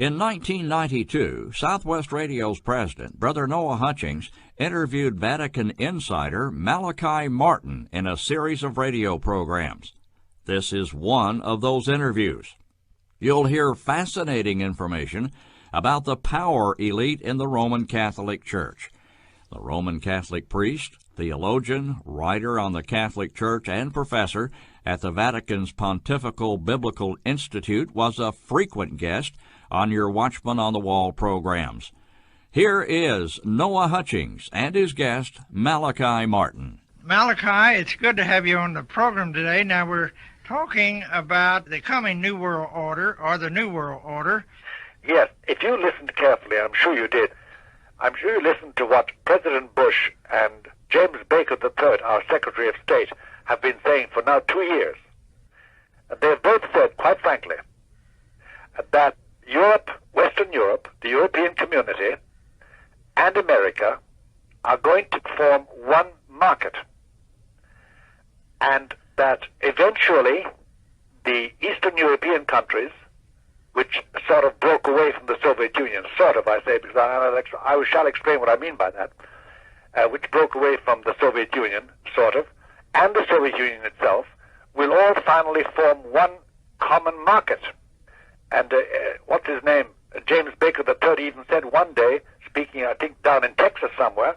In 1992, Southwest Radio's president, Brother Noah Hutchings, interviewed Vatican insider Malachi Martin in a series of radio programs. This is one of those interviews. You'll hear fascinating information about the power elite in the Roman Catholic Church. The Roman Catholic priest, theologian, writer on the Catholic Church, and professor at the Vatican's Pontifical Biblical Institute was a frequent guest on your Watchman on the Wall programs. Here is Noah Hutchings and his guest, Malachi Martin. Malachi, it's good to have you on the program today. Now, we're talking about the coming New World Order, or the New World Order. Yes, if you listened carefully, I'm sure you did, I'm sure you listened to what President Bush and James Baker III, our Secretary of State, have been saying for now 2 years. They've both said, quite frankly, that Europe, Western Europe, the European community, and America are going to form one market, and that eventually the Eastern European countries, which sort of broke away from the Soviet Union, sort of, I say, because I shall explain what I mean by that, which broke away from the Soviet Union, sort of, and the Soviet Union itself, will all finally form one common market. And what's his name? James Baker III even said one day, speaking, I think, down in Texas somewhere,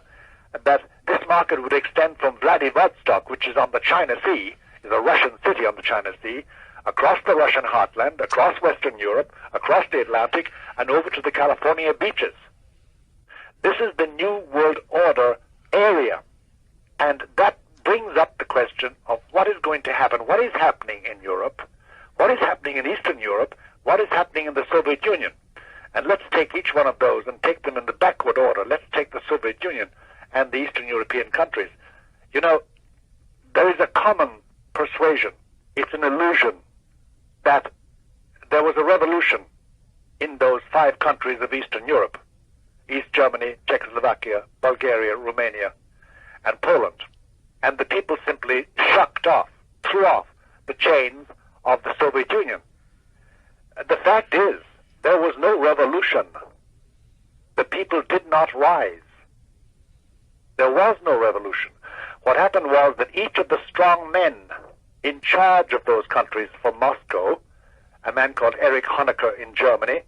that this market would extend from Vladivostok, which is on the China Sea, is a Russian city on the China Sea, across the Russian heartland, across Western Europe, across the Atlantic, and over to the California beaches. This is the New World Order area. And that brings up the question of what is going to happen, what is happening in Europe, what is happening in Eastern Europe, what is happening in the Soviet Union. And let's take each one of those and take them in the backward order. Let's take the Soviet Union and the Eastern European countries. You know, there is a common persuasion, it's an illusion, that there was a revolution in those 5 countries of Eastern Europe, East Germany, Czechoslovakia, Bulgaria, Romania, and Poland. And the people simply shucked off, threw off the chains of the Soviet Union. The fact is, there was no revolution. The people did not rise. There was no revolution. What happened was that each of the strong men in charge of those countries from Moscow, a man called Erich Honecker in Germany,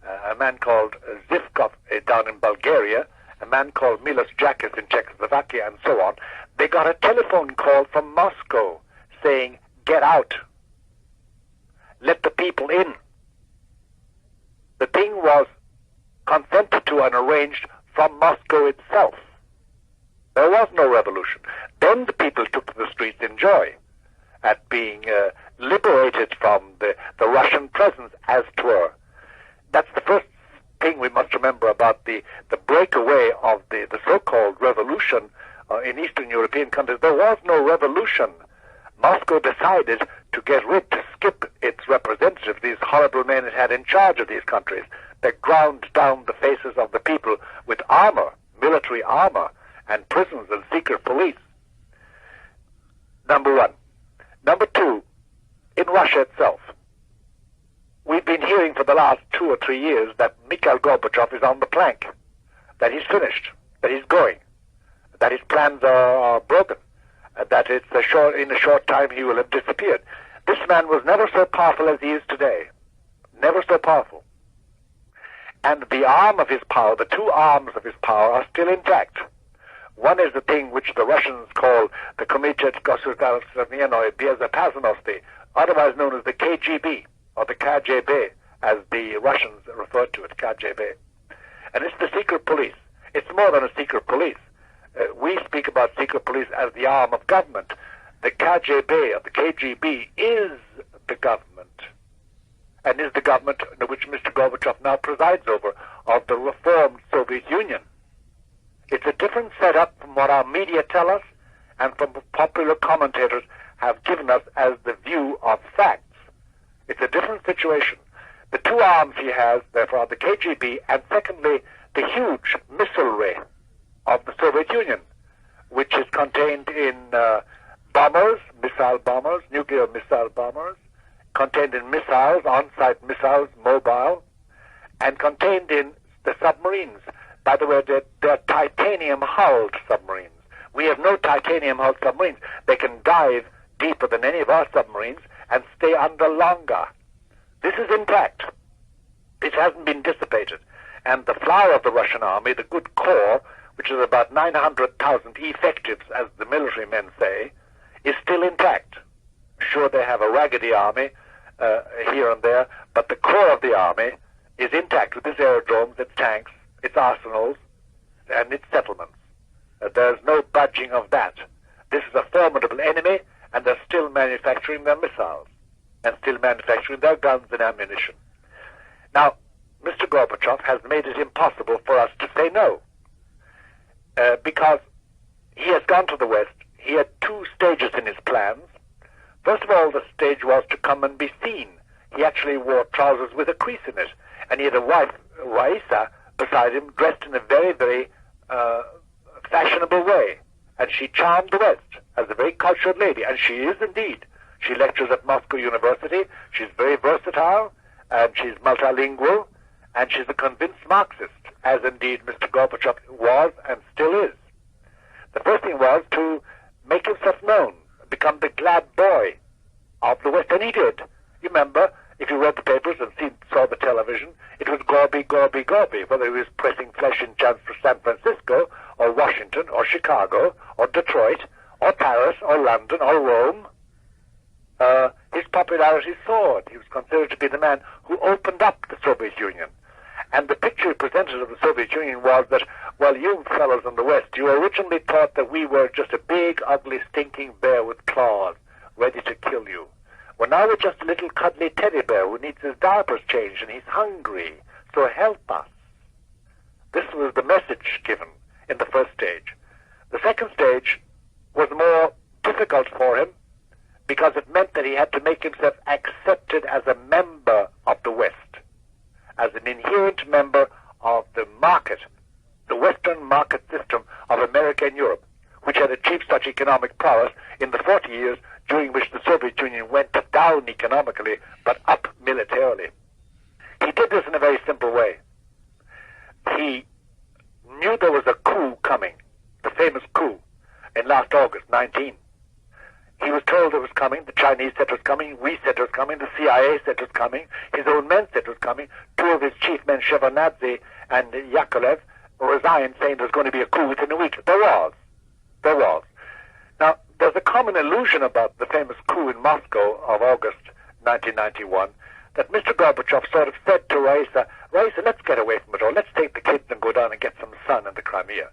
a man called Zivkov down in Bulgaria, a man called Milos Jakis in Czechoslovakia, and so on, they got a telephone call from Moscow saying, "Get out. Let the people in." The thing was consented to and arranged from Moscow itself. There was no revolution. Then the people took to the streets in joy at being liberated from the Russian presence, as 'twere. That's the first thing we must remember about the breakaway of the so-called revolution in Eastern European countries. There was no revolution. Moscow decided to skip its representatives, these horrible men it had in charge of these countries. They ground down the faces of the people with armor, military armor, and prisons and secret police. Number one. Number two, in Russia itself, we've been hearing for the last 2 or 3 years that Mikhail Gorbachev is on the plank, that he's finished, that he's going, that his plans are broken, that in a short time he will have disappeared. This man was never so powerful as he is today. Never so powerful. And the arm of his power, the 2 arms of his power, are still intact. One is the thing which the Russians call the Komitet Gosudarstvennoy Bezopasnosti, otherwise known as the KGB, or the KGB, as the Russians refer to it, KGB. And it's the secret police. It's more than a secret police. We speak about secret police as the arm of government. The KGB, or the KGB, is the government, and is the government which Mr. Gorbachev now presides over, of the reformed Soviet Union. It's a different setup from what our media tell us and from popular commentators have given us as the view of facts. It's a different situation. The 2 arms he has, therefore, are the KGB, and secondly, the huge missilery of the Soviet Union, which is contained in bombers, missile bombers, nuclear missile bombers, contained in missiles, on-site missiles, mobile, and contained in the submarines. By the way, they're titanium-hulled submarines. We have no titanium-hulled submarines. They can dive deeper than any of our submarines and stay under longer. This is intact. It hasn't been dissipated. And the flower of the Russian army, the good core, which is about 900,000 effectives, as the military men say, is still intact. Sure, they have a raggedy army here and there, but the core of the army is intact with its aerodromes, its tanks, its arsenals, and its settlements. There's no budging of that. This is a formidable enemy, and they're still manufacturing their missiles and still manufacturing their guns and ammunition. Now, Mr. Gorbachev has made it impossible for us to say no, because he has gone to the West. He had two stages in his plans. First of all, the stage was to come and be seen. He actually wore trousers with a crease in it, and he had a wife, Raisa, beside him, dressed in a very, very fashionable way, and she charmed the West as a very cultured lady, and she is indeed. She lectures at Moscow University. She's very versatile, and she's multilingual, and she's a convinced Marxist, as indeed Mr. Gorbachev was and still is. The first thing was to make himself known, become the glad boy of the West, and he did. You remember, if you read the papers and saw the television, it was Gorby, Gorby, Gorby, whether he was pressing flesh in San Francisco, or Washington, or Chicago, or Detroit, or Paris, or London, or Rome. His popularity soared. He was considered to be the man who opened up the Soviet Union. And the picture he presented of the Soviet Union was that, well, you fellows in the West, you originally thought that we were just a big, ugly, stinking bear with claws, ready to kill you. Well, now we're just a little cuddly teddy bear who needs his diapers changed, and he's hungry, so help us. This was the message given in the first stage. The second stage was more difficult for him because it meant that he had to make himself accepted as a member of the West, as an inherent member of the market, the Western market system of America and Europe, which had achieved such economic prowess in the 40 years during which the Soviet Union went down economically but up militarily. He did this in a very simple way. He knew there was a coup coming, the famous coup, in last August, 19. He was told it was coming. The Chinese said it was coming. We said it was coming. The CIA said it was coming. His own men said it was coming. Two of his chief men, Shevardnadze and Yakovlev, resigned, saying there was going to be a coup within a week. There was. There was. Now, there's a common illusion about the famous coup in Moscow of August 1991 that Mr. Gorbachev sort of said to Raisa, let's get away from it all. Let's take the kids and go down and get some sun in the Crimea.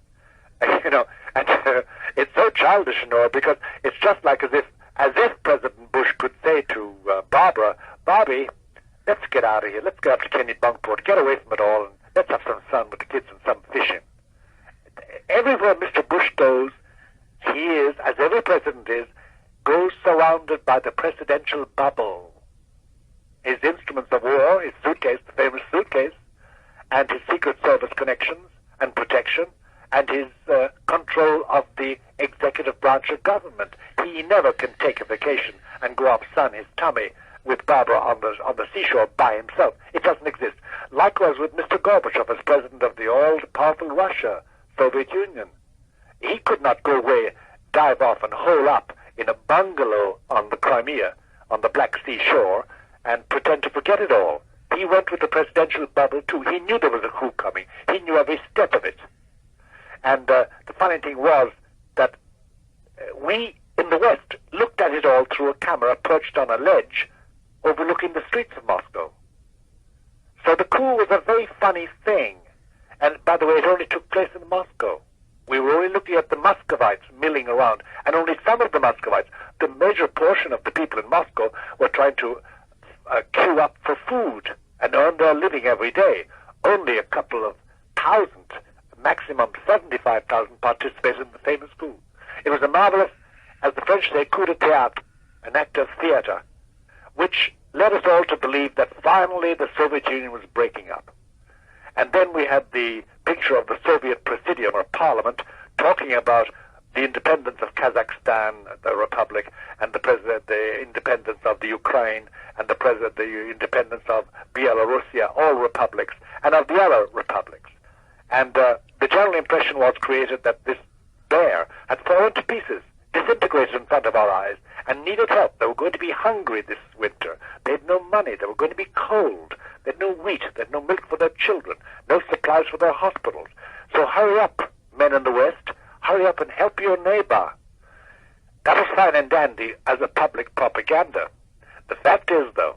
And it's so childish, because it's just like as if President Bush could say to Barbara, Bobby, let's get out of here. Let's get up to Kennebunkport, get away from it all, and let's have some sun with the kids and some fishing. Everywhere Mr. Bush goes, he is, as every president is, goes surrounded by the presidential bubble. His instruments of war, his suitcase, the famous suitcase, and his Secret Service connections and protection, and his control of the executive branch of government. He never can take a vacation and go off sun his tummy with Barbara on the seashore by himself. It doesn't exist. Likewise with Mr. Gorbachev as president of the all-powerful Russia, Soviet Union. He could not go away, dive off and hole up in a bungalow on the Crimea, on the Black Sea shore, and pretend to forget it all. He went with the presidential bubble too. He knew there was a coup coming. He knew every step of it. And the funny thing was that we in the West looked at it all through a camera perched on a ledge overlooking the streets of Moscow. So the coup was a very funny thing. And by the way, it only took place in Moscow. We were only looking at the Muscovites milling around, and only some of the Muscovites, the major portion of the people in Moscow, were trying to queue up for food and earn their living every day. Only a couple of thousand, maximum 75,000 participated in the famous coup. It was a marvelous, as the French say, coup de théâtre, an act of theater, which led us all to believe that finally the Soviet Union was breaking up. And then we had the picture of the Soviet Presidium or Parliament talking about the independence of Kazakhstan, the republic, and the independence of the Ukraine, and the independence of Belarusia, all republics, and of the other republics. And the general impression was created that this bear had fallen to pieces, disintegrated in front of our eyes, and needed help. They were going to be hungry this winter. They had no money. They were going to be cold. They had no wheat. They had no milk for their children, no supplies for their hospitals. So hurry up, men in the West. Hurry up and help your neighbor. That was fine and dandy as a public propaganda. The fact is, though,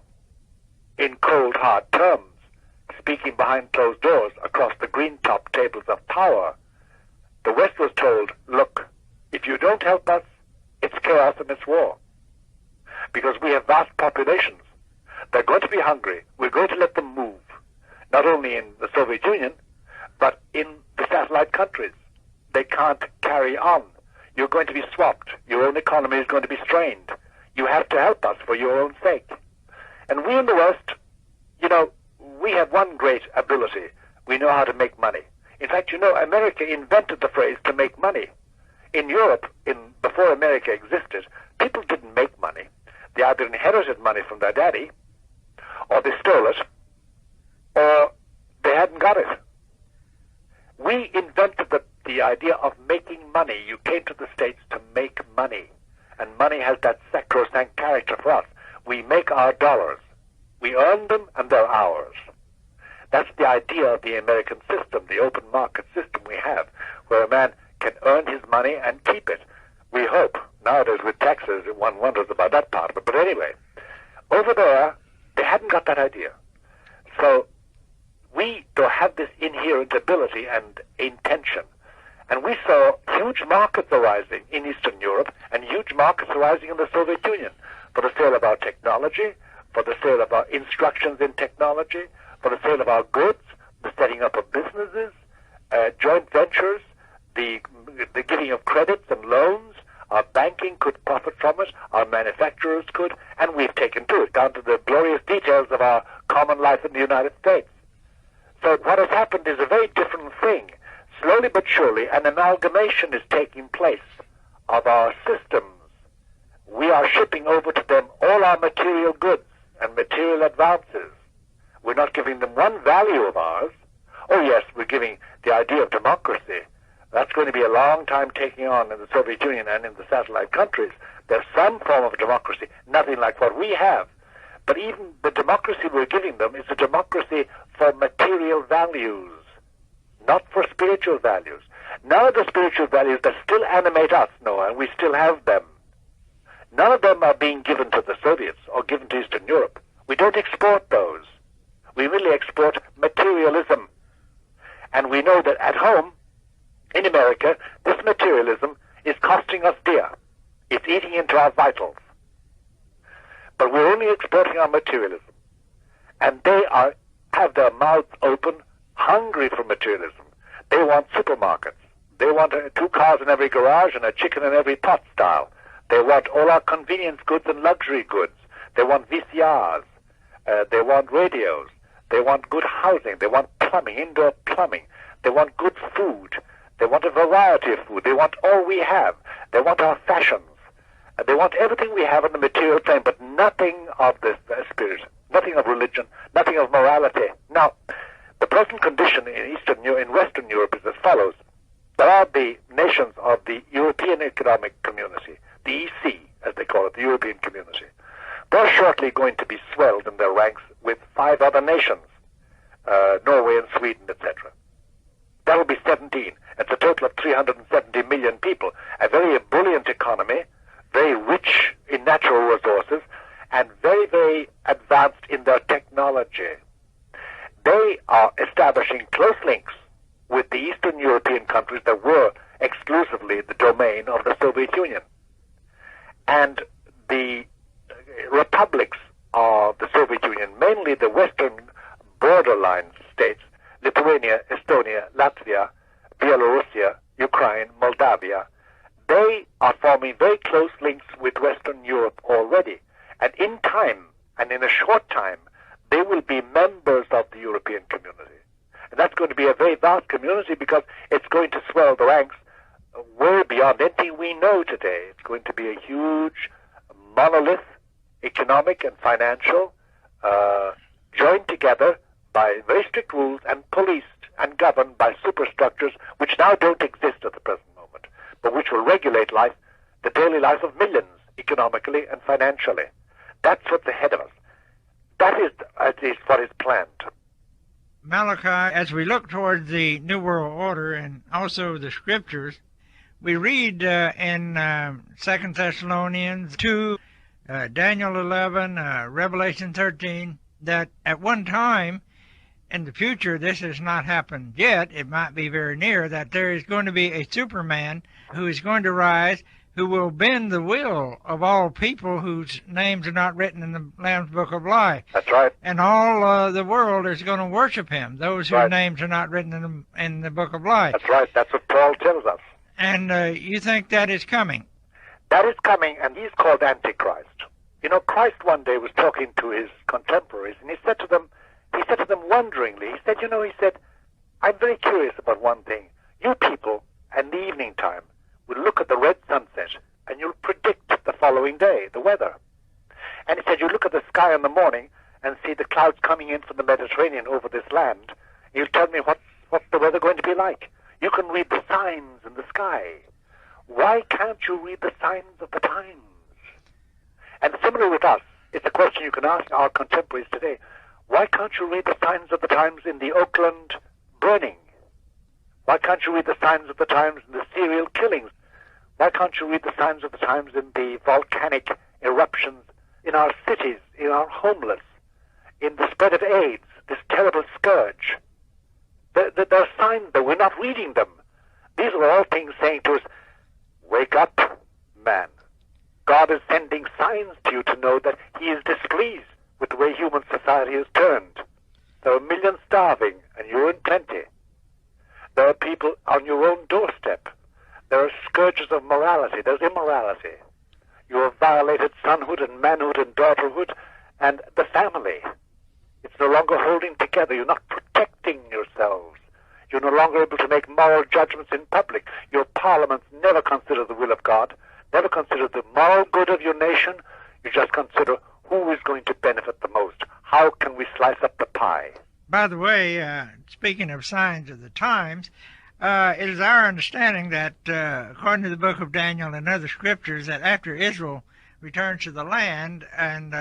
in cold, hard terms, speaking behind closed doors across the green-top tables of power, the West was told, look, if you don't help us, it's chaos and it's war. Because we have vast populations. They're going to be hungry. We're going to let them move, not only in the Soviet Union, but in the satellite countries. They can't carry on. You're going to be swamped. Your own economy is going to be strained. You have to help us for your own sake. And we in the West, you know, we have one great ability. We know how to make money. In fact, you know, America invented the phrase to make money. In Europe, before America existed, people didn't make money. They either inherited money from their daddy, or they stole it, or they hadn't got it. We invented the idea of making money. You came to the States to make money. And money has that sacrosanct character for us. We make our dollars. We earn them, and they're ours. That's the idea of the American system, the open market system we have, where a man can earn his money and keep it. We hope. Nowadays with taxes, one wonders about that part of it. But anyway, over there, they hadn't got that idea. So we do have this inherent ability and intention. And we saw huge markets arising in Eastern Europe and huge markets arising in the Soviet Union for the sale of our technology, for the sale of our instructions in technology, for the sale of our goods, the setting up of businesses, joint ventures, the giving of credits and loans. Our banking could profit from it, our manufacturers could, and we've taken to it, down to the glorious details of our common life in the United States. So what has happened is a very different thing. Slowly but surely, an amalgamation is taking place of our systems. We are shipping over to them all our material goods and material advances. We're not giving them one value of ours. Oh yes, we're giving the idea of democracy. That's going to be a long time taking on in the Soviet Union and in the satellite countries. There's some form of democracy, nothing like what we have. But even the democracy we're giving them is a democracy for material values, not for spiritual values. None of the spiritual values that still animate us, Noah, and we still have them, none of them are being given to the Soviets or given to Eastern Europe. We don't export those. We really export materialism. And we know that at home, in America, this materialism is costing us dear. It's eating into our vitals. But we're only exporting our materialism. And they have their mouths open, hungry for materialism. They want supermarkets. They want 2 cars in every garage and a chicken in every pot style. They want all our convenience goods and luxury goods. They want VCRs. They want radios. They want good housing. They want plumbing, indoor plumbing. They want good food. They want a variety of food. They want all we have. They want our fashions. They want everything we have on the material plane, but nothing of the spirit, nothing of religion, nothing of morality. Now, the present condition in Western Europe is as follows. There are the nations of the European Economic Community, the EC, as they call it, the European Community. They're shortly going to be swelled in their ranks with 5 other nations, Norway and Sweden, etc. That will be 17. It's a total of 370 million people, a very ebullient economy, very rich in natural resources, and very, very advanced in their technology. They are establishing close links with the Eastern European countries that were exclusively the domain of the Soviet Union. And the republics of the Soviet Union, mainly the western borderline states, Lithuania, Estonia, Latvia, Belarusia, Ukraine, Moldavia, they are forming very close links with Western Europe already. And in time, and in a short time, they will be members of the European community. And that's going to be a very vast community because it's going to swell the ranks way beyond anything we know today. It's going to be a huge monolith, economic and financial, joined together by very strict rules and policed and governed by superstructures which now don't exist at the present moment, but which will regulate life, the daily life of millions, economically and financially. That's what's ahead of us. That is at least what is planned. Malachi, as we look towards the New World Order and also the Scriptures, we read in 2 Thessalonians 2, Daniel 11, Revelation 13, that at one time in the future, this has not happened yet, it might be very near, that there is going to be a Superman who is going to rise, who will bend the will of all people whose names are not written in the Lamb's Book of Life. That's right. And all the world is going to worship him, those whose names are not written in the Book of Life. That's right. That's what Paul tells us. And you think that is coming? That is coming, and he's called Antichrist. You know, Christ one day was talking to his contemporaries, and he said to them wonderingly, he said, I'm very curious about one thing. You people, in the evening time, will look at the red sunset, and you'll predict the following day, the weather. And he said, you look at the sky in the morning and see the clouds coming in from the Mediterranean over this land. You'll tell me what's the weather going to be like. You can read the signs in the sky. Why can't you read the signs of the times? And similar with us, it's a question you can ask our contemporaries today. Why can't you read the signs of the times in the Oakland burning? Why can't you read the signs of the times in the serial killings? Why can't you read the signs of the times in the volcanic eruptions in our cities, in our homeless, in the spread of AIDS, this terrible scourge? There are signs, but we're not reading them. These are all things saying to us, wake up, man. God is sending signs to you to know that he is displeased with the way human society has turned. There are millions starving, and you're in plenty. There are people on your own doorstep. There are scourges of morality. There's immorality. You have violated sonhood and manhood and daughterhood and the family. It's no longer holding together. You're not protecting yourselves. You're no longer able to make moral judgments in public. Your parliaments never consider the will of God, never consider the moral good of your nation. You just consider who is going to benefit the most. How can we slice up the pie? By the way, speaking of signs of the times, it is our understanding that, according to the book of Daniel and other scriptures, that after Israel returns to the land, and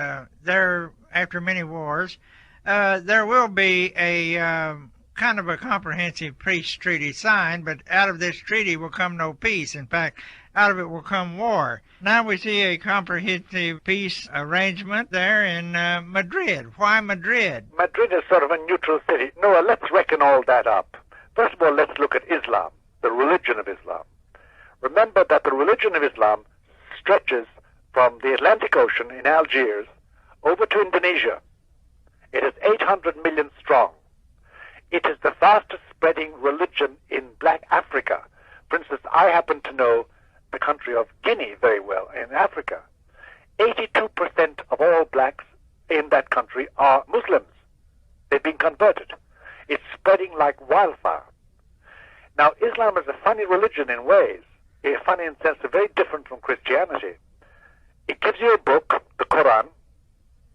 there, after many wars, there will be a kind of a comprehensive peace treaty signed, but out of this treaty will come no peace. In fact, out of it will come war. Now we see a comprehensive peace arrangement there in Madrid. Why Madrid? Madrid is sort of a neutral city. Noah, let's reckon all that up. First of all, let's look at Islam, the religion of Islam. Remember that the religion of Islam stretches from the Atlantic Ocean in Algiers over to Indonesia. It is 800 million strong. It is the fastest spreading religion in black Africa. For instance, I happen to know the country of Guinea very well in Africa. 82% of all blacks in that country are Muslims. They've been converted. It's spreading like wildfire. Now, Islam is a funny religion in ways. It's funny in the sense of very different from Christianity. It gives you a book, the Quran.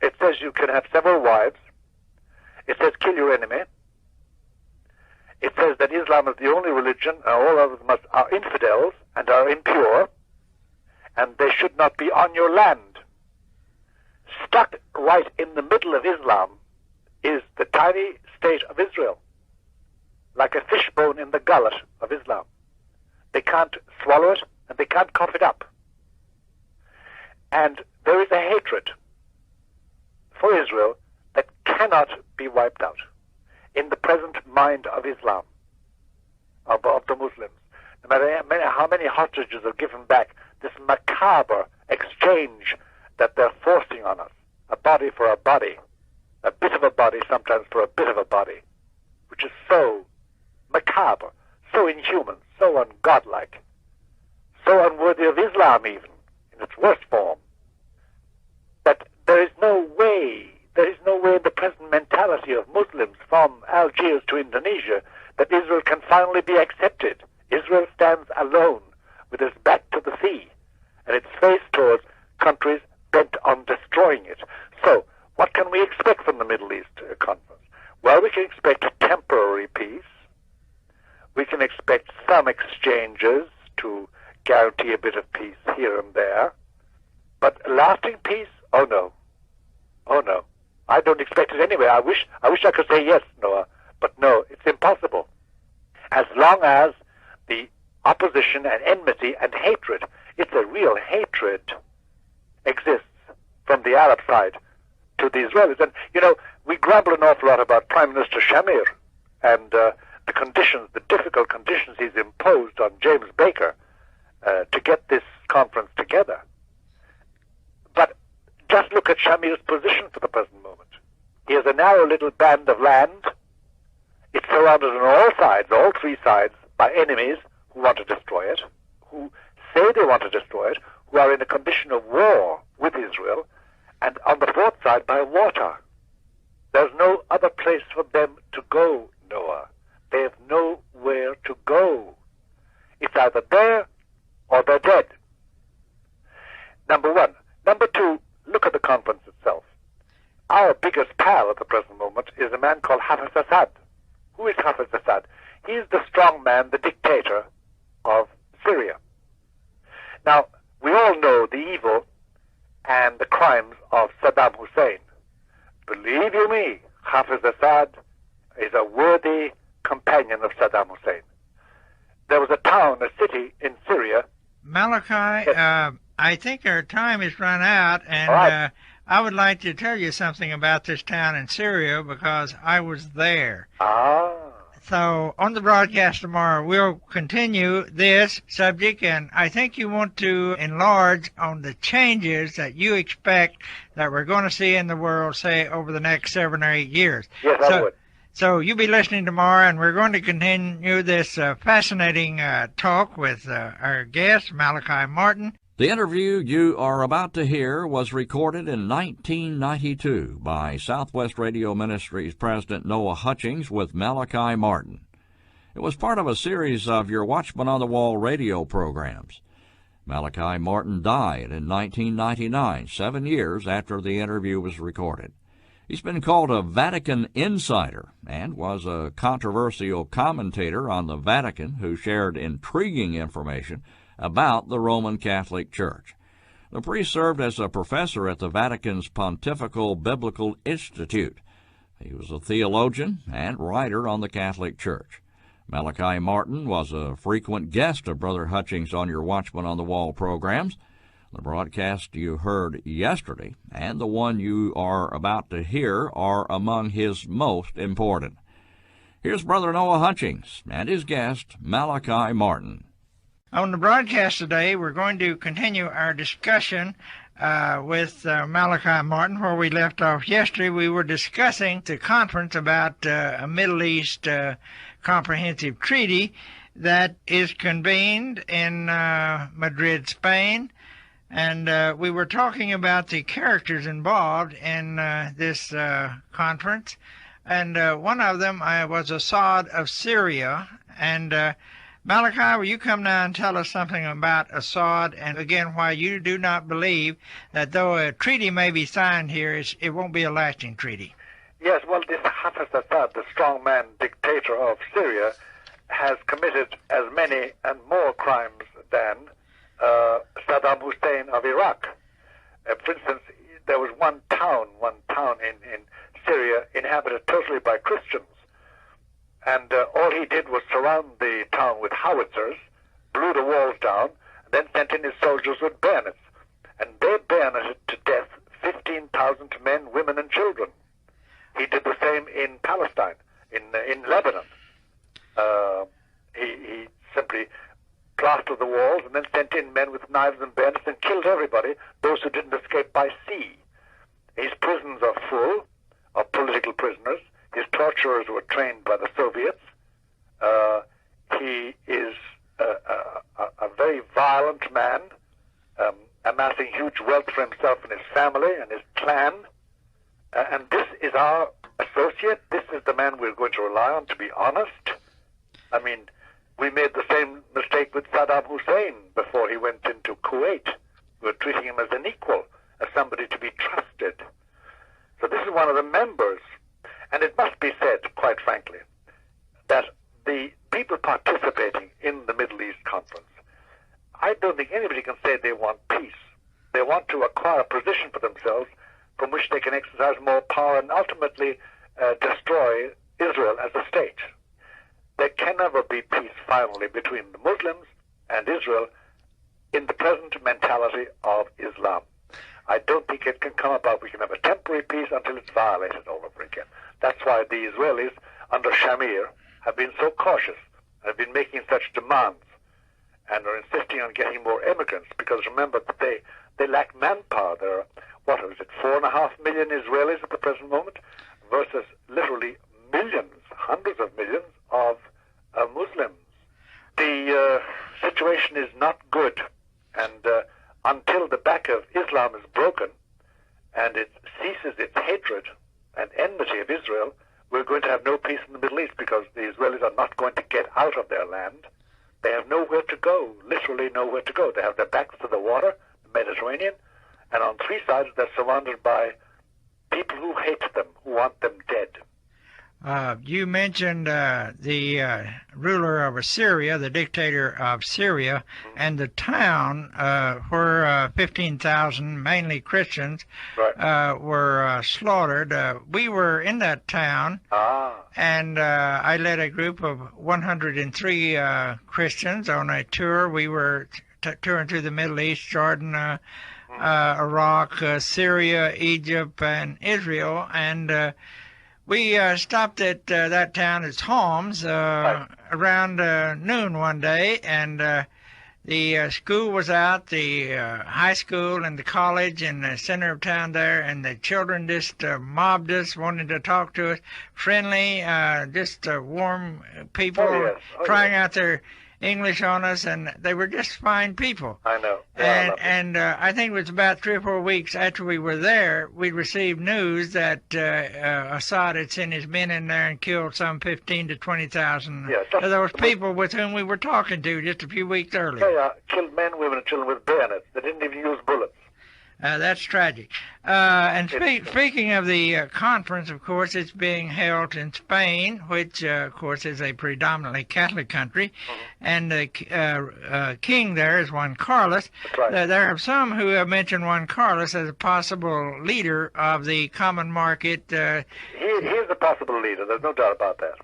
It says you can have several wives. It says kill your enemy. It says that Islam is the only religion, and all others are infidels and are impure, and they should not be on your land. Stuck right in the middle of Islam is the tiny state of Israel, like a fishbone in the gullet of Islam. They can't swallow it, and they can't cough it up. And there is a hatred for Israel that cannot be wiped out in the present mind of Islam, of the Muslims. No matter how many hostages are given back, this macabre exchange that they're forcing on us, a body for a body, a bit of a body sometimes for a bit of a body, which is so macabre, so inhuman, so ungodlike, so unworthy of Islam even, in its worst form, that there is no way in the present mentality of Muslims from Algiers to Indonesia that Israel can finally be accepted. Israel stands alone with its back to the sea and its face towards countries bent on destroying it. So, what can we expect from the Middle East conference? Well, we can expect a temporary peace. We can expect some exchanges to guarantee a bit of peace here and there. But lasting peace? Oh, no. Oh, no. I don't expect it anyway. I wish I could say yes, Noah. But no, it's impossible. As long as the opposition and enmity and hatred, it's a real hatred, exists from the Arab side to the Israelis. And, you know, we grumble an awful lot about Prime Minister Shamir and the conditions, the difficult conditions he's imposed on James Baker to get this conference together. But just look at Shamir's position for the present moment. He has a narrow little band of land. It's surrounded on all sides, all three sides, by enemies who want to destroy it, who say they want to destroy it, who are in a condition of war with Israel, and on the fourth side by water. There's no other place for them to go, Noah. They have nowhere to go. It's either there or they're dead. Number one. Number two, look at the conference itself. Our biggest pal at the present moment is a man called Hafiz Assad. Who is Hafiz Assad? He's the strong man, the dictator of Syria. Now, we all know the evil and the crimes of Saddam Hussein. Believe you me, Hafiz Assad is a worthy companion of Saddam Hussein. There was a town, a city in Syria. Malachi, Yes. I think our time has run out, and Right. I would like to tell you something about this town in Syria because I was there. Ah. So on the broadcast tomorrow, we'll continue this subject, and I think you want to enlarge on the changes that you expect that we're going to see in the world, say, over the next 7 or 8 years. Yes, I would. So you'll be listening tomorrow, and we're going to continue this fascinating talk with our guest, Malachi Martin. The interview you are about to hear was recorded in 1992 by Southwest Radio Ministries President Noah Hutchings with Malachi Martin. It was part of a series of your Watchman on the Wall radio programs. Malachi Martin died in 1999, 7 years after the interview was recorded. He's been called a Vatican insider and was a controversial commentator on the Vatican who shared intriguing information about the Roman Catholic Church. The priest served as a professor at the Vatican's Pontifical Biblical Institute. He was a theologian and writer on the Catholic Church. Malachi Martin was a frequent guest of Brother Hutchings on your Watchman on the Wall programs. The broadcast you heard yesterday and the one you are about to hear are among his most important. Here's Brother Noah Hutchings and his guest, Malachi Martin. On the broadcast today, we're going to continue our discussion with Malachi Martin. Where we left off yesterday, we were discussing the conference about a Middle East comprehensive treaty that is convened in Madrid, Spain. And we were talking about the characters involved in this conference. And one of them was Assad of Syria. And Malachi, will you come now and tell us something about Assad, and again why you do not believe that though a treaty may be signed here, it won't be a lasting treaty? Yes, well, this Hafiz Assad, the strongman dictator of Syria, has committed as many and more crimes than Saddam Hussein of Iraq. For instance, there was one town in Syria inhabited totally by Christians. And all he did was surround the town with howitzers, blew the walls down, and then sent in his soldiers with bayonets. And they bayoneted to death 15,000 men, women, and children. He did the same in Palestine, in Lebanon. He simply plastered the walls and then sent in men with knives and bayonets and killed everybody, those who didn't escape by sea. His prisons are full of political prisoners. His torturers were trained by the Soviets. He is a very violent man, amassing huge wealth for himself and his family and his clan. And this is our associate. This is the man we're going to rely on, to be honest. I mean, we made the same mistake with Saddam Hussein before he went into Kuwait. We were treating him as an equal, as somebody to be trusted. So this is one of the members. And it must be said They want to acquire a position for themselves from which they can exercise more power and ultimately destroy Israel as a state. There can never be peace finally between the Muslims and Israel in the present mentality of Islam. I don't think it can come about. We can have a temporary peace until it's violated all over again. That's why the Israelis under Shamir have been so cautious, have been making such demands, and are insisting on getting more immigrants, because remember that they lack manpower. There are, what is it, 4.5 million Israelis at the present moment, versus literally millions, hundreds of millions of Muslims. The situation is not good, and until the back of Islam is broken and it ceases its hatred and enmity of Israel, we're going to have no peace in the Middle East, because the Israelis are not going to get out of their land. They have nowhere to go, literally nowhere to go. They have their backs to the water, the Mediterranean, and on three sides they're surrounded by people who hate them, who want them dead. You mentioned the ruler of Assyria, the dictator of Syria, and the town where 15,000, mainly Christians, were slaughtered. We were in that town, and I led a group of 103 Christians on a tour. We were touring through the Middle East, Jordan, Iraq, Syria, Egypt, and Israel, and we stopped at that town, it's Homs, around noon one day, and the school was out, the high school and the college in the center of town there, and the children just mobbed us, wanted to talk to us, friendly, just warm people, trying out their English on us, and they were just fine people. I know. And I think it was about 3 or 4 weeks after we were there, we received news that Assad had sent his men in there and killed some 15 to 20,000 of those people with whom we were talking to just a few weeks earlier. Yeah, killed men, women, and children with bayonets. They didn't even use bullets. That's tragic. And speaking of the conference, of course, it's being held in Spain, which, of course, is a predominantly Catholic country, and the king there is Juan Carlos. That's right. There are some who have mentioned Juan Carlos as a possible leader of the common market. He is a possible leader. There's no doubt about that.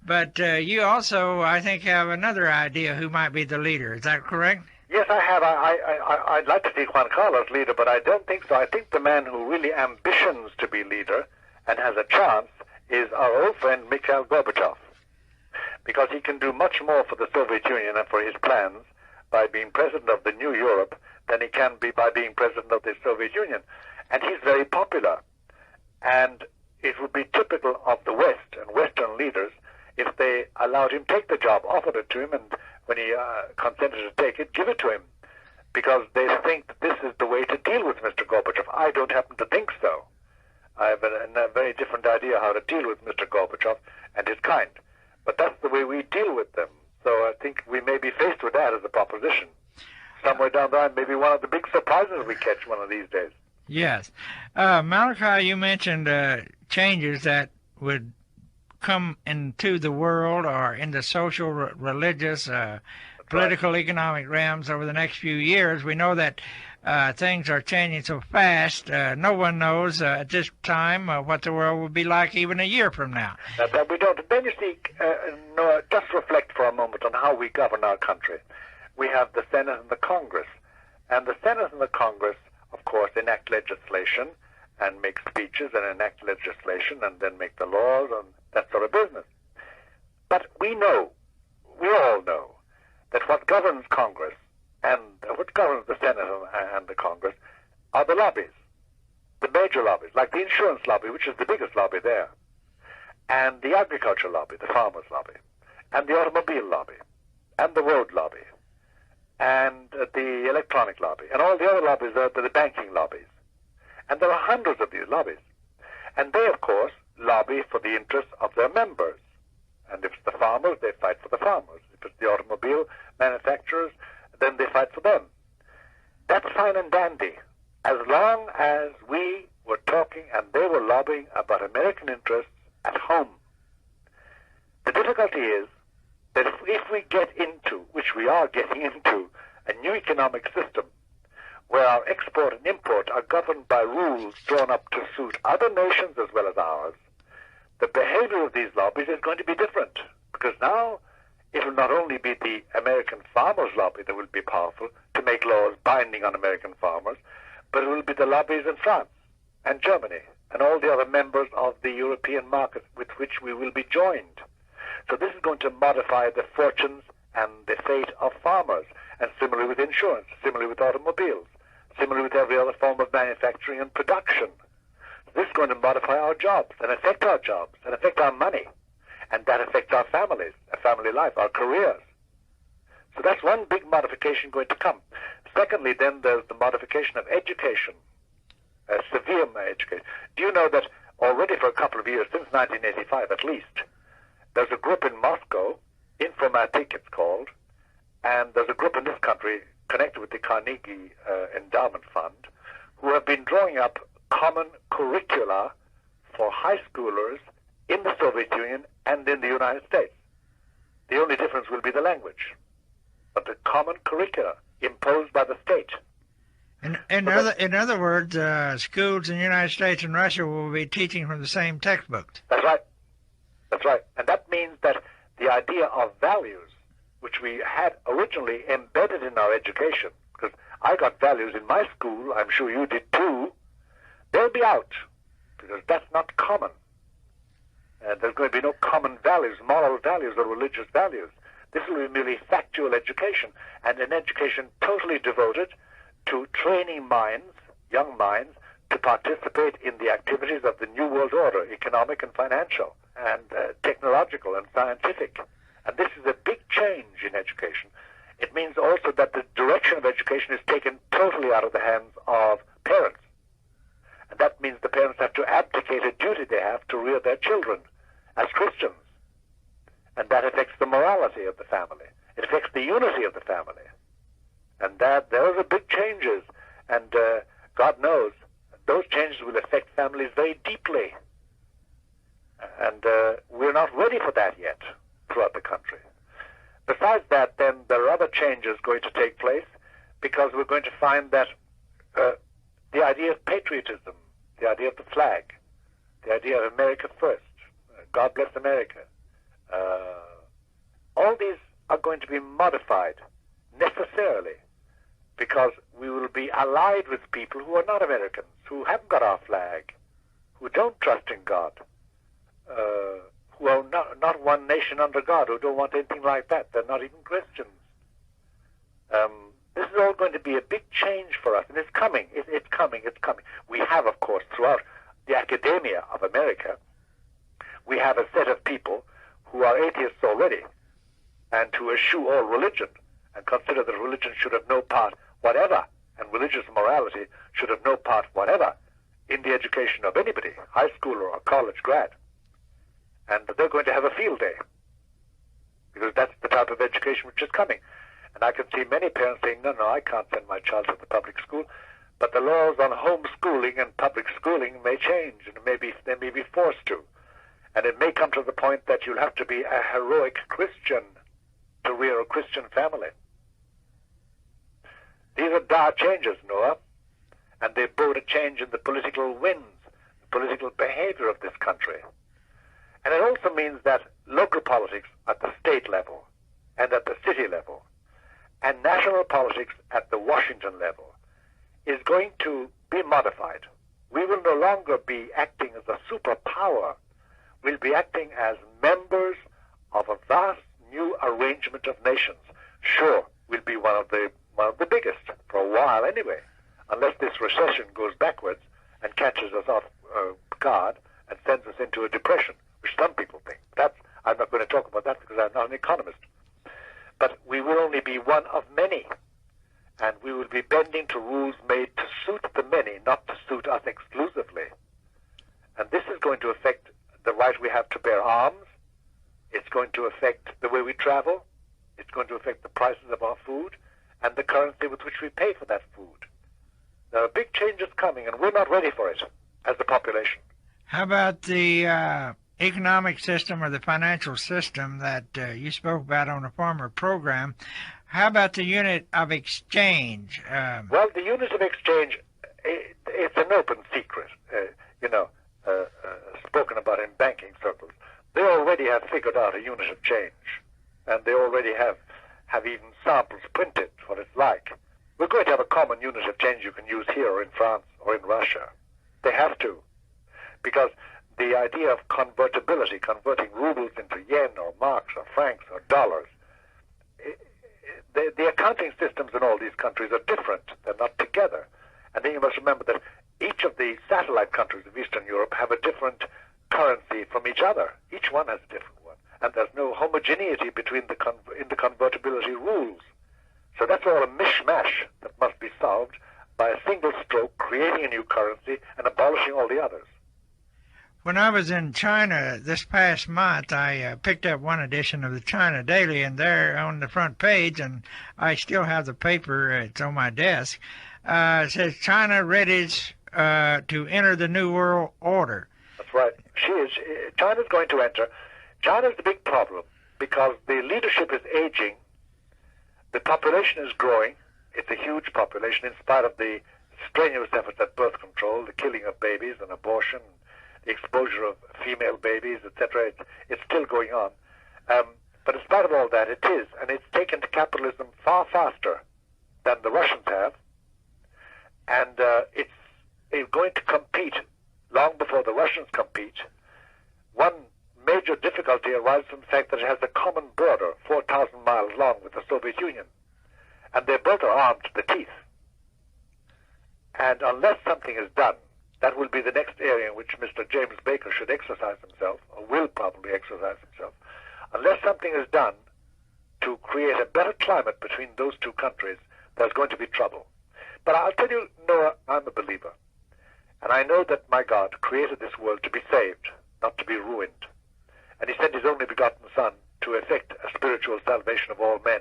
But you also, I think, have another idea who might be the leader. Is that correct? Yes, I have. I'd like to see Juan Carlos leader, but I don't think so. I think the man who really ambitions to be leader and has a chance is our old friend Mikhail Gorbachev, because he can do much more for the Soviet Union and for his plans by being president of the new Europe than he can be by being president of the Soviet Union. And he's very popular. And it would be typical of the West and Western leaders if they allowed him take the job, offered it to him, and when he consented to take it, give it to him, because they think that this is the way to deal with Mr. Gorbachev. I don't happen to think so. I have a very different idea how to deal with Mr. Gorbachev and his kind, but that's the way we deal with them. So I think we may be faced with that as a proposition. Somewhere down the line, maybe one of the big surprises we catch one of these days. Yes. Malachi, you mentioned changes that would come into the world or in the social, religious, political, economic realms over the next few years. We know that things are changing so fast. No one knows at this time what the world will be like even a year from now. That we don't. Then you see, just reflect for a moment on how we govern our country. We have the Senate and the Congress. And the Senate and the Congress, of course, enact legislation and make speeches and enact legislation and then make the laws and that sort of business. But we all know, that what governs Congress and what governs the Senate and the Congress are the lobbies, the major lobbies, like the insurance lobby, which is the biggest lobby there, and the agriculture lobby, the farmers lobby, and the automobile lobby, and the road lobby, and the electronic lobby, and all the other lobbies are the banking lobbies. And there are hundreds of these lobbies. And they, of course, lobby for the interests of their members. And if it's the farmers, they fight for the farmers. If it's the automobile manufacturers, then they fight for them. That's fine and dandy, as long as we were talking and they were lobbying about American interests at home. The difficulty is that if we get into, which we are getting into, a new economic system, where our export and import are governed by rules drawn up to suit other nations as well as ours, the behavior of these lobbies is going to be different, because now it will not only be the American farmers' lobby that will be powerful to make laws binding on American farmers, but it will be the lobbies in France and Germany and all the other members of the European market with which we will be joined. So this is going to modify the fortunes and the fate of farmers, and similarly with insurance, similarly with automobiles, similarly with every other form of manufacturing and production. This is going to modify our jobs and affect our money, and that affects our families, our family life, our careers. So that's one big modification going to come. Secondly, then, there's the modification of education, severe education. Do you know that already for a couple of years, since 1985 at least, there's a group in Moscow, Informatik it's called, and there's a group in this country connected with the Carnegie Endowment Fund, who have been drawing up common curricula for high schoolers in the Soviet Union and in the United States. The only difference will be the language, but the common curricula imposed by the state. In other words, schools in the United States and Russia will be teaching from the same textbooks. That's right. That's right. And that means that the idea of values, which we had originally embedded in our education, because I got values in my school, I'm sure you did too, they'll be out, because that's not common. There's going to be no common values, moral values or religious values. This will be merely factual education, and an education totally devoted to training minds, young minds, to participate in the activities of the New World Order, economic and financial, and technological and scientific. And this is a big change in education. It means also that the direction of education is taken totally out of the hands of parents. And that means the parents have to abdicate a duty they have to rear their children as Christians. And that affects the morality of the family. It affects the unity of the family. And that those are big changes. And God knows, those changes will affect families very deeply. And we're not ready for that yet throughout the country. Besides that, then, there are other changes going to take place, because we're going to find that the idea of patriotism, the idea of the flag, the idea of America first, God bless America, all these are going to be modified necessarily, because we will be allied with people who are not Americans, who haven't got our flag, who don't trust in God, who are not one nation under God, who don't want anything like that. They're not even Christians. This is all going to be a big change for us, and it's coming. It's coming. We have, of course, throughout the academia of America, we have a set of people who are atheists already, and who eschew all religion, and consider that religion should have no part whatever, and religious morality should have no part whatever in the education of anybody, high schooler or college grad. And they're going to have a field day, because that's the type of education which is coming. And I can see many parents saying, no, I can't send my child to the public school. But the laws on homeschooling and public schooling may change, and they may be forced to. And it may come to the point that you'll have to be a heroic Christian to rear a Christian family. These are dire changes, Noah, and they bode a change in the political winds, the political behavior of this country. And it also means that local politics at the state level and at the city level and national politics at the Washington level is going to be modified. We will no longer be acting as a superpower. We'll be acting as members of a vast new arrangement of nations. Sure, we'll be one of the biggest for a while anyway, unless this recession goes backwards and catches us off guard and sends us into a depression, which some people think. I'm not going to talk about that because I'm not an economist. But we will only be one of many, and we will be bending to rules made to suit the many, not to suit us exclusively. And this is going to affect the right we have to bear arms. It's going to affect the way we travel. It's going to affect the prices of our food and the currency with which we pay for that food. There are big changes coming, and we're not ready for it as the population. How about the economic system or the financial system that you spoke about on a former program? How about the unit of exchange? Well, the unit of exchange, it's an open secret, spoken about in banking circles. They already have figured out a unit of change, and they already have even samples printed what it's like. We're going to have a common unit of change you can use here or in France or in Russia. They have to, because the idea of convertibility, converting rubles into yen or marks or francs or dollars, the accounting systems in all these countries are different. They're not together. And then you must remember that each of the satellite countries of Eastern Europe have a different currency from each other. Each one has a different one. And there's no homogeneity between in the convertibility rules. So that's all a mishmash that must be solved by a single stroke, creating a new currency and abolishing all the others. When I was in China this past month, I picked up one edition of the China Daily, and there on the front page, and I still have the paper, it's on my desk, it says China readies to enter the New World Order. That's right. China's going to enter. China's the big problem because the leadership is aging, the population is growing. It's a huge population in spite of the strenuous efforts at birth control, the killing of babies and abortion, the exposure of female babies, etc. It's still going on. But in spite of all that, it is, and it's taken to capitalism far faster than the Russians have, and it's going to compete long before the Russians compete. One major difficulty arises from the fact that it has a common border, 4,000 miles long, with the Soviet Union, and they both are armed to the teeth. And unless something is done, that will be the next area in which Mr. James Baker should exercise himself, or will probably exercise himself. Unless something is done to create a better climate between those two countries, there's going to be trouble. But I'll tell you, Noah, I'm a believer. And I know that my God created this world to be saved, not to be ruined. And he sent his only begotten Son to effect a spiritual salvation of all men,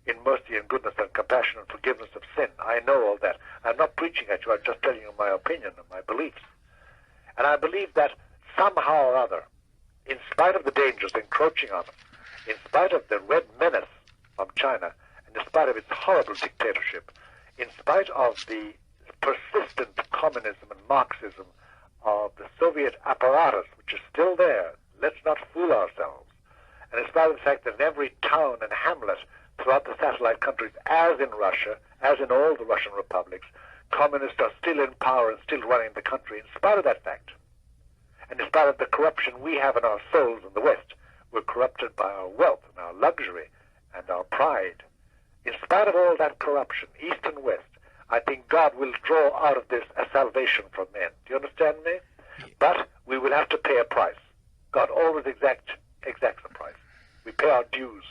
in mercy and goodness and compassion and forgiveness of sin. I know all that. I'm not preaching at you. I'm just telling you my opinion and my beliefs. And I believe that somehow or other, in spite of the dangers encroaching on us, in spite of the red menace from China, and in spite of its horrible dictatorship, in spite of the persistent communism and Marxism of the Soviet apparatus, which is still there, let's not fool ourselves, and in spite of the fact that in every town and hamlet throughout the satellite countries, as in Russia, as in all the Russian republics, communists are still in power and still running the country. In spite of that fact, and in spite of the corruption we have in our souls in the West, we're corrupted by our wealth and our luxury and our pride. In spite of all that corruption, East and West, I think God will draw out of this a salvation for men. Do you understand me? But we will have to pay a price. God always exacts a price. We pay our dues.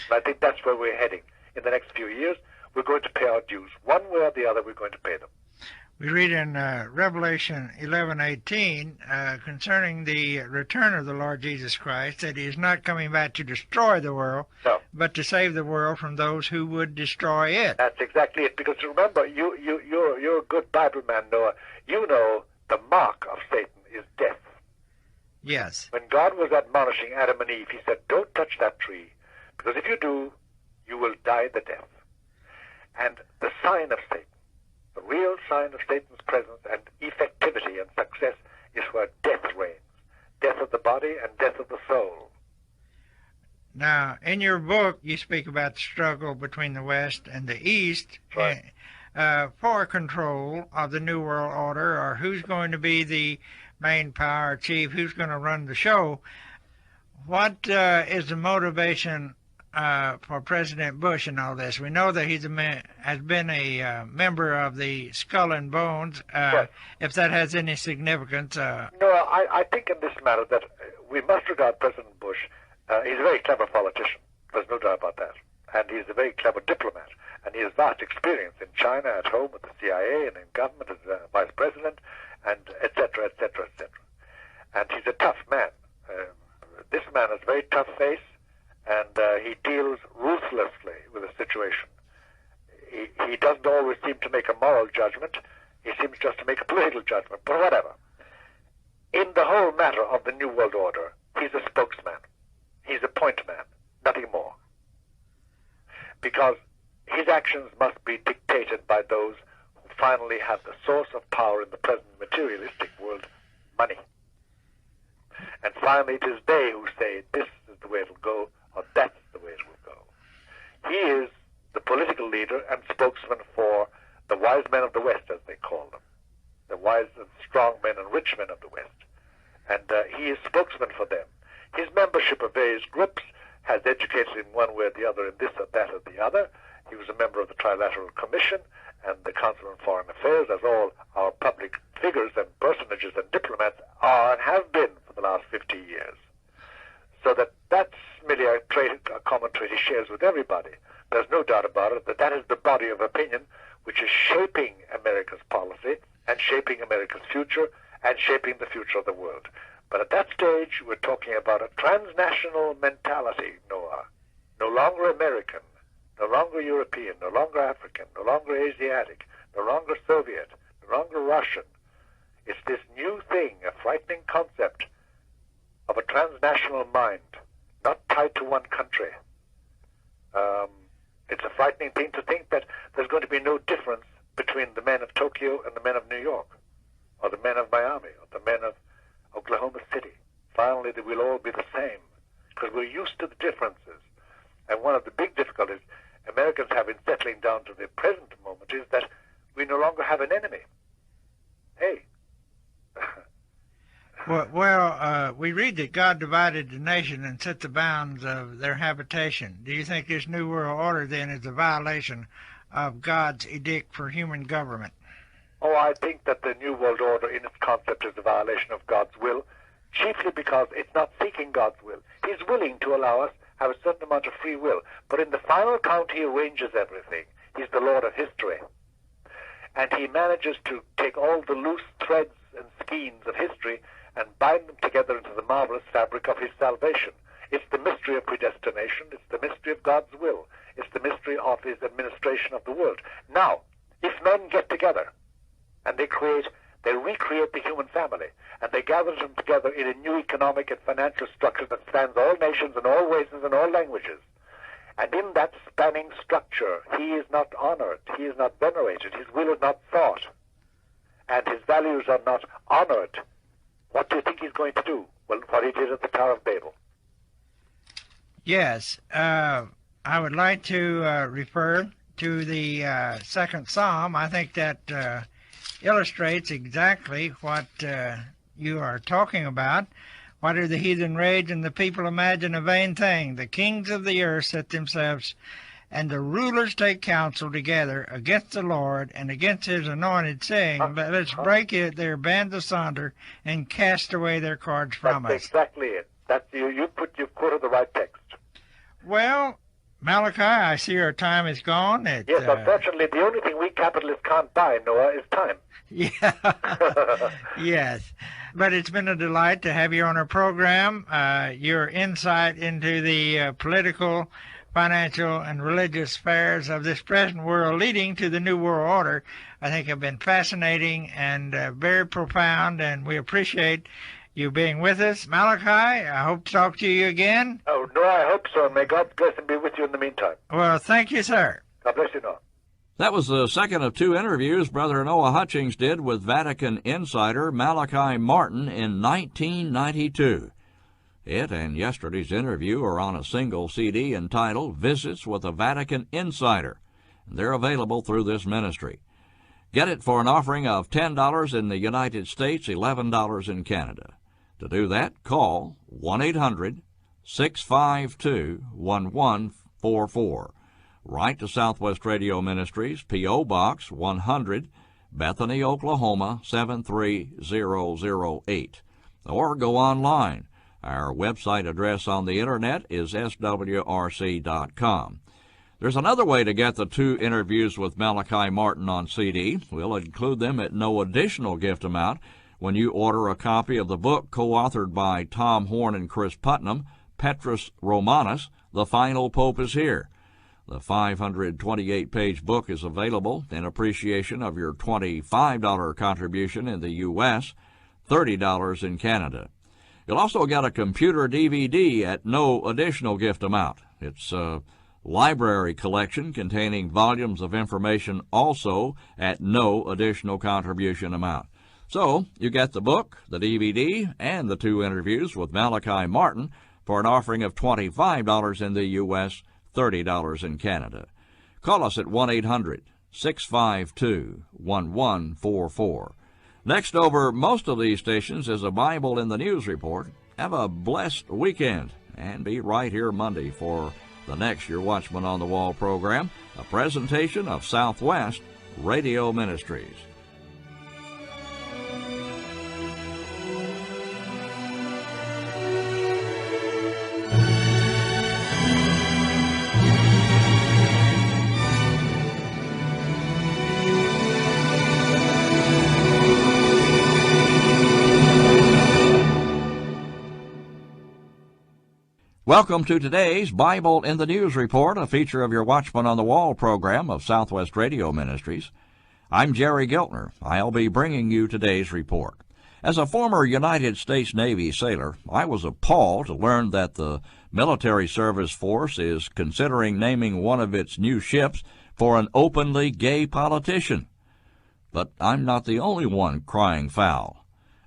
And I think that's where we're heading. In the next few years, we're going to pay our dues. One way or the other, we're going to pay them. We read in Revelation 11:18 concerning the return of the Lord Jesus Christ that he is not coming back to destroy the world, no, but to save the world from those who would destroy it. That's exactly it. Because remember, you're a good Bible man, Noah. You know the mark of Satan is death. Yes. When God was admonishing Adam and Eve, he said, don't touch that tree, because if you do, you will die the death. And the sign of Satan, the real sign of Satan's presence and effectivity and success, is where death reigns. Death of the body and death of the soul. Now, in your book, you speak about the struggle between the West and the East, right, for control of the New World Order, or who's going to be the main power chief, who's going to run the show. What is the motivation for President Bush in all this? We know that he has been a member of the Skull and Bones. Yes. If that has any significance. No, I think in this matter that we must regard President Bush. He's a very clever politician. There's no doubt about that. And he's a very clever diplomat. And he has vast experience in China, at home, with the CIA, and in government as vice president, and et cetera, et cetera, et cetera. And he's a tough man. This man has a very tough face, and he deals ruthlessly with a situation. He doesn't always seem to make a moral judgment. He seems just to make a political judgment, but whatever. In the whole matter of the New World Order, he's a spokesman. He's a point man, nothing more. because his actions must be dictated by those who finally have the source of power in the present materialistic world, money. And finally, it is they who say, this is the way it will go, or that's the way it will go. He is the political leader and spokesman for the wise men of the West, as they call them, the wise and strong men and rich men of the West. And he is spokesman for them. His membership of various groups has educated him one way or the other in this or that or the other. He was a member of the Trilateral Commission and the Council on Foreign Affairs, as all our public figures and personages and diplomats are and have been for the last 50 years. So that's merely a common trait he shares with everybody. There's no doubt about it that that is the body of opinion which is shaping America's policy and shaping America's future and shaping the future of the world. But at that stage, we're talking about a transnational mentality, Noah. No longer American, no longer European, no longer African, no longer Asiatic, no longer Soviet, no longer Russian. It's this new thing, a frightening concept of a transnational mind, not tied to one country. It's a frightening thing to think that there's going to be no difference between the men of Tokyo and the men of New York, or the men of Miami, or the men of Oklahoma City. Finally, they will all be the same, because we're used to the differences. And one of the big difficulties Americans have in settling down to the present moment is that we no longer have an enemy. Hey. Well, we read that God divided the nation and set the bounds of their habitation. Do you think this New World Order, then, is a violation of God's edict for human government? Oh, I think that the New World Order in its concept is a violation of God's will, chiefly because it's not seeking God's will. He's willing to allow us have a certain amount of free will, but in the final count he arranges everything. He's the Lord of history. And he manages to take all the loose threads and skeins of history and bind them together into the marvelous fabric of his salvation. It's the mystery of predestination. It's the mystery of God's will. It's the mystery of his administration of the world. Now, if men get together and they recreate the human family, and they gather them together in a new economic and financial structure that spans all nations and all races and all languages, and in that spanning structure, he is not honored, he is not venerated, his will is not thought, and his values are not honored, what do you think he's going to do? Well, what he did at the Tower of Babel. Yes, I would like to refer to the second Psalm. I think that illustrates exactly what you are talking about. Why do the heathen rage and the people imagine a vain thing? The kings of the earth set themselves, and the rulers take counsel together against the Lord and against his anointed, saying, let's break their bands asunder and cast away their cords from us. That's exactly it. You've quoted the right text. Well, Malachi, I see our time is gone. Yes, unfortunately, the only thing we capitalists can't buy, Noah, is time. Yeah. Yes. But it's been a delight to have you on our program. Your insight into the political, financial, and religious affairs of this present world leading to the New World Order, I think have been fascinating and very profound, and we appreciate you being with us. Malachi, I hope to talk to you again. Oh, no, I hope so. May God bless and be with you in the meantime. Well, thank you, sir. God bless you, Noah. That was the second of two interviews Brother Noah Hutchings did with Vatican insider Malachi Martin in 1992. It and yesterday's interview are on a single CD entitled Visits with a Vatican Insider. They're available through this ministry. Get it for an offering of $10 in the United States, $11 in Canada. To do that, call 1-800-652-1144. Write to Southwest Radio Ministries, P.O. Box 100, Bethany, Oklahoma 73008. Or go online. Our website address on the Internet is swrc.com. There's another way to get the two interviews with Malachi Martin on CD. We'll include them at no additional gift amount when you order a copy of the book co-authored by Tom Horn and Chris Putnam, Petrus Romanus, The Final Pope is Here. The 528-page book is available in appreciation of your $25 contribution in the U.S., $30 in Canada. You'll also get a computer DVD at no additional gift amount. It's library collection containing volumes of information also at no additional contribution amount. So you get the book, the DVD, and the 2 interviews with Malachi Martin for an offering of $25 in the U.S., $30 in Canada. Call us at 1-800-652-1144. Next over most of these stations is a Bible in the News Report. Have a blessed weekend, and be right here Monday for the next Your Watchman on the Wall program, a presentation of Southwest Radio Ministries. Welcome to today's Bible in the News Report, a feature of your Watchman on the Wall program of Southwest Radio Ministries. I'm Jerry Giltner. I'll be bringing you today's report. As a former United States Navy sailor, I was appalled to learn that the Military Service Force is considering naming one of its new ships for an openly gay politician. But I'm not the only one crying foul.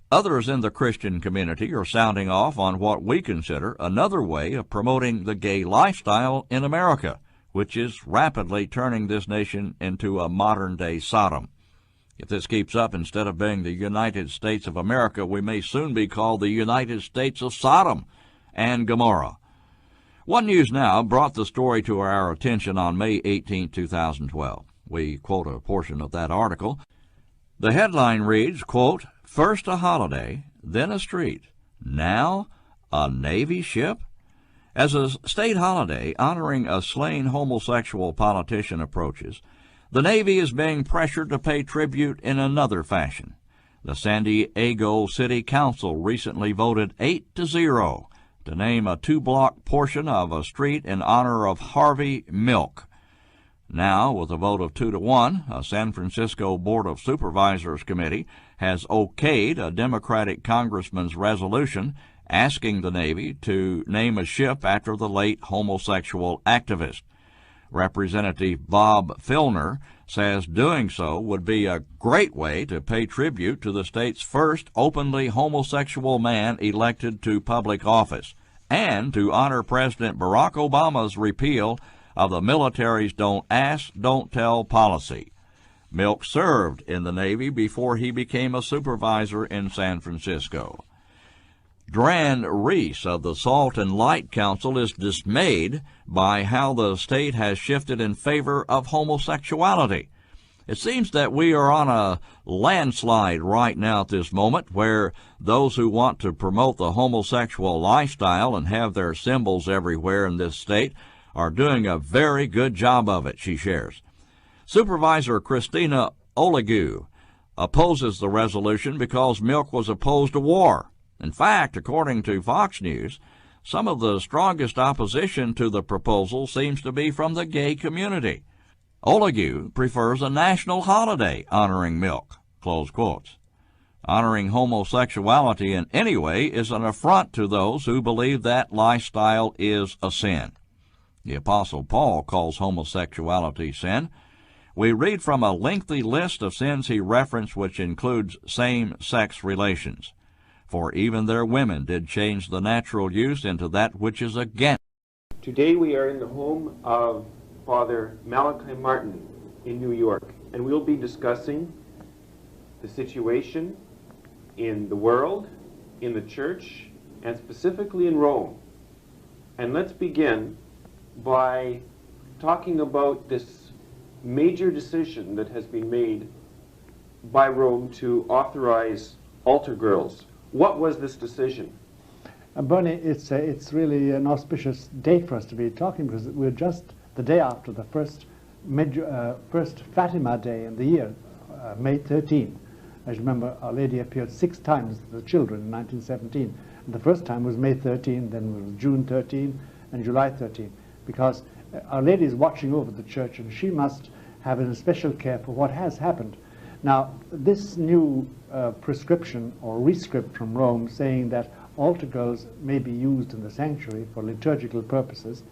Others in the Christian community are sounding off on what we consider another way of promoting the gay lifestyle in America, which is rapidly turning this nation into a modern-day Sodom. If this keeps up, instead of being the United States of America, we may soon be called the United States of Sodom and Gomorrah. One News Now brought the story to our attention on May 18, 2012. We quote a portion of that article. The headline reads, quote, "First a holiday, then a street. Now a Navy ship?" As a state holiday honoring a slain homosexual politician approaches, the Navy is being pressured to pay tribute in another fashion. The San Diego City Council recently voted 8-0 to name a 2-block portion of a street in honor of Harvey Milk. Now, with a vote of 2-1, a San Francisco Board of Supervisors committee has okayed a Democratic congressman's resolution asking the Navy to name a ship after the late homosexual activist. Representative Bob Filner says doing so would be a great way to pay tribute to the state's first openly homosexual man elected to public office, and to honor President Barack Obama's repeal of the military's Don't Ask, Don't Tell policy. Milk served in the Navy before he became a supervisor in San Francisco. Dran Reese of the Salt and Light Council is dismayed by how the state has shifted in favor of homosexuality. It seems that we are on a landslide right now at this moment, where those who want to promote the homosexual lifestyle and have their symbols everywhere in this state are doing a very good job of it, she shares. Supervisor Christina Oligou opposes the resolution because Milk was opposed to war. In fact, according to Fox News, some of the strongest opposition to the proposal seems to be from the gay community. Oligou prefers a national holiday honoring Milk, close quotes. Honoring homosexuality in any way is an affront to those who believe that lifestyle is a sin. The Apostle Paul calls homosexuality sin. We read from a lengthy list of sins he referenced, which includes same-sex relations. For even their women did change the natural use into that which is against. Today we are in the home of Father Malachi Martin in New York, and we'll be discussing the situation in the world, in the church, and specifically in Rome. And let's begin by talking about this major decision that has been made by Rome to authorize altar girls. What was this decision? Bernie, it's really an auspicious day for us to be talking, because we're just the day after the first Fatima Day in the year, May 13. As you remember, Our Lady appeared 6 times to the children in 1917. And the first time was May 13, then it was June 13, and July 13. Because Our Lady is watching over the church, and she must have a special care for what has happened. Now, this new prescription or rescript from Rome saying that altar girls may be used in the sanctuary for liturgical purposes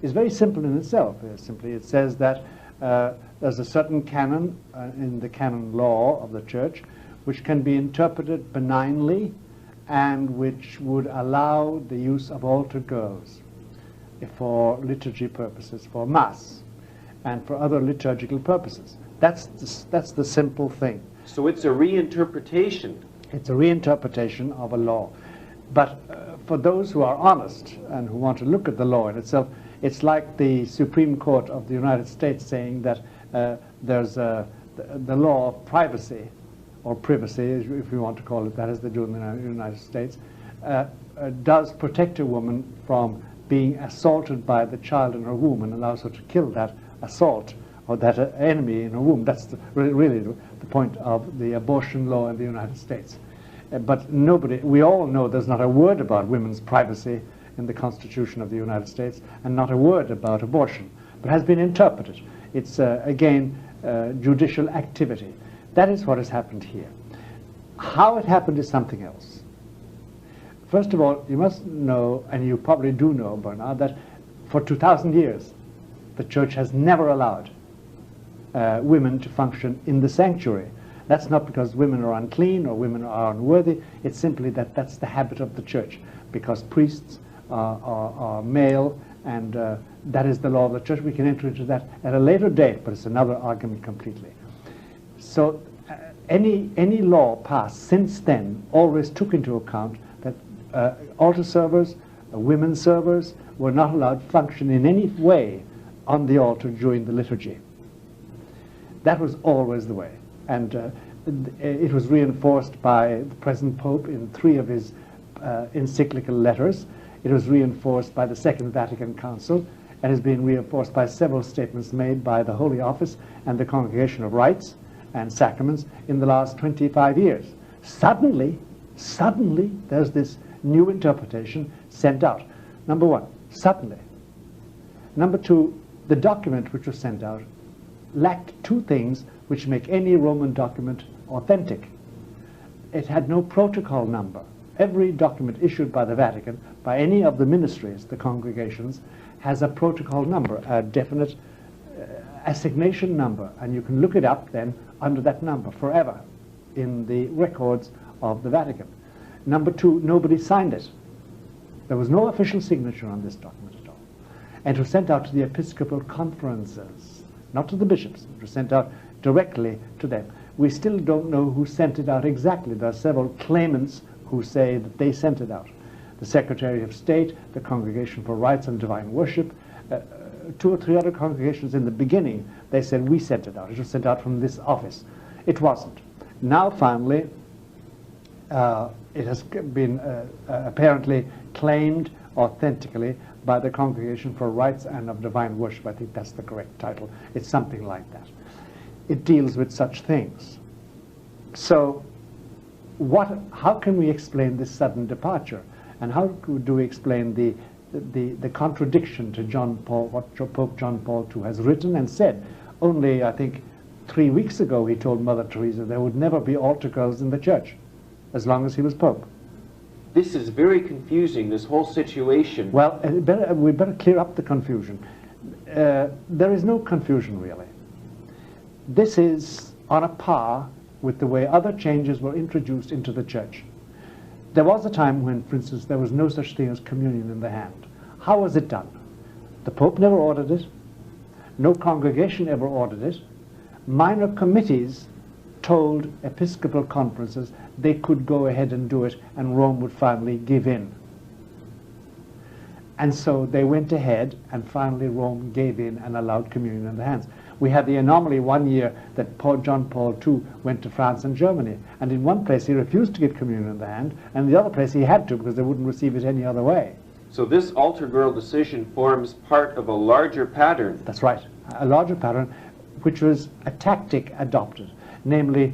is very simple in itself. Simply, it says that there's a certain canon in the canon law of the church which can be interpreted benignly and which would allow the use of altar girls for liturgy purposes, for Mass, and for other liturgical purposes. That's the simple thing. So it's a reinterpretation. It's a reinterpretation of a law. But for those who are honest and who want to look at the law in itself, it's like the Supreme Court of the United States saying that there's the law of privacy, or privacy, if you want to call it that, as they do in the United States, does protect a woman from being assaulted by the child in her womb and allows her to kill that assault or that enemy in her womb. That's really the point of the abortion law in the United States. But we all know there's not a word about women's privacy in the Constitution of the United States, and not a word about abortion, but has been interpreted. It's, again, judicial activity. That is what has happened here. How it happened is something else. First of all, you must know, and you probably do know, Bernard, that for 2,000 years, the Church has never allowed women to function in the sanctuary. That's not because women are unclean or women are unworthy. It's simply that that's the habit of the Church, because priests are male, and that is the law of the Church. We can enter into that at a later date, but it's another argument completely. So any law passed since then always took into account that altar servers, women servers, were not allowed to function in any way on the altar during the liturgy. That was always the way. And it was reinforced by the present Pope in 3 of his encyclical letters. It was reinforced by the Second Vatican Council, and has been reinforced by several statements made by the Holy Office and the Congregation of Rites and Sacraments in the last 25 years. Suddenly, there's this new interpretation sent out. Number one, suddenly. Number two, the document which was sent out lacked 2 things which make any Roman document authentic. It had no protocol number. Every document issued by the Vatican, by any of the ministries, the congregations, has a protocol number, a definite assignation number, and you can look it up then under that number forever in the records of the Vatican. Number 2, nobody signed it. There was no official signature on this document at all. And it was sent out to the Episcopal conferences, not to the bishops. It was sent out directly to them. We still don't know who sent it out exactly. There are several claimants who say that they sent it out. The Secretary of State, the Congregation for Rites and Divine Worship, 2 or 3 other congregations in the beginning, they said, we sent it out. It was sent out from this office. It wasn't. Now, finally, it has been apparently claimed authentically by the Congregation for Rites and of Divine Worship. I think that's the correct title. It's something like that. It deals with such things. So, how can we explain this sudden departure? And how do we explain the contradiction to what Pope John Paul II has written and said? Only, I think, 3 weeks ago he told Mother Teresa there would never be altar girls in the church as long as he was Pope. This is very confusing, this whole situation. Well, we better clear up the confusion. There is no confusion, really. This is on a par with the way other changes were introduced into the church. There was a time when, for instance, there was no such thing as communion in the hand. How was it done? The Pope never ordered it. No congregation ever ordered it. Minor committees told Episcopal conferences they could go ahead and do it, and Rome would finally give in. And so they went ahead, and finally Rome gave in and allowed communion in the hands. We had the anomaly one year that John Paul II went to France and Germany, and in one place he refused to give communion in the hand, and in the other place he had to because they wouldn't receive it any other way. So this altar girl decision forms part of a larger pattern. That's right, a larger pattern, which was a tactic adopted, namely,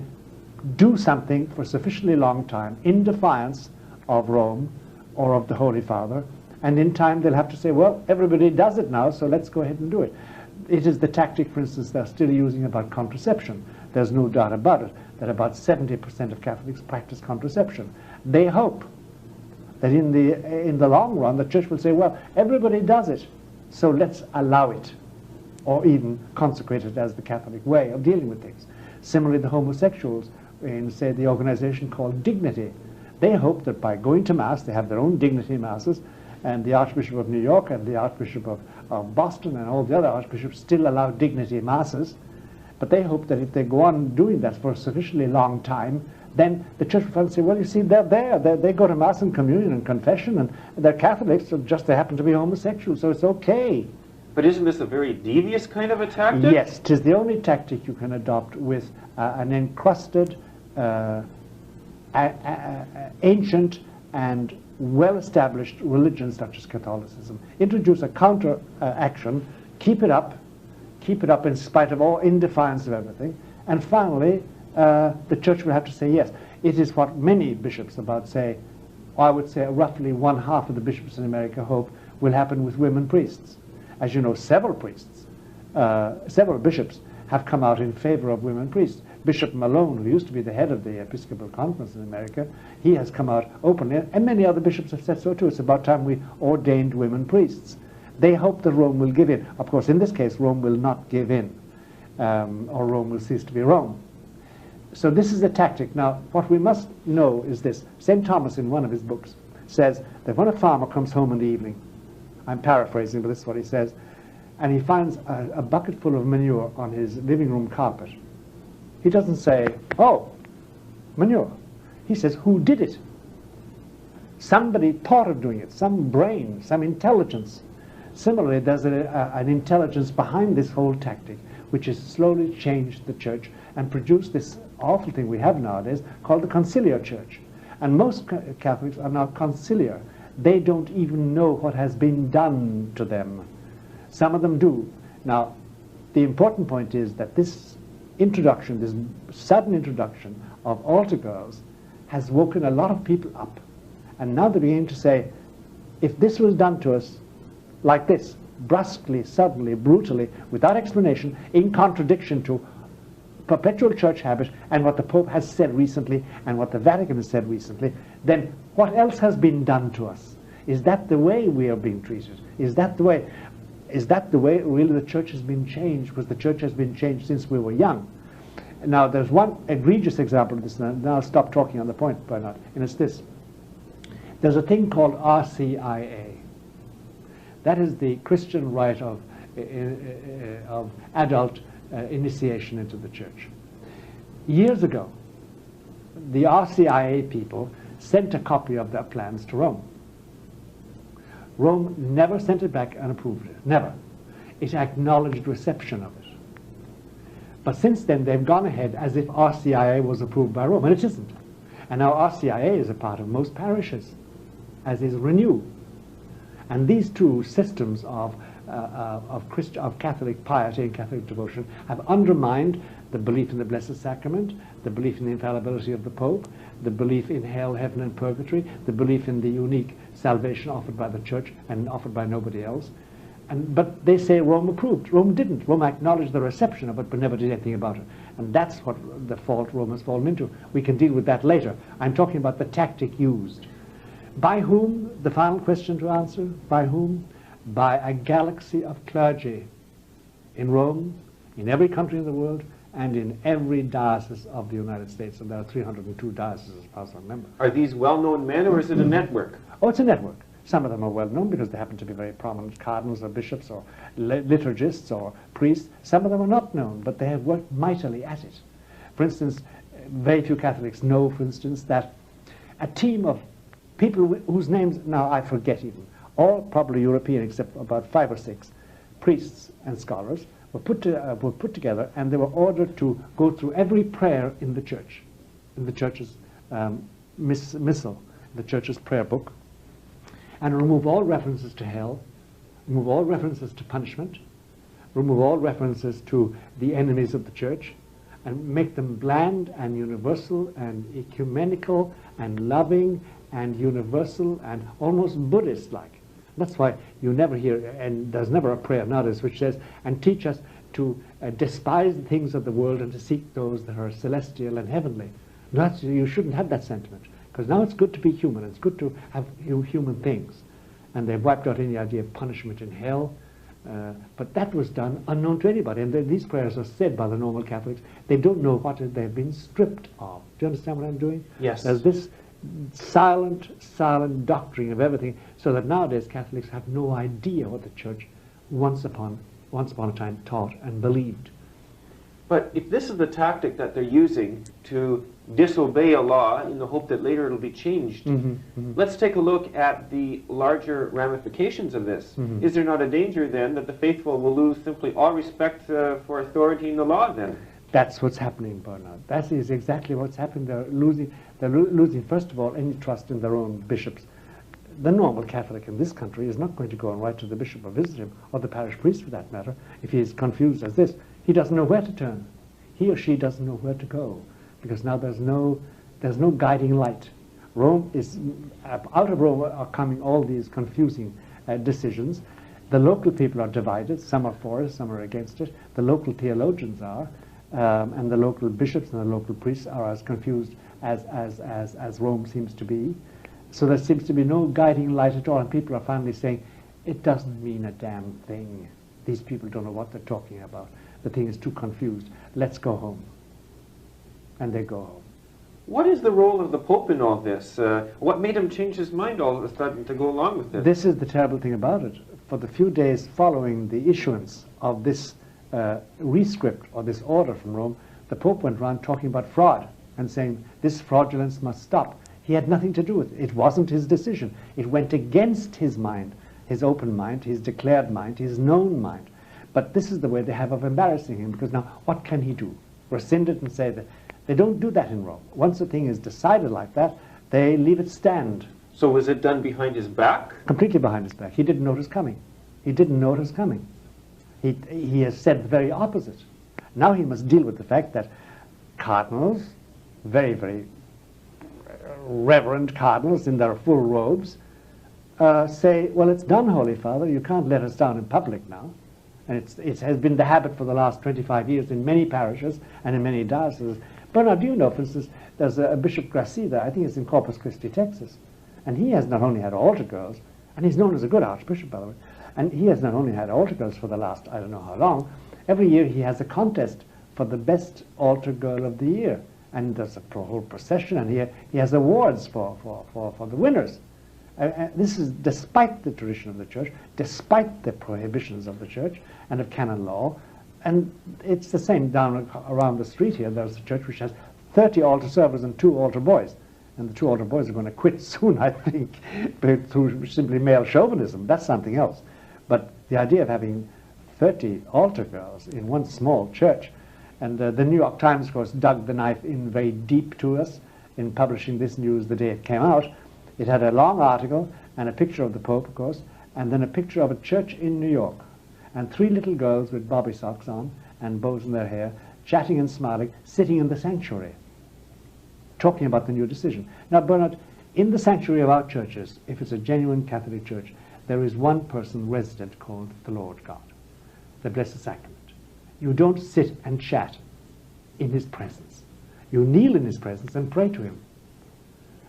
do something for a sufficiently long time in defiance of Rome or of the Holy Father, and in time they'll have to say, well, everybody does it now, so let's go ahead and do it. It is the tactic, for instance, they're still using about contraception. There's no doubt about it, that about 70% of Catholics practice contraception. They hope that in the long run, the Church will say, well, everybody does it. so let's allow it, or even consecrate it as the Catholic way of dealing with things. Similarly, the homosexuals in, say, the organization called Dignity, they hope that by going to Mass, they have their own Dignity Masses, and the Archbishop of New York and the Archbishop of Boston and all the other archbishops still allow Dignity Masses, but they hope that if they go on doing that for a sufficiently long time, then the church will finally say, well, you see, they're there. They go to Mass and communion and confession, and they're Catholics, so just they happen to be homosexual, so it's okay. But isn't this a very devious kind of a tactic? Yes, 'tis the only tactic you can adopt with an encrusted, ancient and well-established religion such as Catholicism. Introduce a counter action, keep it up in spite of all, in defiance of everything, and finally the church will have to say yes. It is what many bishops, about say, I would say roughly 1/2 of the bishops in America hope will happen with women priests. As you know, several bishops have come out in favor of women priests. Bishop Malone, who used to be the head of the Episcopal Conference in America, he has come out openly, and many other bishops have said so too. It's about time we ordained women priests. They hope that Rome will give in. Of course, in this case, Rome will not give in, or Rome will cease to be Rome. So this is the tactic. Now, what we must know is this. St. Thomas, in one of his books, says that when a farmer comes home in the evening, I'm paraphrasing, but this is what he says, and he finds a bucket full of manure on his living room carpet, he doesn't say, oh, manure. He says, who did it? Somebody thought of doing it, some brain, some intelligence. Similarly, there's an intelligence behind this whole tactic, which has slowly changed the church and produced this awful thing we have nowadays called the conciliar church. And most Catholics are now conciliar. They don't even know what has been done to them. Some of them do. Now, the important point is that this introduction, this sudden introduction of altar girls has woken a lot of people up. And now they're beginning to say, if this was done to us like this, brusquely, suddenly, brutally, without explanation, in contradiction to perpetual church habit and what the Pope has said recently and what the Vatican has said recently, then what else has been done to us? Is that the way we are being treated? Is that the way really the church has been changed? Because the church has been changed since we were young. Now, there's one egregious example of this, and I'll stop talking on the point by now, and it's this. There's a thing called RCIA. That is the Christian rite of adult initiation into the church. Years ago, the RCIA people sent a copy of their plans to Rome. Rome never sent it back and approved it. Never. It acknowledged reception of it. But since then, they've gone ahead as if RCIA was approved by Rome, and it isn't. And now RCIA is a part of most parishes, as is Renew. And these two systems of Catholic piety and Catholic devotion have undermined the belief in the Blessed Sacrament, the belief in the infallibility of the Pope, the belief in hell, heaven, and purgatory, the belief in the unique salvation offered by the Church and offered by nobody else. But they say Rome approved. Rome didn't. Rome acknowledged the reception of it, but never did anything about it. And that's what the fault Rome has fallen into. We can deal with that later. I'm talking about the tactic used. By whom? The final question to answer. By whom? By a galaxy of clergy in Rome, in every country in the world, and in every diocese of the United States. And there are 302 dioceses, as far as I remember. Are these well-known men, or is it a network? Oh, it's a network. Some of them are well known because they happen to be very prominent cardinals or bishops or liturgists or priests. Some of them are not known, but they have worked mightily at it. For instance, very few Catholics know, for instance, that a team of people whose names now I forget even, all probably European except about 5 or 6 priests and scholars, were put together, and they were ordered to go through every prayer in the church, in the church's missal, the church's prayer book, and remove all references to hell, remove all references to punishment, remove all references to the enemies of the church, and make them bland and universal and ecumenical and loving and universal and almost Buddhist-like. That's why you never hear, and there's never a prayer nowadays which says, and teach us to despise the things of the world and to seek those that are celestial and heavenly. You shouldn't have that sentiment. Because now it's good to be human. It's good to have human things. And they've wiped out any idea of punishment in hell. But that was done unknown to anybody. And these prayers are said by the normal Catholics. They don't know what they've been stripped of. Do you understand what I'm doing? Yes. There's this silent doctrine of everything, so that nowadays Catholics have no idea what the Church once upon a time taught and believed. But if this is the tactic that they're using to disobey a law in the hope that later it'll be changed, let's take a look at the larger ramifications of this. Is there not a danger then that the faithful will lose simply all respect for authority in the law then? That's what's happening, Bernard. That is exactly what's happening. They're losing, first of all, any trust in their own bishops. The normal Catholic in this country is not going to go and write to the bishop or visit him, or the parish priest for that matter, if he is confused as this. He doesn't know where to turn. He or she doesn't know where to go, because now there's no guiding light. Rome is, out of Rome are coming all these confusing decisions. The local people are divided. Some are for it, some are against it. The local theologians are, and the local bishops and the local priests are as confused as Rome seems to be. So there seems to be no guiding light at all, and people are finally saying, it doesn't mean a damn thing. These people don't know what they're talking about. The thing is too confused. Let's go home. And they go home. What is the role of the Pope in all this? What made him change his mind all of a sudden to go along with this? This is the terrible thing about it. For the few days following the issuance of this rescript or this order from Rome, the Pope went around talking about fraud and saying this fraudulence must stop. He had nothing to do with it. It wasn't his decision. It went against his mind, his open mind, his declared mind, his known mind. But this is the way they have of embarrassing him, because now what can he do? Rescind it and say that. They don't do that in Rome. Once a thing is decided like that, they leave it stand. So was it done behind his back? Completely behind his back. He didn't know it was coming. He didn't know it was coming. He has said the very opposite. Now he must deal with the fact that cardinals, very, very reverend cardinals in their full robes, say, well, it's done, Holy Father. You can't let us down in public now. And it has been the habit for the last 25 years in many parishes and in many dioceses. Bernard, do you know, for instance, there's a Bishop Gracida, I think it's in Corpus Christi, Texas, and he has not only had altar girls, and he's known as a good archbishop, by the way, and he has not only had altar girls for the last, I don't know how long, every year he has a contest for the best altar girl of the year, and there's a whole procession, and he has awards for the winners. This is despite the tradition of the Church, despite the prohibitions of the Church and of canon law. And it's the same down around the street here. There's a church which has 30 altar servers and 2 altar boys. And the 2 altar boys are going to quit soon, I think, through simply male chauvinism. That's something else. But the idea of having 30 altar girls in one small church, and the New York Times, of course, dug the knife in very deep to us in publishing this news the day it came out. It had a long article and a picture of the Pope, of course, and then a picture of a church in New York, and 3 little girls with bobby socks on and bows in their hair, chatting and smiling, sitting in the sanctuary, talking about the new decision. Now, Bernard, in the sanctuary of our churches, if it's a genuine Catholic church, there is one person resident called the Lord God, the Blessed Sacrament. You don't sit and chat in his presence. You kneel in his presence and pray to him.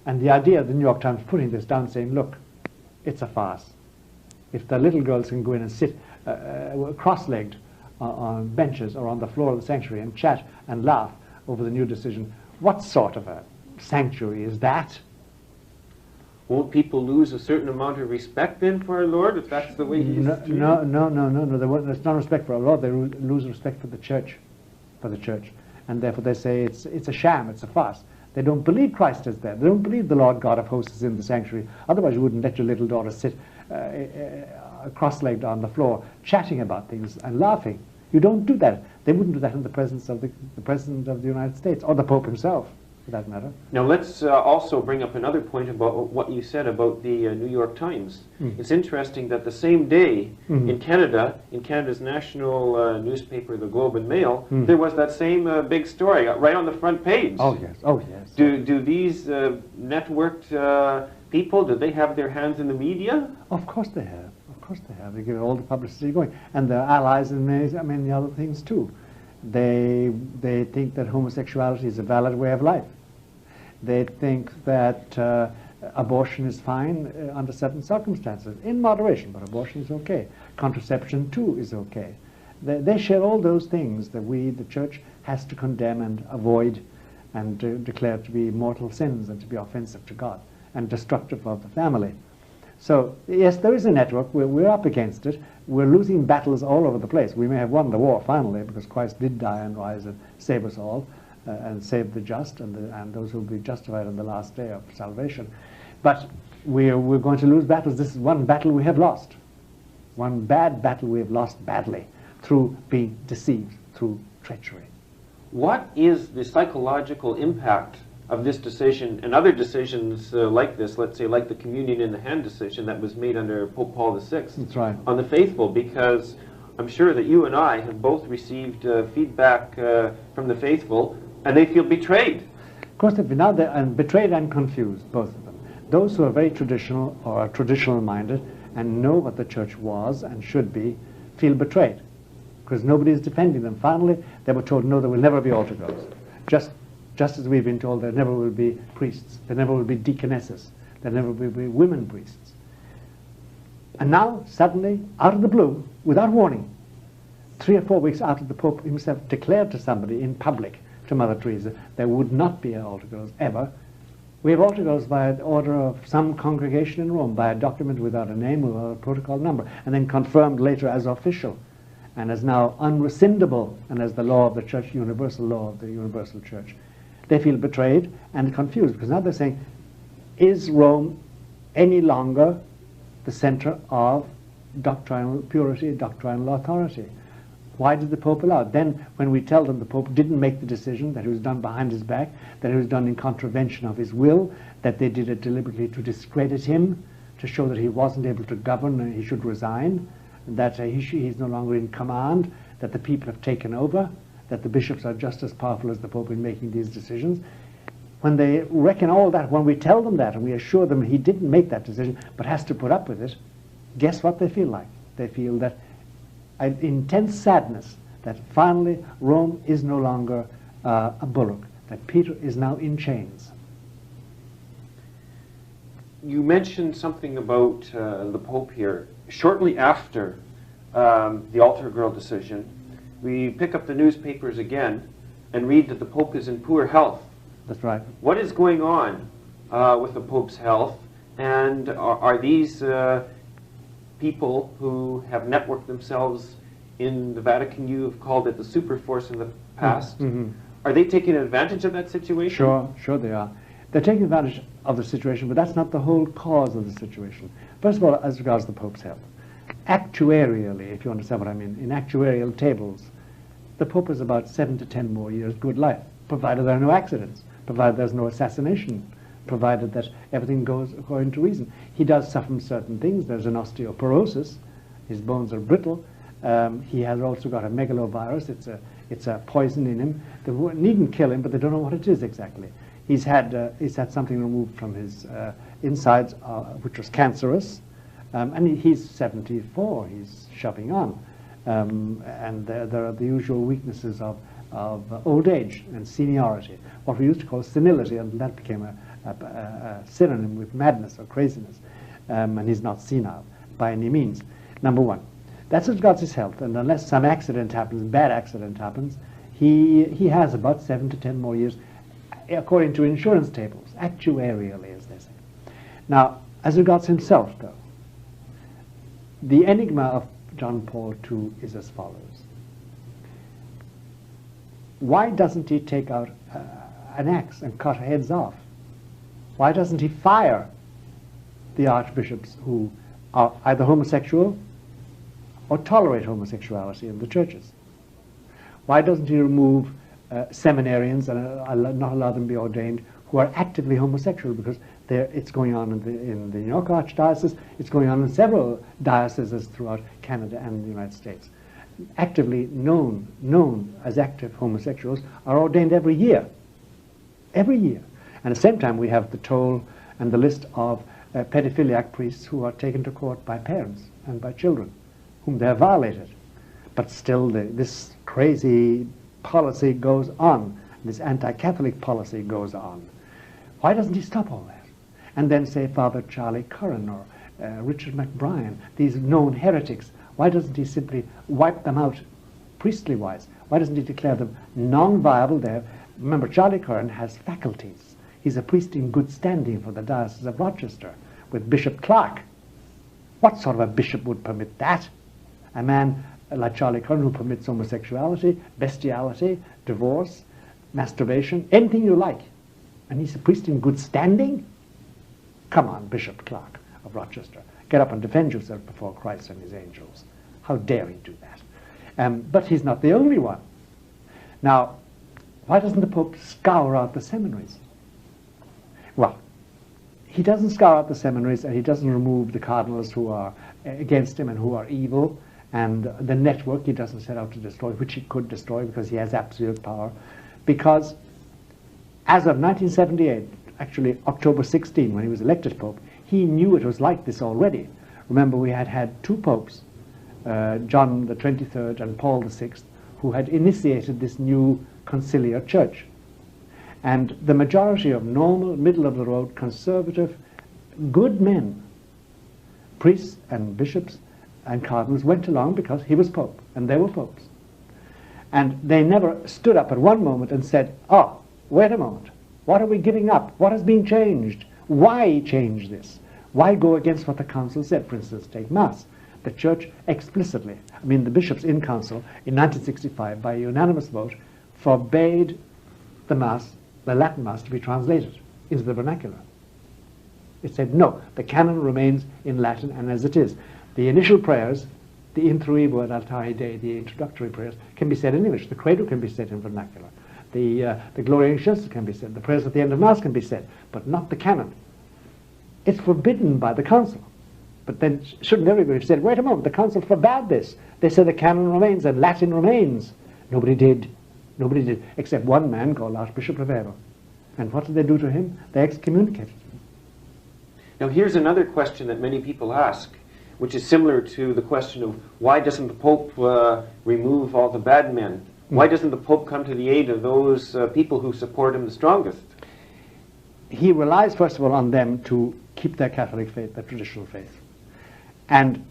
And the idea of the New York Times putting this down, saying, look, it's a farce. If the little girls can go in and sit cross-legged on benches or on the floor of the sanctuary and chat and laugh over the new decision, what sort of a sanctuary is that? Won't people lose a certain amount of respect then for our Lord if that's the way he's treated? No. There's no respect for our Lord. They lose respect for the Church, and therefore they say it's a sham, it's a farce. They don't believe Christ is there. They don't believe the Lord God of hosts is in the sanctuary. Otherwise you wouldn't let your little daughter sit cross-legged on the floor chatting about things and laughing. You don't do that. They wouldn't do that in the presence of the President of the United States, or the Pope himself, for that matter. Now let's also bring up another point about what you said about the New York Times. It's interesting that the same day in Canada's national newspaper, the Globe and Mail, there was that same big story right on the front page. Oh yes. Do these networked people, do they have their hands in the media? Of course they have. Of course they have. They give all the publicity going, and they're allies in many other things too. They think that homosexuality is a valid way of life. They think that Abortion is fine under certain circumstances, in moderation, but abortion is okay. Contraception too is okay. They share all those things that we, the church, has to condemn and avoid and declare to be mortal sins and to be offensive to God and destructive of the family. So, yes, there is a network. We're up against it. We're losing battles all over the place. We may have won the war finally because Christ did die and rise and save us all and save the just and those who will be justified on the last day of salvation. But we're going to lose battles. This is one battle we have lost. One bad battle we have lost badly through being deceived, through treachery. What is the psychological impact of this decision and other decisions like this, let's say like the communion in the hand decision that was made under Pope Paul VI? That's right. On the faithful? Because I'm sure that you and I have both received feedback from the faithful, and they feel betrayed. Of course, they've been out there and betrayed and confused, both of them. Those who are very traditional or are traditional-minded and know what the church was and should be feel betrayed because nobody is defending them. Finally, they were told, no, there will never be altar girls. Just as we've been told there never will be priests, there never will be deaconesses, there never will be women priests. And now, suddenly, out of the blue, without warning, 3 or 4 weeks after the Pope himself declared to somebody in public, to Mother Teresa, there would not be altar girls ever, we have altar girls by order of some congregation in Rome, by a document without a name, without a protocol number, and then confirmed later as official, and as now unrescindable, and as the law of the Church, universal law of the universal Church. They feel betrayed and confused, because now they're saying, is Rome any longer the center of doctrinal purity, doctrinal authority? Why did the Pope allow it? Then, when we tell them the Pope didn't make the decision, that it was done behind his back, that it was done in contravention of his will, that they did it deliberately to discredit him, to show that he wasn't able to govern and he should resign, that he's no longer in command, that the people have taken over, that the bishops are just as powerful as the Pope in making these decisions. When they reckon all that, when we tell them that and we assure them he didn't make that decision but has to put up with it, guess what they feel like? They feel that an intense sadness that finally Rome is no longer a bullock, that Peter is now in chains. You mentioned something about the Pope here. Shortly after the altar girl decision, we pick up the newspapers again and read that the Pope is in poor health. That's right. What is going on with the Pope's health, and are these people who have networked themselves in the Vatican, you have called it the super force in the past, are they taking advantage of that situation? Sure they are. They're taking advantage of the situation, but that's not the whole cause of the situation. First of all, as regards the Pope's health, actuarially, if you understand what I mean, in actuarial tables, the Pope has about 7 to 10 more years good life, provided there are no accidents, provided there's no assassination, provided that everything goes according to reason. He does suffer from certain things. There's an osteoporosis. His bones are brittle. He has also got a megalovirus. It's a poison in him. They needn't kill him, but they don't know what it is exactly. He's had something removed from his insides, which was cancerous, and he's 74. He's shoving on, and there are the usual weaknesses of old age and seniority, what we used to call senility, and that became a synonym with madness or craziness, and he's not senile by any means. Number one. That's as regards his health, and unless some accident happens, bad accident happens, he has about 7 to 10 more years, according to insurance tables, actuarially, as they say. Now, as regards himself, though, the enigma of John Paul II is as follows. Why doesn't he take out an axe and cut heads off? Why doesn't he fire the archbishops who are either homosexual or tolerate homosexuality in the churches? Why doesn't he remove seminarians and not allow them to be ordained who are actively homosexual? Because it's going on in the New York Archdiocese, it's going on in several dioceses throughout Canada and the United States. Actively known as active homosexuals are ordained every year. Every year. And at the same time we have the toll and the list of pedophiliac priests who are taken to court by parents and by children whom they have violated. But still this crazy policy goes on, this anti-Catholic policy goes on. Why doesn't he stop all that? and then say Father Charlie Curran or Richard McBrien, these known heretics? Why doesn't he simply wipe them out priestly-wise? Why doesn't he declare them non-viable there? Remember, Charlie Curran has faculties. He's a priest in good standing for the Diocese of Rochester with Bishop Clark. What sort of a bishop would permit that? A man like Charlie Curran who permits homosexuality, bestiality, divorce, masturbation, anything you like. And he's a priest in good standing? Come on, Bishop Clark of Rochester. Get up and defend yourself before Christ and his angels. How dare he do that? But he's not the only one. Now, why doesn't the Pope scour out the seminaries? Well, he doesn't scour out the seminaries, and he doesn't remove the cardinals who are against him and who are evil, and the network he doesn't set out to destroy, which he could destroy because he has absolute power. Because as of 1978, actually October 16, when he was elected Pope, he knew it was like this already. Remember, we had two popes, John the 23rd and Paul the 6th, who had initiated this new conciliar church. And the majority of normal, middle-of-the-road, conservative, good men, priests and bishops and cardinals, went along because he was Pope, and they were popes. And they never stood up at one moment and said, oh, wait a moment, what are we giving up? What has been changed? Why change this? Why go against what the council said? For instance, take Mass. The Church explicitly, I mean the bishops in council in 1965, by unanimous vote, forbade the Mass, the Latin Mass, to be translated into the vernacular. It said, no, the canon remains in Latin and as it is. The initial prayers, the Intruibo et Altae Dei, the introductory prayers, can be said in English. The Credo can be said in vernacular. The Gloria in Excelsis can be said. The prayers at the end of Mass can be said, but not the canon. It's forbidden by the council. But then shouldn't everybody have said, wait a moment, the council forbade this. They said the canon remains and Latin remains. Nobody did. Nobody did, except one man called Archbishop Rivero. And what did they do to him? They excommunicated him. Now here's another question that many people ask, which is similar to the question of why doesn't the Pope remove all the bad men? Why doesn't the Pope come to the aid of those people who support him the strongest? He relies, first of all, on them to keep their Catholic faith, their traditional faith. And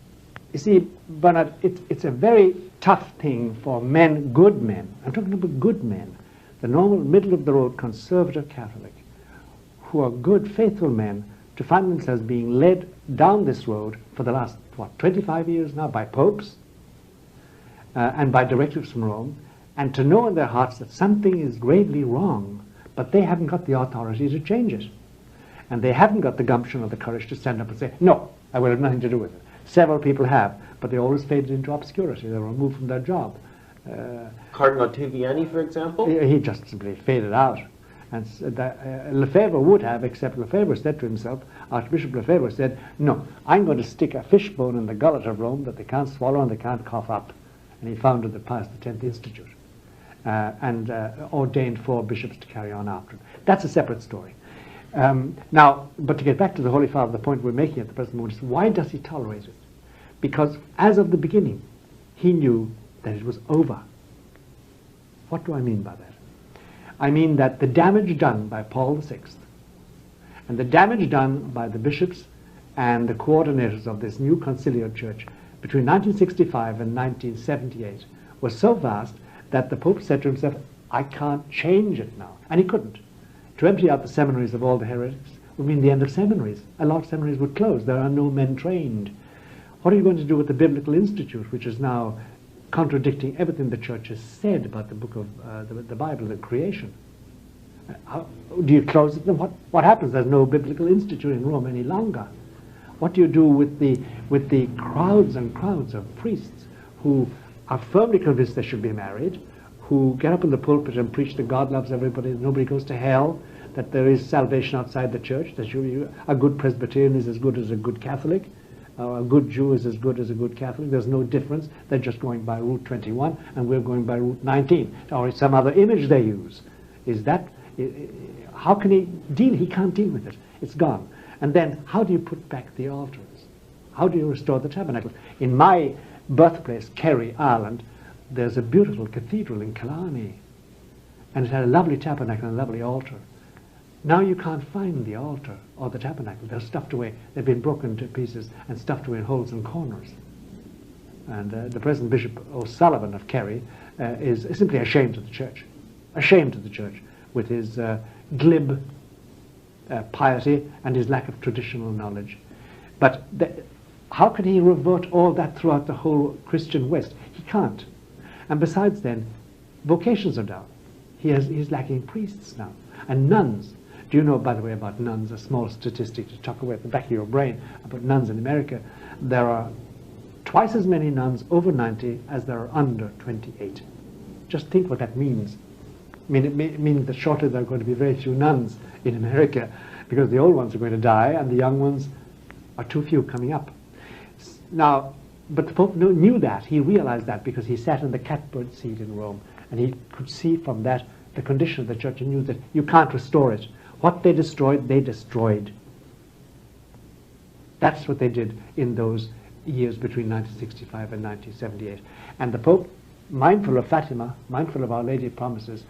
you see, Bernard, it's a very tough thing for men, good men, I'm talking about good men, the normal middle-of-the-road conservative Catholic, who are good, faithful men, to find themselves being led down this road for the last, 25 years now, by popes and by directives from Rome, and to know in their hearts that something is gravely wrong, but they haven't got the authority to change it. And they haven't got the gumption or the courage to stand up and say, no, I will have nothing to do with it. Several people have, but they always faded into obscurity. They were removed from their job. Cardinal Ottaviani, for example? He just simply faded out. And Lefebvre would have, except Lefebvre said to himself, Archbishop Lefebvre said, no, I'm going to stick a fishbone in the gullet of Rome that they can't swallow and they can't cough up. And he founded the Pius X Institute and ordained 4 bishops to carry on after him. That's a separate story. Now, but to get back to the Holy Father, the point we're making at the present moment is, why does he tolerate it? Because as of the beginning, he knew that it was over. What do I mean by that? I mean that the damage done by Paul VI and the damage done by the bishops and the coordinators of this new conciliar church between 1965 and 1978 was so vast that the Pope said to himself, I can't change it now. And he couldn't. To empty out the seminaries of all the heretics would mean the end of seminaries. A lot of seminaries would close. There are no men trained. What are you going to do with the Biblical Institute, which is now contradicting everything the Church has said about the book of the Bible, the creation? How, do you close it? What happens? There's no Biblical Institute in Rome any longer. What do you do with the crowds and crowds of priests who are firmly convinced they should be married, who get up in the pulpit and preach that God loves everybody, that nobody goes to hell, that there is salvation outside the church, that a good Presbyterian is as good as a good Catholic, a good Jew is as good as a good Catholic. There's no difference. They're just going by Route 21 and we're going by Route 19, or some other image they use. Is that, how can he deal? He can't deal with it. It's gone. And then how do you put back the altars? How do you restore the tabernacle? In my birthplace, Kerry, Ireland, there's a beautiful cathedral in Killarney, and it had a lovely tabernacle and a lovely altar. Now you can't find the altar or the tabernacle. They're stuffed away. They've been broken to pieces and stuffed away in holes and corners. And the present Bishop O'Sullivan of Kerry is simply ashamed of the church. Ashamed of the church with his glib piety and his lack of traditional knowledge. But how can he revert all that throughout the whole Christian West? He can't. And besides then, vocations are down. He's lacking priests now. And nuns. Do you know, by the way, about nuns, a small statistic to tuck away at the back of your brain about nuns in America? There are twice as many nuns over 90 as there are under 28. Just think what that means. I mean, it means that shortly there are going to be very few nuns in America because the old ones are going to die and the young ones are too few coming up. Now, but the Pope knew that. He realized that because he sat in the catbird seat in Rome and he could see from that the condition of the church and knew that you can't restore it. What they destroyed, they destroyed. That's what they did in those years between 1965 and 1978. And the Pope, mindful of Fatima, mindful of Our Lady of Promises,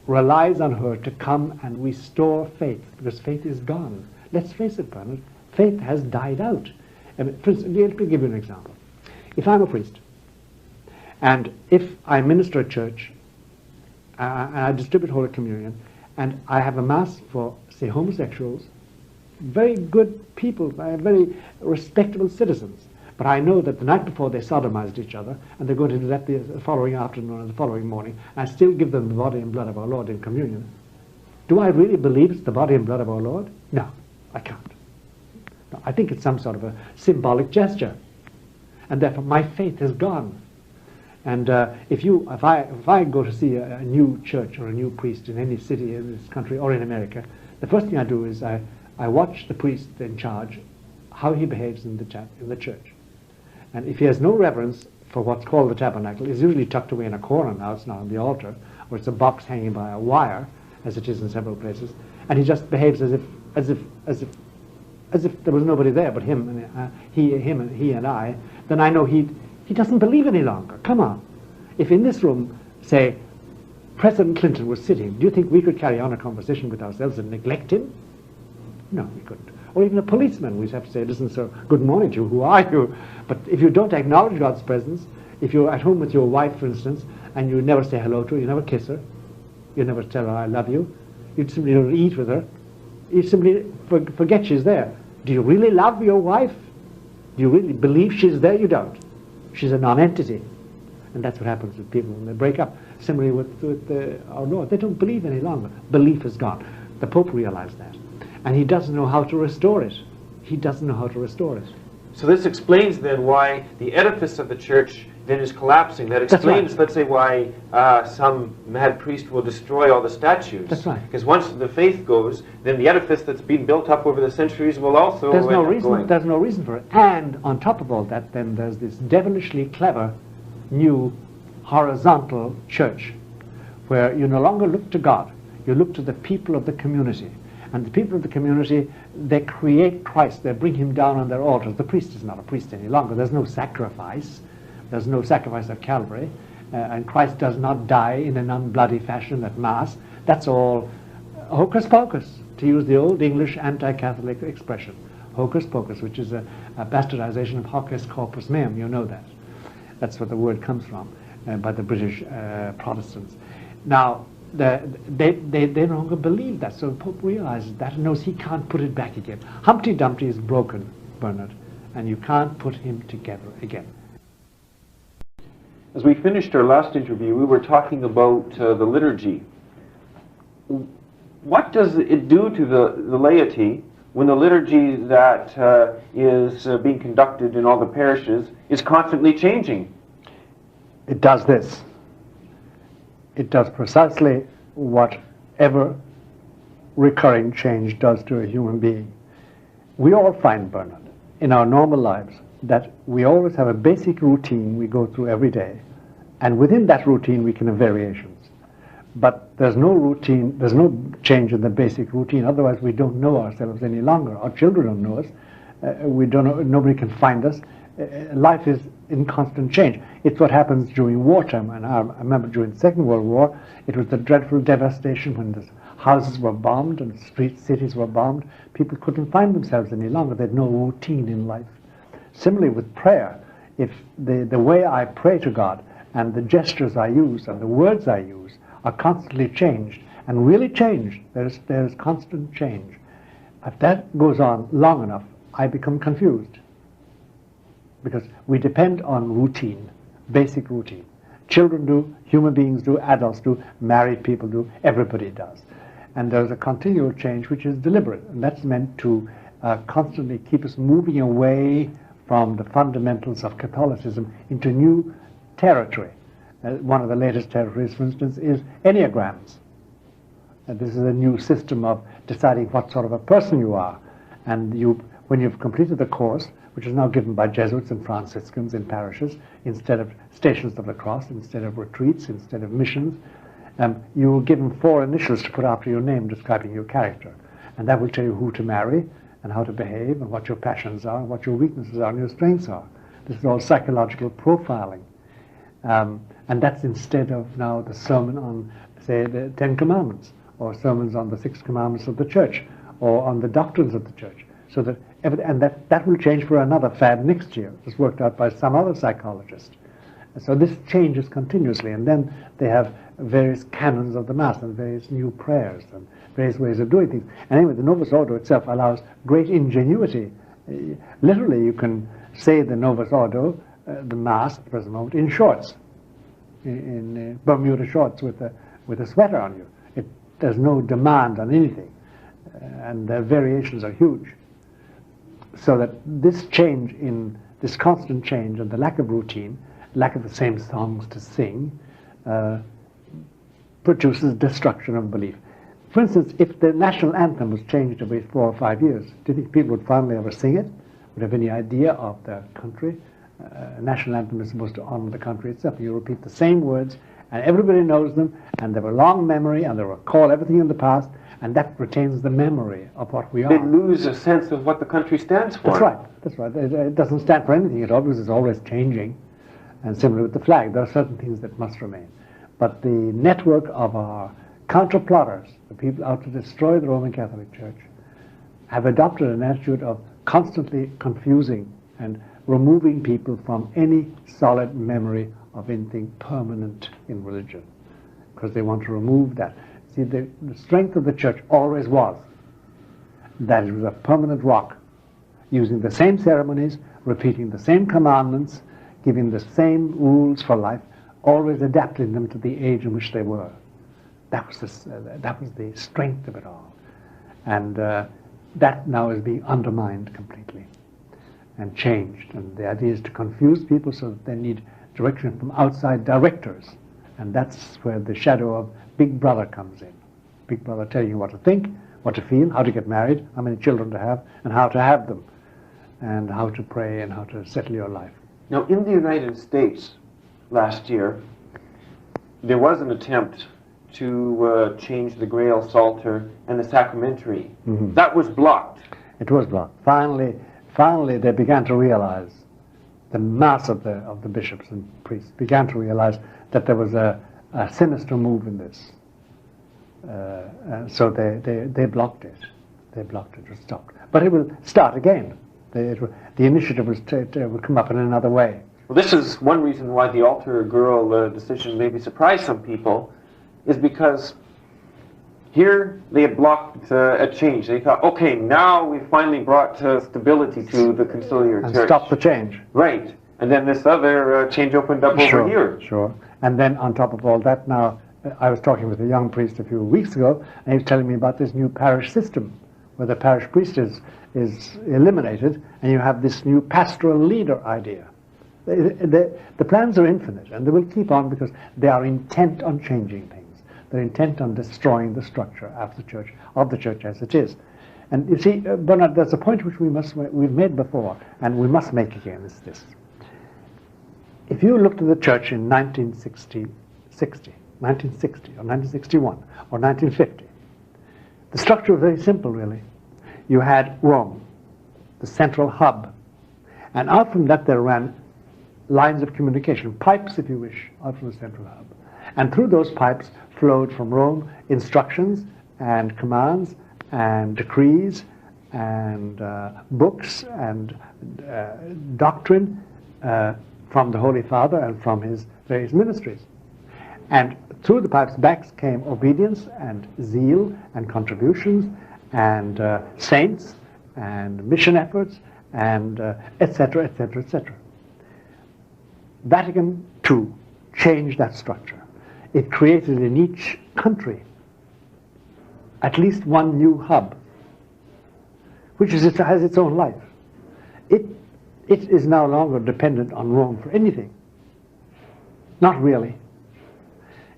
relies on her to come and restore faith, because faith is gone. Let's face it, Bernard, faith has died out. For instance, let me give you an example. If I'm a priest, and if I minister at church, and I distribute Holy Communion, and I have a mass for, say, homosexuals, very good people, very respectable citizens, but I know that the night before they sodomized each other, and they're going to do that the following afternoon or the following morning, and I still give them the body and blood of our Lord in communion. Do I really believe it's the body and blood of our Lord? No, I can't. No, I think it's some sort of a symbolic gesture, and therefore my faith has gone. And if I go to see a new church or a new priest in any city in this country or in America, the first thing I do is I watch the priest in charge, how he behaves in the church. And if he has no reverence for what's called the tabernacle, it's usually tucked away in a corner now, it's not on the altar, or it's a box hanging by a wire, as it is in several places, and he just behaves as if there was nobody there but him and he and I, then I know he doesn't believe any longer. Come on. If in this room, say, President Clinton was sitting, do you think we could carry on a conversation with ourselves and neglect him? No, we couldn't. Or even a policeman, we'd have to say, listen, sir, good morning to you, who are you? But if you don't acknowledge God's presence, if you're at home with your wife, for instance, and you never say hello to her, you never kiss her, you never tell her, I love you, you simply don't eat with her, you simply forget she's there. Do you really love your wife? Do you really believe she's there? You don't. She's a non-entity. And that's what happens with people when they break up. Similarly with our Lord. They don't believe any longer. Belief is gone. The Pope realized that. And he doesn't know how to restore it. He doesn't know how to restore it. So this explains then why the edifice of the church then is collapsing. That explains, let's say, why some mad priest will destroy all the statues. That's right. Because once the faith goes, then the edifice that's been built up over the centuries will also There's no reason for it. And on top of all that, then there's this devilishly clever new horizontal church where you no longer look to God. You look to the people of the community. And the people of the community, they create Christ. They bring him down on their altars. The priest is not a priest any longer. There's no sacrifice. There's no sacrifice of Calvary. And Christ does not die in an unbloody fashion at Mass. That's all hocus pocus, to use the old English anti-Catholic expression. Hocus pocus, which is a bastardization of hocus corpus meum. You know that. That's where the word comes from by the British Protestants. Now, they no longer believe that, so the Pope realizes that and knows he can't put it back again. Humpty Dumpty is broken, Bernard, and you can't put him together again. As we finished our last interview, we were talking about the liturgy. What does it do to the laity when the liturgy that is being conducted in all the parishes is constantly changing? It does this. It does precisely what ever recurring change does to a human being. We all find, Bernard, in our normal lives that we always have a basic routine we go through every day, and within that routine we can have variations. But there's no routine, there's no change in the basic routine, otherwise we don't know ourselves any longer. Our children don't know us, we don't know, nobody can find us. Life is in constant change. It's what happens during wartime. And I remember during the Second World War, it was the dreadful devastation when there's houses were bombed and cities were bombed. People couldn't find themselves any longer. They had no routine in life. Similarly with prayer, if the way I pray to God and the gestures I use and the words I use are constantly changed, and really changed, there's constant change. If that goes on long enough, I become confused. Because we depend on routine, basic routine. Children do, human beings do, adults do, married people do, everybody does. And there's a continual change which is deliberate, and that's meant to constantly keep us moving away from the fundamentals of Catholicism into new territory. One of the latest territories, for instance, is Enneagrams. This is a new system of deciding what sort of a person you are. And when you've completed the course, which is now given by Jesuits and Franciscans in parishes, instead of Stations of the Cross, instead of retreats, instead of missions, you are given 4 initials to put after your name describing your character. And that will tell you who to marry, and how to behave, and what your passions are, and what your weaknesses are, and your strengths are. This is all psychological profiling. And that's instead of now the sermon on, say, the 10 Commandments, or sermons on the 6 Commandments of the Church, or on the doctrines of the Church. So that, and that will change for another fad next year. It's worked out by some other psychologist. So this changes continuously, and then they have various canons of the Mass and various new prayers and various ways of doing things. And anyway, the Novus Ordo itself allows great ingenuity. Literally, you can say the Novus Ordo, the Mass at the present moment, in shorts, in Bermuda shorts with a sweater on you. There's no demand on anything, and the variations are huge. So that this change, in this constant change and the lack of routine, lack of the same songs to sing, produces destruction of belief. For instance, if the national anthem was changed every 4 or 5 years, do you think people would finally ever sing it? Would have any idea of the country? A national anthem is supposed to honor the country itself. You repeat the same words, and everybody knows them, and they have a long memory, and they recall everything in the past, and that retains the memory of what we are. They lose a sense of what the country stands for. That's right. That's right. It doesn't stand for anything at all, because it's always changing. And similar with the flag, there are certain things that must remain. But the network of our counter-plotters, the people out to destroy the Roman Catholic Church, have adopted an attitude of constantly confusing and removing people from any solid memory of anything permanent in religion, because they want to remove that. See, the strength of the Church always was that it was a permanent rock, using the same ceremonies, repeating the same commandments, giving the same rules for life, always adapting them to the age in which they were. That was the strength of it all. And that now is being undermined completely and changed. And the idea is to confuse people so that they need direction from outside directors. And that's where the shadow of Big Brother comes in. Big Brother telling you what to think, what to feel, how to get married, how many children to have, and how to have them, and how to pray and how to settle your life. Now, in the United States last year, there was an attempt to change the Grail Psalter and the Sacramentary. Mm-hmm. That was blocked. It was blocked. Finally, they began to realize, the mass of the bishops and priests began to realize that there was a sinister move in this. So they blocked it. They blocked it. It was stopped. But it will start again. The initiative will come up in another way. Well, this is one reason why the altar girl decision maybe surprised some people, is because here they had blocked a change. They thought, okay, now we finally brought stability to the conciliar church. And stop the change. Right. And then this other change opened up over here. Sure. And then on top of all that, now, I was talking with a young priest a few weeks ago, and he was telling me about this new parish system, where the parish priest is eliminated, and you have this new pastoral leader idea. The plans are infinite, and they will keep on because they are intent on changing things. They're intent on destroying the structure of the church as it is. And you see, Bernard, there's a point which we've made before, and we must make again, is this. If you looked at the church in 1960, or 1961, or 1950, the structure was very simple, really. You had Rome, the central hub, and out from that there ran lines of communication, pipes, if you wish, out from the central hub. And through those pipes flowed from Rome instructions and commands and decrees and books and doctrine from the Holy Father and from his various ministries. And through the Pope's backs came obedience and zeal and contributions and saints and mission efforts and etc., etc., etc. Vatican II changed that structure. It created in each country at least one new hub, which has its own life. It is no longer dependent on Rome for anything. Not really.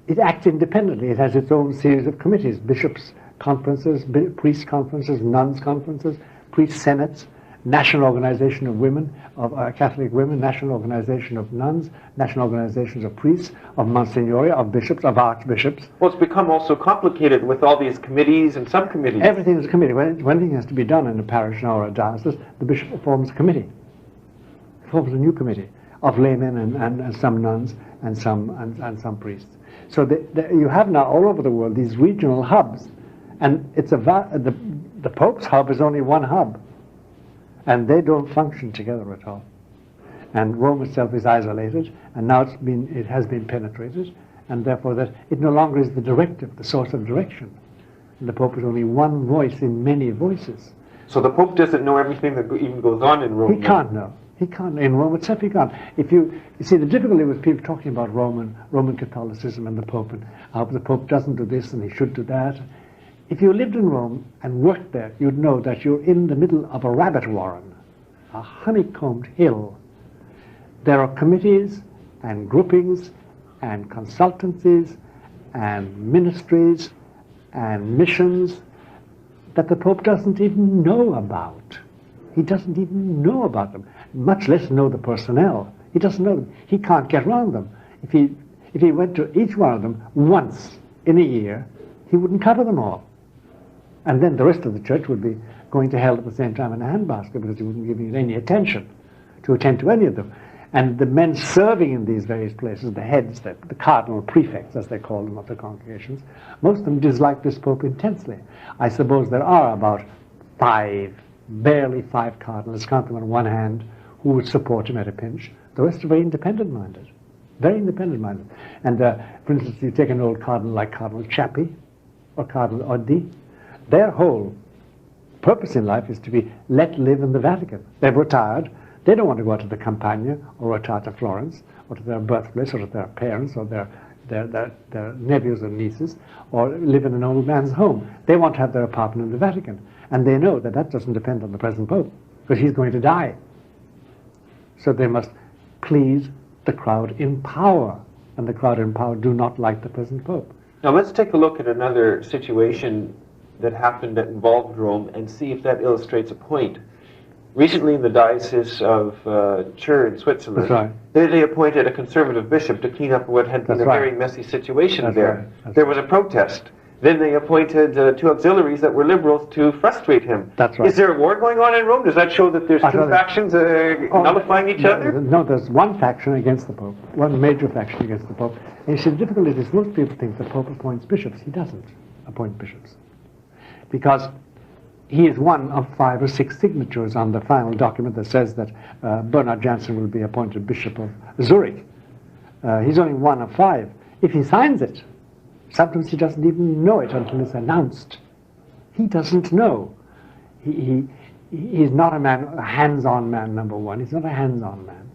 It acts independently. It has its own series of committees, bishops' conferences, priest conferences, nuns' conferences, priest senates, National Organization of Women, of Catholic Women, National Organization of Nuns, National Organizations of Priests, of Monsignoria, of bishops, of archbishops. Well, it's become also complicated with all these committees and subcommittees. Everything is a committee. When anything has to be done in a parish or a diocese, the bishop forms a committee. Forms a new committee of laymen and some nuns and some priests. So you have now all over the world these regional hubs, and it's the Pope's hub is only one hub, and they don't function together at all. And Rome itself is isolated, and now it has been penetrated, and therefore that it no longer is the directive, the source of direction. And the Pope is only one voice in many voices. So the Pope doesn't know everything that even goes on in Rome. He can't know. He can't. In Rome itself, he can't. You see, the difficulty with people talking about Roman Catholicism and the Pope, and how the Pope doesn't do this and he should do that. If you lived in Rome and worked there, you'd know that you're in the middle of a rabbit warren, a honeycombed hill. There are committees and groupings and consultancies and ministries and missions that the Pope doesn't even know about. He doesn't even know about them, much less know the personnel. He doesn't know them. He can't get around them. If he went to each one of them once in a year, he wouldn't cover them all. And then the rest of the church would be going to hell at the same time in a handbasket because he wouldn't give it any attention to attend to any of them. And the men serving in these various places, the heads, the cardinal prefects, as they call them, of the congregations, most of them dislike this Pope intensely. I suppose there are about barely five cardinals, count them on one hand, who would support him at a pinch. The rest are very independent-minded. Very independent-minded. And for instance, you take an old cardinal like Cardinal Chappie or Cardinal Oddi, their whole purpose in life is to be let live in the Vatican. They've retired. They don't want to go out to the Campagna or retire to Florence or to their birthplace or to their parents or their nephews or nieces or live in an old man's home. They want to have their apartment in the Vatican. And they know that that doesn't depend on the present Pope because he's going to die. So they must please the crowd in power. And the crowd in power do not like the present Pope. Now let's take a look at another situation that happened that involved Rome and see if that illustrates a point. Recently in the Diocese of Chur in Switzerland, That's right. they appointed a conservative bishop to clean up what had been That's a right. very messy situation That's there. right. That's There was a protest. Then they appointed two auxiliaries that were liberals to frustrate him. That's right. Is there a war going on in Rome? Does that show that there's two factions nullifying each other? No, there's one faction against the Pope, one major faction against the Pope. And you see, the difficulty is most people think the Pope appoints bishops. He doesn't appoint bishops. Because he is one of 5 or 6 signatures on the final document that says that Bernard Janzen will be appointed Bishop of Zurich. He's only one of 5. If he signs it, sometimes he doesn't even know it until it's announced. He doesn't know. He's not a hands-on man, number one. He's not a hands-on man,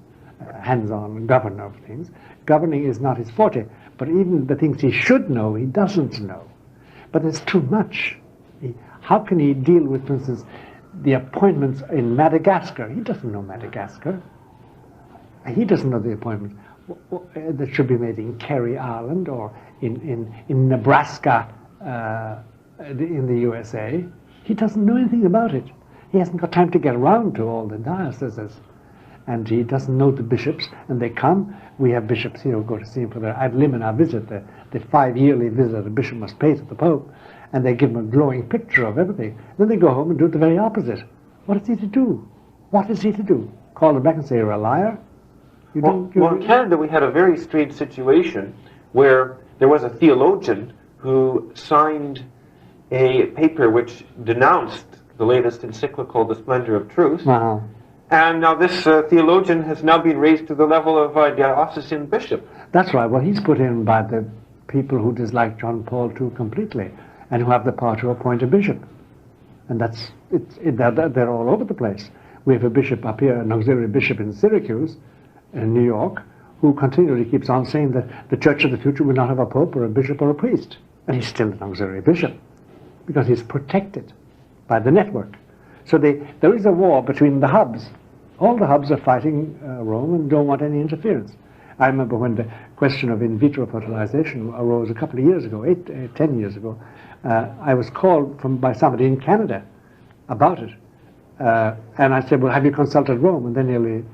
hands-on governor of things. Governing is not his forte. But even the things he should know, he doesn't know. But it's too much. How can he deal with, for instance, the appointments in Madagascar? He doesn't know Madagascar. He doesn't know the appointments that should be made in Kerry, Ireland, or in Nebraska, in the USA. He doesn't know anything about it. He hasn't got time to get around to all the dioceses. And he doesn't know the bishops, and they come. We have bishops here who go to see him for their ad limina visit, the 5-yearly visit a bishop must pay to the Pope. And they give him a glowing picture of everything. Then they go home and do the very opposite. What is he to do? What is he to do? Call him back and say, you're a liar? Well, in Canada we had a very strange situation where there was a theologian who signed a paper which denounced the latest encyclical, The Splendor of Truth. Uh-huh. And now this theologian has now been raised to the level of a diocesan bishop. That's right. Well, he's put in by the people who dislike John Paul II completely and who have the power to appoint a bishop. And they're all over the place. We have a bishop up here, an auxiliary bishop in Syracuse, in New York, who continually keeps on saying that the church of the future will not have a pope or a bishop or a priest. And he's still an auxiliary bishop because he's protected by the network. So there is a war between the hubs. All the hubs are fighting Rome and don't want any interference. I remember when the question of in vitro fertilization arose a couple of years ago, 10 years ago, I was called by somebody in Canada about it. And I said, well, have you consulted Rome? And then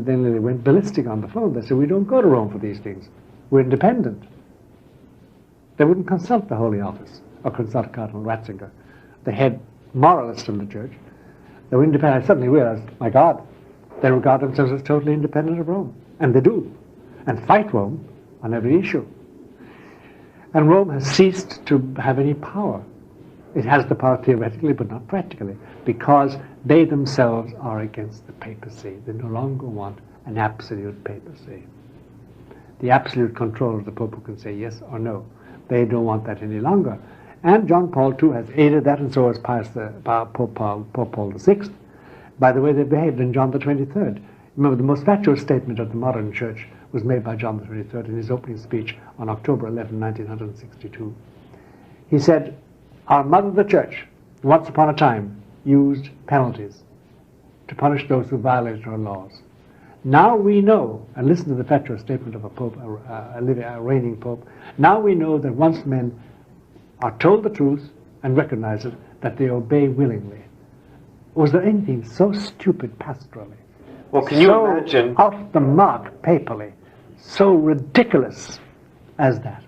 they went ballistic on the phone. They said, we don't go to Rome for these things. We're independent. They wouldn't consult the Holy Office or consult Cardinal Ratzinger, the head moralist in the church. They were independent. I suddenly realized, my God, they regard themselves as totally independent of Rome. And they do. And fight Rome on every issue. And Rome has ceased to have any power. It has the power theoretically, but not practically, because they themselves are against the papacy. They no longer want an absolute papacy. The absolute control of the Pope who can say yes or no. They don't want that any longer. And John Paul II has aided that, and so has Pope Paul VI, by the way they behaved in John the 23rd. Remember, the most fatuous statement of the modern church was made by John the 23rd in his opening speech on October 11, 1962. He said, our mother the church, once upon a time, used penalties to punish those who violated her laws. Now we know, and listen to the fatuous statement of a pope, a reigning pope, now we know that once men are told the truth and recognize it, that they obey willingly. Was there anything so stupid pastorally? Well, can you imagine? Off the mark papally, so ridiculous as that.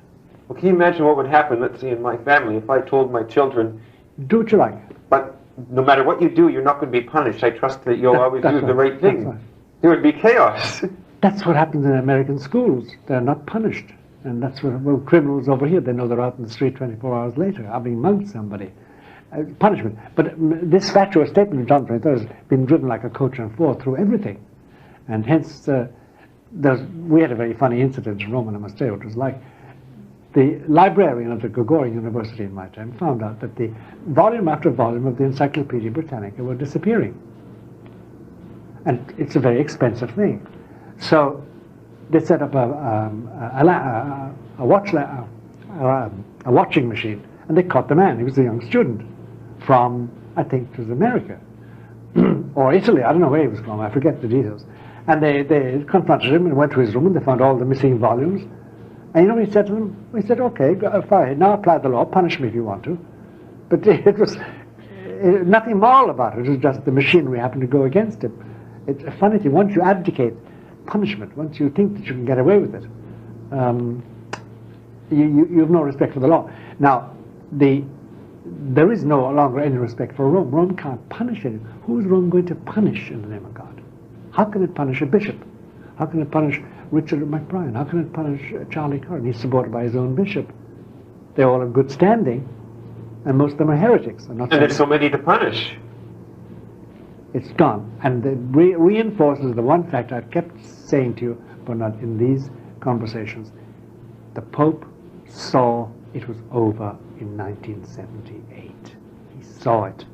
Well, can you imagine what would happen, let's say, in my family, if I told my children, do what you like, but no matter what you do, you're not going to be punished. I trust that you'll always do the right thing. Right. There would be chaos. That's what happens in American schools. They're not punished. And that's what criminals over here, they know they're out in the street 24 hours later, having mugged somebody. Punishment. But this fatuous statement of John the 23rd has been driven like a coach and four through everything. And hence, we had a very funny incident in Rome, I must say, which was like, the librarian at the Gregorian University in my time found out that the volume after volume of the Encyclopedia Britannica were disappearing. And it's a very expensive thing. So they set up a watching machine, and they caught the man. He was a young student from, I think it was America, or Italy. I don't know where he was from. I forget the details. And they confronted him and went to his room, and they found all the missing volumes. And you know what he said to them? He said, okay, fine, now apply the law, punish me if you want to. But it was nothing moral about it. It was just the machinery happened to go against him. It's a funny thing. Once you abdicate punishment, once you think that you can get away with it, you have no respect for the law. Now, there is no longer any respect for Rome. Rome can't punish anyone. Who is Rome going to punish in the name of God? How can it punish a bishop? How can it punish Richard McBrien? How can it punish Charlie Curran? He's supported by his own bishop. They're all in good standing, and most of them are heretics. And there's so many to punish. It's gone. And it reinforces the one fact I've kept saying to you, but not in these conversations. The Pope saw it was over in 1978. He saw it.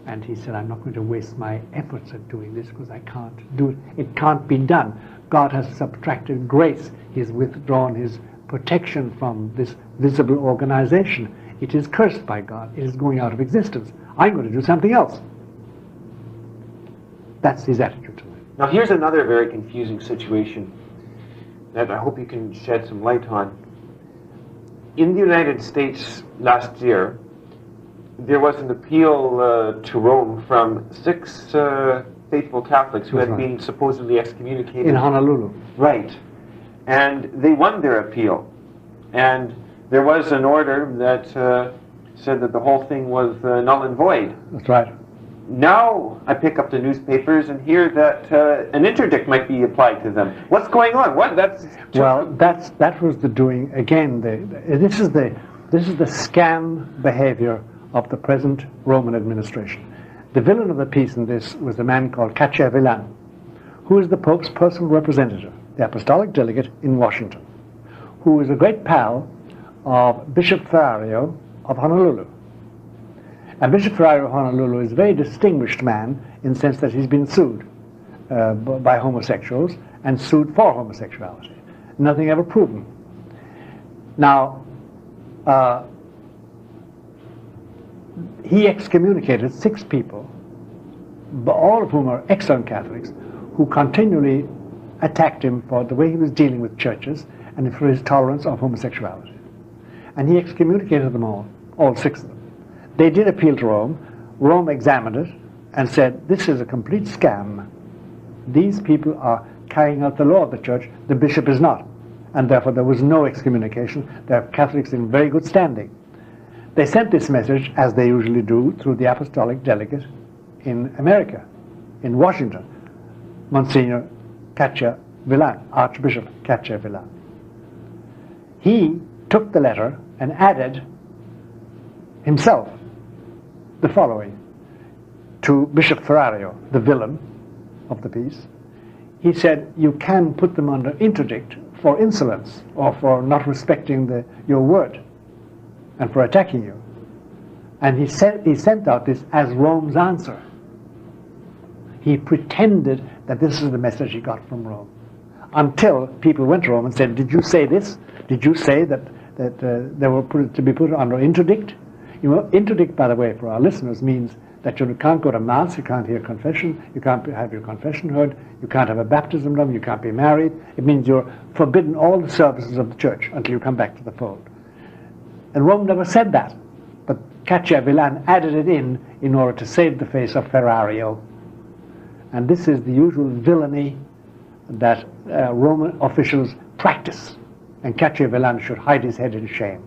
And he said, I'm not going to waste my efforts at doing this because I can't do it. It can't be done. God has subtracted grace. He's withdrawn his protection from this visible organization. It is cursed by God. It is going out of existence. I'm going to do something else. That's his attitude to it. Now here's another very confusing situation that I hope you can shed some light on. In the United States last year, there was an appeal to Rome from 6 faithful Catholics who had been supposedly excommunicated. In Honolulu. Right. And they won their appeal. And there was an order that said that the whole thing was null and void. That's right. Now I pick up the newspapers and hear that an interdict might be applied to them. What's going on? That was the doing again. This is the scam behavior of the present Roman administration. The villain of the piece in this was a man called Cacciavillan, who is the Pope's personal representative, the apostolic delegate in Washington, who is a great pal of Bishop Ferrario of Honolulu. And Bishop Ferrario of Honolulu is a very distinguished man in the sense that he's been sued by homosexuals and sued for homosexuality. Nothing ever proven. Now, he excommunicated 6 people, all of whom are excellent Catholics, who continually attacked him for the way he was dealing with churches and for his tolerance of homosexuality. And he excommunicated them all 6 of them. They did appeal to Rome. Rome examined it and said, this is a complete scam. These people are carrying out the law of the church, the bishop is not. And therefore there was no excommunication. They're Catholics in very good standing. They sent this message, as they usually do, through the apostolic delegate in America, in Washington, Monsignor Cacciavillan, Archbishop Cacciavillan. He took the letter and added himself the following to Bishop Ferrario, the villain of the piece. He said, you can put them under interdict for insolence or for not respecting your word and for attacking you. And he sent out this as Rome's answer. He pretended that this is the message he got from Rome, until people went to Rome and said, did you say this? Did you say that they were to be put under interdict? You know, interdict, by the way, for our listeners, means that you can't go to Mass, you can't hear confession, you can't have your confession heard, you can't have a baptism done, you can't be married. It means you're forbidden all the services of the church until you come back to the fold. And Rome never said that, but Cacciavillan added it in order to save the face of Ferrario. And this is the usual villainy that Roman officials practice, and Cacciavillan should hide his head in shame.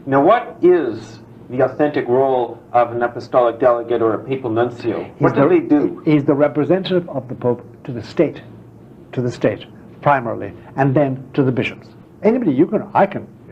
Now, what is the authentic role of an apostolic delegate or a papal nuncio? What do they do? He's the representative of the Pope to the state, primarily, and then to the bishops. Anybody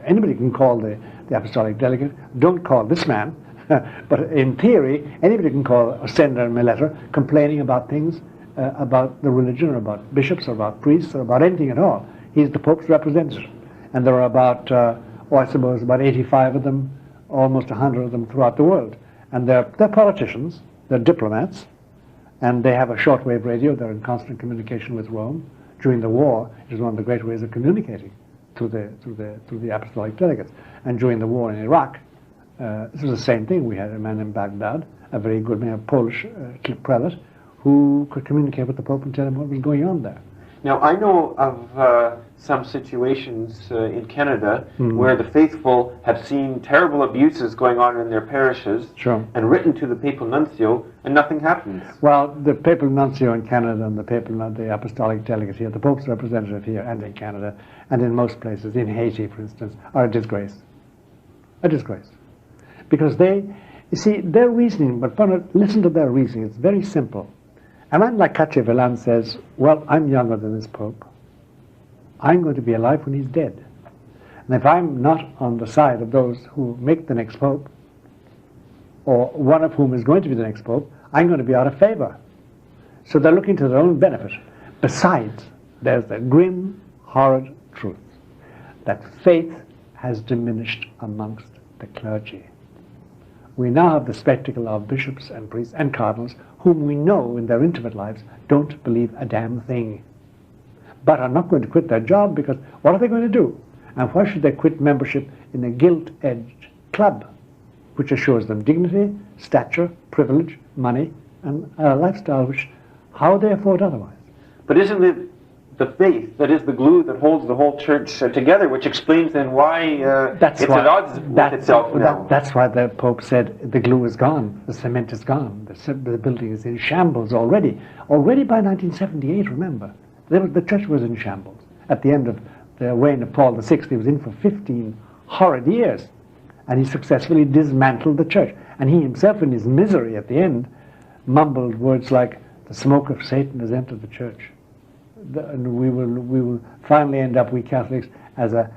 anybody can call the apostolic delegate. Don't call this man, but in theory, anybody can call or send him a letter complaining about things, about the religion, or about bishops, or about priests, or about anything at all. He's the Pope's representative, and there are about, I suppose, about 85 of them, almost 100 of them throughout the world. And they're politicians, they're diplomats, and they have a shortwave radio. They're in constant communication with Rome. During the war, it was one of the great ways of communicating through the apostolic delegates. And during the war in Iraq, this was the same thing. We had a man in Baghdad, a very good man, a Polish prelate, who could communicate with the Pope and tell him what was going on there. Now, I know of some situations in Canada where the faithful have seen terrible abuses going on in their parishes and written to the papal nuncio, and nothing happens. Well, the papal nuncio in Canada and the apostolic delegate here, the Pope's representative here and in Canada, and in most places, in Haiti, for instance, are a disgrace. A disgrace. Because you see, their reasoning, but listen to their reasoning, it's very simple. A man like Cacciavillan says, well, I'm younger than this Pope. I'm going to be alive when he's dead. And if I'm not on the side of those who make the next Pope, or one of whom is going to be the next Pope, I'm going to be out of favor. So they're looking to their own benefit. Besides, there's the grim, horrid truth that faith has diminished amongst the clergy. We now have the spectacle of bishops and priests and cardinals whom we know in their intimate lives don't believe a damn thing, but are not going to quit their job, because what are they going to do? And why should they quit membership in a gilt-edged club, which assures them dignity, stature, privilege, money, and a lifestyle which, how they afford otherwise? But isn't it the faith that is the glue that holds the whole church together, which explains then why it's at odds with itself now? That's why the Pope said the glue is gone, the cement is gone, the building is in shambles already. Already by 1978, remember, the church was in shambles. At the end of the reign of Paul VI, he was in for 15 horrid years, and he successfully dismantled the church. And he himself, in his misery at the end, mumbled words like, the smoke of Satan has entered the church. And we will finally end up, we Catholics, as a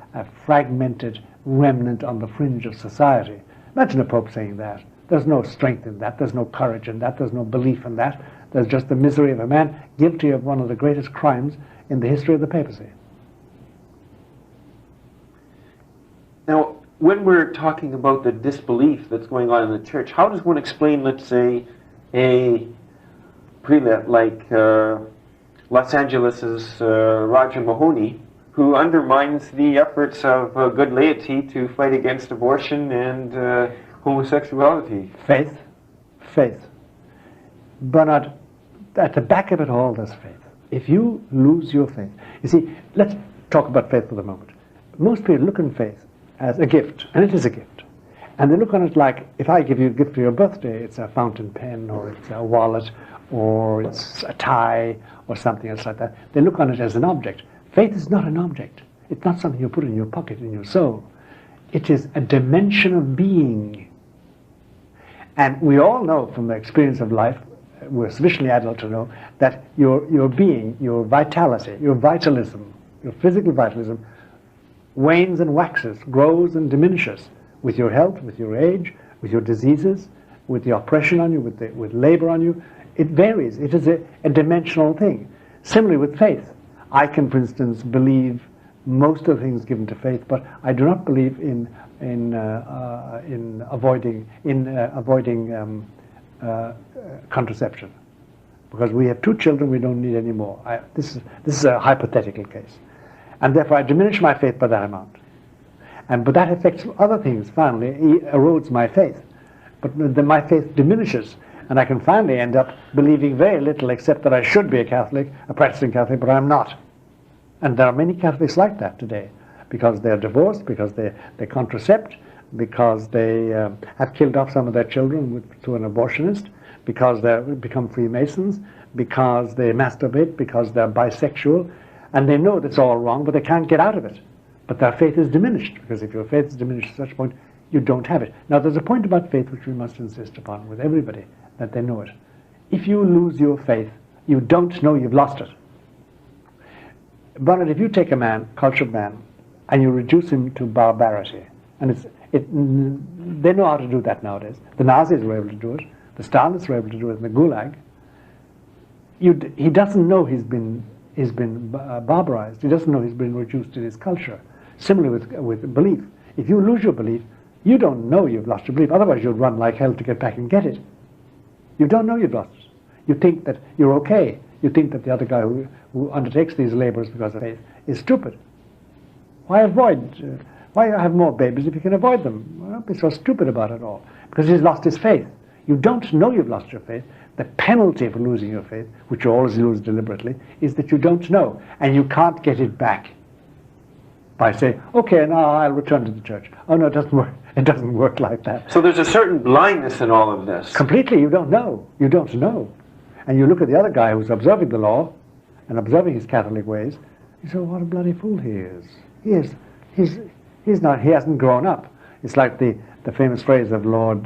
fragmented remnant on the fringe of society. Imagine a Pope saying that. There's no strength in that. There's no courage in that. There's no belief in that. There's just the misery of a man guilty of one of the greatest crimes in the history of the papacy. Now, when we're talking about the disbelief that's going on in the church, how does one explain, let's say, a prelate like Los Angeles's Roger Mahoney, who undermines the efforts of good laity to fight against abortion and homosexuality? Faith. Faith. Bernard, at the back of it all, there's faith. If you lose your faith, you see, let's talk about faith for the moment. Most people look on faith as a gift, and it is a gift. And they look on it like, if I give you a gift for your birthday, it's a fountain pen, or it's a wallet, or it's a tie, or something else like that. They look on it as an object. Faith is not an object. It's not something you put in your pocket, in your soul. It is a dimension of being. And we all know from the experience of life, we're sufficiently adult to know, that your being, your vitality, your vitalism, your physical vitalism, wanes and waxes, grows and diminishes with your health, with your age, with your diseases, with the oppression on you, with labor on you. It varies. It is a dimensional thing. Similarly with faith. I can, for instance, believe most of the things given to faith, but I do not believe in avoiding contraception, because we have 2 children, we don't need any more. This is a hypothetical case, and therefore I diminish my faith by that amount. But that affects other things. Finally, it erodes my faith. But then my faith diminishes, and I can finally end up believing very little, except that I should be a Catholic, a practicing Catholic, but I'm not. And there are many Catholics like that today, because they're divorced, because they contracept, because they have killed off some of their children to an abortionist, because they become Freemasons, because they masturbate, because they're bisexual, and they know that's all wrong, but they can't get out of it. But their faith is diminished, because if your faith is diminished at such a point, you don't have it. Now, there's a point about faith which we must insist upon with everybody, that they know it. If you lose your faith, you don't know you've lost it. Bernard, if you take a man, cultured man, and you reduce him to barbarity, and they know how to do that nowadays. The Nazis were able to do it. The Stalinists were able to do it in the Gulag. He doesn't know he's been barbarized. He doesn't know he's been reduced to his culture. Similarly with belief. If you lose your belief, you don't know you've lost your belief. Otherwise, you'd run like hell to get back and get it. You don't know you've lost it. You think that you're okay. You think that the other guy who undertakes these labors because of faith is stupid. Why have more babies if you can avoid them? Well, don't be so stupid about it all. Because he's lost his faith. You don't know you've lost your faith. The penalty for losing your faith, which you always lose deliberately, is that you don't know. And you can't get it back by saying, okay, now I'll return to the church. Oh, no, it doesn't work. It doesn't work like that. So there's a certain blindness in all of this. Completely, you don't know. You don't know. And you look at the other guy who's observing the law and observing his Catholic ways, you say, what a bloody fool he is. He hasn't grown up. It's like the famous phrase of Lord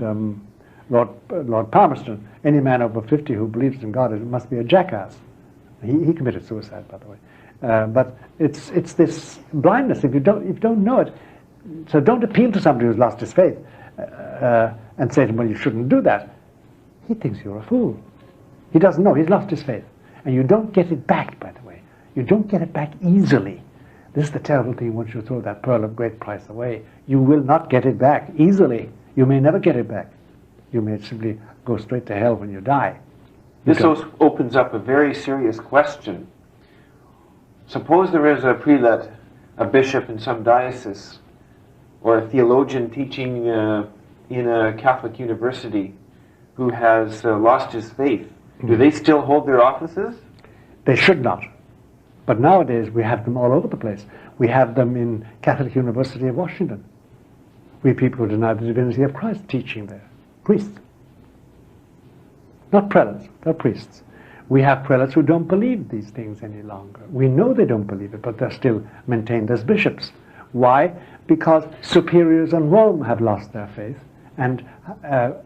Palmerston, any man over 50 who believes in God must be a jackass. He committed suicide, by the way. But it's this blindness. If you don't know it, so don't appeal to somebody who's lost his faith and say to him, well, you shouldn't do that. He thinks you're a fool. He doesn't know. He's lost his faith. And you don't get it back, by the way. You don't get it back easily. This is the terrible thing once you throw that pearl of great price away. You will not get it back easily. You may never get it back. You may simply go straight to hell when you die. This opens up a very serious question. Suppose there is a prelate, a bishop in some diocese, or a theologian teaching in a Catholic university who has lost his faith. Do they still hold their offices? They should not. But nowadays we have them all over the place. We have them in Catholic University of Washington. We have people who deny the divinity of Christ teaching there. Priests. Not prelates, they're priests. We have prelates who don't believe these things any longer. We know they don't believe it, but they're still maintained as bishops. Why? Because superiors in Rome have lost their faith and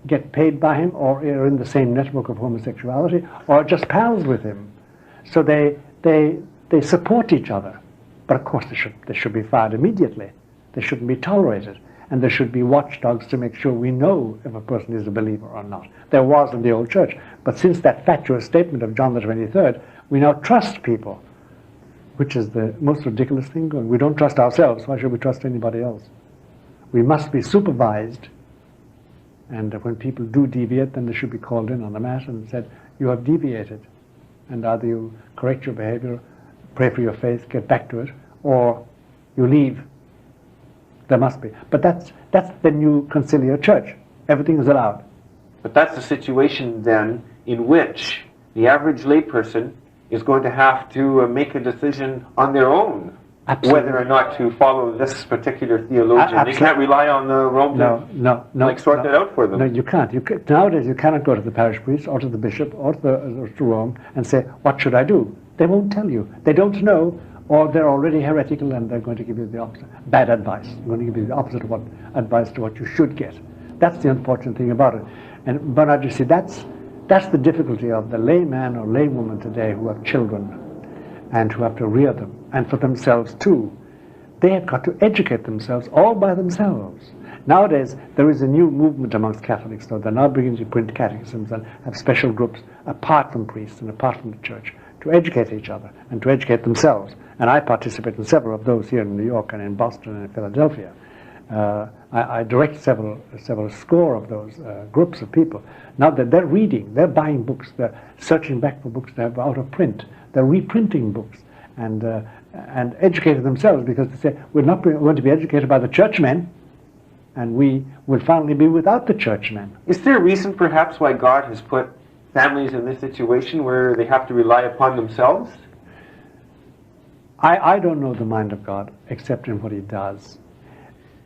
get paid by him, or are in the same network of homosexuality, or just pals with him. So they support each other. But of course they should be fired immediately. They shouldn't be tolerated. and there should be watchdogs to make sure we know if a person is a believer or not. There was in the old church, but since that fatuous statement of John the 23rd, we now trust people, which is the most ridiculous thing going. We don't trust ourselves. Why should we trust anybody else? We must be supervised, and when people do deviate, then they should be called in on the mat and said, you have deviated, and either you correct your behavior, pray for your faith, get back to it, or you leave. There must be. But that's the new conciliar church. Everything is allowed. But that's the situation then in which the average layperson is going to have to make a decision on their own. Absolutely. Whether or not to follow this particular theologian. They can't rely on the Rome to sort that out for them. No, you can't. Nowadays you cannot go to the parish priest or to the bishop or to Rome and say, what should I do? They won't tell you. They don't know, or they're already heretical and they're going to give you the opposite. Bad advice. They're going to give you the opposite of advice to what you should get. That's the unfortunate thing about it. And Bernard, you see, that's the difficulty of the layman or laywoman today who have children and who have to rear them, and for themselves too. They have got to educate themselves all by themselves. Nowadays, there is a new movement amongst Catholics, though. They're now beginning to print catechisms and have special groups apart from priests and apart from the church to educate each other and to educate themselves. And I participate in several of those here in New York and in Boston and in Philadelphia. I direct several score of those groups of people. Now that they're reading, they're buying books, they're searching back for books that are out of print. They're reprinting books and educating themselves, because they say, we're not going to be educated by the churchmen, and we will finally be without the churchmen. Is there a reason perhaps why God has put families in this situation where they have to rely upon themselves? I don't know the mind of God except in what he does.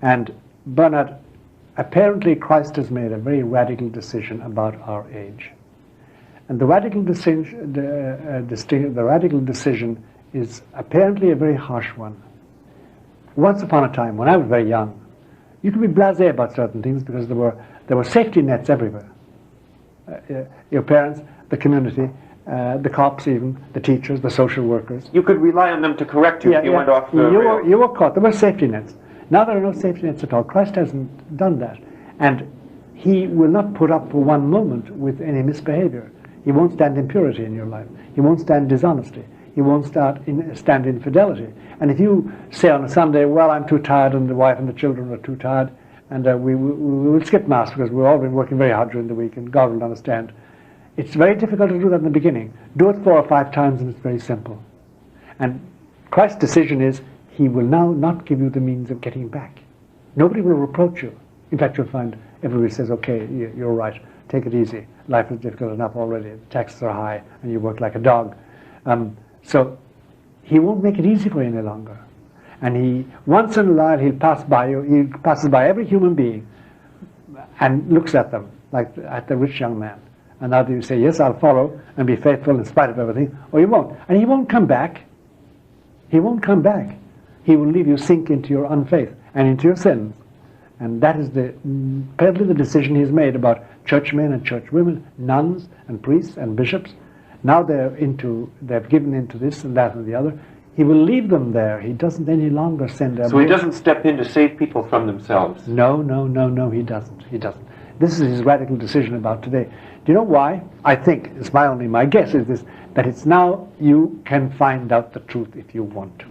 And Bernard, apparently Christ has made a very radical decision about our age. And the radical decision is apparently a very harsh one. Once upon a time, when I was very young, you could be blasé about certain things because there were safety nets everywhere. Your parents, the community, the cops even, the teachers, the social workers. You could rely on them to correct you if you went off the rails. You were caught. There were safety nets. Now there are no safety nets at all. Christ hasn't done that. And he will not put up for one moment with any misbehavior. He won't stand impurity in your life. He won't stand dishonesty. He won't stand infidelity. And if you say on a Sunday, well, I'm too tired, and the wife and the children are too tired, and we will skip Mass because we've all been working very hard during the week, and God will understand. It's very difficult to do that in the beginning. Do it 4 or 5 times, and it's very simple. And Christ's decision is, he will now not give you the means of getting back. Nobody will reproach you. In fact, you'll find everybody says, okay, you're right, take it easy. Life is difficult enough already. The taxes are high, and you work like a dog. So he won't make it easy for you any longer. And once in a while, he'll pass by you. He passes by every human being and looks at them, like at the rich young man. And either you say, yes, I'll follow and be faithful in spite of everything, or you won't. And he won't come back. He won't come back. He will leave you sink into your unfaith and into your sins. And that is apparently the decision he's made about churchmen and churchwomen, nuns and priests and bishops. Now they've given into this and that and the other. He will leave them there. He doesn't any longer send them. So he doesn't step in to save people from themselves? No, he doesn't. He doesn't. This is his radical decision about today. Do you know why? I think, it's my guess is this, that it's now you can find out the truth if you want to.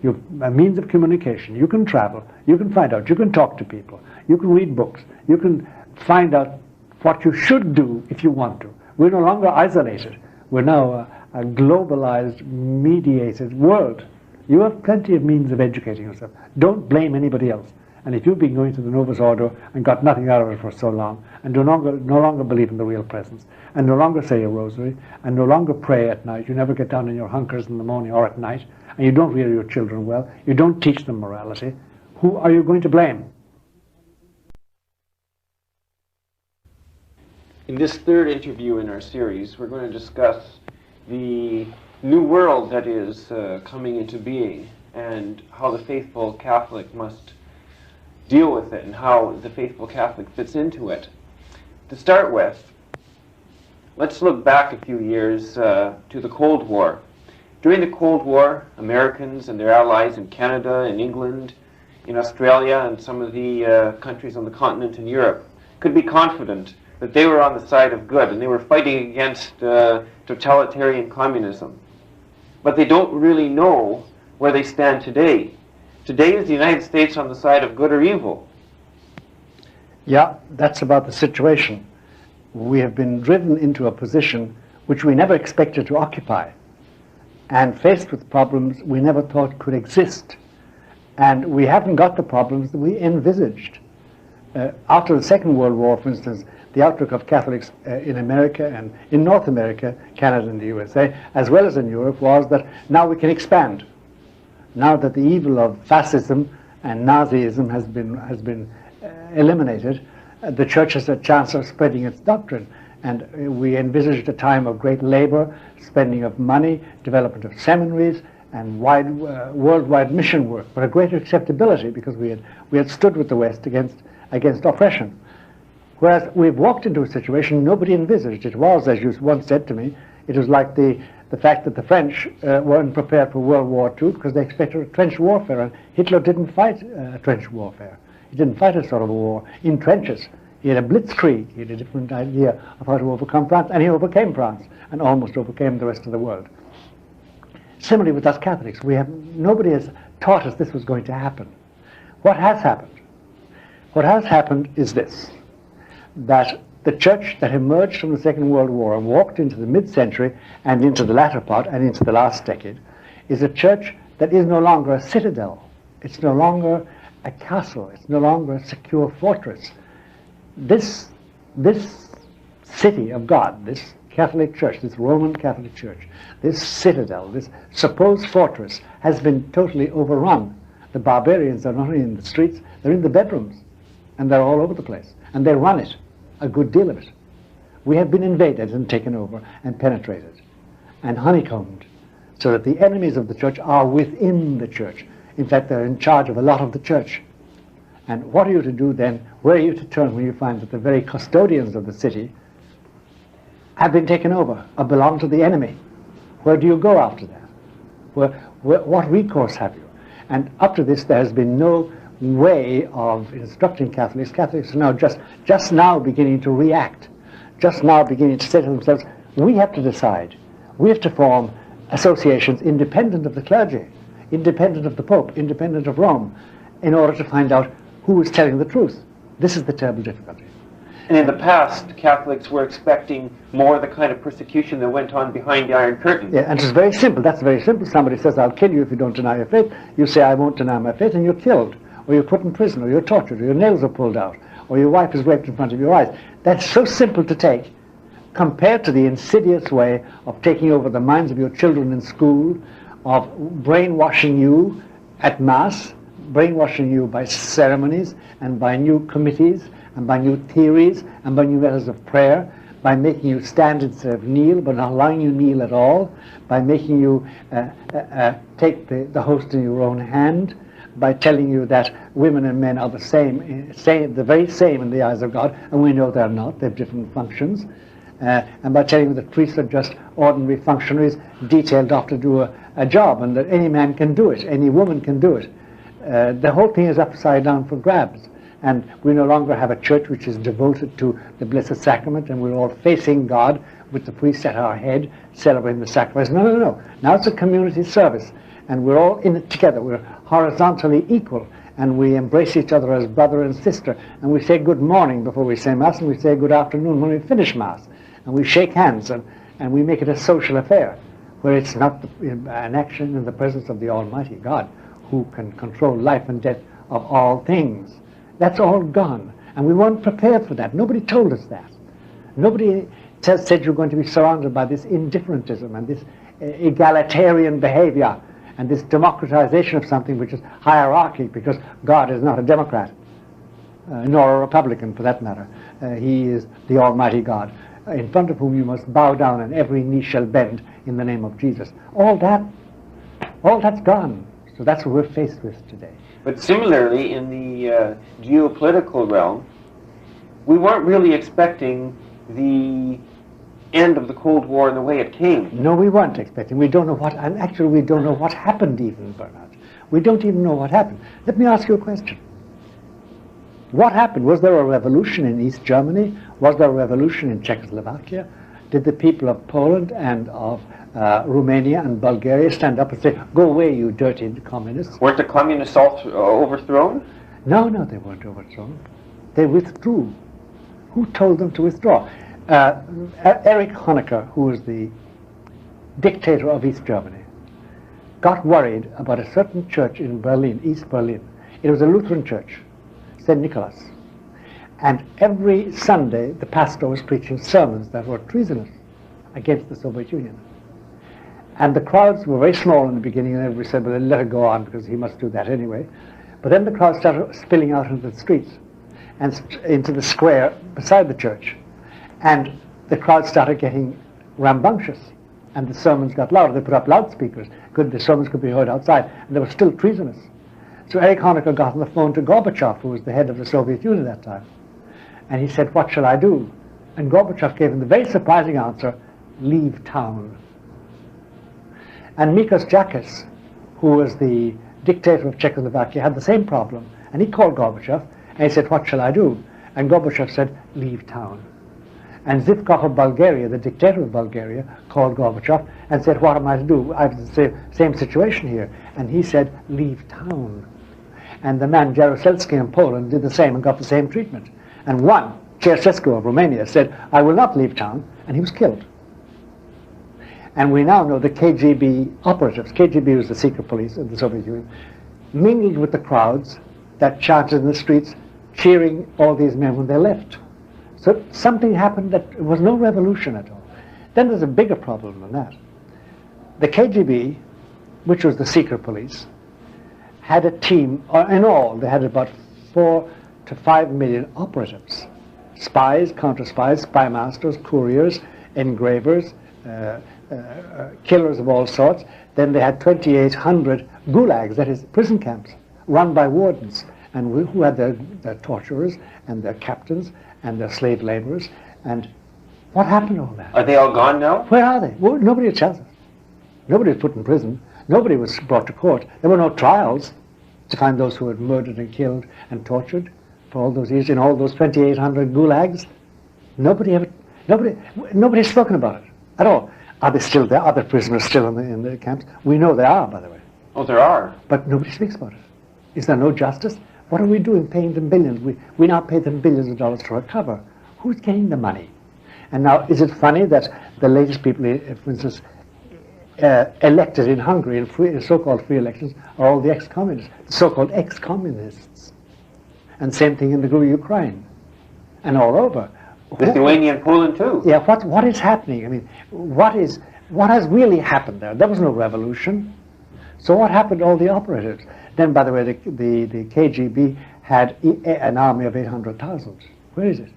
You have a means of communication. You can travel. You can find out. You can talk to people. You can read books. You can find out what you should do if you want to. We're no longer isolated. We're now a globalized, mediated world. You have plenty of means of educating yourself. Don't blame anybody else. And if you've been going to the Novus Ordo and got nothing out of it for so long, and no longer believe in the real presence, and no longer say a rosary, and no longer pray at night, you never get down in your hunkers in the morning or at night, and you don't rear your children well, you don't teach them morality, who are you going to blame? In this third interview in our series, we're going to discuss the new world that is coming into being, and how the faithful Catholic must deal with it, and how the faithful Catholic fits into it. To start with, let's look back a few years to the Cold War. During the Cold War, Americans and their allies in Canada and England in Australia and some of the countries on the continent in Europe could be confident that they were on the side of good and they were fighting against totalitarian communism. But they don't really know where they stand today. Today, is the United States on the side of good or evil? Yeah, that's about the situation. We have been driven into a position which we never expected to occupy, and faced with problems we never thought could exist. And we haven't got the problems that we envisaged. After the Second World War, for instance, the outlook of Catholics in America and in North America, Canada and the USA, as well as in Europe, was that now we can expand. Now that the evil of fascism and Nazism has been eliminated, the Church has a chance of spreading its doctrine. And we envisaged a time of great labor, spending of money, development of seminaries, and worldwide mission work, but a greater acceptability because we had stood with the West against oppression. Whereas we've walked into a situation nobody envisaged. It was, as you once said to me, it was like the fact that the French weren't prepared for World War II because they expected a trench warfare, and Hitler didn't fight a trench warfare. He didn't fight a sort of a war in trenches. He had a blitzkrieg. He had a different idea of how to overcome France, and he overcame France and almost overcame the rest of the world. Similarly with us Catholics, nobody has taught us this was going to happen. What has happened? What has happened is this, that the Church that emerged from the Second World War and walked into the mid-century and into the latter part and into the last decade is a Church that is no longer a citadel. It's no longer a castle. It's no longer a secure fortress. This city of God, this Catholic Church, this Roman Catholic Church, this citadel, this supposed fortress has been totally overrun. The barbarians are not only in the streets, they're in the bedrooms, and they're all over the place, and they run it, a good deal of it. We have been invaded and taken over and penetrated and honeycombed so that the enemies of the Church are within the Church. In fact, they're in charge of a lot of the Church. And what are you to do then? Where are you to turn when you find that the very custodians of the city have been taken over or belong to the enemy? Where do you go after that? What recourse have you? And up to this, there has been no way of instructing Catholics. Catholics are now just now beginning to react, just now beginning to say to themselves, we have to decide. We have to form associations independent of the clergy, independent of the Pope, independent of Rome, in order to find out who is telling the truth. This is the terrible difficulty. And in the past, Catholics were expecting more of the kind of persecution that went on behind the Iron Curtain. Yeah, and it's very simple. That's very simple. Somebody says, I'll kill you if you don't deny your faith. You say, I won't deny my faith, and you're killed, or you're put in prison, or you're tortured, or your nails are pulled out, or your wife is raped in front of your eyes. That's so simple to take, compared to the insidious way of taking over the minds of your children in school, of brainwashing you at Mass, brainwashing you by ceremonies and by new committees and by new theories and by new methods of prayer, by making you stand instead of kneel, but not allowing you kneel at all, by making you take the host in your own hand, by telling you that women and men are the very same in the eyes of God, and we know they're not, they have different functions, and by telling you that priests are just ordinary functionaries detailed off to do a job, and that any man can do it, any woman can do it. The whole thing is upside down for grabs, and we no longer have a church which is devoted to the Blessed Sacrament, and we're all facing God with the priest at our head, celebrating the sacrifice. No. Now it's a community service, and we're all in it together. We're horizontally equal, and we embrace each other as brother and sister, and we say good morning before we say Mass, and we say good afternoon when we finish Mass, and we shake hands, and we make it a social affair, where it's not an action in the presence of the Almighty God, who can control life and death of all things. That's all gone, and we weren't prepared for that. Nobody told us that. Nobody said you're going to be surrounded by this indifferentism and this egalitarian behavior and this democratization of something which is hierarchic, because God is not a Democrat, nor a Republican for that matter. He is the Almighty God, in front of whom you must bow down and every knee shall bend in the name of Jesus. All that's gone. So that's what we're faced with today. But similarly, in the geopolitical realm, we weren't really expecting the end of the Cold War in the way it came. No, we weren't expecting. We don't know what, and actually we don't know what happened even, Bernard. We don't even know what happened. Let me ask you a question. What happened? Was there a revolution in East Germany? Was there a revolution in Czechoslovakia? Did the people of Poland and of Romania and Bulgaria stand up and say, go away, you dirty communists? Weren't the communists all overthrown? No, they weren't overthrown. They withdrew. Who told them to withdraw? Erich Honecker, who was the dictator of East Germany, got worried about a certain church in Berlin, East Berlin. It was a Lutheran church, St. Nicholas. And every Sunday, the pastor was preaching sermons that were treasonous against the Soviet Union. And the crowds were very small in the beginning, and everybody said, well, let it go on, because he must do that anyway. But then the crowd started spilling out into the streets and into the square beside the church. And the crowd started getting rambunctious, and the sermons got louder. They put up loudspeakers. The sermons could be heard outside, and they were still treasonous. So Erich Honecker got on the phone to Gorbachev, who was the head of the Soviet Union at that time. And he said, what shall I do? And Gorbachev gave him the very surprising answer, leave town. And Mikos Jakis, who was the dictator of Czechoslovakia, had the same problem. And he called Gorbachev, and he said, what shall I do? And Gorbachev said, leave town. And Zhivkov of Bulgaria, the dictator of Bulgaria, called Gorbachev and said, what am I to do? I have the same situation here. And he said, leave town. And the man Jaruzelski in Poland did the same and got the same treatment. And one, Ceausescu of Romania, said, I will not leave town, and he was killed. And we now know the KGB operatives, KGB was the secret police of the Soviet Union, mingled with the crowds that chanted in the streets, cheering all these men when they left. So something happened that was no revolution at all. Then there's a bigger problem than that. The KGB, which was the secret police, had a team, or in all, they had about 4 to 5 million operatives. Spies, counter-spies, spy masters, couriers, engravers, killers of all sorts. Then they had 2,800 gulags, that is, prison camps, run by wardens, and who had their torturers and their captains and their slave laborers. And what happened to all that? Are they all gone now? Where are they? Well, nobody tells us. Nobody was put in prison. Nobody was brought to court. There were no trials to find those who had murdered and killed and tortured for all those years in all those 2,800 gulags. Nobody's spoken about it at all. Are they still there? Are the prisoners still in the camps? We know they are, by the way. Oh, there are. But nobody speaks about it. Is there no justice? What are we doing paying them billions? We now pay them billions of dollars to recover. Who's getting the money? And now, is it funny that the latest people, for instance, elected in Hungary in so-called free elections are all the ex-communists, the so-called ex-communists. And same thing in the Ukraine and all over. Lithuania and Poland too. Yeah, what is happening? I mean, what has really happened there? There was no revolution. So what happened to all the operatives? Then, by the way, the KGB had an army of 800,000. Where is it?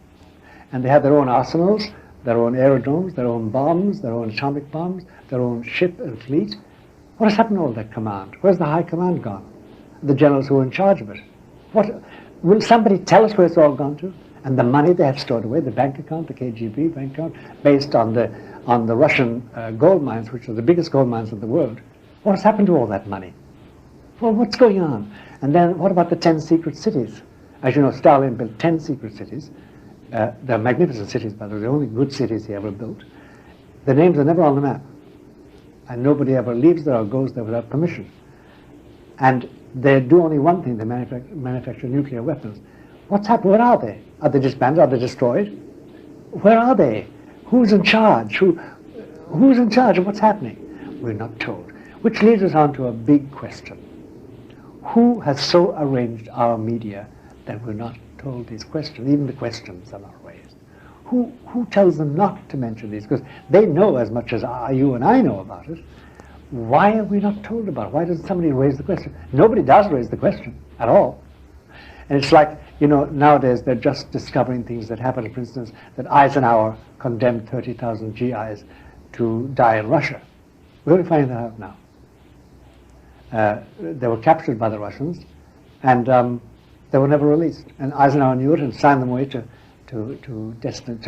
And they had their own arsenals, their own aerodromes, their own bombs, their own atomic bombs, their own ship and fleet. What has happened to all that command? Where's the high command gone? The generals who were in charge of it. Will somebody tell us where it's all gone to? And the money they had stored away, the bank account, the KGB bank account, based on the Russian gold mines, which are the biggest gold mines in the world. What has happened to all that money? Well, what's going on? And then what about the 10 secret cities? As you know, Stalin built 10 secret cities. They're magnificent cities, by the way, the only good cities he ever built. The names are never on the map. And nobody ever leaves there or goes there without permission. And they do only one thing, they manufacture nuclear weapons. What's happened? Where are they? Are they disbanded? Are they destroyed? Where are they? Who's in charge? Who's in charge of what's happening? We're not told. Which leads us on to a big question. Who has so arranged our media that we're not told these questions? Even the questions are not raised. Who tells them not to mention these? Because they know as much as you and I know about it. Why are we not told about it? Why doesn't somebody raise the question? Nobody does raise the question at all. And it's like, you know, nowadays they're just discovering things that happened. For instance, that Eisenhower condemned 30,000 GIs to die in Russia. We're only finding that out now. They were captured by the Russians, and they were never released. And Eisenhower knew it and signed them away to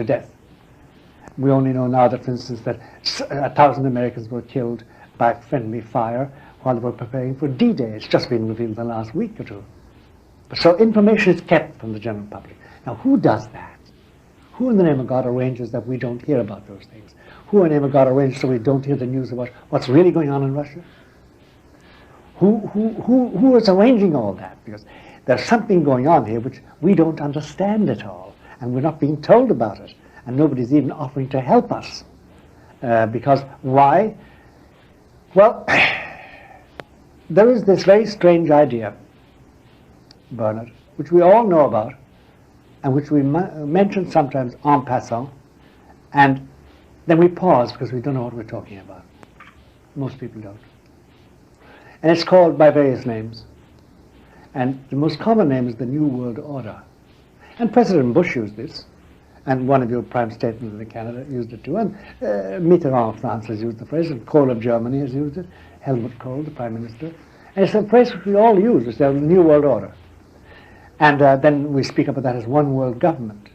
death. We only know now that, for instance, that 1,000 Americans were killed by friendly fire, while they were preparing for D-Day. It's just been revealed in the last week or two. So information is kept from the general public. Now, who does that? Who in the name of God arranges that we don't hear about those things? Who in the name of God arranges so we don't hear the news about what's really going on in Russia? Who is arranging all that? Because there's something going on here which we don't understand at all, and we're not being told about it, and nobody's even offering to help us. Because why? Well, there is this very strange idea, Bernard, which we all know about, and which we mention sometimes en passant, and then we pause because we don't know what we're talking about. Most people don't. And it's called by various names. And the most common name is the New World Order. And President Bush used this, and one of your prime statesmen in Canada used it too, and Mitterrand of France has used the phrase, and Kohl of Germany has used it, Helmut Kohl, the Prime Minister. And it's a phrase which we all use, it's the New World Order. And then we speak about that as one world government.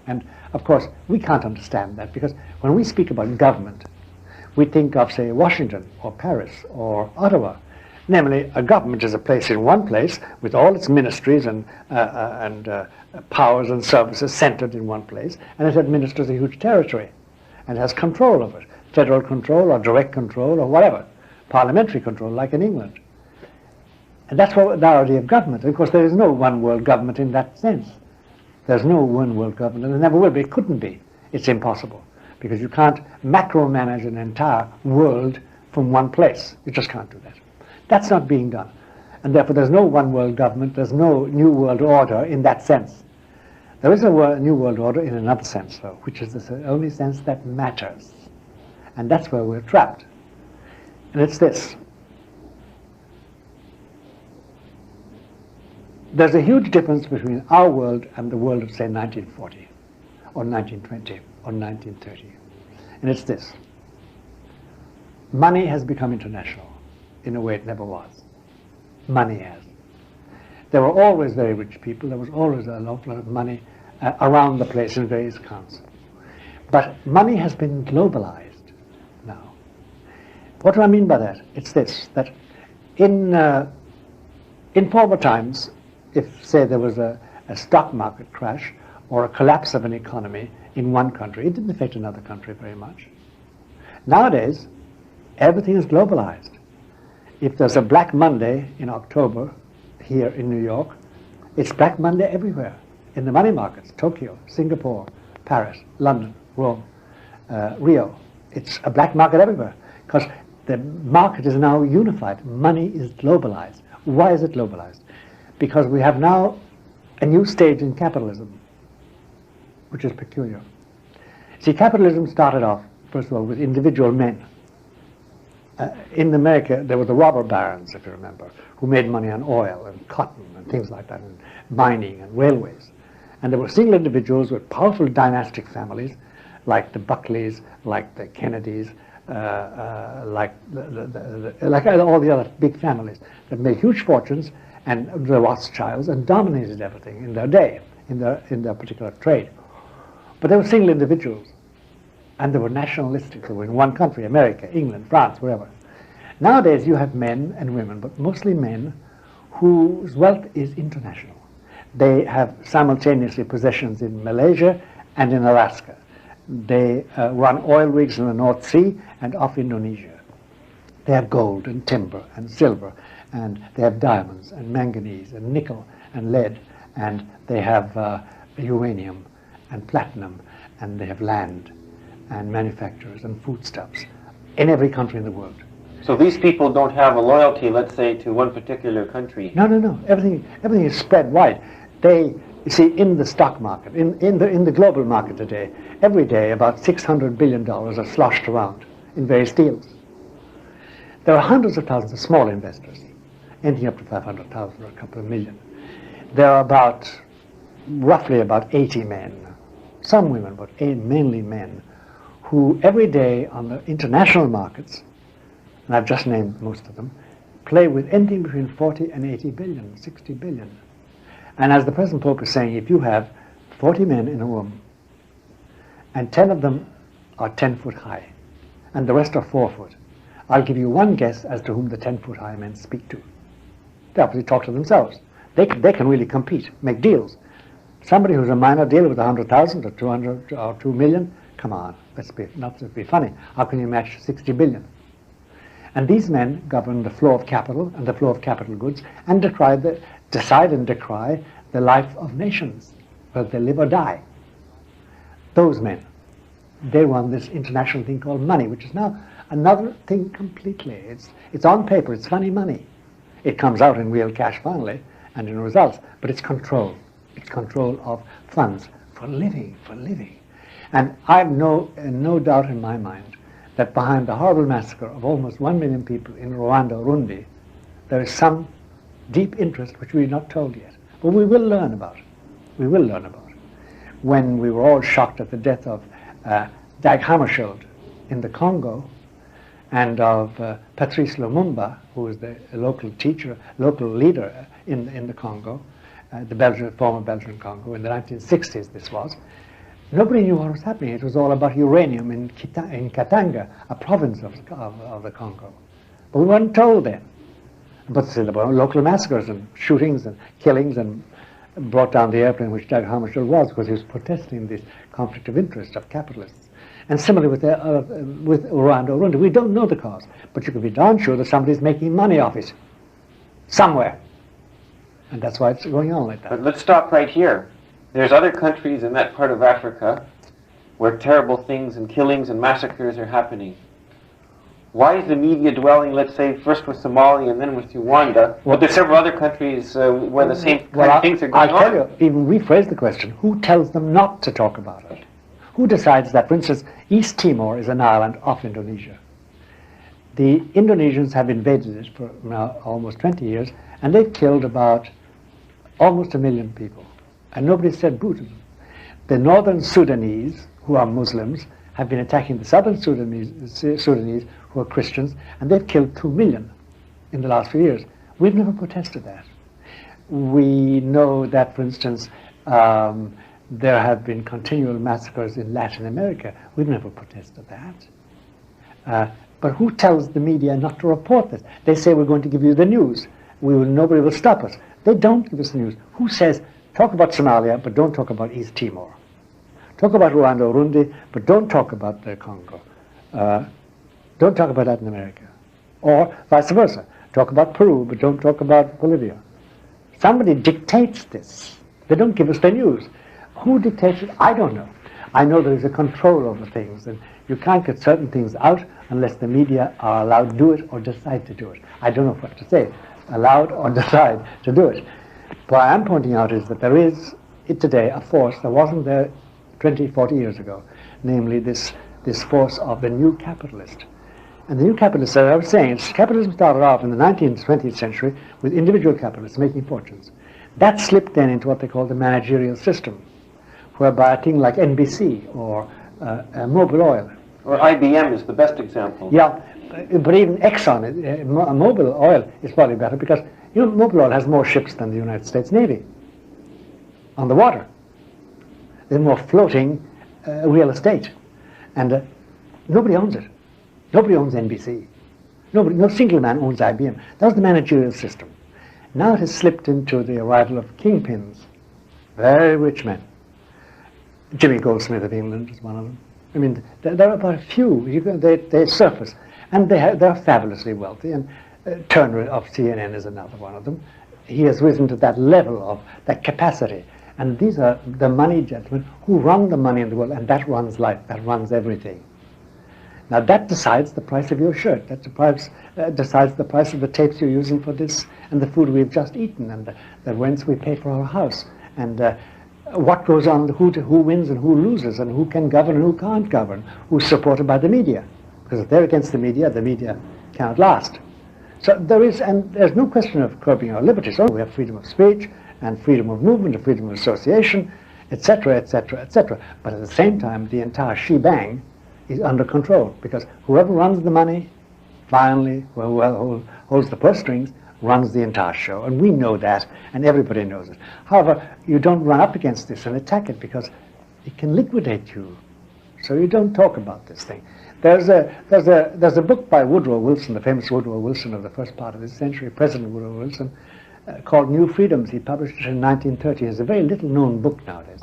And of course, we can't understand that, because when we speak about government, we think of, say, Washington or Paris or Ottawa. Namely, a government is a place in one place with all its ministries and powers and services centered in one place, and it administers a huge territory and has control of it, federal control or direct control or whatever, parliamentary control like in England. And that's what the idea of government. Of course, there is no one world government in that sense. There's no one world government, and there never will be. It couldn't be. It's impossible, because you can't macro-manage an entire world from one place. You just can't do that. That's not being done. And therefore there's no one world government, there's no new world order in that sense. There is a new world order in another sense, though, which is the only sense that matters. And that's where we're trapped. And it's this. There's a huge difference between our world and the world of, say, 1940, or 1920, or 1930. And it's this. Money has become international in a way it never was. Money has. There were always very rich people. There was always a lot of money around the place in various accounts. But money has been globalized now. What do I mean by that? It's this, that in former times, if, say, there was a stock market crash or a collapse of an economy in one country, it didn't affect another country very much. Nowadays, everything is globalized. If there's a Black Monday in October here in New York, it's Black Monday everywhere. In the money markets, Tokyo, Singapore, Paris, London, Rome, Rio. It's a black market everywhere, because the market is now unified. Money is globalized. Why is it globalized? Because we have now a new stage in capitalism, which is peculiar. See, capitalism started off, first of all, with individual men. In America, there were the robber barons, if you remember, who made money on oil and cotton and things like that, and mining and railways. And there were single individuals with powerful dynastic families, like the Buckleys, like the Kennedys, like all the other big families that made huge fortunes, and the Rothschilds, and dominated everything in their day, in their particular trade. But they were single individuals. And they were nationalistic. They were in one country, America, England, France, wherever. Nowadays you have men and women, but mostly men, whose wealth is international. They have simultaneously possessions in Malaysia and in Alaska. They run oil rigs in the North Sea and off Indonesia. They have gold and timber and silver, and they have diamonds and manganese and nickel and lead, and they have uranium and platinum, and they have land and manufacturers and foodstuffs in every country in the world. So these people don't have a loyalty, let's say, to one particular country? No, no, no. Everything is spread wide. They, you see, in the stock market, in the global market today, every day about $600 billion are sloshed around in various deals. There are hundreds of thousands of small investors, anything up to 500,000 or a couple of million. There are roughly about 80 men, some women, but mainly men, who every day on the international markets, and I've just named most of them, play with anything between 40 and 80 billion, 60 billion. And as the present Pope is saying, if you have 40 men in a room, and 10 of them are 10 foot high, and the rest are 4 foot, I'll give you one guess as to whom the 10-foot high men speak to. They obviously talk to themselves. They can really compete, make deals. Somebody who's a minor deal with 100,000 or 200 or 2 million, come on, not to be funny. How can you match 60 billion? And these men govern the flow of capital and the flow of capital goods and decide and decry the life of nations, whether they live or die. Those men, they run this international thing called money, which is now another thing completely. It's on paper, it's funny money. It comes out in real cash finally and in results, but it's control. It's control of funds for living. And I have no doubt in my mind that behind the horrible massacre of almost 1 million people in Rwanda, Burundi, there is some deep interest which we're not told yet. But we will learn about it. We will learn about it. When we were all shocked at the death of Dag Hammarskjöld in the Congo and of Patrice Lumumba, who was the local leader in the Congo, the former Belgian Congo, in the 1960s this was, nobody knew what was happening. It was all about uranium in Katanga, a province of the Congo. But we weren't told then. But still, there were local massacres and shootings and killings, and brought down the airplane which Dag Hammarskjöld was, because he was protesting this conflict of interest of capitalists. And similarly with Rwanda, Burundi, we don't know the cause, but you can be darn sure that somebody's making money off it somewhere. And that's why it's going on like that. But let's stop right here. There's other countries in that part of Africa where terrible things and killings and massacres are happening. Why is the media dwelling, let's say, first with Somalia and then with Rwanda, but there's several other countries where the same kind of things are going on? I'll tell you, even rephrase the question, who tells them not to talk about it? Who decides that, for instance, East Timor is an island off Indonesia? The Indonesians have invaded it for now almost 20 years, and they've killed about almost 1 million people. And nobody said boo to them. The northern Sudanese, who are Muslims, have been attacking the southern Sudanese who are Christians, and they've killed 2 million in the last few years. We've never protested that. We know that, for instance, there have been continual massacres in Latin America. We've never protested that. But who tells the media not to report this? They say, we're going to give you the news. Nobody will stop us. They don't give us the news. Who says, talk about Somalia, but don't talk about East Timor? Talk about Rwanda, Burundi, but don't talk about the Congo. Don't talk about Latin America. Or vice versa. Talk about Peru, but don't talk about Bolivia. Somebody dictates this. They don't give us the news. Who dictates it? I don't know. I know there is a control over things, and you can't get certain things out unless the media are allowed to do it or decide to do it. I don't know what to say. Allowed or decide to do it. What I am pointing out is that there is today a force that wasn't there 20, 40 years ago, namely this force of the new capitalist. And the new capitalist, as I was saying, capitalism started off in the 19th, 20th century with individual capitalists making fortunes. That slipped then into what they call the managerial system, whereby a thing like NBC or Mobil Oil. Or IBM is the best example. Yeah, but even Exxon, Mobil Oil is probably better because, Mobil Oil has more ships than the United States Navy on the water. There's more floating real estate. And nobody owns it. Nobody owns NBC. No single man owns IBM. That was the managerial system. Now it has slipped into the arrival of kingpins, very rich men. Jimmy Goldsmith of England is one of them. I mean, there are about a few. They surface, and they're fabulously wealthy. And Turner of CNN is another one of them. He has risen to that level of that capacity. And these are the money gentlemen who run the money in the world, and that runs life, that runs everything. Now that decides the price of your shirt, that decides the price of the tapes you're using for this, and the food we've just eaten, and the rents we pay for our house, and what goes on, who wins and who loses, and who can govern and who can't govern, who's supported by the media. Because if they're against the media cannot last. So there's no question of curbing our liberties. So we have freedom of speech, and freedom of movement, and freedom of association, etc., etc., etc. But at the same time, the entire shebang is under control, because whoever runs the money, finally, holds the purse strings, runs the entire show. And we know that, and everybody knows it. However, you don't run up against this and attack it, because it can liquidate you. So you don't talk about this thing. There's a book by Woodrow Wilson, the famous Woodrow Wilson of the first part of this century, President Woodrow Wilson, called New Freedoms. He published it in 1930. It's a very little known book nowadays,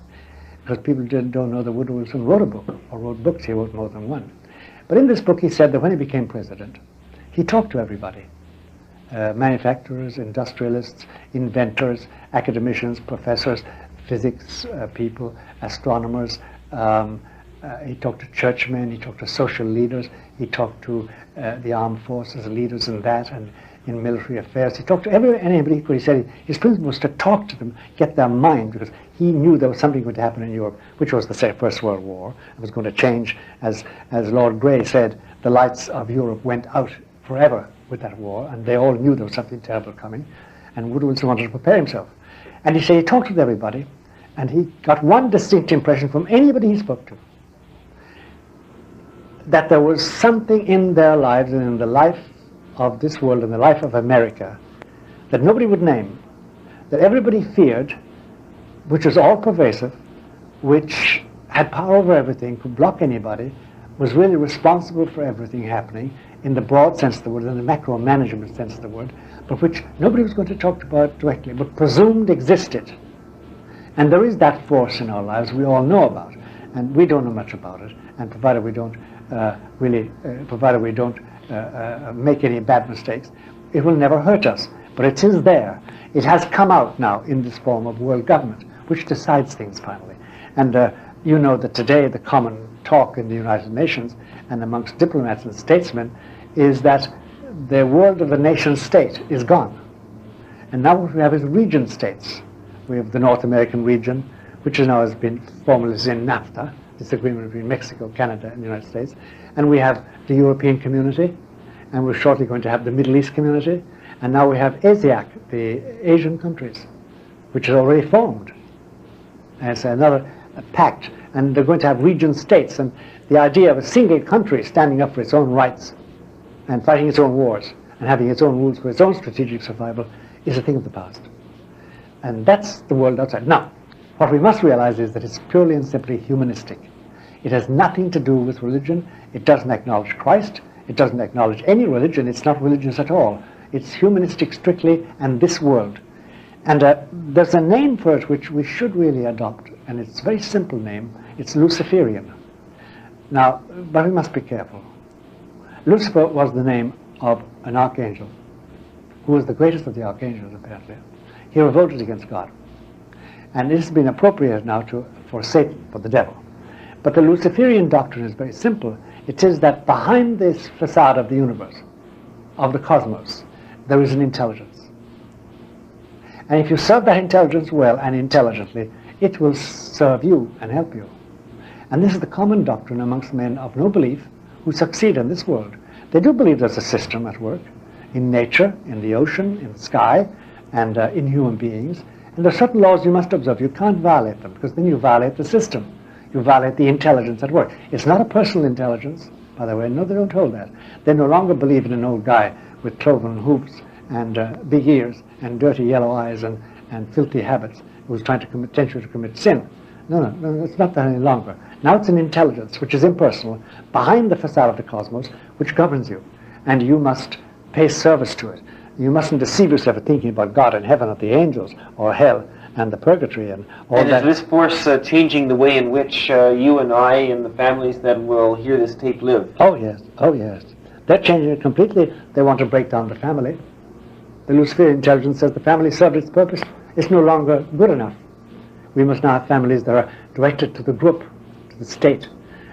because people don't know that Woodrow Wilson wrote a book, or wrote books. He wrote more than one. But in this book he said that when he became president, he talked to everybody. Manufacturers, industrialists, inventors, academicians, professors, physics people, astronomers. He talked to churchmen, he talked to social leaders, he talked to the armed forces, leaders in that, and in military affairs. He talked to anybody he could. He said his principle was to talk to them, get their mind, because he knew there was something going to happen in Europe, which was the First World War. It was going to change, as Lord Grey said, the lights of Europe went out forever with that war, and they all knew there was something terrible coming, and Woodrow Wilson wanted to prepare himself. And he said he talked with everybody, and he got one distinct impression from anybody he spoke to, that there was something in their lives and in the life of this world and the life of America that nobody would name, that everybody feared, which was all pervasive, which had power over everything, could block anybody, was really responsible for everything happening in the broad sense of the word, in the macro management sense of the word, but which nobody was going to talk about directly, but presumed existed. And there is that force in our lives we all know about, and we don't know much about it, and provided we don't make any bad mistakes, it will never hurt us. But it is there. It has come out now in this form of world government, which decides things finally. And you know that today the common talk in the United Nations and amongst diplomats and statesmen is that the world of the nation state is gone. And now what we have is region states. We have the North American region, which now has been formalized in NAFTA, this agreement between Mexico, Canada, and the United States. And we have the European community, and we're shortly going to have the Middle East community. And now we have ASEAC, the Asian countries, which is already formed. And it's another pact. And they're going to have region states. And the idea of a single country standing up for its own rights and fighting its own wars and having its own rules for its own strategic survival is a thing of the past. And that's the world outside. Now, what we must realize is that it's purely and simply humanistic. It has nothing to do with religion. It doesn't acknowledge Christ. It doesn't acknowledge any religion. It's not religious at all. It's humanistic strictly, and this world. And there's a name for it which we should really adopt, and it's a very simple name. It's Luciferian. Now, but we must be careful. Lucifer was the name of an archangel, who was the greatest of the archangels, apparently. He revolted against God. And it has been appropriated now for Satan, for the devil. But the Luciferian doctrine is very simple. It is that behind this facade of the universe, of the cosmos, there is an intelligence. And if you serve that intelligence well and intelligently, it will serve you and help you. And this is the common doctrine amongst men of no belief who succeed in this world. They do believe there's a system at work in nature, in the ocean, in the sky, and in human beings. And there are certain laws you must observe. You can't violate them, because then you violate the system. You violate the intelligence at work. It's not a personal intelligence, by the way. No, they don't hold that. They no longer believe in an old guy with cloven hooves and big ears and dirty yellow eyes and filthy habits who was trying to tempt you to commit sin. No, it's not that any longer. Now it's an intelligence which is impersonal, behind the facade of the cosmos, which governs you. And you must pay service to it. You mustn't deceive yourself with thinking about God and heaven or the angels or hell and the purgatory and all that. And is this force changing the way in which you and I and the families that will hear this tape live? Oh yes, oh yes. They're changing it completely. They want to break down the family. The Luciferian intelligence says the family served its purpose. It's no longer good enough. We must now have families that are directed to the group, to the state.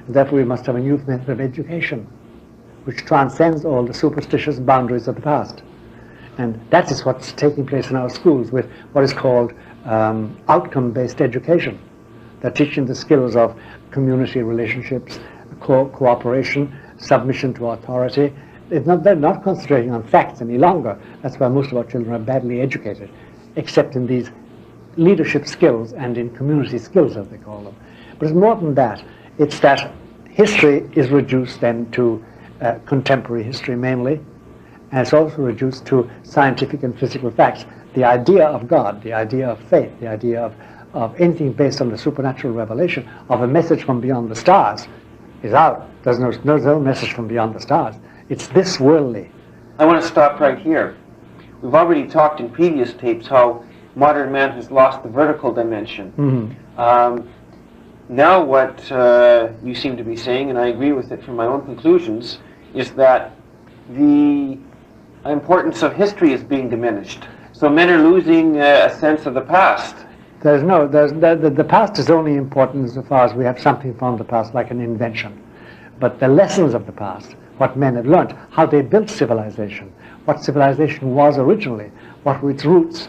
And therefore we must have a new method of education, which transcends all the superstitious boundaries of the past. And that is what's taking place in our schools with what is called outcome-based education. They're teaching the skills of community relationships, cooperation, submission to authority. They're not concentrating on facts any longer. That's why most of our children are badly educated, except in these leadership skills and in community skills, as they call them. But it's more than that. It's that history is reduced then to contemporary history mainly, and it's also reduced to scientific and physical facts. The idea of God, the idea of faith, the idea of anything based on the supernatural revelation, of a message from beyond the stars, is out. There's no message from beyond the stars. It's this worldly. I want to stop right here. We've already talked in previous tapes how modern man has lost the vertical dimension. Mm-hmm. Now what you seem to be saying, and I agree with it from my own conclusions, is that the importance of history is being diminished. So men are losing a sense of the past. The past is only important insofar as we have something from the past, like an invention. But the lessons of the past, what men have learned, how they built civilization, what civilization was originally, what were its roots,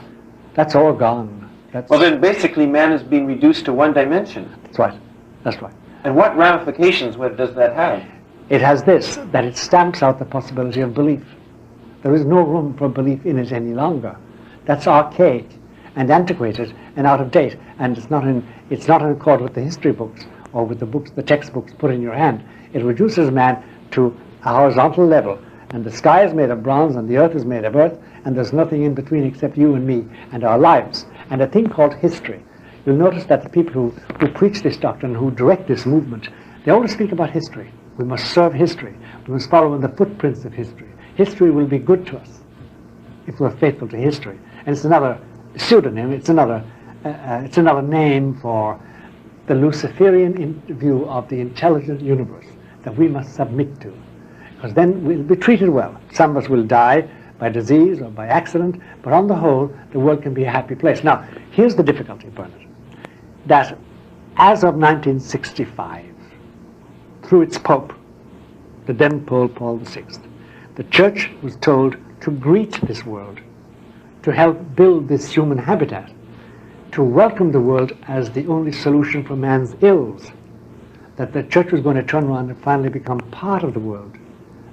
that's all gone. Well, then basically man is being reduced to one dimension. That's right. That's right. And what ramifications does that have? It has this, that it stamps out the possibility of belief. There is no room for belief in it any longer. That's archaic and antiquated and out of date, and it's not in accord with the history books or with the textbooks put in your hand. It reduces man to a horizontal level, and the sky is made of bronze and the earth is made of earth, and there's nothing in between except you and me and our lives, and a thing called history. You'll notice that the people who preach this doctrine, who direct this movement, they always speak about history. We must serve history. We must follow in the footprints of history. History will be good to us if we're faithful to history. And it's another pseudonym, it's another name for the Luciferian view of the intelligent universe that we must submit to. Because then we'll be treated well. Some of us will die by disease or by accident, but on the whole, the world can be a happy place. Now, here's the difficulty, Bernard, that as of 1965, through its Pope, the then Pope Paul VI, the Church was told to greet this world, to help build this human habitat, to welcome the world as the only solution for man's ills, that the Church was going to turn around and finally become part of the world.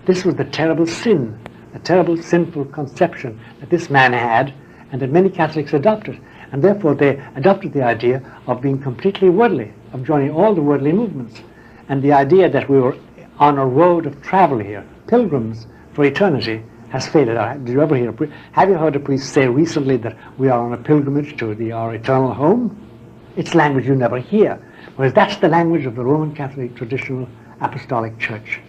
This was the terrible sin, the terrible sinful conception that this man had, and that many Catholics adopted. And therefore they adopted the idea of being completely worldly, of joining all the worldly movements. And the idea that we were on a road of travel here, pilgrims for eternity, has faded out. Did you ever hear have you heard a priest say recently that we are on a pilgrimage to our eternal home? It's language you never hear. Whereas that's the language of the Roman Catholic traditional apostolic church.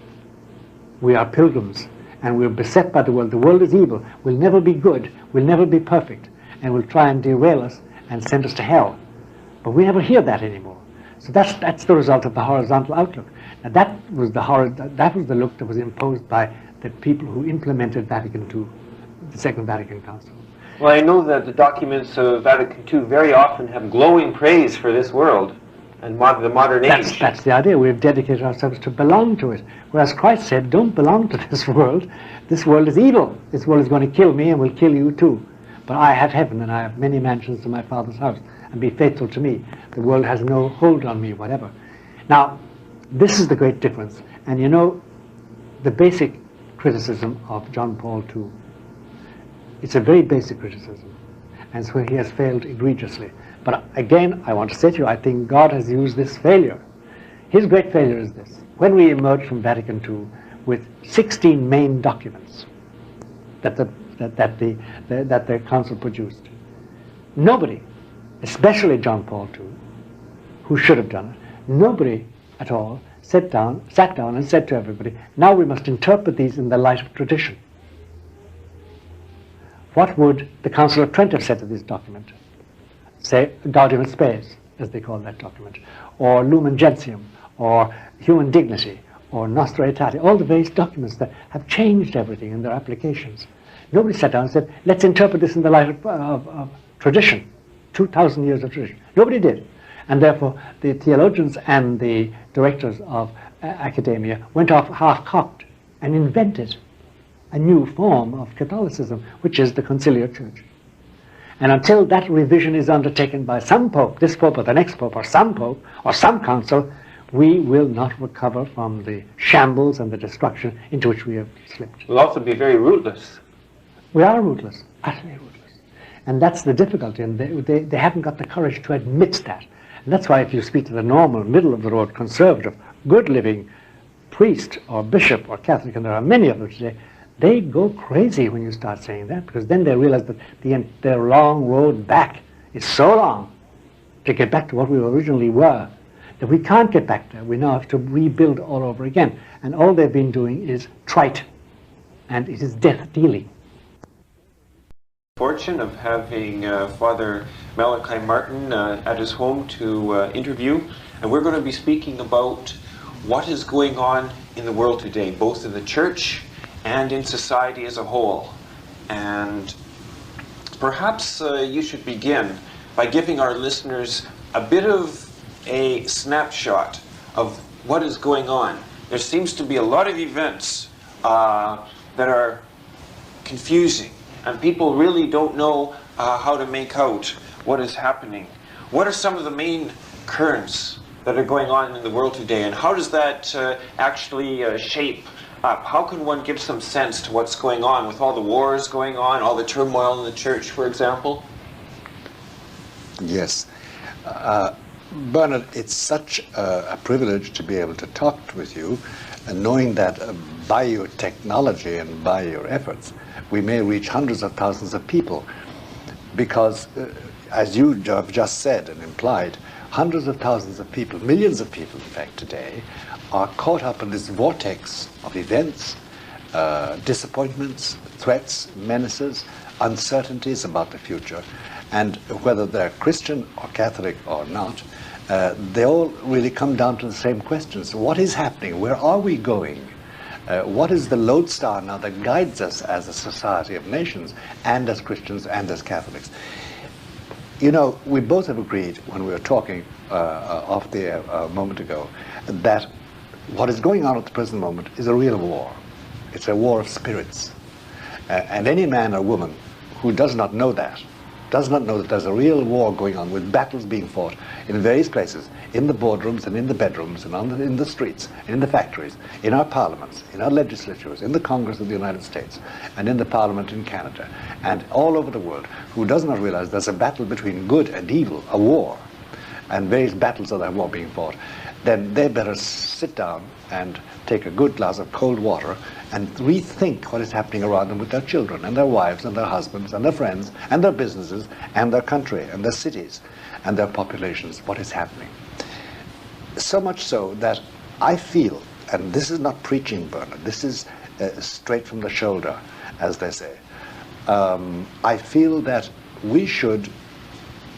We are pilgrims, and we're beset by the world. The world is evil, will never be good, will never be perfect, and will try and derail us and send us to hell. But we never hear that anymore. So that's the result of the horizontal outlook. Now that was the look that was imposed by the people who implemented Vatican II, the Second Vatican Council. Well, I know that the documents of Vatican II very often have glowing praise for this world and the modern age. That's the idea. We've dedicated ourselves to belong to it. Whereas Christ said, don't belong to this world. This world is evil. This world is going to kill me and will kill you too. But I have heaven and I have many mansions in my Father's house, and be faithful to me. The world has no hold on me, whatever. Now, this is the great difference. And you know, the basic criticism of John Paul II, it's a very basic criticism, and so he has failed egregiously. But again, I want to say to you, I think God has used this failure. His great failure is this. When we emerged from Vatican II with 16 main documents that the council produced, nobody, especially John Paul II, who should have done it, nobody at all sat down and said to everybody, now we must interpret these in the light of tradition. What would the Council of Trent have said to this document? Say, Gaudium et Spes, as they call that document, or Lumen Gentium, or Human Dignity, or Nostra Aetate, all the various documents that have changed everything in their applications. Nobody sat down and said, let's interpret this in the light of tradition, 2,000 years of tradition. Nobody did. And therefore, the theologians and the directors of academia went off half-cocked and invented a new form of Catholicism, which is the conciliar church. And until that revision is undertaken by some pope, this pope or the next pope, or some council, we will not recover from the shambles and the destruction into which we have slipped. We'll also be very rootless. We are rootless, utterly rootless. And that's the difficulty, and they haven't got the courage to admit that. And that's why if you speak to the normal, middle-of-the-road, conservative, good-living priest or bishop or Catholic, and there are many of them today, they go crazy when you start saying that, because then they realize that their long road back is so long to get back to what we originally were. If we can't get back there, we now have to rebuild all over again. And all they've been doing is trite, and it is death dealing. Fortune of having Father Malachi Martin at his home to interview, and we're going to be speaking about what is going on in the world today, both in the church and in society as a whole. And perhaps you should begin by giving our listeners a bit of a snapshot of what is going on. There seems to be a lot of events that are confusing, and people really don't know how to make out what is happening. What are some of the main currents that are going on in the world today, and how does that actually shape up? How can one give some sense to what's going on with all the wars going on, all the turmoil in the church, for example? Yes. Bernard, it's such a privilege to be able to talk with you, and knowing that by your technology and by your efforts, we may reach hundreds of thousands of people. Because, as you have just said and implied, hundreds of thousands of people, millions of people, in fact, today, are caught up in this vortex of events, disappointments, threats, menaces, uncertainties about the future. And whether they're Christian or Catholic or not, they all really come down to the same questions. What is happening? Where are we going? What is the lodestar now that guides us as a society of nations, and as Christians and as Catholics? You know, we both have agreed when we were talking off the air a moment ago that what is going on at the present moment is a real war. It's a war of spirits. And any man or woman who does not know that, does not know that there's a real war going on with battles being fought in various places, in the boardrooms and in the bedrooms and in the streets, in the factories, in our parliaments, in our legislatures, in the Congress of the United States, and in the Parliament in Canada, and all over the world, who does not realize there's a battle between good and evil, a war, and various battles of that war being fought, then they better sit down and take a good glass of cold water and rethink what is happening around them with their children and their wives and their husbands and their friends and their businesses and their country and their cities and their populations, what is happening. So much so that I feel, and this is not preaching, Bernard, this is straight from the shoulder, as they say, I feel that we should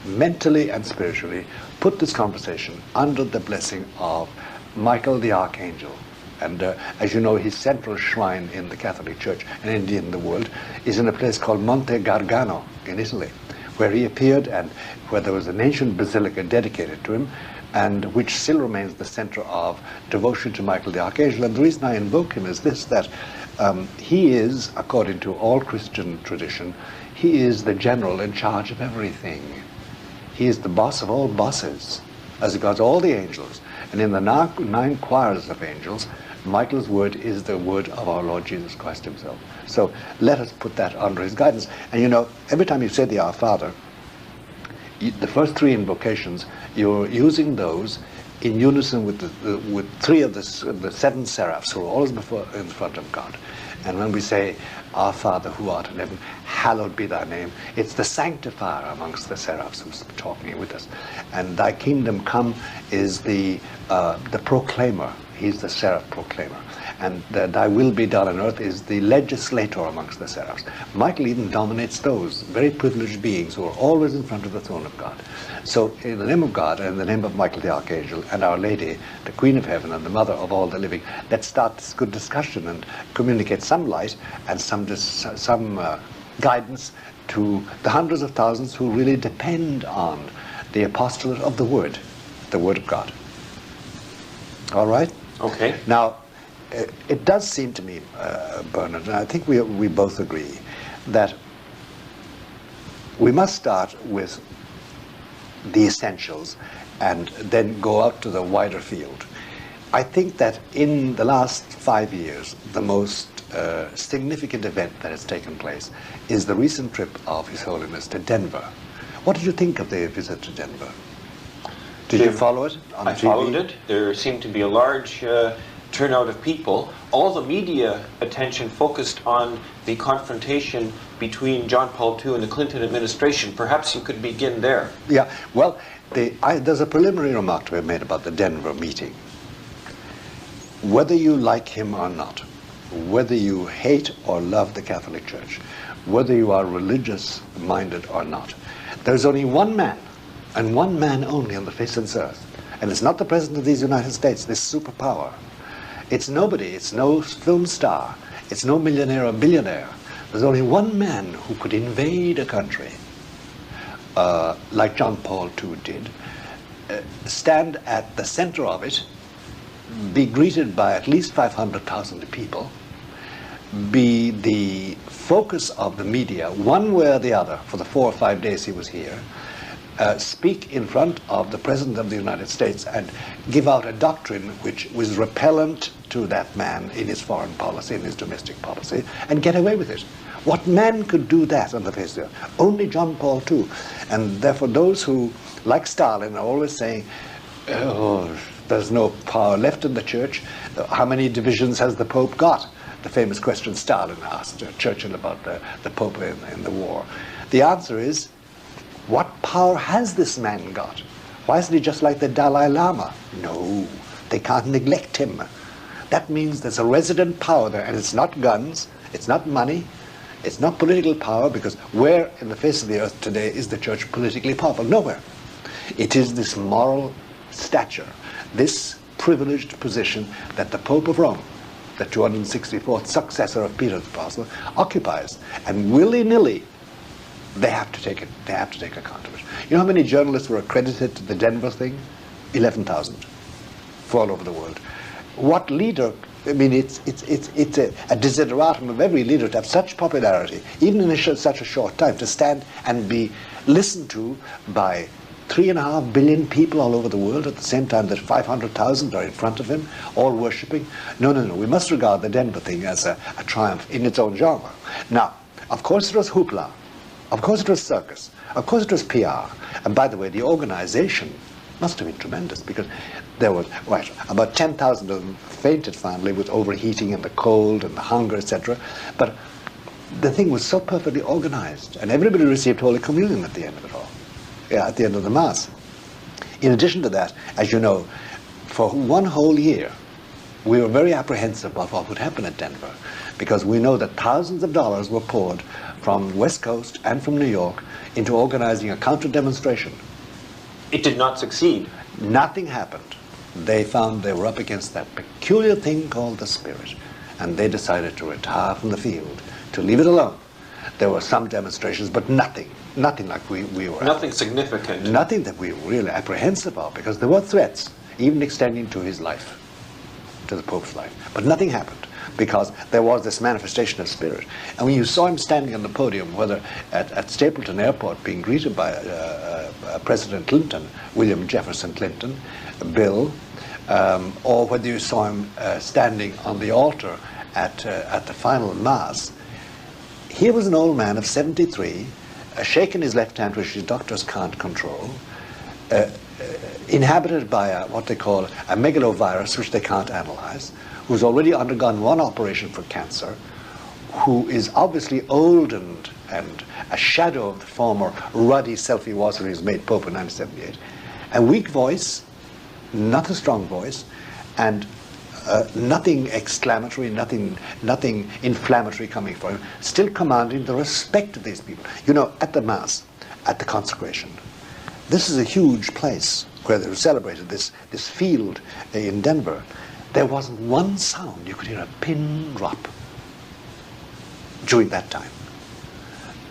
mentally and spiritually put this conversation under the blessing of Michael the Archangel. And as you know, his central shrine in the Catholic Church and indeed in the world is in a place called Monte Gargano in Italy, where he appeared and where there was an ancient basilica dedicated to him, and which still remains the center of devotion to Michael the Archangel. And the reason I invoke him is this, that he is, according to all Christian tradition, he is the general in charge of everything. He is the boss of all bosses, as regards all the angels. And in the nine choirs of angels, Michael's word is the word of our Lord Jesus Christ himself. So let us put that under his guidance. And you know, every time you say the Our Father, the first three invocations, you're using those in unison with three of the seven seraphs who are always in front of God. And when we say, Our Father who art in heaven, hallowed be thy name, it's the sanctifier amongst the seraphs who's talking with us. And thy kingdom come is the proclaimer. He's the seraph proclaimer. And thy will be done on earth is the legislator amongst the seraphs. Michael even dominates those very privileged beings who are always in front of the throne of God. So in the name of God and in the name of Michael the Archangel and Our Lady, the Queen of Heaven and the Mother of all the living, let's start this good discussion and communicate some light and some guidance to the hundreds of thousands who really depend on the apostolate of the Word of God. All right? Okay. Now, it does seem to me, Bernard, and I think we both agree, that we must start with the essentials and then go out to the wider field. I think that in the last 5 years, the most significant event that has taken place is the recent trip of His Holiness to Denver. What did you think of the visit to Denver? Did you follow it on TV? I followed it. There seemed to be a large turnout of people. all the media attention focused on the confrontation between John Paul II and the Clinton administration. Perhaps you could begin there. Yeah, well, there's a preliminary remark to be made about the Denver meeting. Whether you like him or not, whether you hate or love the Catholic Church, whether you are religious-minded or not, there's only one man, and one man only on the face of this earth. And it's not the President of these United States, this superpower. It's nobody, it's no film star, it's no millionaire or billionaire. There's only one man who could invade a country, like John Paul II did, stand at the center of it, be greeted by at least 500,000 people, be the focus of the media, one way or the other, for the 4 or 5 days he was here, speak in front of the President of the United States and give out a doctrine which was repellent to that man in his foreign policy, in his domestic policy, and get away with it. What man could do that on the face of the earth? Only John Paul II. And therefore those who, like Stalin, are always saying, oh, there's no power left in the church. How many divisions has the Pope got? The famous question Stalin asked Churchill about the Pope in the war. The answer is, what power has this man got? Why isn't he just like the Dalai Lama? No, they can't neglect him. That means there's a resident power there, and it's not guns, it's not money, it's not political power, because where in the face of the earth today is the church politically powerful? Nowhere. It is this moral stature, this privileged position that the Pope of Rome, the 264th successor of Peter the Apostle, occupies, and willy-nilly they have to take it. They have to take account of it. You know how many journalists were accredited to the Denver thing? 11,000, for all over the world. What leader? I mean, it's a desideratum of every leader to have such popularity, even in such a short time, to stand and be listened to by 3.5 billion people all over the world at the same time that 500,000 are in front of him, all worshipping. No. We must regard the Denver thing as a triumph in its own genre. Now, of course it was hoopla. Of course it was circus. Of course it was PR. And by the way, the organization must have been tremendous, because there was, about 10,000 of them fainted finally with overheating and the cold and the hunger, etc. But the thing was so perfectly organized, and everybody received Holy Communion at the end of it all. Yeah, at the end of the Mass. In addition to that, as you know, for one whole year, we were very apprehensive about what would happen at Denver, because we know that thousands of dollars were poured from West Coast and from New York into organizing a counter-demonstration. It did not succeed. Nothing happened. They found they were up against that peculiar thing called the Spirit, and they decided to retire from the field, to leave it alone. There were some demonstrations, but nothing like we were. Nothing significant. Nothing that we were really apprehensive of, because there were threats, even extending to his life, to the Pope's life. But nothing happened, because there was this manifestation of Spirit. And when you saw him standing on the podium, whether at Stapleton Airport being greeted by President Clinton, William Jefferson Clinton, Bill, or whether you saw him standing on the altar at the final Mass, here was an old man of 73, shaking his left hand, which his doctors can't control, inhabited by what they call a megalovirus, which they can't analyze, who's already undergone one operation for cancer, who is obviously old and a shadow of the former ruddy self he was when he was made Pope in 1978. A weak voice, not a strong voice, and nothing exclamatory, nothing inflammatory coming from him, still commanding the respect of these people. You know, at the Mass, at the consecration, this is a huge place where they celebrated this field in Denver. There wasn't one sound. You could hear a pin drop during that time.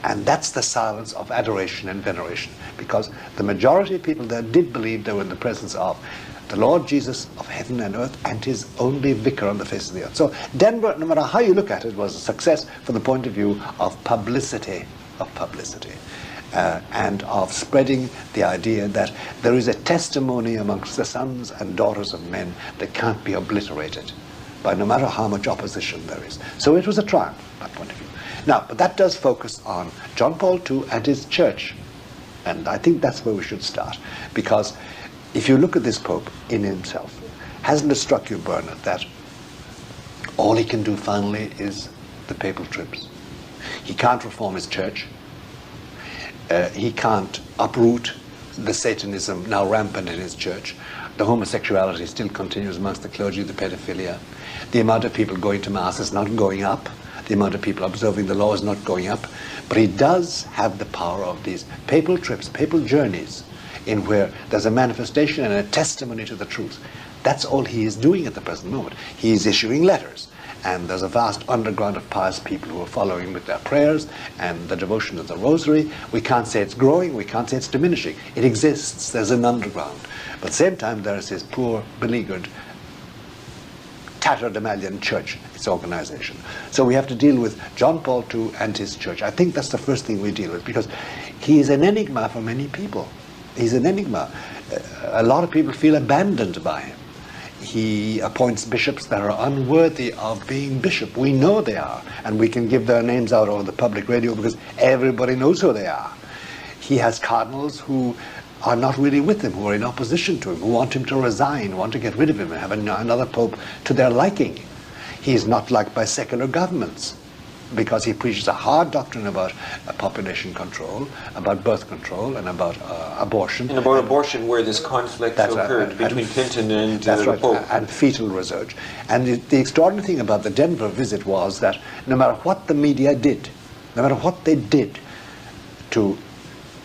And that's the silence of adoration and veneration, because the majority of people there did believe they were in the presence of the Lord Jesus of heaven and earth and his only vicar on the face of the earth. So Denver, no matter how you look at it, was a success from the point of view of publicity, and of spreading the idea that there is a testimony amongst the sons and daughters of men that can't be obliterated by no matter how much opposition there is. So it was a triumph from that point of view. Now, but that does focus on John Paul II and his church. And I think that's where we should start. Because if you look at this Pope in himself, hasn't it struck you, Bernard, that All he can do finally is the papal trips. He can't reform his church. He can't uproot the Satanism now rampant in his church. The homosexuality still continues amongst the clergy, the pedophilia. The amount of people going to Mass is not going up. The amount of people observing the law is not going up. But he does have the power of these papal trips, papal journeys, in where there's a manifestation and a testimony to the truth. That's all he is doing at the present moment. He is issuing letters. And there's a vast underground of pious people who are following with their prayers and the devotion of the rosary. We can't say it's growing, we can't say it's diminishing. It exists, there's an underground. But at the same time, there is his poor, beleaguered, tatterdemalion church, its organization. So we have to deal with John Paul II and his church. I think that's the first thing we deal with, because he is an enigma for many people. He's an enigma. A lot of people feel abandoned by him. He appoints bishops that are unworthy of being bishop. We know they are, and we can give their names out on the public radio because everybody knows who they are. He has cardinals who are not really with him, who are in opposition to him, who want him to resign, want to get rid of him and have another pope to their liking. He is not liked by secular governments because he preaches a hard doctrine about population control, about birth control, and about abortion. And about abortion, where this conflict occurred between Clinton and the Pope. And fetal research. And the extraordinary thing about the Denver visit was that no matter what the media did, no matter what they did to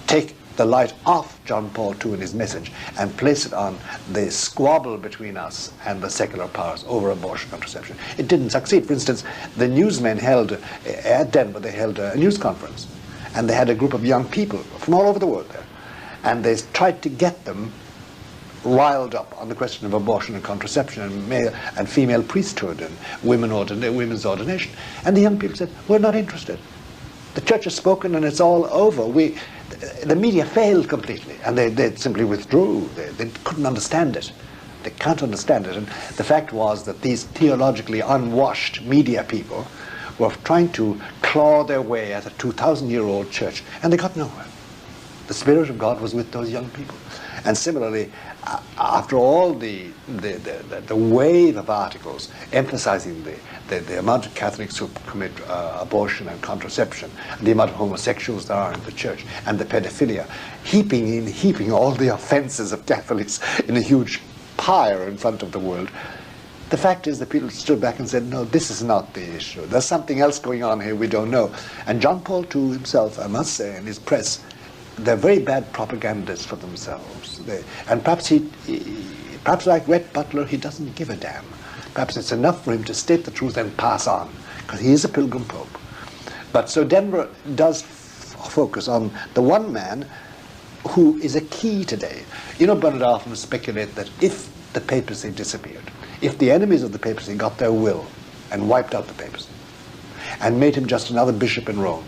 take the light off John Paul II and his message and place it on the squabble between us and the secular powers over abortion contraception, it didn't succeed. For instance, the newsmen held, at Denver, they held a news conference, and they had a group of young people from all over the world there, and they tried to get them riled up on the question of abortion and contraception and male and female priesthood and women's ordination. And the young people said, we're not interested. The church has spoken and it's all over. The media failed completely, and they simply withdrew. They couldn't understand it. They can't understand it. And the fact was that these theologically unwashed media people were trying to claw their way at a 2,000-year-old church, and they got nowhere. The Spirit of God was with those young people. And similarly, after all the wave of articles emphasizing the amount of Catholics who commit abortion and contraception, and the amount of homosexuals there are in the church, and the pedophilia, heaping all the offenses of Catholics in a huge pyre in front of the world, the fact is that people stood back and said, no, this is not the issue. There's something else going on here we don't know. And John Paul II himself, I must say, in his press, they're very bad propagandists for themselves. And perhaps perhaps like Rhett Butler, he doesn't give a damn. Perhaps it's enough for him to state the truth and pass on, because he is a pilgrim pope. But so Denver does focus on the one man who is a key today. You know, Bernard often speculates that if the papacy disappeared, if the enemies of the papacy got their will and wiped out the papacy and made him just another bishop in Rome,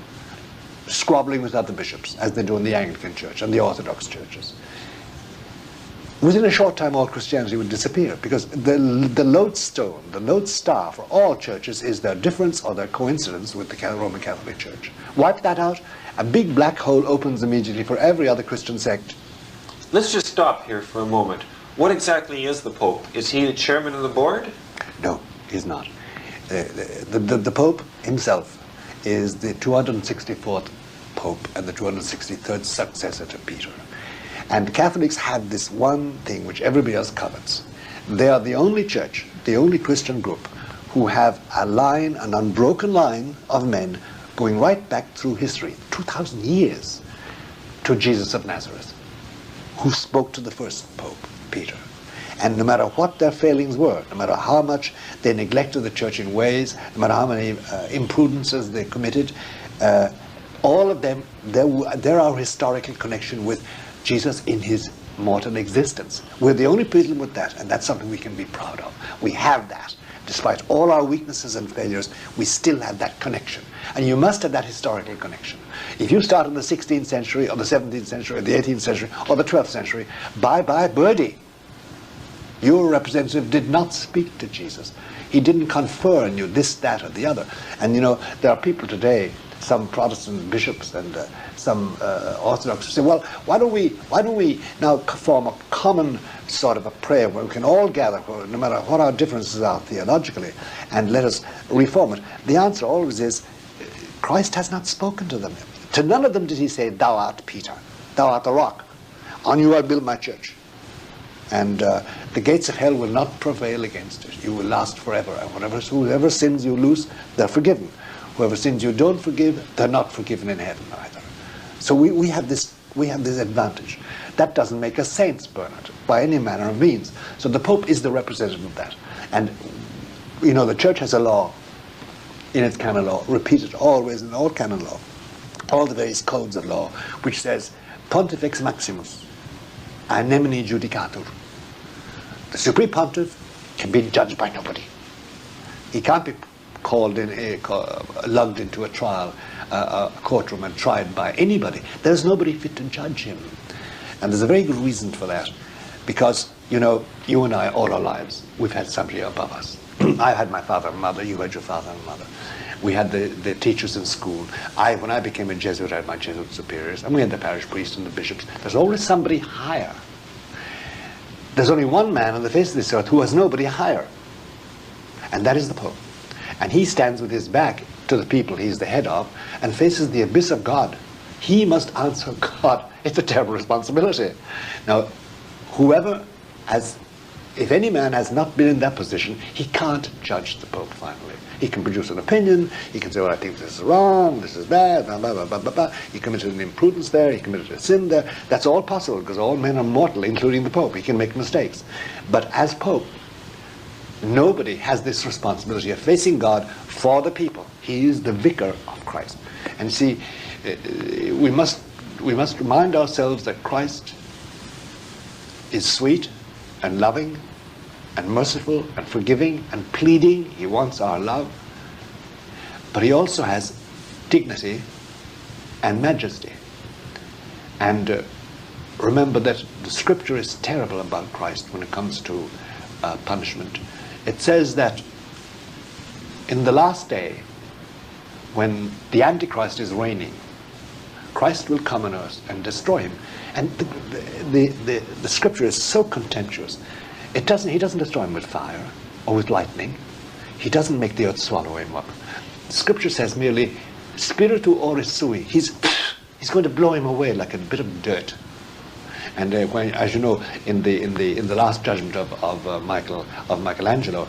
squabbling with other bishops, as they do in the Anglican Church and the Orthodox churches, within a short time all Christianity would disappear, because the lodestone, the lodestar for all churches is their difference or their coincidence with the Roman Catholic Church. Wipe that out, a big black hole opens immediately for every other Christian sect. Let's just stop here for a moment. What exactly is the Pope? Is he the chairman of the board? No, he's not. The Pope himself is the 264th Pope and the 263rd successor to Peter. And Catholics have this one thing which everybody else covets. They are the only church, the only Christian group, who have a line, an unbroken line of men going right back through history, 2,000 years, to Jesus of Nazareth, who spoke to the first Pope, Peter. And no matter what their failings were, no matter how much they neglected the church in ways, no matter how many imprudences they committed, all of them, there are historical connection with Jesus in his mortal existence. We're the only people with that, and that's something we can be proud of. We have that. Despite all our weaknesses and failures, we still have that connection. And you must have that historical connection. If you start in the 16th century, or the 17th century, or the 18th century, or the 12th century, bye-bye birdie. Your representative did not speak to Jesus. He didn't confer on you this, that, or the other. And you know, there are people today some Protestant bishops and some Orthodox say, well, why don't we now form a common sort of a prayer where we can all gather, no matter what our differences are theologically, and let us reform it? The answer always is, Christ has not spoken to them. To none of them did he say, thou art Peter, thou art the rock, on you I'll build my church. And the gates of hell will not prevail against it. You will last forever. And whoever sins you lose, they're forgiven. Whoever sins you don't forgive, they're not forgiven in heaven either. So we have this advantage. That doesn't make us saints, Bernard, by any manner of means. So the Pope is the representative of that. And, you know, the Church has a law in its canon law, repeated always in all canon law, all the various codes of law, which says, Pontifex Maximus, a nemine judicatur. The Supreme Pontiff can be judged by nobody. He can't be lugged into a trial, a courtroom and tried by anybody. There's nobody fit to judge him. And there's a very good reason for that. Because, you know, you and I, all our lives, we've had somebody above us. I had my father and mother, you had your father and mother. We had the teachers in school. When I became a Jesuit, I had my Jesuit superiors, and we had the parish priests and the bishops. There's always somebody higher. There's only one man on the face of this earth who has nobody higher, and that is the Pope. And he stands with his back to the people he's the head of and faces the abyss of God. He must answer God. It's a terrible responsibility. Now, if any man has not been in that position, he can't judge the Pope finally. He can produce an opinion, he can say, well, I think this is wrong, this is bad, blah, blah, blah, blah, blah, blah. He committed an imprudence there, he committed a sin there. That's all possible, because all men are mortal, including the Pope. He can make mistakes. But as Pope, nobody has this responsibility of facing God for the people. He is the vicar of Christ. And see, we must remind ourselves that Christ is sweet and loving and merciful and forgiving and pleading. He wants our love. But he also has dignity and majesty. And remember that the scripture is terrible about Christ when it comes to punishment. It says that in the last day, when the Antichrist is reigning, Christ will come on earth and destroy him. And the scripture is so contemptuous. He doesn't destroy him with fire or with lightning. He doesn't make the earth swallow him up. The scripture says merely, spiritu oris sui. He's going to blow him away like a bit of dirt. And when, as you know, in the last judgment of Michelangelo,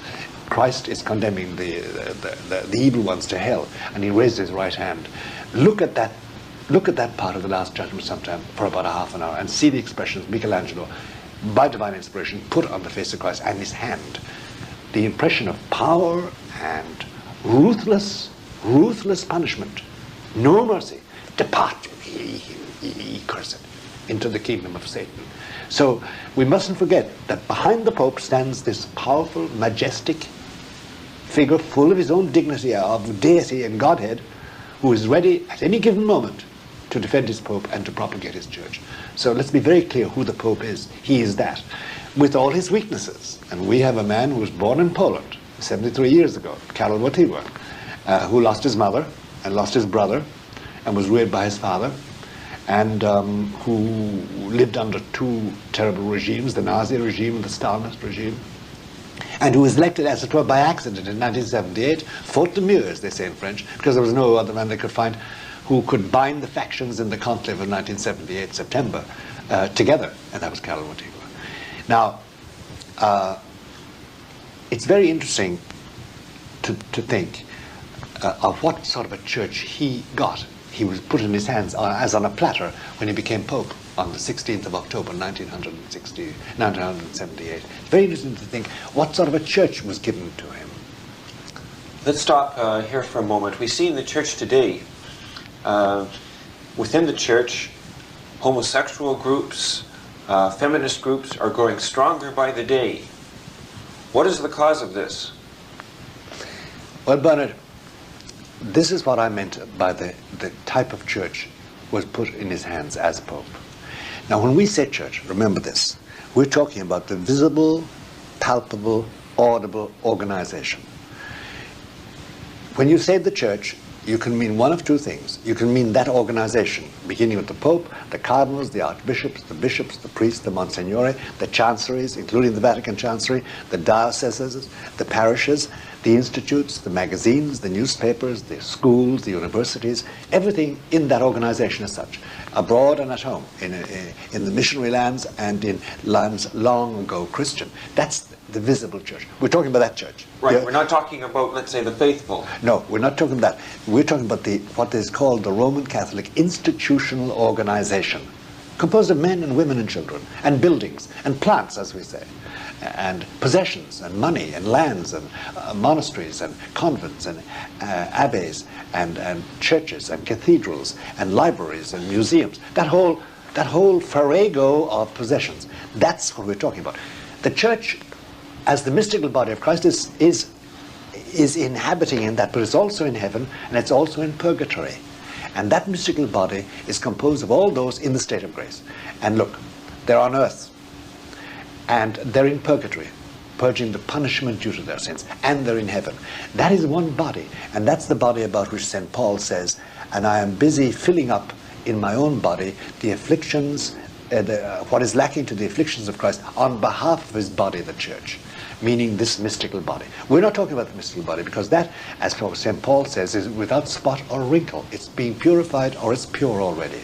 Christ is condemning the evil ones to hell, and he raised his right hand. Look at that part of the Last Judgment sometime for about a half an hour and see the expressions Michelangelo, by divine inspiration, put on the face of Christ and his hand. The impression of power and ruthless punishment. No mercy. Depart, ye cursed, into the kingdom of Satan. So we mustn't forget that behind the Pope stands this powerful, majestic figure full of his own dignity of deity and Godhead, who is ready at any given moment to defend his Pope and to propagate his church. So let's be very clear who the Pope is. He is that, with all his weaknesses. And we have a man who was born in Poland 73 years ago, Karol Wojtyła, who lost his mother and lost his brother and was reared by his father, and who lived under two terrible regimes, the Nazi regime and the Stalinist regime, and who was elected, as it were, by accident in 1978, faute de mieux, as they say in French, because there was no other man they could find who could bind the factions in the conclave of 1978, September, together, and that was Karol Wojtyła. Now, it's very interesting to think of what sort of a church he got. He was put in his hands as on a platter when he became Pope on the 16th of October 1978. It's very interesting to think what sort of a church was given to him. Let's stop here for a moment. We see in the church today, within the church, homosexual groups, feminist groups are growing stronger by the day. What is the cause of this? Well, Bernard, this is what I meant by the type of church was put in his hands as Pope. Now, when we say church, remember this. We're talking about the visible, palpable, audible organization. When you say the church, you can mean one of two things. You can mean that organization, beginning with the Pope, the cardinals, the archbishops, the bishops, the priests, the monsignori, the chanceries, including the Vatican chancery, the dioceses, the parishes, the institutes, the magazines, the newspapers, the schools, the universities, everything in that organization as such, abroad and at home, in the missionary lands and in lands long ago Christian. That's the visible church. We're talking about that church. Right, we're not talking about, let's say, the faithful. No, we're not talking about that. We're talking about what is called the Roman Catholic institutional organization, composed of men and women and children, and buildings, and plants, as we say, and possessions, and money, and lands, and monasteries, and convents, and abbeys, and churches, and cathedrals, and libraries, and museums. That whole farrago of possessions. That's what we're talking about. The church, as the mystical body of Christ, is inhabiting in that, but it's also in heaven, and it's also in purgatory. And that mystical body is composed of all those in the state of grace. And look, they're on earth, and they're in purgatory, purging the punishment due to their sins, and they're in heaven. That is one body, and that's the body about which St. Paul says, and I am busy filling up in my own body the afflictions, what is lacking to the afflictions of Christ on behalf of his body, the church, meaning this mystical body. We're not talking about the mystical body, because that, as St. Paul says, is without spot or wrinkle. It's being purified, or it's pure already.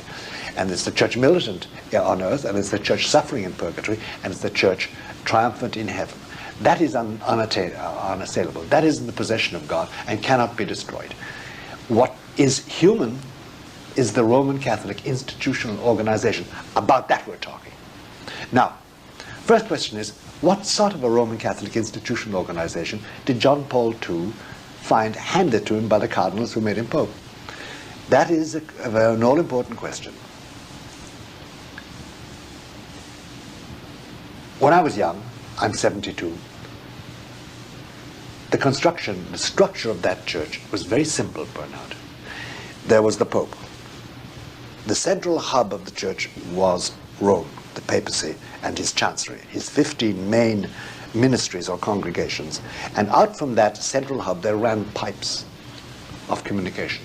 And it's the church militant on earth, and it's the church suffering in purgatory, and it's the church triumphant in heaven. That is unassailable. That is in the possession of God and cannot be destroyed. What is human is the Roman Catholic institutional organization. About that we're talking. Now, first question is, what sort of a Roman Catholic institutional organization did John Paul II find handed to him by the cardinals who made him Pope? That is an all-important question. When I was young, I'm 72, the construction, the structure of that church was very simple, Bernard. There was the Pope. The central hub of the church was Rome, the papacy, and his chancery, his 15 main ministries or congregations. And out from that central hub there ran pipes of communication.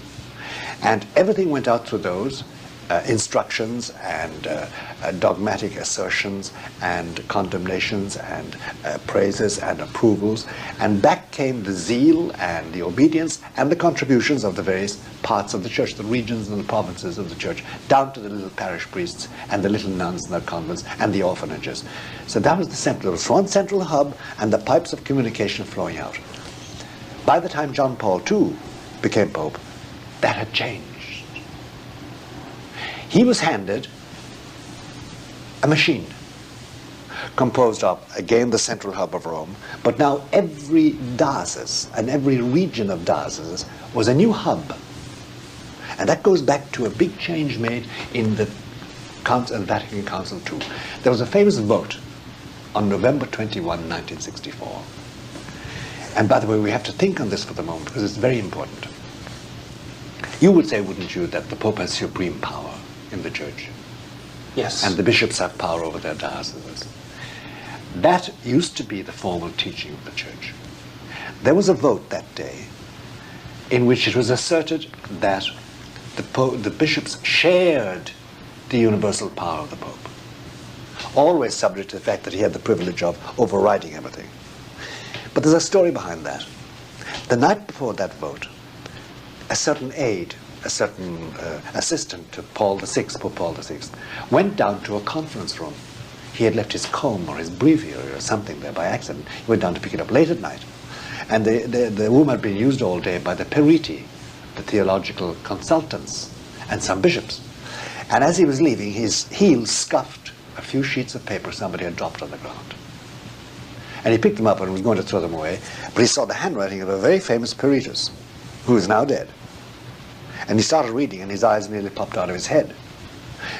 And everything went out through those, instructions and dogmatic assertions and condemnations and praises and approvals, and back came the zeal and the obedience and the contributions of the various parts of the church, the regions and the provinces of the church, down to the little parish priests and the little nuns in their convents and the orphanages. So that was the central. There was one central hub and the pipes of communication flowing out. By the time John Paul II became Pope, that had changed. He was handed a machine composed of, again, the central hub of Rome, but now every diocese and every region of dioceses was a new hub. And that goes back to a big change made in the Vatican Council II. There was a famous vote on November 21, 1964. And by the way, we have to think on this for the moment, because it's very important. You would say, wouldn't you, that the Pope has supreme power in the church? Yes. And the bishops have power over their dioceses. That used to be the formal teaching of the church. There was a vote that day in which it was asserted that the bishops shared the universal power of the Pope, always subject to the fact that he had the privilege of overriding everything. But there's a story behind that. The night before that vote, a certain aide, a certain assistant to Pope Paul VI, went down to a conference room. He had left his comb or his breviary or something there by accident. He went down to pick it up late at night. And the room had been used all day by the periti, the theological consultants, and some bishops. And as he was leaving, his heel scuffed a few sheets of paper somebody had dropped on the ground. And he picked them up and was going to throw them away, but he saw the handwriting of a very famous peritus, who is now dead. And he started reading, and his eyes nearly popped out of his head,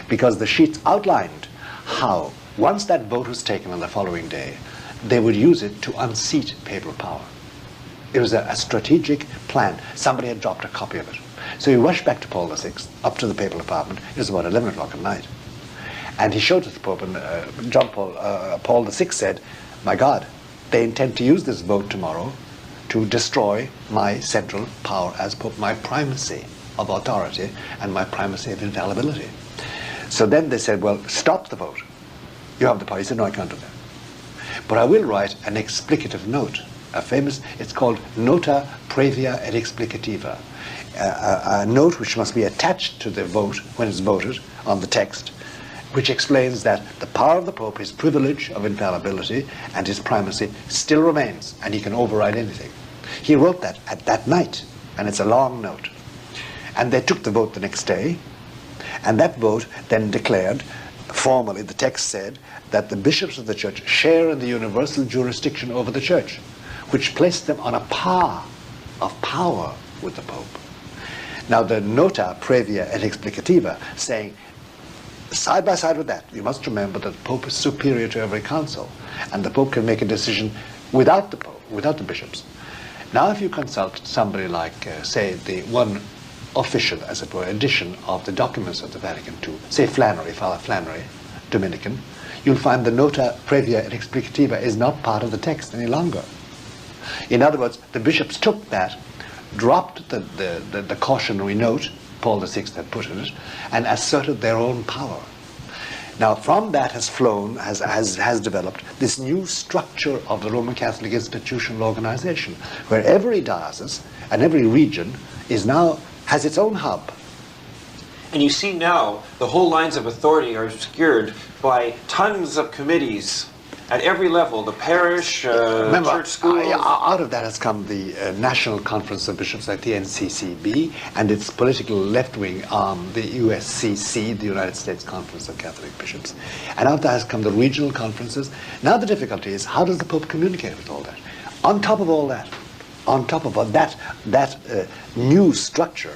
because the sheets outlined how, once that vote was taken on the following day, they would use it to unseat papal power. It was a strategic plan. Somebody had dropped a copy of it. So he rushed back to Paul VI, up to the papal apartment. It was about 11 o'clock at night. And he showed it to the Pope, and Paul VI said, "My God, they intend to use this vote tomorrow to destroy my central power as Pope, my primacy of authority and my primacy of infallibility. So then they said, well, stop the vote. You have the power. He said, no, I can't do that. But I will write an explicative note, it's called Nota Previa et Explicativa, a note which must be attached to the vote when it's voted on the text, which explains that the power of the Pope, his privilege of infallibility and his primacy still remains, and he can override anything. He wrote that at that night, and it's a long note. And they took the vote the next day, and that vote then declared, formally, the text said, that the bishops of the church share in the universal jurisdiction over the church, which placed them on a par of power with the Pope. Now the Nota Previa et Explicativa, saying, side by side with that, you must remember that the Pope is superior to every council, and the Pope can make a decision without the Pope, without the bishops. Now if you consult somebody like, say, the one official, as it were, edition of the documents of the Vatican II, say Flannery, Father Flannery, Dominican, you'll find the Nota Previa et Explicativa is not part of the text any longer. In other words, the bishops took that, dropped the cautionary note Paul VI had put in it, and asserted their own power. Now from that has flown, has developed this new structure of the Roman Catholic institutional organization, where every diocese and every region has its own hub. And you see now the whole lines of authority are obscured by tons of committees at every level, the parish, Remember, church schools. Out of that has come the National Conference of Bishops, like the NCCB, and its political left-wing arm, the USCC, the United States Conference of Catholic Bishops. And out of that has come the regional conferences. Now the difficulty is, how does the Pope communicate with all that? On top of all that, on top of that new structure,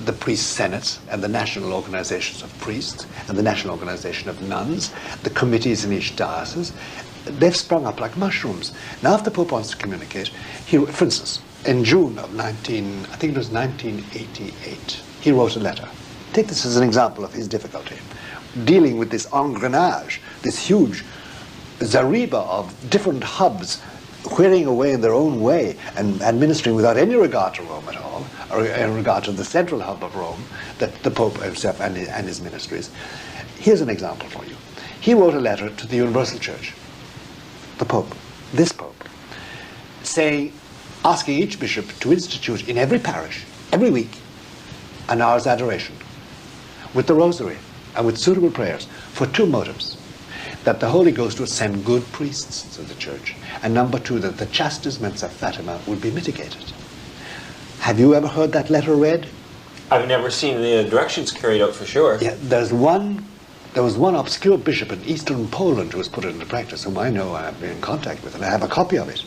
the priest senates and the national organizations of priests and the national organization of nuns, the committees in each diocese, they've sprung up like mushrooms. Now if the Pope wants to communicate, for instance, in June of 1988, he wrote a letter. Take this as an example of his difficulty. Dealing with this engrenage, this huge zareba of different hubs whirring away in their own way and administering without any regard to Rome at all, or in regard to the central hub of Rome, the Pope himself and his ministries. Here's an example for you. He wrote a letter to the Universal Church, the Pope, this Pope, asking each bishop to institute in every parish, every week, an hour's adoration, with the rosary and with suitable prayers, for two motives: that the Holy Ghost would send good priests to the church, and number two, that the chastisements of Fatima would be mitigated. Have you ever heard that letter read? I've never seen the directions carried out, for sure. Yeah, there was one obscure bishop in eastern Poland who has put it into practice, whom I know, I've been in contact with, and I have a copy of it.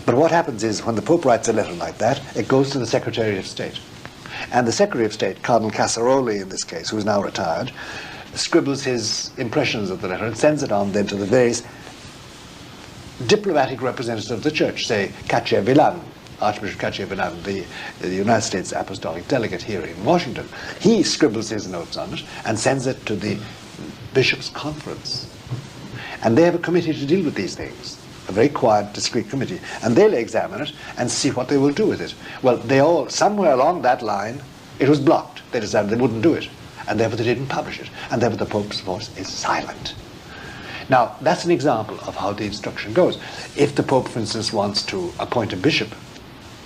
But what happens is, when the Pope writes a letter like that, it goes to the Secretary of State. And the Secretary of State, Cardinal Casaroli in this case, who is now retired, scribbles his impressions of the letter and sends it on then to the various diplomatic representatives of the church, say Cacciavillan, Archbishop Cacciavillan, the United States Apostolic Delegate here in Washington. He scribbles his notes on it and sends it to the Bishops' Conference. And they have a committee to deal with these things, a very quiet, discreet committee, and they'll examine it and see what they will do with it. Well, somewhere along that line, it was blocked. They decided they wouldn't do it, and therefore they didn't publish it, and therefore the Pope's voice is silent. Now, that's an example of how the instruction goes. If the Pope, for instance, wants to appoint a bishop,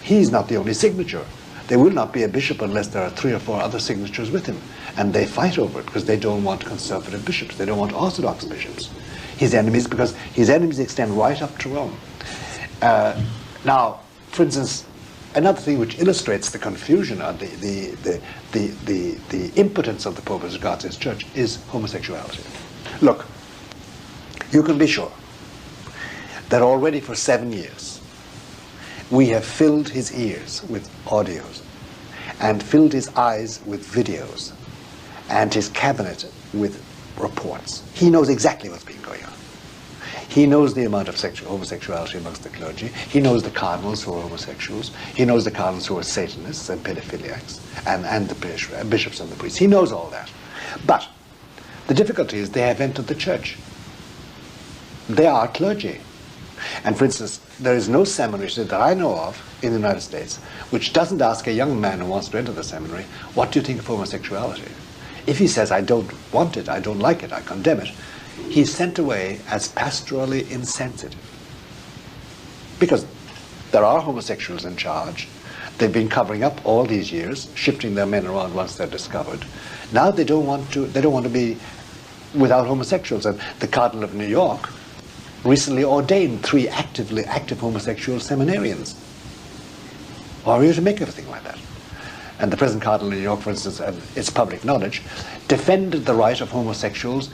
he's not the only signature. There will not be a bishop unless there are 3 or 4 other signatures with him, and they fight over it because they don't want conservative bishops. They don't want orthodox bishops. His enemies, because his enemies extend right up to Rome. Now, for instance, another thing which illustrates the confusion or the impotence of the Pope as regards his church is homosexuality. Look, you can be sure that already for 7 years we have filled his ears with audios and filled his eyes with videos and his cabinet with reports. He knows exactly what's been going on. He knows the amount of homosexuality amongst the clergy. He knows the cardinals who are homosexuals. He knows the cardinals who are Satanists and pedophiliacs, and the bishops and the priests. He knows all that. But the difficulty is they have entered the church. They are clergy. And for instance, there is no seminary that I know of in the United States which doesn't ask a young man who wants to enter the seminary, what do you think of homosexuality? If he says, I don't want it, I don't like it, I condemn it, he's sent away as pastorally insensitive. Because there are homosexuals in charge. They've been covering up all these years, shifting their men around once they're discovered. Now they don't want to be without homosexuals. And the Cardinal of New York recently ordained 3 active homosexual seminarians. How are you to make everything like that? And the present Cardinal of New York, for instance, and it's public knowledge, defended the right of homosexuals,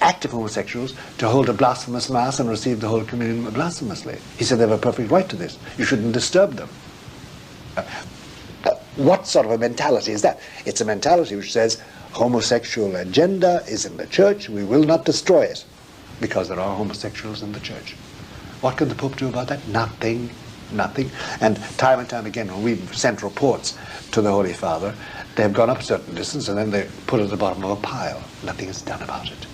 active homosexuals, to hold a blasphemous mass and receive the Holy Communion blasphemously. He said they have a perfect right to this. You shouldn't disturb them. What sort of a mentality is that? It's a mentality which says homosexual agenda is in the church, we will not destroy it, because there are homosexuals in the church. What can the Pope do about that? Nothing. Nothing. And time again, when we've sent reports to the Holy Father, they've gone up a certain distance and then they put it at the bottom of a pile. Nothing is done about it.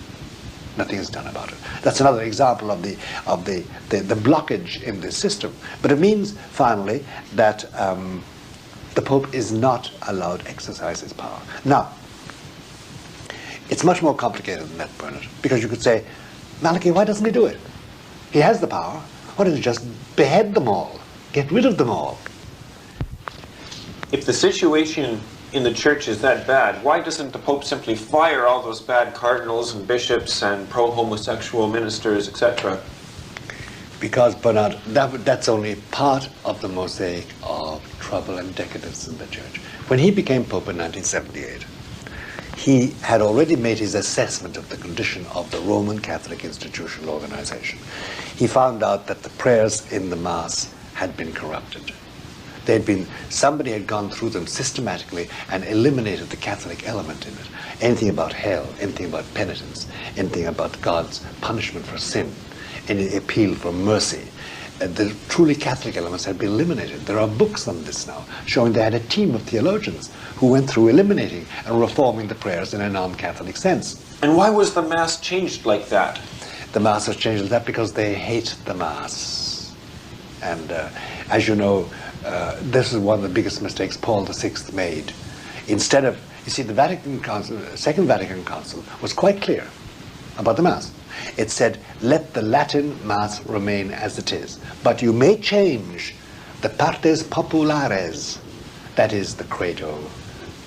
Nothing is done about it. That's another example of the blockage in this system. But it means, finally, that the Pope is not allowed to exercise his power. Now, it's much more complicated than that, Bernard, because you could say, Malachi, why doesn't he do it? He has the power. Why doesn't he just behead them all? Get rid of them all? If the situation in the church is that bad, why doesn't the Pope simply fire all those bad cardinals and bishops and pro-homosexual ministers, etc.? Because, Bernard, that's only part of the mosaic of trouble and decadence in the church. When he became Pope in 1978, he had already made his assessment of the condition of the Roman Catholic institutional organization. He found out that the prayers in the Mass had been corrupted. Somebody had gone through them systematically and eliminated the Catholic element in it. Anything about hell, anything about penitence, anything about God's punishment for sin, any appeal for mercy. The truly Catholic elements had been eliminated. There are books on this now, showing they had a team of theologians who went through eliminating and reforming the prayers in a non-Catholic sense. And why was the Mass changed like that? The Mass has changed like that because they hate the Mass. And as you know, this is one of the biggest mistakes Paul VI made. Instead of, you see, the Vatican Council, Second Vatican Council was quite clear about the Mass. It said, let the Latin Mass remain as it is, but you may change the partes populares, that is the Credo,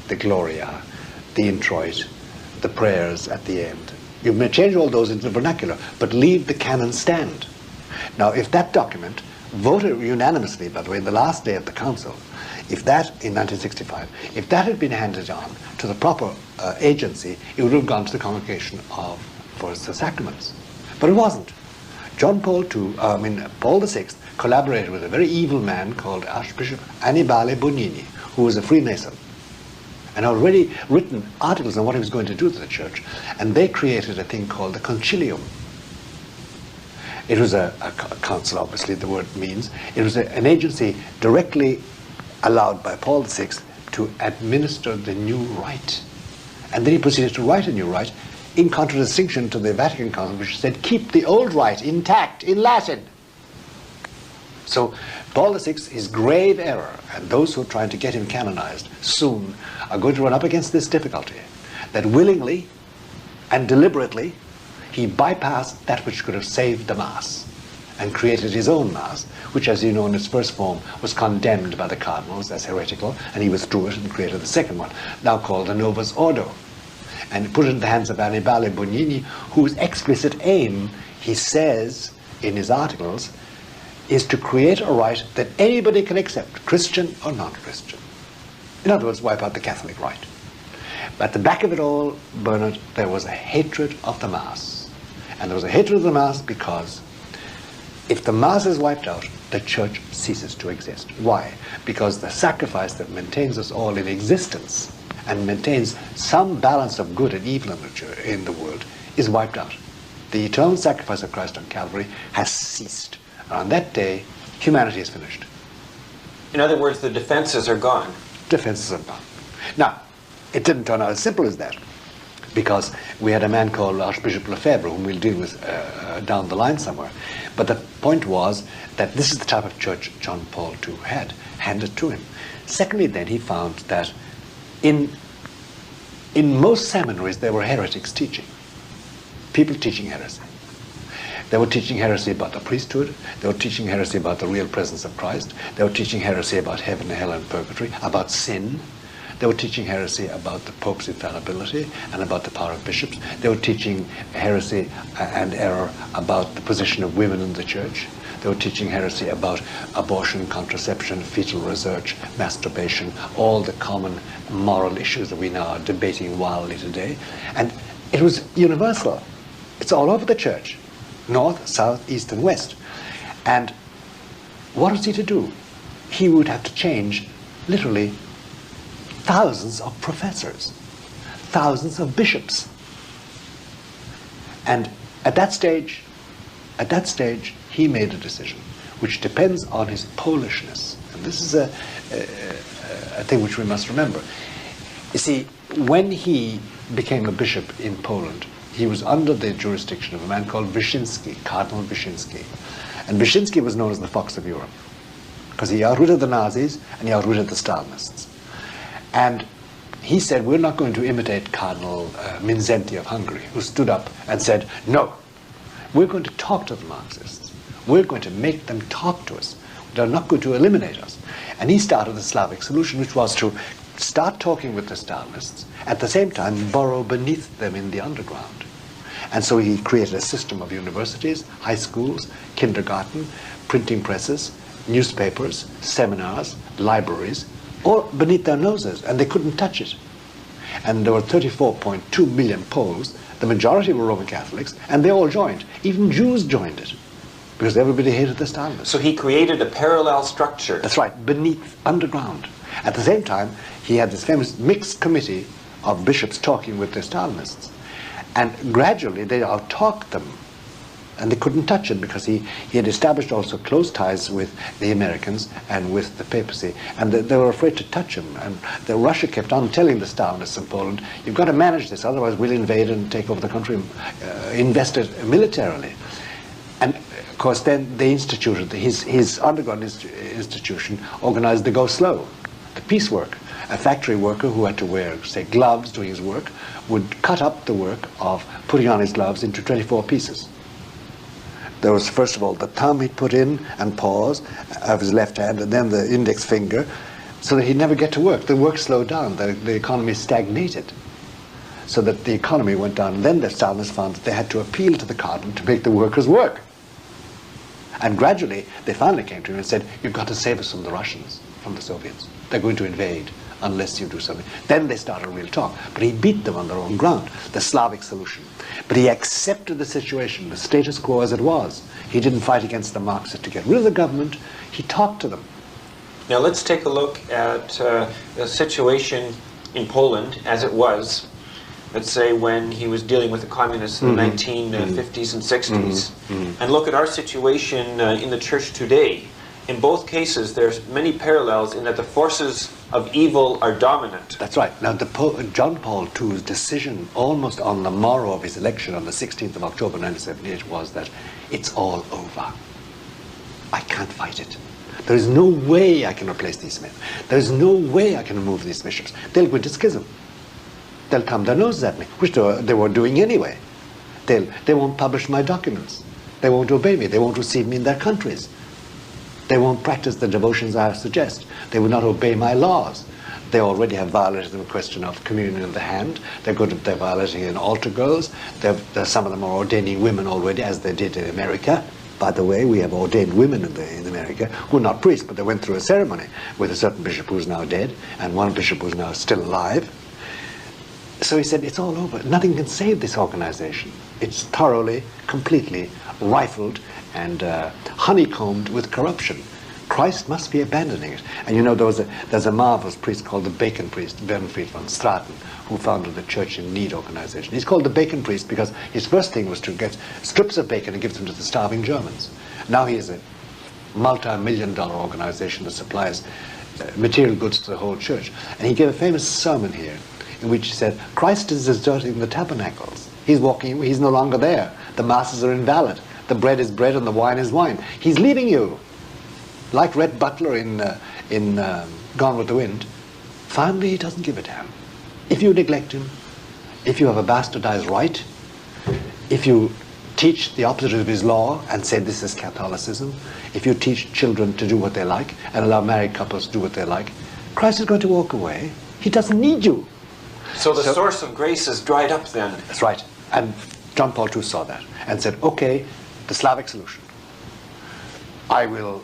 the Gloria, the Introit, the prayers at the end. You may change all those into the vernacular, but leave the canon stand. Now, if that document, voted unanimously, by the way, the last day of the council, if that, in 1965, if that had been handed on to the proper agency, it would have gone to the Congregation for the Sacraments. But it wasn't. Paul VI collaborated with a very evil man called Archbishop Annibale Bonini, who was a Freemason, and had already written articles on what he was going to do to the church, and they created a thing called the Concilium. It was a council, obviously the word means. It was an agency directly allowed by Paul VI to administer the new rite. And then he proceeded to write a new rite in contradistinction to the Vatican Council, which said, keep the old rite intact in Latin. So Paul VI, his grave error, and those who are trying to get him canonized soon are going to run up against this difficulty, that willingly and deliberately he bypassed that which could have saved the Mass and created his own Mass, which, as you know, in its first form was condemned by the cardinals as heretical, and he withdrew it and created the second one, now called the Novus Ordo, and put it in the hands of Annibale Bonini, whose explicit aim, he says in his articles, is to create a rite that anybody can accept, Christian or non-Christian. In other words, wipe out the Catholic rite. But at the back of it all, Bernard, there was a hatred of the Mass. And there was a hatred of the Mass because if the Mass is wiped out, the Church ceases to exist. Why? Because the sacrifice that maintains us all in existence and maintains some balance of good and evil in the world is wiped out. The eternal sacrifice of Christ on Calvary has ceased. And on that day, humanity is finished. In other words, the defenses are gone. Defenses are gone. Now, it didn't turn out as simple as that. because we had a man called Archbishop Lefebvre, whom we'll deal with down the line somewhere. But the point was that this is the type of church John Paul II had handed to him. Secondly, then, he found that in most seminaries there were heretics teaching, people teaching heresy. They were teaching heresy about the priesthood. They were teaching heresy about the real presence of Christ. They were teaching heresy about heaven, hell, and purgatory, about sin. They were teaching heresy about the Pope's infallibility and about the power of bishops. They were teaching heresy and error about the position of women in the church. They were teaching heresy about abortion, contraception, fetal research, masturbation, all the common moral issues that we now are debating wildly today. And it was universal. It's all over the church. North, south, east, and west. And what was he to do? He would have to change literally thousands of professors, thousands of bishops. And at that stage, he made a decision which depends on his Polishness. And this is a thing which we must remember. You see, when he became a bishop in Poland, he was under the jurisdiction of a man called Wyszynski, Cardinal Wyszynski. And Wyszynski was known as the Fox of Europe, because he outrooted the Nazis and he outrooted the Stalinists. And he said, we're not going to imitate Cardinal Mindszenty of Hungary, who stood up and said, no, we're going to talk to the Marxists. We're going to make them talk to us. They're not going to eliminate us. And he started the Slavic solution, which was to start talking with the Stalinists, at the same time burrow beneath them in the underground. And so he created a system of universities, high schools, kindergarten, printing presses, newspapers, seminars, libraries, all beneath their noses, and they couldn't touch it. And there were 34.2 million Poles, the majority were Roman Catholics, and they all joined. Even Jews joined it, because everybody hated the Stalinists. So he created a parallel structure. That's right, beneath, underground. At the same time, he had this famous mixed committee of bishops talking with the Stalinists. And gradually they out-talked them. And they couldn't touch it because he had established also close ties with the Americans and with the papacy. And they were afraid to touch him. And Russia kept on telling the Stalinists in Poland, you've got to manage this, otherwise we'll invade and take over the country, invest it militarily. And of course then they instituted, his underground institution organized the Go Slow, the piecework. A factory worker who had to wear, say, gloves doing his work would cut up the work of putting on his gloves into 24 pieces. There was, first of all, the thumb he'd put in and pause of his left hand, and then the index finger, so that he'd never get to work. The work slowed down. The economy stagnated, so that the economy went down. And then the Stalinists found that they had to appeal to the cardinal to make the workers work. And gradually, they finally came to him and said, you've got to save us from the Russians, from the Soviets. They're going to invade unless you do something. Then they started a real talk. But he beat them on their own ground, the Slavic solution. But he accepted the situation, the status quo as it was. He didn't fight against the Marxists to get rid of the government. He talked to them. Now let's take a look at the situation in Poland as it was, let's say, when he was dealing with the communists in the 1950s and 60s, and look at our situation in the church today. In both cases, there's many parallels in that the forces of evil are dominant. That's right. Now, John Paul II's decision almost on the morrow of his election on the 16th of October 1978 was that it's all over. I can't fight it. There is no way I can replace these men. There is no way I can remove these bishops. They'll go into schism. They'll thumb their noses at me, which they were doing anyway. They won't publish my documents. They won't obey me. They won't receive me in their countries. They won't practice the devotions I suggest. They will not obey my laws. They already have violated the question of communion in the hand. They're violating in altar girls. Some of them are ordaining women already, as they did in America. By the way, we have ordained women in America who are not priests, but they went through a ceremony with a certain bishop who's now dead and one bishop who's now still alive. So he said, it's all over. Nothing can save this organization. It's thoroughly, completely rifled and honeycombed with corruption. Christ must be abandoning it. And you know, there's a marvelous priest called the Bacon priest, Bernfried von Straten, who founded the Church in Need organization. He's called the Bacon priest because his first thing was to get strips of bacon and give them to the starving Germans. Now he is a multi-million-dollar organization that supplies material goods to the whole church. And he gave a famous sermon here in which he said, Christ is deserting the tabernacles. He's walking, he's no longer there. The masses are invalid. The bread is bread and the wine is wine. He's leaving you. Like Rhett Butler in Gone with the Wind, finally he doesn't give a damn. If you neglect him, if you have a bastardized right, if you teach the opposite of his law and say this is Catholicism, if you teach children to do what they like and allow married couples to do what they like, Christ is going to walk away. He doesn't need you. So the source of grace is dried up then. That's right. And John Paul II saw that and said, okay, the Slavic solution. I will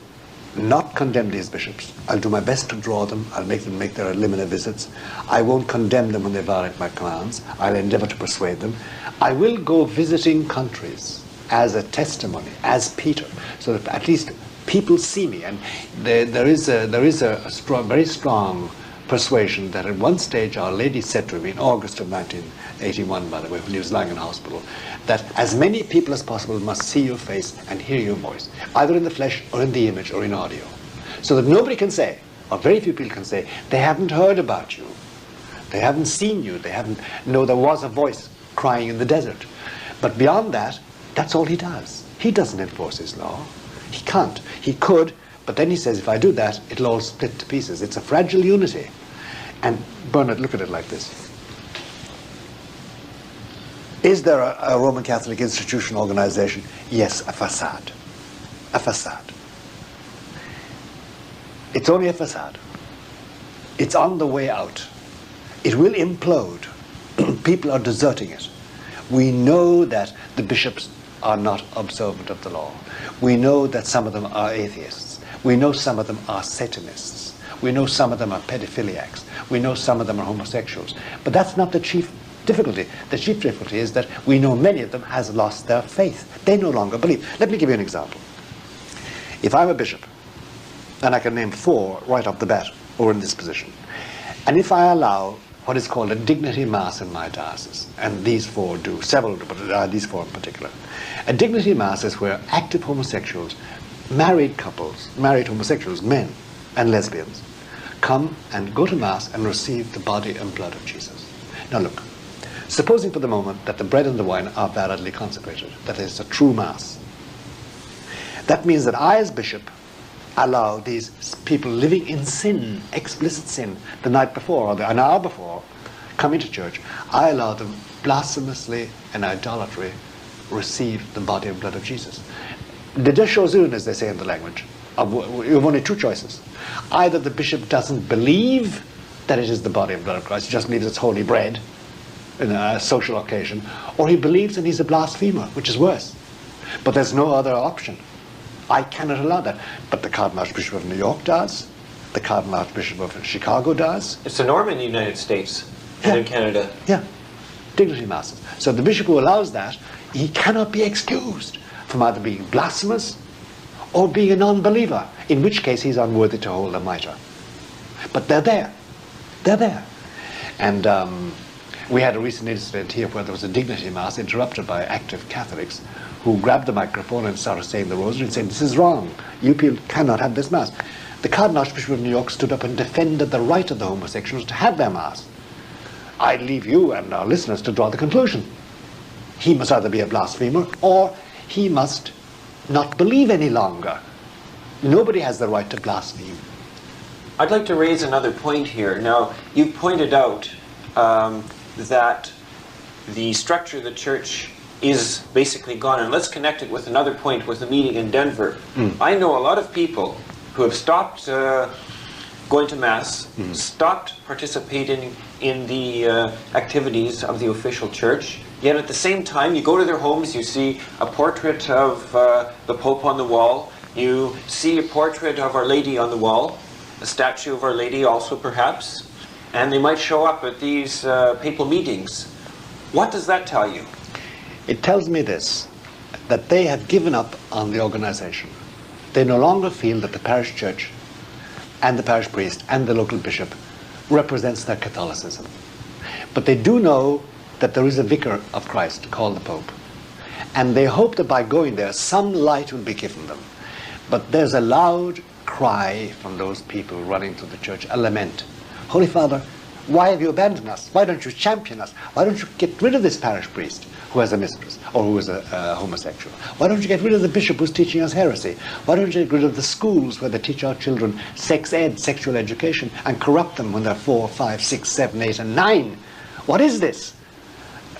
not condemn these bishops. I'll do my best to draw them. I'll make them make their limina visits. I won't condemn them when they violate my commands. I'll endeavor to persuade them. I will go visiting countries as a testimony, as Peter, so that at least people see me. And there is a strong, very strong persuasion that at one stage Our Lady said to me in August of 1981, by the way, when he was lying in hospital, that as many people as possible must see your face and hear your voice, either in the flesh or in the image or in audio, so that nobody can say, or very few people can say, they haven't heard about you, they haven't seen you, they haven't know there was a voice crying in the desert. But beyond that, that's all he does. He doesn't enforce his law. He can't. He could, but then he says, if I do that, it'll all split to pieces. It's a fragile unity. And Bernard, look at it like this. Is there a Roman Catholic institution organization? Yes, a facade. A facade. It's only a facade. It's on the way out. It will implode. People are deserting it. We know that the bishops are not observant of the law. We know that some of them are atheists. We know some of them are Satanists. We know some of them are pedophiliacs. We know some of them are homosexuals. But that's not the chief difficulty. The chief difficulty is that we know many of them has lost their faith. They no longer believe. Let me give you an example. If I'm a bishop, and I can name 4 right off the bat who are in this position, and if I allow what is called a dignity mass in my diocese, and these 4 do, several, but these 4 in particular. A dignity mass is where active homosexuals, married couples, married homosexuals, men and lesbians, come and go to mass and receive the body and blood of Jesus. Now look, supposing for the moment that the bread and the wine are validly consecrated, that is a true mass. That means that I as bishop allow these people living in sin, explicit sin, the night before or an hour before, coming to church, I allow them blasphemously and idolatry receive the body and blood of Jesus. The deshozun, as they say in the language, you have only 2 choices. Either the bishop doesn't believe that it is the body and blood of Christ, he just believes it's holy bread in a social occasion, or he believes and he's a blasphemer, which is worse. But there's no other option. I cannot allow that. But the Cardinal Archbishop of New York does. The Cardinal Archbishop of Chicago does. It's the norm in the United States and in Canada. Yeah, dignity masses. So the bishop who allows that, he cannot be excused from either being blasphemous or being a non-believer, in which case he's unworthy to hold a mitre. But they're there. They're there. And we had a recent incident here where there was a dignity mass interrupted by active Catholics who grabbed the microphone and started saying the rosary and saying, this is wrong. You people cannot have this mass. The Cardinal Archbishop of New York stood up and defended the right of the homosexuals to have their mass. I leave you and our listeners to draw the conclusion. He must either be a blasphemer or he must not believe any longer. Nobody has the right to blaspheme. I'd like to raise another point here. Now, you pointed out that the structure of the church is basically gone, and let's connect it with another point with the meeting in Denver. I know a lot of people who have stopped going to Mass, stopped participating in the activities of the official church, yet at the same time you go to their homes, you see a portrait of the Pope on the wall, you see a portrait of Our Lady on the wall, a statue of Our Lady also perhaps, and they might show up at these papal meetings. What does that tell you? It tells me this, that they have given up on the organization. They no longer feel that the parish church and the parish priest and the local bishop represents their Catholicism. But they do know that there is a vicar of Christ called the Pope. And they hope that by going there, some light will be given them. But there's a loud cry from those people running to the church, a lament. Holy Father, Why have you abandoned us? Why don't you champion us? Why don't you get rid of this parish priest who has a mistress or who is a homosexual? Why don't you get rid of the bishop who's teaching us heresy? Why don't you get rid of the schools where they teach our children sex ed, sexual education, and corrupt them when they're 4, 5, 6, 7, 8, and 9? What is this?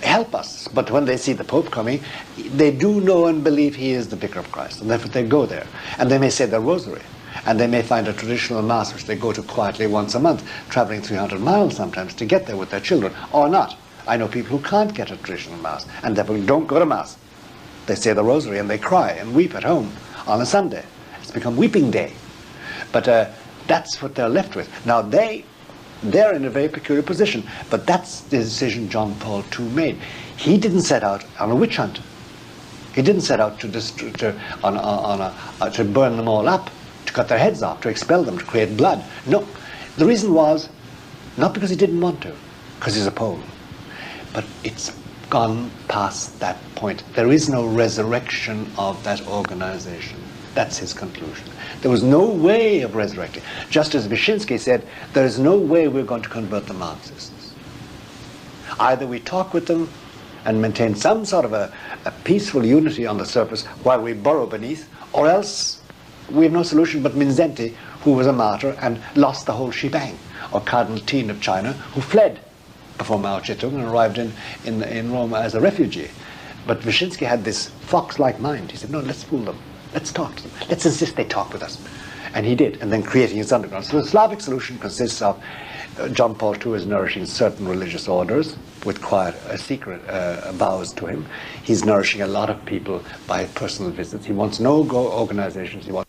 Help us. But when they see the Pope coming, they do know and believe he is the Vicar of Christ, and therefore they go there. And they may say their rosary, and they may find a traditional mass which they go to quietly once a month, traveling 300 miles sometimes to get there with their children, or not. I know people who can't get a traditional mass, and therefore don't go to mass. They say the rosary and they cry and weep at home on a Sunday. It's become weeping day. But that's what they're left with. Now they're in a very peculiar position, but that's the decision John Paul II made. He didn't set out on a witch hunt. He didn't set out to burn them all up, to cut their heads off, to expel them, to create blood. No. The reason was not because he didn't want to, because he's a Pole, but it's gone past that point. There is no resurrection of that organization. That's his conclusion. There was no way of resurrecting. Just as Wyszynski said, there is no way we're going to convert the Marxists. Either we talk with them and maintain some sort of a peaceful unity on the surface while we burrow beneath, or else we have no solution but Minzenti, who was a martyr and lost the whole shebang, or Cardinal Teen of China, who fled before Mao Zedong and arrived in Rome as a refugee. But Wyszynski had this fox-like mind. He said, no, let's fool them. Let's talk to them. Let's insist they talk with us. And he did, and then creating his underground. So the Slavic solution consists of John Paul II is nourishing certain religious orders with quiet, secret vows to him. He's nourishing a lot of people by personal visits. He wants no organizations. He wants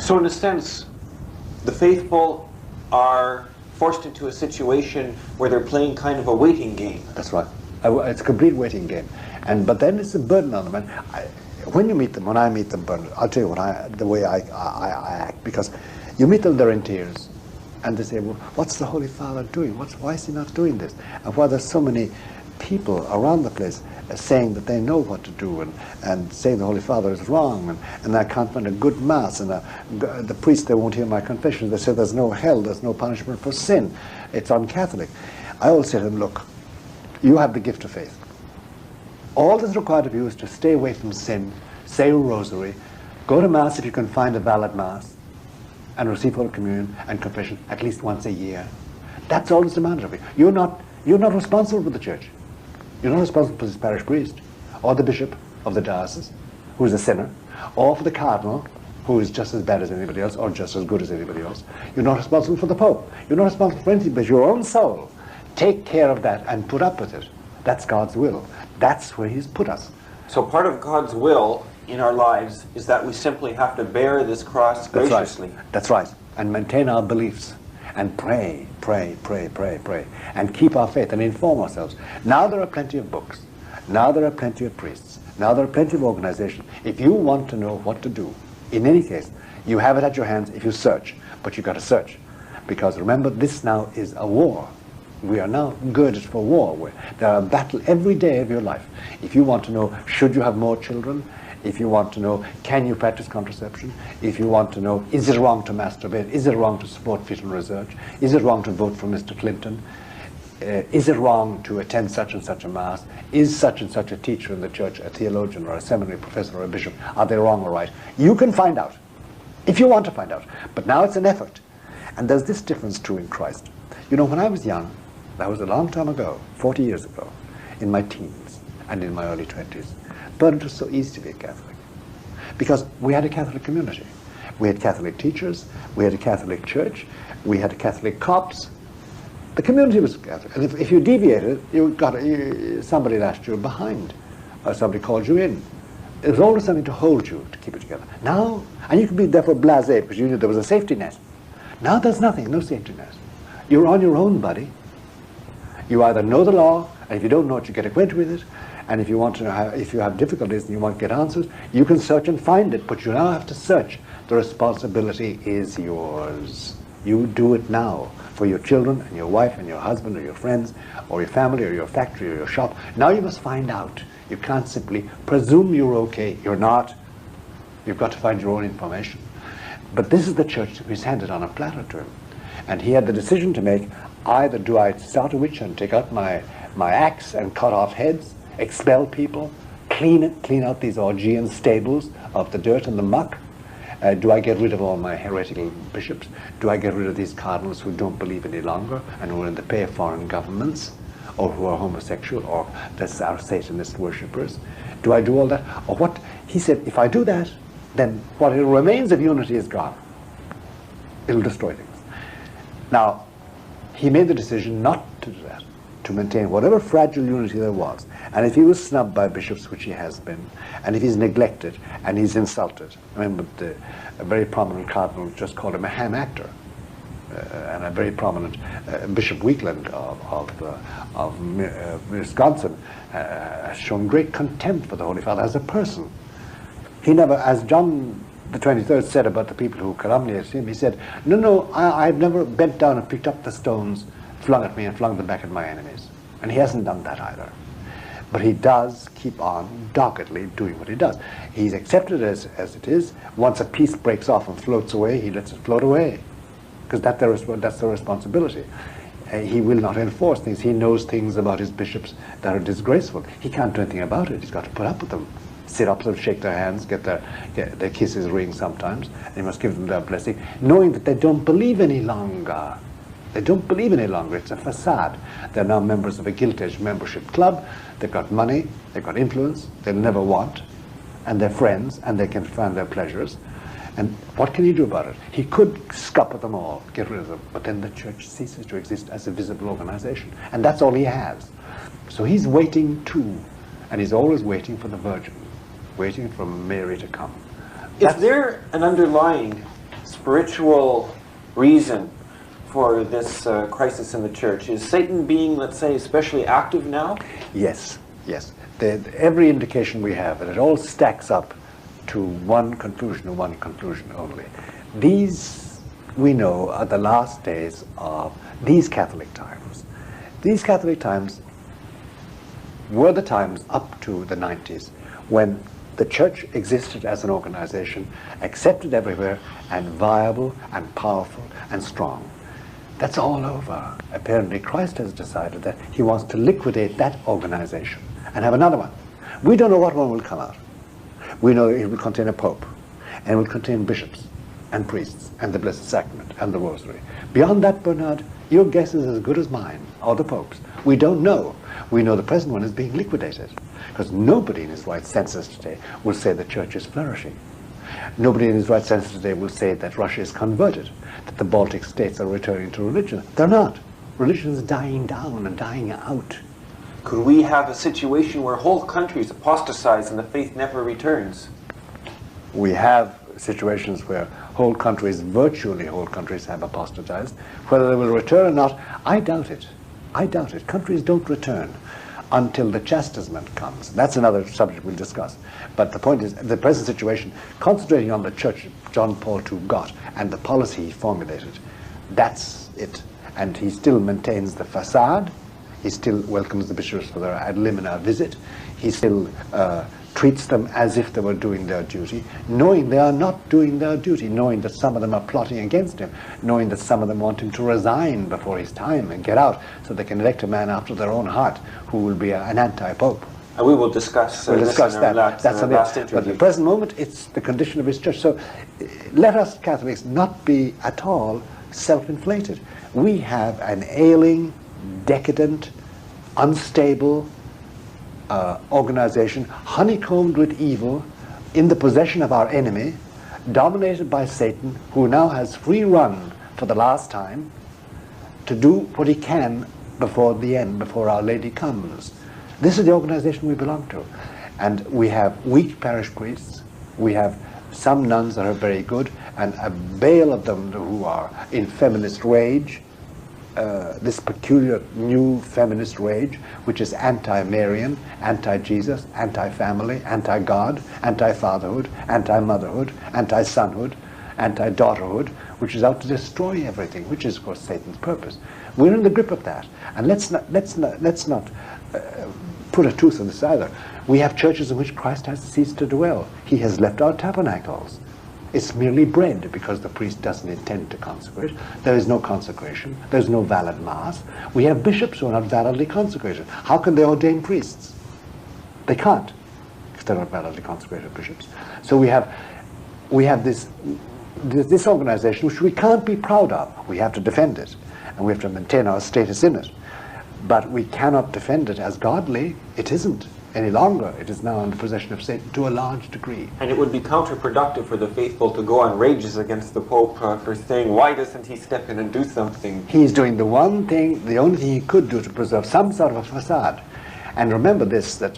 So in a sense, the faithful are forced into a situation where they're playing kind of a waiting game. That's right. It's a complete waiting game. But then it's a burden on them. And when you meet them, when I meet them, Bernard, I'll tell you the way I act. Because you meet them, they're in tears. And they say, well, what's the Holy Father doing? Why is he not doing this? And why there's so many people around the place saying that they know what to do and saying the Holy Father is wrong and I can't find a good mass and the priest, they won't hear my confession. They say there's no hell, there's no punishment for sin. It's un-Catholic. I always say to them, look, you have the gift of faith. All that's required of you is to stay away from sin, say a rosary, go to Mass if you can find a valid Mass, and receive Holy Communion and confession at least once a year. That's all that's demanded of you. You're not responsible for the Church. You're not responsible for this parish priest, or the bishop of the diocese, who is a sinner, or for the cardinal, who is just as bad as anybody else, or just as good as anybody else. You're not responsible for the Pope. You're not responsible for anything but your own soul. Take care of that and put up with it. That's God's will. That's where he's put us. So part of God's will in our lives is that we simply have to bear this cross graciously. That's right. And maintain our beliefs. And pray, and keep our faith and inform ourselves. Now there are plenty of books. Now there are plenty of priests. Now there are plenty of organizations. If you want to know what to do, in any case, you have it at your hands if you search. But you've got to search. Because remember, this now is a war. We are now girded for war. There are a battle every day of your life. If you want to know, should you have more children? If you want to know, can you practice contraception? If you want to know, is it wrong to masturbate? Is it wrong to support fetal research? Is it wrong to vote for Mr. Clinton? Is it wrong to attend such and such a Mass? Is such and such a teacher in the church, a theologian or a seminary professor or a bishop, are they wrong or right? You can find out, if you want to find out. But now it's an effort. And there's this difference too in Christ. You know, when I was young, That was a long time ago, 40 years ago, in my teens and in my early 20s. But it was so easy to be a Catholic because we had a Catholic community. We had Catholic teachers, we had a Catholic church, we had Catholic cops. The community was Catholic. And if you deviated, somebody lashed you behind, or somebody called you in. It was always something to hold you, to keep it together. Now, and you could be therefore blasé because you knew there was a safety net. Now there's nothing, no safety net. You're on your own, buddy. You either know the law, and if you don't know it, you get acquainted with it. And if you want to know if you have difficulties and you want to get answers, you can search and find it. But you now have to search. The responsibility is yours. You do it now for your children and your wife and your husband or your friends or your family or your factory or your shop. Now you must find out. You can't simply presume you're okay. You're not. You've got to find your own information. But this is the church that was handed on a platter to him. And he had the decision to make. Either do I start a witch and take out my axe and cut off heads, expel people, clean out these Augean stables of the dirt and the muck? Do I get rid of all my heretical bishops? Do I get rid of these cardinals who don't believe any longer and who are in the pay of foreign governments, or who are homosexual, or that are Satanist worshippers? Do I do all that? Or what? He said, if I do that, then what remains of unity is gone. It'll destroy things. Now, he made the decision not to do that, to maintain whatever fragile unity there was. And if he was snubbed by bishops, which he has been, and if he's neglected and he's insulted, I remember a very prominent cardinal just called him a ham actor, and a very prominent Bishop Weakland of Wisconsin has shown great contempt for the Holy Father as a person. He never, as John the 23rd said about the people who calumniated him, he said, no, I've never bent down and picked up the stones, flung at me and flung them back at my enemies. And he hasn't done that either. But he does keep on doggedly doing what he does. He's accepted it as it is. Once a piece breaks off and floats away, he lets it float away. Because that's the responsibility. He will not enforce things. He knows things about his bishops that are disgraceful. He can't do anything about it. He's got to put up with them. Sit up and shake their hands, get their kisses ring sometimes, and you must give them their blessing, knowing that they don't believe any longer. They don't believe any longer. It's a facade. They're now members of a gilt-edged membership club. They've got money, they've got influence, they'll never want, and they're friends, and they can find their pleasures. And what can he do about it? He could scupper them all, get rid of them, but then the church ceases to exist as a visible organization, and that's all he has. So he's waiting too, and he's always waiting for the Virgin, waiting for Mary to come. Is there an underlying spiritual reason for this crisis in the church? Is Satan being, let's say, especially active now? Yes. Every indication we have, and it all stacks up to one conclusion and one conclusion only. These, we know, are the last days of these Catholic times. These Catholic times were the times up to the 90s when the church existed as an organization, accepted everywhere, and viable and powerful and strong. That's all over. Apparently Christ has decided that he wants to liquidate that organization and have another one. We don't know what one will come out. We know it will contain a pope, and it will contain bishops and priests and the Blessed Sacrament and the Rosary. Beyond that, Bernard, your guess is as good as mine, or the Pope's. We don't know. We know the present one is being liquidated, because nobody in his right senses today will say the church is flourishing. Nobody in his right senses today will say that Russia is converted, that the Baltic states are returning to religion. They're not. Religion is dying down and dying out. Could we have a situation where whole countries apostatize and the faith never returns? We have situations where whole countries, virtually whole countries, have apostatized. Whether they will return or not, I doubt it. I doubt it. Countries don't return until the chastisement comes. That's another subject we'll discuss. But the point is, the present situation, concentrating on the church John Paul II got and the policy he formulated, that's it. And he still maintains the facade. He still welcomes the bishops for their ad limina visit. He still treats them as if they were doing their duty, knowing they are not doing their duty, knowing that some of them are plotting against him, knowing that some of them want him to resign before his time and get out so they can elect a man after their own heart who will be an anti-pope. And we will discuss, we'll discuss that. That's the last interview. But at the present moment, it's the condition of his church. So let us Catholics not be at all self-inflated. We have an ailing, decadent, unstable organization, honeycombed with evil, in the possession of our enemy, dominated by Satan, who now has free run for the last time to do what he can before the end, before Our Lady comes. This is the organization we belong to. And we have weak parish priests, we have some nuns that are very good, and a bale of them who are in feminist rage, this peculiar new feminist rage, which is anti-Marian, anti-Jesus, anti-family, anti-God, anti-fatherhood, anti-motherhood, anti-sonhood, anti-daughterhood, which is out to destroy everything, which is, of course, Satan's purpose. We're in the grip of that, and let's not put a tooth in this either. We have churches in which Christ has ceased to dwell. He has left our tabernacles. It's merely bread because the priest doesn't intend to consecrate. There is no consecration. There's no valid mass. We have bishops who are not validly consecrated. How can they ordain priests? They can't, if they're not validly consecrated bishops. So we have this organization which we can't be proud of. We have to defend it, and we have to maintain our status in it. But we cannot defend it as godly. It isn't any longer. It is now in the possession of Satan to a large degree. And it would be counterproductive for the faithful to go on rages against the Pope for saying, why doesn't he step in and do something? He's doing the one thing, the only thing he could do to preserve some sort of a facade. And remember this, that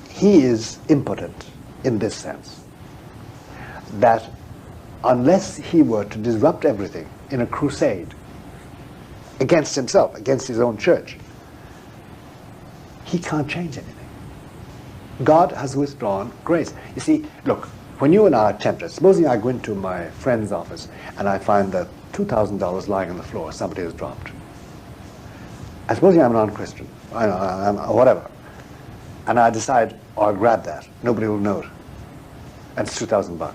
he is impotent in this sense, that unless he were to disrupt everything in a crusade against himself, against his own church, he can't change anything. God has withdrawn grace. You see, look, when you and I are tempted, supposing I go into my friend's office and I find that $2,000 lying on the floor, somebody has dropped. I supposing I'm a non-Christian, I'm whatever, and I decide, I'll grab that. Nobody will know it. And it's $2,000.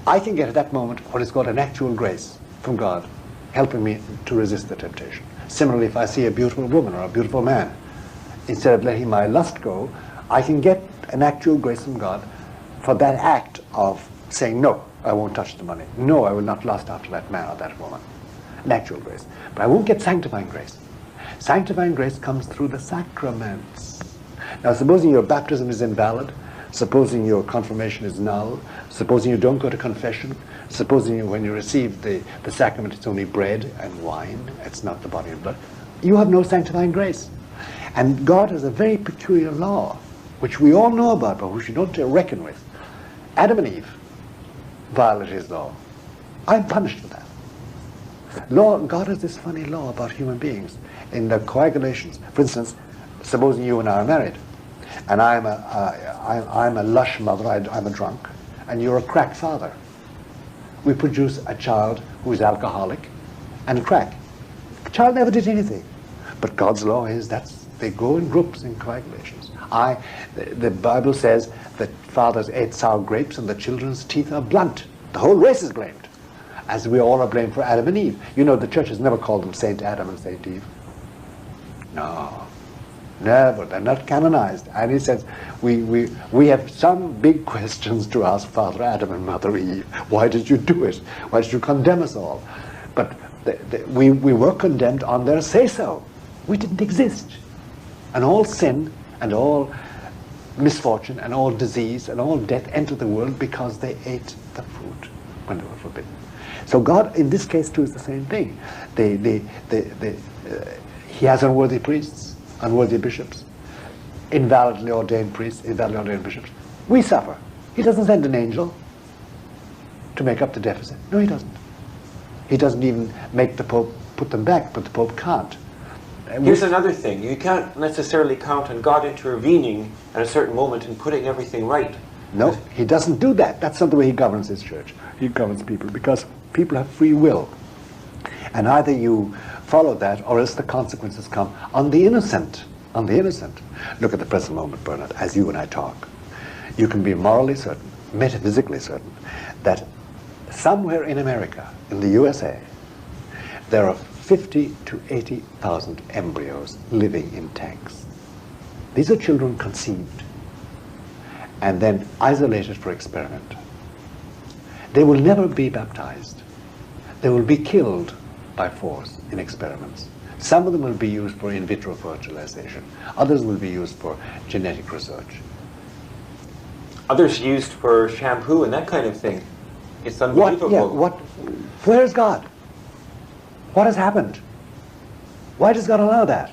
I can get at that moment what is called an actual grace from God, helping me to resist the temptation. Similarly, if I see a beautiful woman or a beautiful man, instead of letting my lust go, I can get an actual grace from God for that act of saying, no, I won't touch the money. No, I will not lust after that man or that woman. An actual grace. But I won't get sanctifying grace. Sanctifying grace comes through the sacraments. Now, supposing your baptism is invalid, supposing your confirmation is null, supposing you don't go to confession, supposing when you receive the sacrament it's only bread and wine, it's not the body and blood, you have no sanctifying grace. And God has a very peculiar law, which we all know about, but which we don't reckon with. Adam and Eve violated his law. I'm punished for that. God has this funny law about human beings in the coagulations. For instance, supposing you and I are married, and I'm a lush mother, I'm a drunk, and you're a crack father. We produce a child who is alcoholic and crack. The child never did anything. But God's law is they go in groups in coagulations. The Bible says that fathers ate sour grapes and the children's teeth are blunt. The whole race is blamed, as we all are blamed for Adam and Eve. You know, the church has never called them Saint Adam and Saint Eve. No, never. They're not canonized. And he says, we have some big questions to ask Father Adam and Mother Eve. Why did you do it? Why did you condemn us all? But we were condemned on their say-so. We didn't exist. And all sin and all misfortune and all disease and all death entered the world because they ate the fruit when they were forbidden. So God, in this case, too, is the same thing. He has unworthy priests, unworthy bishops, invalidly ordained priests, invalidly ordained bishops. We suffer. He doesn't send an angel to make up the deficit. No, he doesn't. He doesn't even make the Pope put them back, but the Pope can't. Here's another thing. You can't necessarily count on God intervening at a certain moment and putting everything right. No, he doesn't do that. That's not the way he governs his church. He governs people because people have free will. And either you follow that or else the consequences come on the innocent. On the innocent. Look at the present moment, Bernard, as you and I talk. You can be morally certain, metaphysically certain, that somewhere in America, in the USA, there are 50 to 80,000 embryos living in tanks. These are children conceived and then isolated for experiment. They will never be baptized. They will be killed by force in experiments. Some of them will be used for in vitro fertilization. Others will be used for genetic research. Others used for shampoo and that kind of thing. It's unbelievable. Where's God? What has happened? Why does God allow that?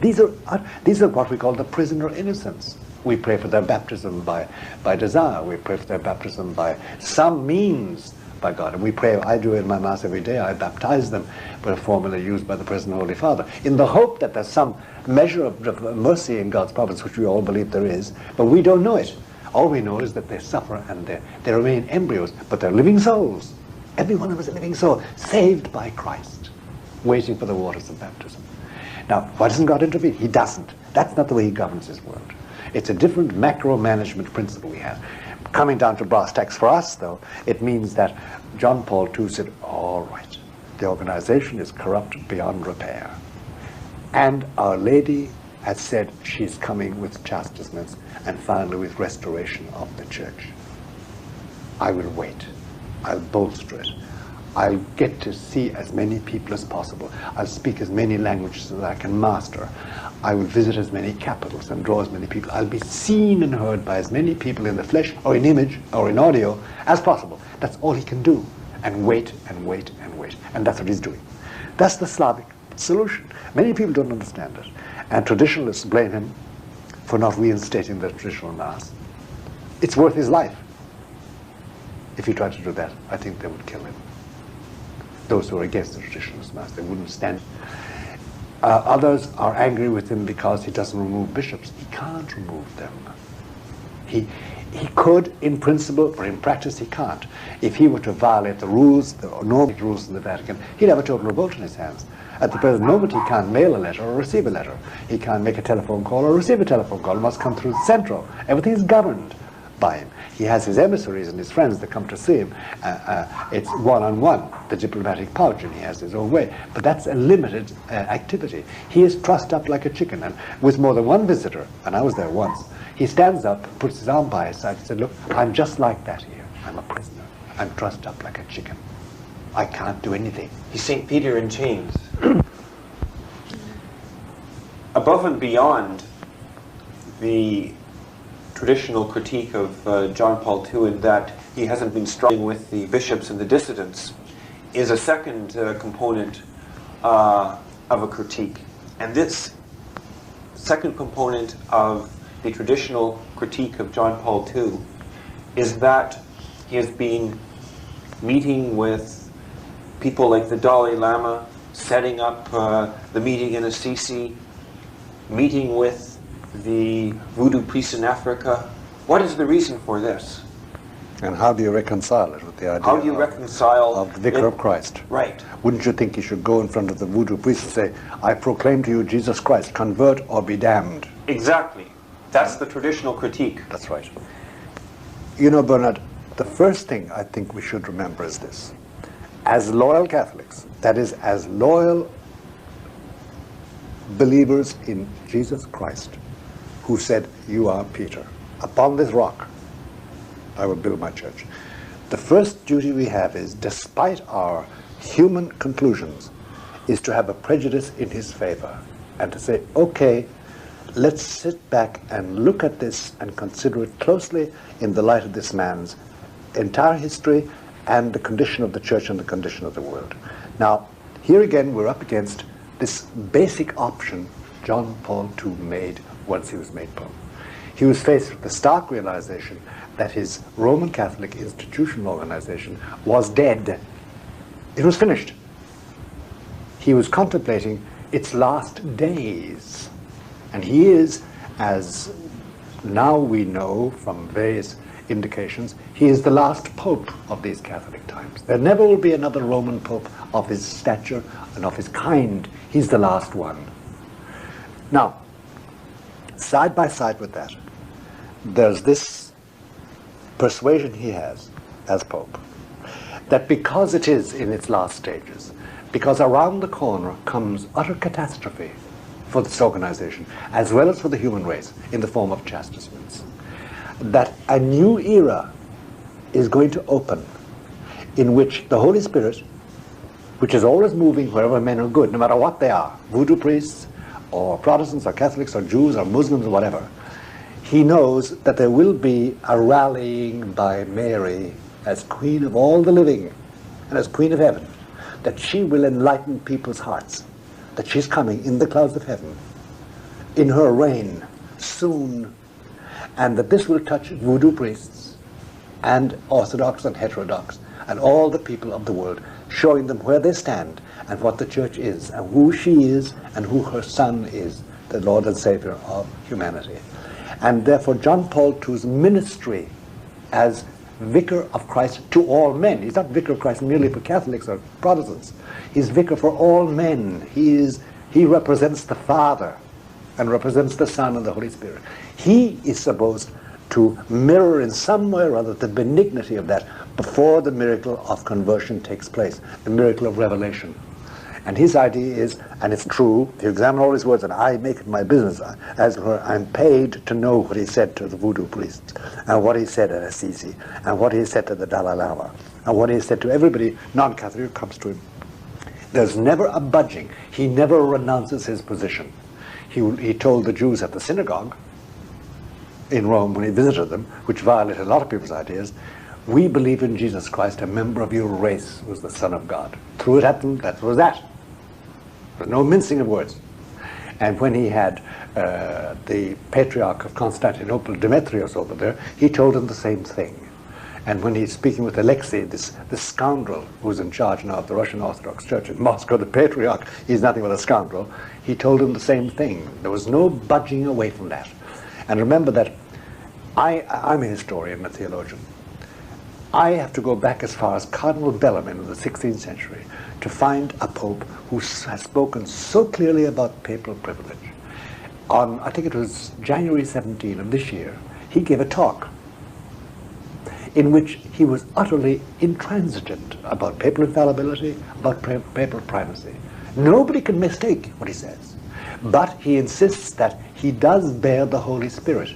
These are what we call the prisoner innocents. We pray for their baptism by desire. We pray for their baptism by some means by God. And we pray, I do in my Mass every day, I baptize them by a formula used by the present Holy Father, in the hope that there's some measure of mercy in God's providence, which we all believe there is, but we don't know it. All we know is that they suffer and they remain embryos, but they're living souls. Every one of us is a living soul, saved by Christ, waiting for the waters of baptism. Now, why doesn't God intervene? He doesn't. That's not the way he governs his world. It's a different macro management principle we have. Coming down to brass tacks for us, though, it means that John Paul II said, all right, the organization is corrupt beyond repair. And Our Lady has said she's coming with chastisements and finally with restoration of the church. I will wait. I'll bolster it. I'll get to see as many people as possible. I'll speak as many languages as I can master. I will visit as many capitals and draw as many people. I'll be seen and heard by as many people in the flesh or in image or in audio as possible. That's all he can do. And wait and wait and wait. And that's what he's doing. That's the Slavic solution. Many people don't understand it. And traditionalists blame him for not reinstating the traditional Mass. It's worth his life. If he tried to do that, I think they would kill him. Those who are against the traditionalist Mass, they wouldn't stand. Others are angry with him because he doesn't remove bishops. He can't remove them. He could in principle, but in practice he can't. If he were to violate the rules, the normal rules in the Vatican, he'd have a total revolt in his hands. At the present moment, he can't mail a letter or receive a letter. He can't make a telephone call or receive a telephone call. It must come through Central. Everything is governed by him. He has his emissaries and his friends that come to see him. It's one-on-one, the diplomatic pouch, and he has his own way. But that's a limited activity. He is trussed up like a chicken, and with more than one visitor, and I was there once, he stands up, puts his arm by his side, and said, look, I'm just like that here. I'm a prisoner. I'm trussed up like a chicken. I can't do anything. He's St. Peter in chains. Above and beyond the traditional critique of John Paul II in that he hasn't been struggling with the bishops and the dissidents is a second component of a critique. And this second component of the traditional critique of John Paul II is that he has been meeting with people like the Dalai Lama, setting up the meeting in Assisi, meeting with the voodoo priests in Africa. What is the reason for this? And how do you reconcile it with the idea how do you reconcile of the Vicar of Christ? Right. Wouldn't you think you should go in front of the voodoo priest and say, I proclaim to you Jesus Christ, convert or be damned? Exactly. That's the traditional critique. That's right. You know, Bernard, the first thing I think we should remember is this. As loyal Catholics, that is, as loyal believers in Jesus Christ, who said, you are Peter, upon this rock I will build my church. The first duty we have is, despite our human conclusions, is to have a prejudice in his favor and to say, okay, let's sit back and look at this and consider it closely in the light of this man's entire history and the condition of the church and the condition of the world. Now, here again, we're up against this basic option John Paul II made once he was made Pope. He was faced with the stark realization that his Roman Catholic institutional organization was dead. It was finished. He was contemplating its last days. And he is, as now we know from various indications, he is the last pope of these Catholic times. There never will be another Roman pope of his stature and of his kind. He's the last one. Now, side by side with that, there's this persuasion he has as pope, that because it is in its last stages, because around the corner comes utter catastrophe for this organization, as well as for the human race, in the form of chastisements, that a new era is going to open in which the Holy Spirit, which is always moving wherever men are good, no matter what they are, voodoo priests, or Protestants, or Catholics, or Jews, or Muslims, or whatever. He knows that there will be a rallying by Mary as Queen of all the living and as Queen of heaven, that she will enlighten people's hearts, that she's coming in the clouds of heaven, in her reign, soon, and that this will touch voodoo priests and Orthodox and heterodox and all the people of the world, showing them where they stand and what the church is and who she is and who her son is, the Lord and Savior of humanity. And therefore John Paul II's ministry as vicar of Christ to all men, he's not vicar of Christ merely for Catholics or Protestants, he's vicar for all men. He represents the Father and represents the Son and the Holy Spirit. He is supposed to mirror in some way or other the benignity of that before the miracle of conversion takes place, the miracle of revelation. And his idea is, and it's true, if you examine all his words, and I make it my business, as it were, I'm paid to know what he said to the voodoo priests, and what he said at Assisi, and what he said to the Dalai Lama, and what he said to everybody non-Catholic who comes to him. There's never a budging. He never renounces his position. He told the Jews at the synagogue in Rome when he visited them, which violated a lot of people's ideas, we believe in Jesus Christ, a member of your race was the Son of God. Threw it at them, that was that. There's no mincing of words. And when he had the Patriarch of Constantinople, Demetrius, over there, he told him the same thing. And when he's speaking with Alexei, this scoundrel who's in charge now of the Russian Orthodox Church in Moscow, the Patriarch, he's nothing but a scoundrel, he told him the same thing. There was no budging away from that. And remember that I'm a historian and a theologian. I have to go back as far as Cardinal Bellarmine in the 16th century to find a pope who has spoken so clearly about papal privilege. On, I think it was January 17 of this year, he gave a talk in which he was utterly intransigent about papal infallibility, about papal primacy. Nobody can mistake what he says. But he insists that he does bear the Holy Spirit,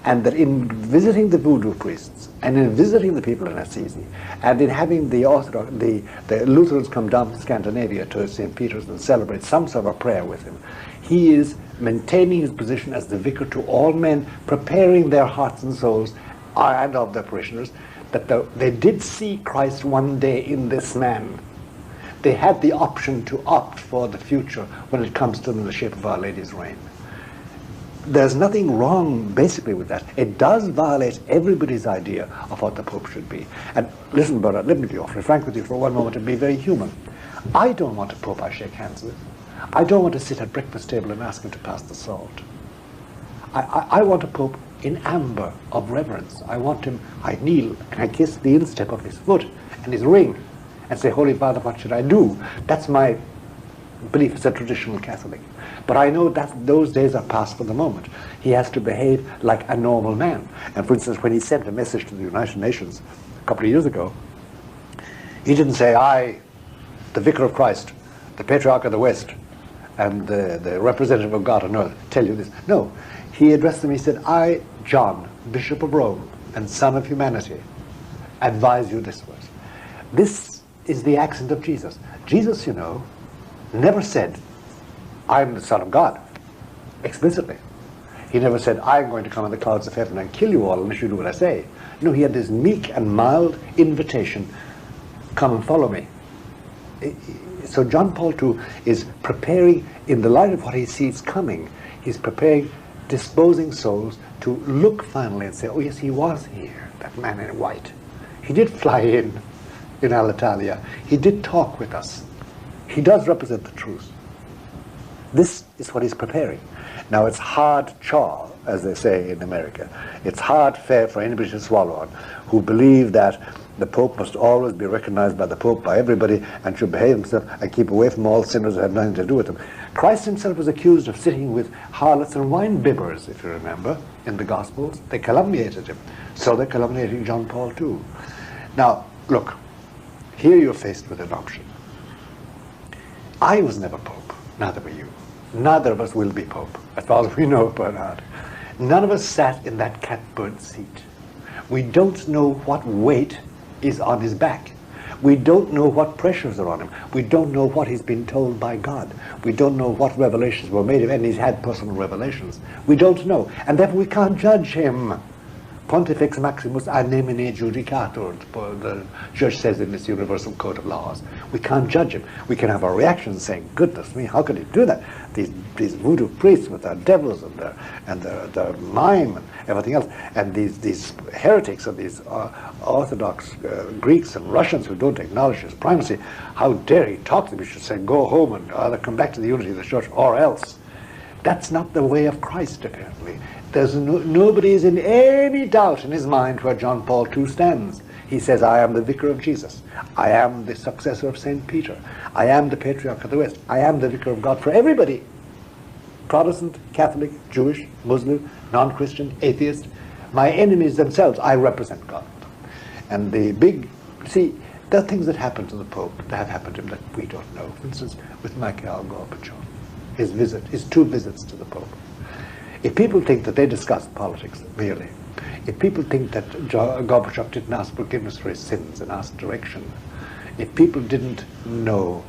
and that in visiting the voodoo priests, and in visiting the people in Assisi, and in having the Orthodox, the Lutherans come down from Scandinavia to St. Peter's and celebrate some sort of prayer with him, he is maintaining his position as the vicar to all men, preparing their hearts and souls, and of their parishioners, that they did see Christ one day in this man. They had the option to opt for the future when it comes to the shape of Our Lady's reign. There's nothing wrong basically with that. It does violate everybody's idea of what the Pope should be. And listen, brother, let me be awfully frank with you for one moment and be very human. I don't want a Pope I shake hands with. I don't want to sit at breakfast table and ask him to pass the salt. I want a Pope in amber of reverence. I want him, I kneel and I kiss the instep of his foot and his ring and say, Holy Father, what should I do? That's my belief as a traditional Catholic. But I know that those days are past for the moment. He has to behave like a normal man. And for instance, when he sent a message to the United Nations a couple of years ago, he didn't say, I, the Vicar of Christ, the Patriarch of the West, and the representative of God on earth, tell you this. No, he addressed them, he said, I, John, Bishop of Rome, and Son of Humanity, advise you this verse. This is the accent of Jesus. Jesus, you know, never said, I'm the Son of God, explicitly. He never said, I'm going to come in the clouds of heaven and kill you all unless you do what I say. No, he had this meek and mild invitation, come and follow me. So John Paul II is preparing, in the light of what he sees coming, he's preparing, disposing souls to look finally and say, oh yes, he was here, that man in white. He did fly in Alitalia. He did talk with us. He does represent the truth. This is what he's preparing. Now it's hard chaw, as they say in America. It's hard fare for anybody to swallow on, who believe that the Pope must always be recognized by the Pope, by everybody, and should behave himself and keep away from all sinners that have nothing to do with him. Christ himself was accused of sitting with harlots and wine bibbers, if you remember, in the Gospels. They calumniated him. So they're calumniating John Paul II. Now, look, here you're faced with an option. I was never Pope, neither were you. Neither of us will be Pope, as far as we know, Bernard. None of us sat in that catbird seat. We don't know what weight is on his back. We don't know what pressures are on him. We don't know what he's been told by God. We don't know what revelations were made of him, and he's had personal revelations. We don't know, and therefore we can't judge him. Pontifex Maximus ad nemine judicatur, the church says in this universal code of laws. We can't judge him. We can have our reactions saying, goodness me, how could he do that? These voodoo priests with their devils and their mime and everything else, and these heretics and these Orthodox Greeks and Russians who don't acknowledge his primacy, how dare he talk to them? We should say, go home and either come back to the unity of the church or else. That's not the way of Christ, apparently. Nobody is in any doubt in his mind where John Paul II stands. He says, I am the vicar of Jesus. I am the successor of St. Peter. I am the patriarch of the West. I am the vicar of God for everybody. Protestant, Catholic, Jewish, Muslim, non-Christian, atheist. My enemies themselves, I represent God. And the big, see, there are things that happen to the Pope that have happened to him that we don't know. For instance, with Mikhail Gorbachev, his 2 visits to the Pope. If people think that they discussed politics merely, if people think that Gorbachev didn't ask forgiveness for his sins and ask direction, if people don't know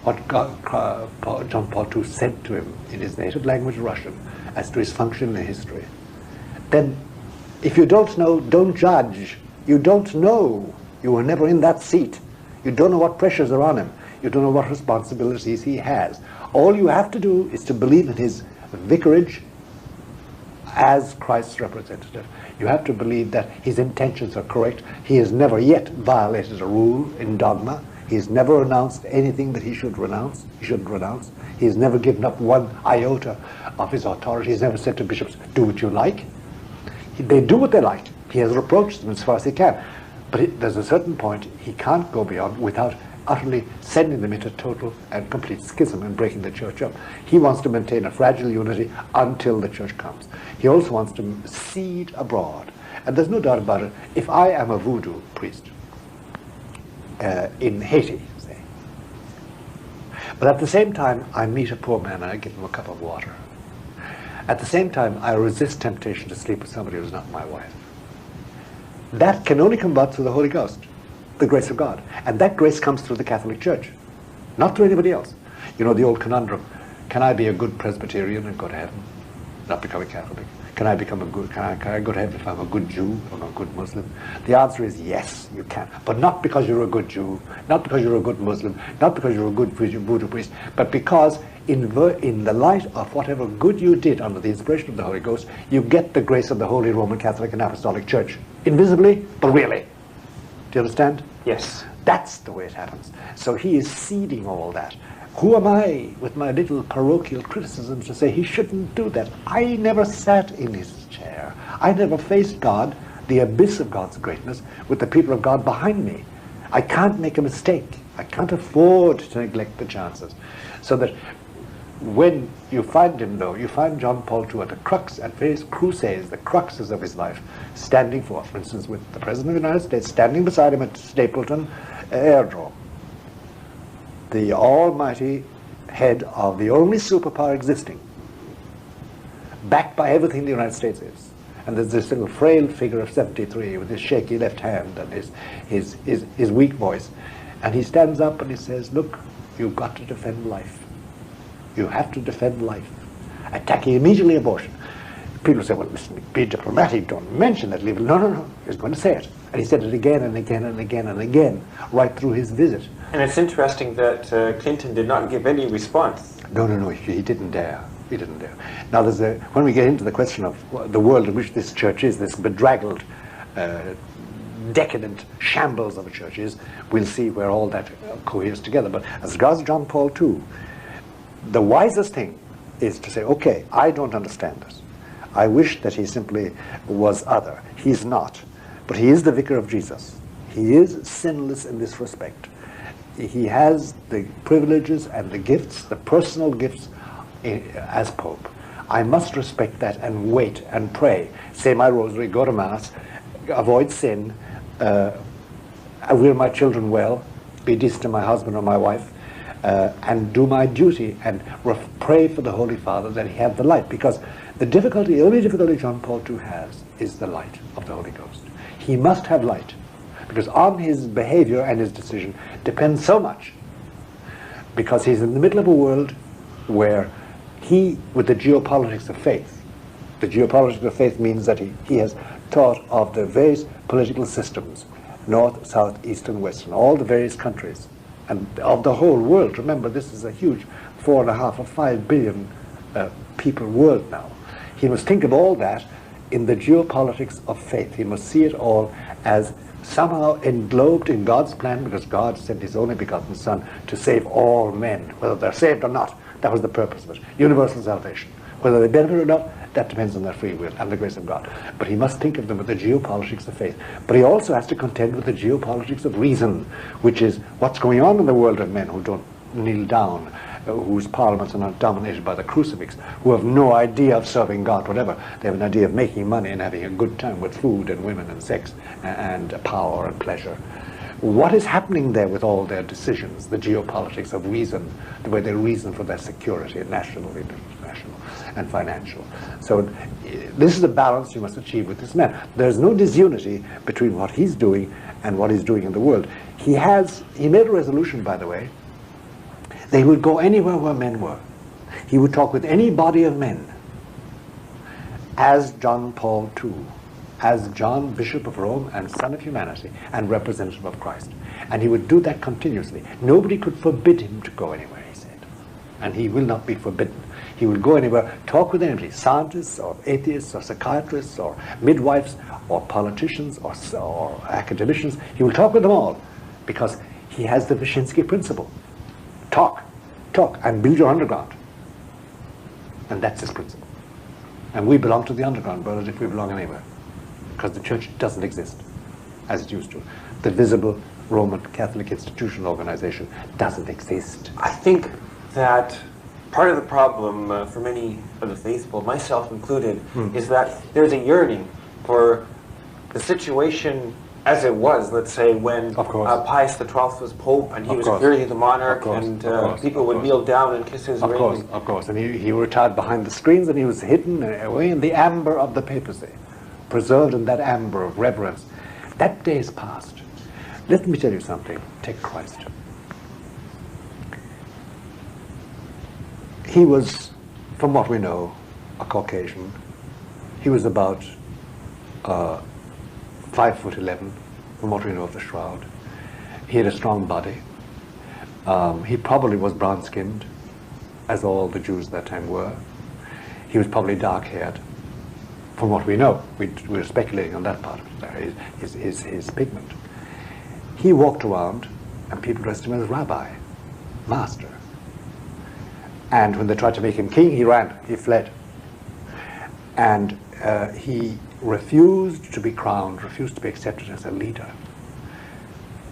what John Paul II said to him in his native language, Russian, as to his function in history, then if you don't know, don't judge. You don't know. You were never in that seat. You don't know what pressures are on him. You don't know what responsibilities he has. All you have to do is to believe in his vicarage as Christ's representative. You have to believe that his intentions are correct. He has never yet violated a rule in dogma. He has never announced anything that he shouldn't renounce. He has never given up one iota of his authority. He's never said to bishops, do what you like. They do what they like. He has reproached them as far as he can. But there's a certain point he can't go beyond without utterly sending them into total and complete schism and breaking the church up. He wants to maintain a fragile unity until the church comes. He also wants to seed abroad. And there's no doubt about it, if I am a voodoo priest in Haiti, say, but at the same time I meet a poor man and I give him a cup of water. At the same time I resist temptation to sleep with somebody who's not my wife. That can only come about through the Holy Ghost, the grace of God. And that grace comes through the Catholic Church, not through anybody else. You know the old conundrum, can I be a good Presbyterian and go to heaven, not become a Catholic? Can I go to heaven if I'm a good Jew or a good Muslim? The answer is yes, you can. But not because you're a good Jew, not because you're a good Muslim, not because you're a good voodoo priest, but because in the light of whatever good you did under the inspiration of the Holy Ghost, you get the grace of the Holy Roman Catholic and Apostolic Church. Invisibly, but really. Do you understand? Yes. That's the way it happens. So he is seeding all that. Who am I, with my little parochial criticisms, to say he shouldn't do that? I never sat in his chair. I never faced God, the abyss of God's greatness, with the people of God behind me. I can't make a mistake. I can't afford to neglect the chances. So that when you find him, though, you find John Paul II at the crux, at various crusades, the cruxes of his life, standing for instance, with the President of the United States, standing beside him at Stapleton Aerodrome, the almighty head of the only superpower existing, backed by everything the United States is. And there's this little frail figure of 73 with his shaky left hand and his weak voice. And he stands up and he says, look, you've got to defend life. You have to defend life. Attacking immediately abortion. People say, well, listen, be diplomatic, don't mention that. No, he's going to say it. And he said it again and again and again and again, right through his visit. And it's interesting that Clinton did not give any response. No, he didn't dare. He didn't dare. Now, when we get into the question of the world in which this church is, this bedraggled, decadent shambles of a church is, we'll see where all that coheres together. But as regards John Paul II, the wisest thing is to say, okay, I don't understand this. I wish that he simply was other. He's not. But he is the vicar of Jesus. He is sinless in this respect. He has the privileges and the gifts, the personal gifts as Pope. I must respect that and wait and pray. Say my rosary, go to Mass, avoid sin, rear my children well, be decent to my husband or my wife, and do my duty and pray for the Holy Father that he have the light. Because the only difficulty John Paul II has is the light of the Holy Ghost. He must have light. because on his behavior and his decision depends so much, because he's in the middle of a world where he, with the geopolitics of faith, the geopolitics of faith means that he has thought of the various political systems, north, south, east, and west, and all the various countries, and of the whole world. Remember, this is a huge 4.5 or 5 billion people world now. He must think of all that in the geopolitics of faith. He must see it all as somehow englobed in God's plan, because God sent his only begotten Son to save all men, whether they're saved or not. That was the purpose of it. Universal salvation. Whether they benefit or not, that depends on their free will and the grace of God. But he must think of them with the geopolitics of faith. But he also has to contend with the geopolitics of reason, which is what's going on in the world of men who don't kneel down, whose parliaments are not dominated by the crucifix, who have no idea of serving God, whatever. They have an idea of making money and having a good time with food and women and sex and power and pleasure. What is happening there with all their decisions, the geopolitics of reason, the way they reason for their security, national, international, and financial? So this is a balance you must achieve with this man. There's no disunity between what he's doing and what he's doing in the world. He made a resolution, by the way. They would go anywhere where men were. He would talk with any body of men, as John Paul II, as John, Bishop of Rome and Son of Humanity and representative of Christ. And he would do that continuously. Nobody could forbid him to go anywhere, he said. And he will not be forbidden. He will go anywhere, talk with anybody, scientists or atheists or psychiatrists or midwives or politicians or academicians. He will talk with them all, because he has the Wyszynski principle. Talk, and build your underground. And that's his principle. And we belong to the underground, brothers, if we belong anywhere. Because the church doesn't exist as it used to. The visible Roman Catholic institutional organization doesn't exist. I think that part of the problem for many of the faithful, myself included, is that there's a yearning for the situation as it was, let's say, when Pius XII was Pope and he was clearly the monarch, and people would kneel down and kiss his ring. Of course. And he retired behind the screens, and he was hidden away in the amber of the papacy, preserved in that amber of reverence. That day is past. Let me tell you something. Take Christ. He was, from what we know, a Caucasian. He was about 5'11", from what we know of the shroud. He had a strong body. He probably was brown-skinned, as all the Jews at that time were. He was probably dark-haired, from what we know. We're speculating on that part of it there, his pigment. He walked around, and people dressed him as rabbi, master. And when they tried to make him king, he ran, he fled. And he refused to be crowned, refused to be accepted as a leader.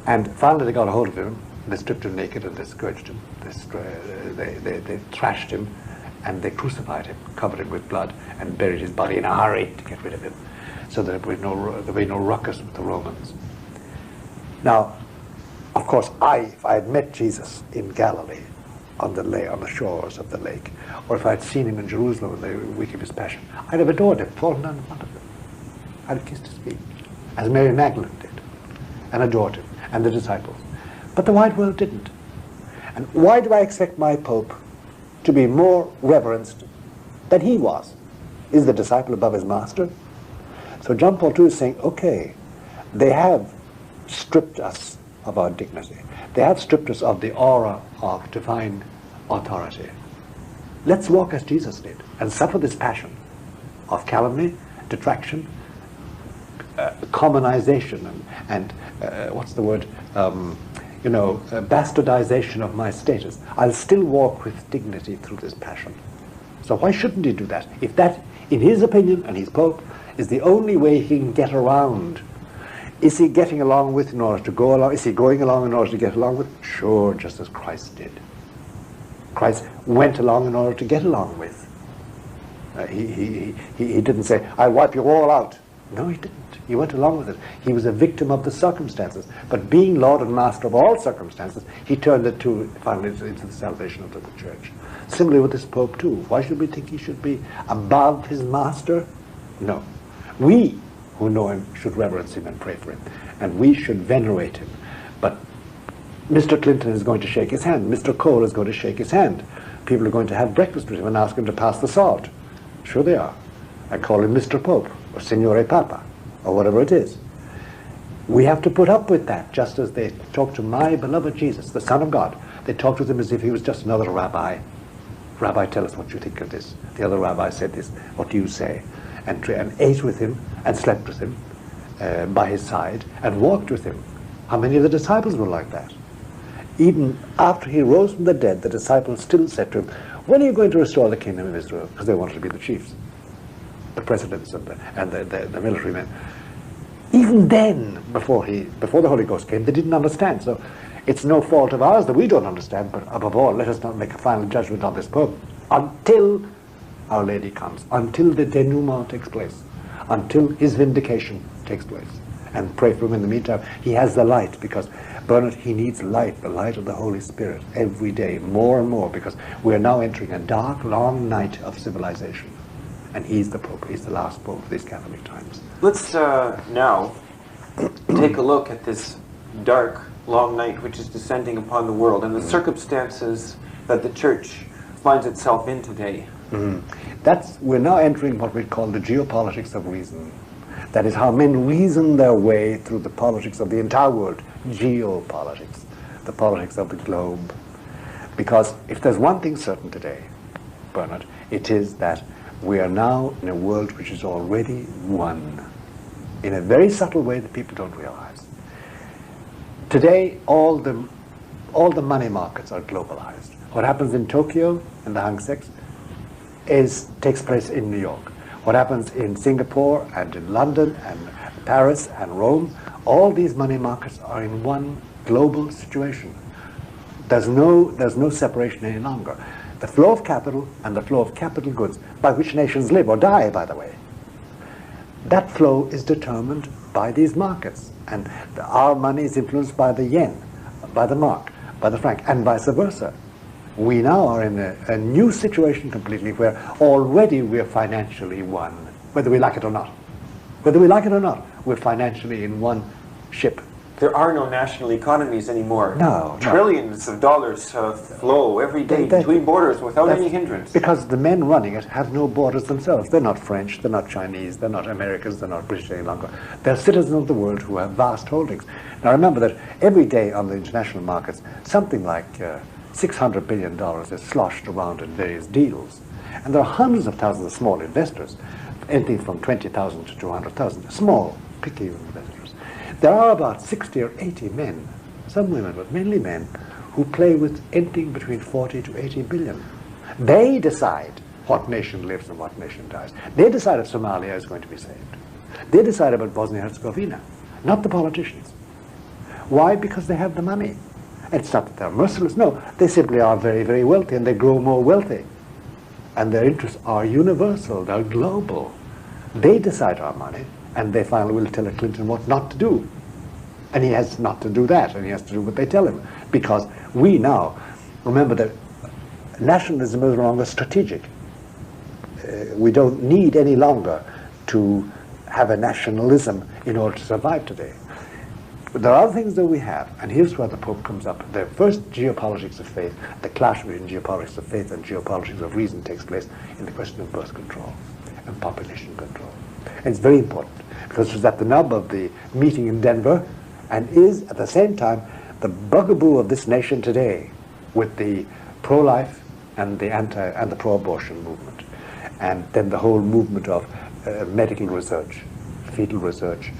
And finally they got a hold of him, they stripped him naked and they scourged him, they thrashed him, and they crucified him, covered him with blood, and buried his body in a hurry to get rid of him, so that there would be no ruckus with the Romans. Now, of course, if I had met Jesus in Galilee, on the shores of the lake, or if I had seen him in Jerusalem in the week of his passion, I'd have adored him, fallen down in front of him. I'd have kissed his feet, as Mary Magdalene did, and adored him, and the disciples. But the wide world didn't. And why do I expect my Pope to be more reverenced than he was? Is the disciple above his master? So John Paul II is saying, okay, they have stripped us of our dignity. They have stripped us of the aura of divine authority. Let's walk as Jesus did and suffer this passion of calumny, detraction, commonization, and what's the word? Bastardization of my status. I'll still walk with dignity through this passion. So why shouldn't he do that? If that, in his opinion, and he's Pope, is the only way he can get around. Is he getting along with in order to go along? Is he going along in order to get along with? Sure, just as Christ did. Christ went along in order to get along with. He didn't say, I'll wipe you all out. No, he didn't. He went along with it. He was a victim of the circumstances. But being Lord and Master of all circumstances, he turned it finally into the salvation of the church. Similarly with this Pope too. Why should we think he should be above his Master? No. We who know him should reverence him and pray for him. and we should venerate him. But Mr. Clinton is going to shake his hand. Mr. Cole is going to shake his hand. People are going to have breakfast with him and ask him to pass the salt. Sure they are. I call him Mr. Pope or Signore Papa or whatever it is. We have to put up with that, just as they talk to my beloved Jesus, the Son of God. They talked to him as if he was just another rabbi. Rabbi, tell us what you think of this. The other rabbi said this. What do you say? And ate with him and slept with him by his side and walked with him. How many of the disciples were like that? Even after he rose from the dead, the disciples still said to him, when are you going to restore the kingdom of Israel? Because they wanted to be the chiefs, the presidents and the military men. Even then, before the Holy Ghost came, they didn't understand. So it's no fault of ours that we don't understand, but above all, let us not make a final judgment on this Pope until Our Lady comes, until the denouement takes place, until his vindication takes place. And pray for him in the meantime. He has the light, because, Bernard, he needs light, the light of the Holy Spirit, every day, more and more, because we are now entering a dark, long night of civilization. And he's the Pope, he's the last Pope of these Catholic times. Let's now take a look at this dark, long night which is descending upon the world and the circumstances that the Church finds itself in today. We're now entering what we call the geopolitics of reason. That is how men reason their way through the politics of the entire world. Geopolitics, the politics of the globe. Because if there's one thing certain today, Bernard, it is that we are now in a world which is already one, in a very subtle way that people don't realize. Today, all the money markets are globalized. What happens in Tokyo and the Hang Seng takes place in New York. What happens in Singapore and in London and Paris and Rome, all these money markets are in one global situation. There's no separation any longer. The flow of capital and the flow of capital goods, by which nations live or die, by the way, that flow is determined by these markets. And our money is influenced by the yen, by the mark, by the franc, and vice versa. We now are in a new situation completely, where already we're financially one, whether we like it or not. Whether we like it or not, we're financially in one ship. There are no national economies anymore. No. Trillions of dollars flow every day between borders without any hindrance. Because the men running it have no borders themselves. They're not French, they're not Chinese, they're not Americans, they're not British any longer. They're citizens of the world who have vast holdings. Now remember that every day on the international markets, something like $600 billion is sloshed around in various deals. And there are hundreds of thousands of small investors, anything from 20,000 to 200,000, small, picky investors. There are about 60 or 80 men, some women, but mainly men, who play with anything between 40 to 80 billion. They decide what nation lives and what nation dies. They decide if Somalia is going to be saved. They decide about Bosnia-Herzegovina, not the politicians. Why? Because they have the money. It's not that they're merciless, no. They simply are very, very wealthy, and they grow more wealthy. And their interests are universal, they're global. They decide our money, and they finally will tell Clinton what not to do. And he has not to do that, and he has to do what they tell him. Because we now, remember that nationalism is no longer strategic. We don't need any longer to have a nationalism in order to survive today. But there are other things that we have, and here's where the Pope comes up. The first geopolitics of faith, the clash between geopolitics of faith and geopolitics of reason takes place in the question of birth control and population control. And it's very important, because it was at the nub of the meeting in Denver, and is at the same time the bugaboo of this nation today, with the pro-life and the pro-abortion movement, and then the whole movement of medical research, fetal research,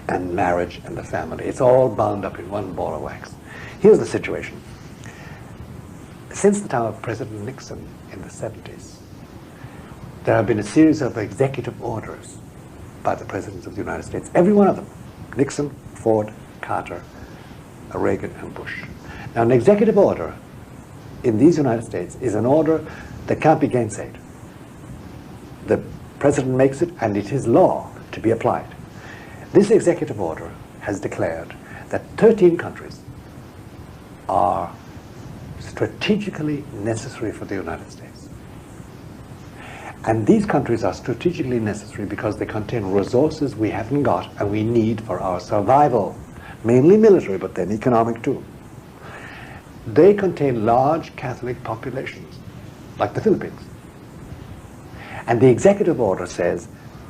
and marriage and the family. It's all bound up in one ball of wax. Here's the situation. Since the time of President Nixon in the 70s, there have been a series of executive orders by the presidents of the United States, every one of them. Nixon, Ford, Carter, Reagan, and Bush. Now, an executive order in these United States is an order that can't be gainsaid. The president makes it, and it is law to be applied. This executive order has declared that 13 countries are strategically necessary for the United States. And these countries are strategically necessary because they contain resources we haven't got and we need for our survival. Mainly military, but then economic too. They contain large Catholic populations, like the Philippines. And the executive order says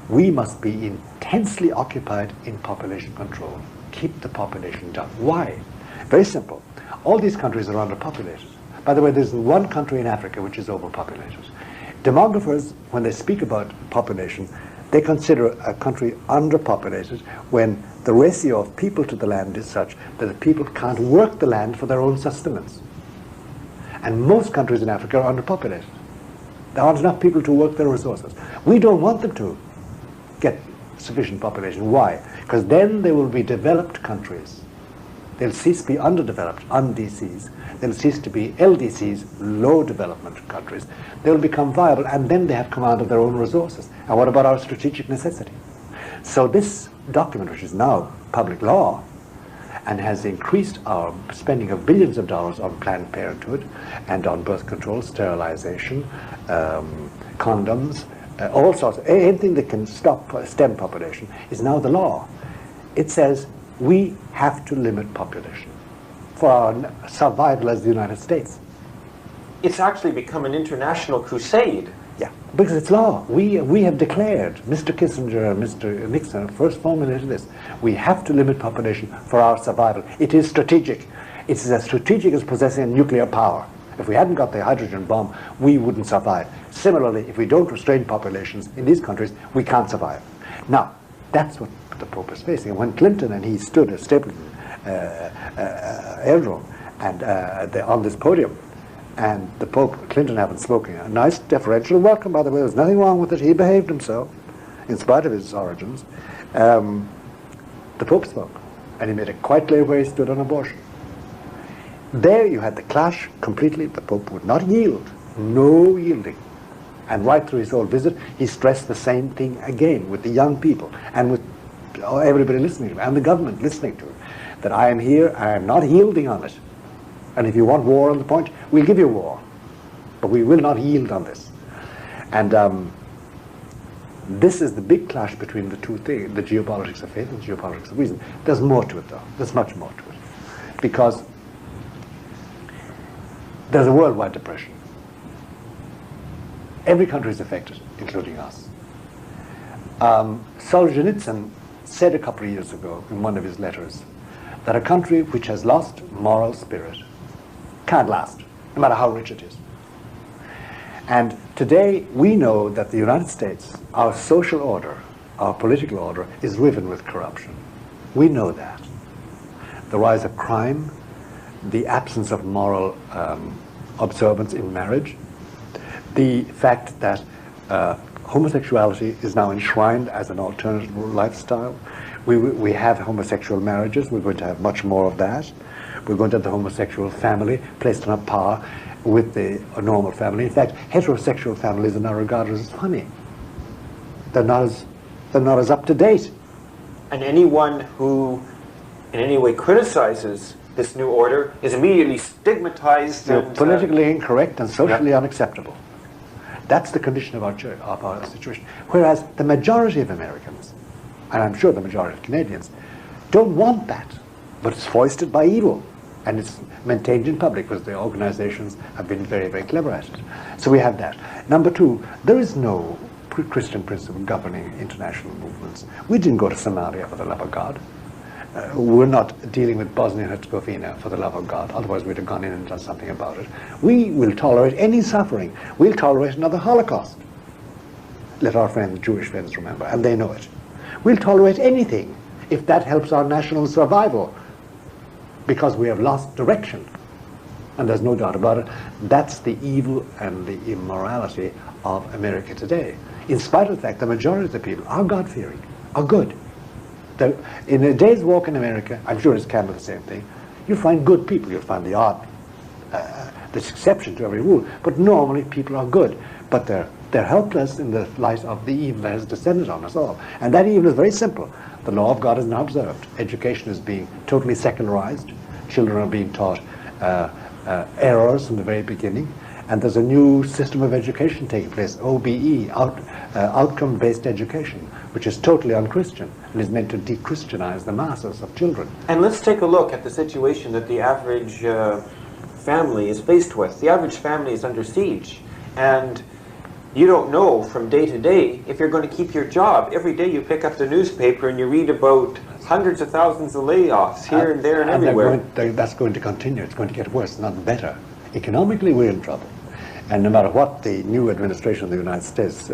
we must be intensely occupied in population control. Keep the population down. Why? Very simple. All these countries are underpopulated. By the way, there's one country in Africa which is overpopulated. Demographers, when they speak about population, they consider a country underpopulated when the ratio of people to the land is such that the people can't work the land for their own sustenance. And most countries in Africa are underpopulated. There aren't enough people to work their resources. We don't want them to get sufficient population. Why? Because then they will be developed countries. They'll cease to be underdeveloped, UNDCs. They'll cease to be LDCs, low development countries. They'll become viable, and then they have command of their own resources. And what about our strategic necessity? So this document, which is now public law, and has increased our spending of billions of dollars on Planned Parenthood and on birth control, sterilization, condoms, all sorts, anything that can stop stem population, is now the law. It says we have to limit population for our survival as the United States. It's actually become an international crusade. Yeah, because it's law. We have declared, Mr. Kissinger and Mr. Nixon first formulated this, we have to limit population for our survival. It is strategic. It's as strategic as possessing nuclear power. If we hadn't got the hydrogen bomb, we wouldn't survive. Similarly, if we don't restrain populations in these countries, we can't survive. Now, that's what the Pope is facing. When Clinton and he stood at Stapleton Aerodrome and on this podium, and the Pope, Clinton, having spoken, a nice deferential welcome, by the way, there's nothing wrong with it, he behaved himself, in spite of his origins. The Pope spoke, and he made it quite clear where he stood on abortion. There you had the clash completely. The Pope would not yield, no yielding. And right through his whole visit, he stressed the same thing again with the young people and with everybody listening to him, and the government listening to him, that I am here, I am not yielding on it. And if you want war on the point, we'll give you war. But we will not yield on this. And this is the big clash between the two things, the geopolitics of faith and geopolitics of reason. There's more to it, though. There's much more to it. Because there's a worldwide depression. Every country is affected, including us. Solzhenitsyn said a couple of years ago in one of his letters that a country which has lost moral spirit can't last, no matter how rich it is. And today we know that the United States, our social order, our political order, is riven with corruption. We know that. The rise of crime, the absence of moral observance in marriage, the fact that homosexuality is now enshrined as an alternative lifestyle. We have homosexual marriages. We're going to have much more of that. We're going to have the homosexual family placed on a par with the normal family. In fact, heterosexual families are now regarded as funny. They're not as up to date. And anyone who in any way criticizes this new order is immediately stigmatized. They're and politically incorrect and socially unacceptable. That's the condition of our situation. Whereas the majority of Americans, and I'm sure the majority of Canadians, don't want that. But it's foisted by evil. And it's maintained in public because the organizations have been very, very clever at it. So we have that. Number two, there is no Christian principle governing international movements. We didn't go to Somalia for the love of God. We're not dealing with Bosnia and Herzegovina for the love of God. Otherwise we'd have gone in and done something about it. We will tolerate any suffering. We'll tolerate another Holocaust. Let our friends, Jewish friends, remember, and they know it. We'll tolerate anything if that helps our national survival, because we have lost direction. And there's no doubt about it. That's the evil and the immorality of America today. In spite of the fact the majority of the people are God-fearing, are good. In a day's walk in America, I'm sure it's Canada the same thing, you find good people. You'll find the odd, there's exception to every rule, but normally people are good. But they're helpless in the light of the evil that has descended on us all. And that evil is very simple. The law of God is not observed. Education is being totally secularized. Children are being taught errors from the very beginning. And there's a new system of education taking place, OBE, outcome-based education, which is totally un-Christian and is meant to de-Christianize the masses of children. And let's take a look at the situation that the average family is faced with. The average family is under siege, and you don't know from day to day if you're going to keep your job. Every day you pick up the newspaper and you read about hundreds of thousands of layoffs here and there and everywhere. That's going to continue. It's going to get worse, not better. Economically, we're in trouble. And no matter what the new administration of the United States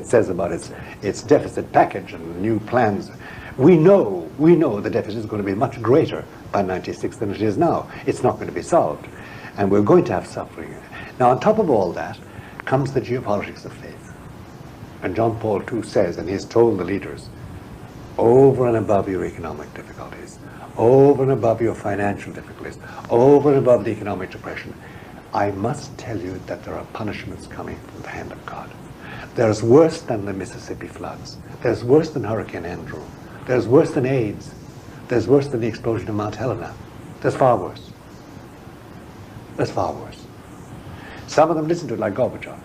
says about its deficit package and new plans, we know the deficit is going to be much greater by '96 than it is now. It's not going to be solved. And we're going to have suffering. Now, on top of all that comes the geopolitics of faith. And John Paul II says, and he's told the leaders, over and above your economic difficulties, over and above your financial difficulties, over and above the economic depression, I must tell you that there are punishments coming from the hand of God. There's worse than the Mississippi floods. There's worse than Hurricane Andrew. There's worse than AIDS. There's worse than the explosion of Mount Helena. There's far worse. There's far worse. Some of them listen to it like Gorbachev.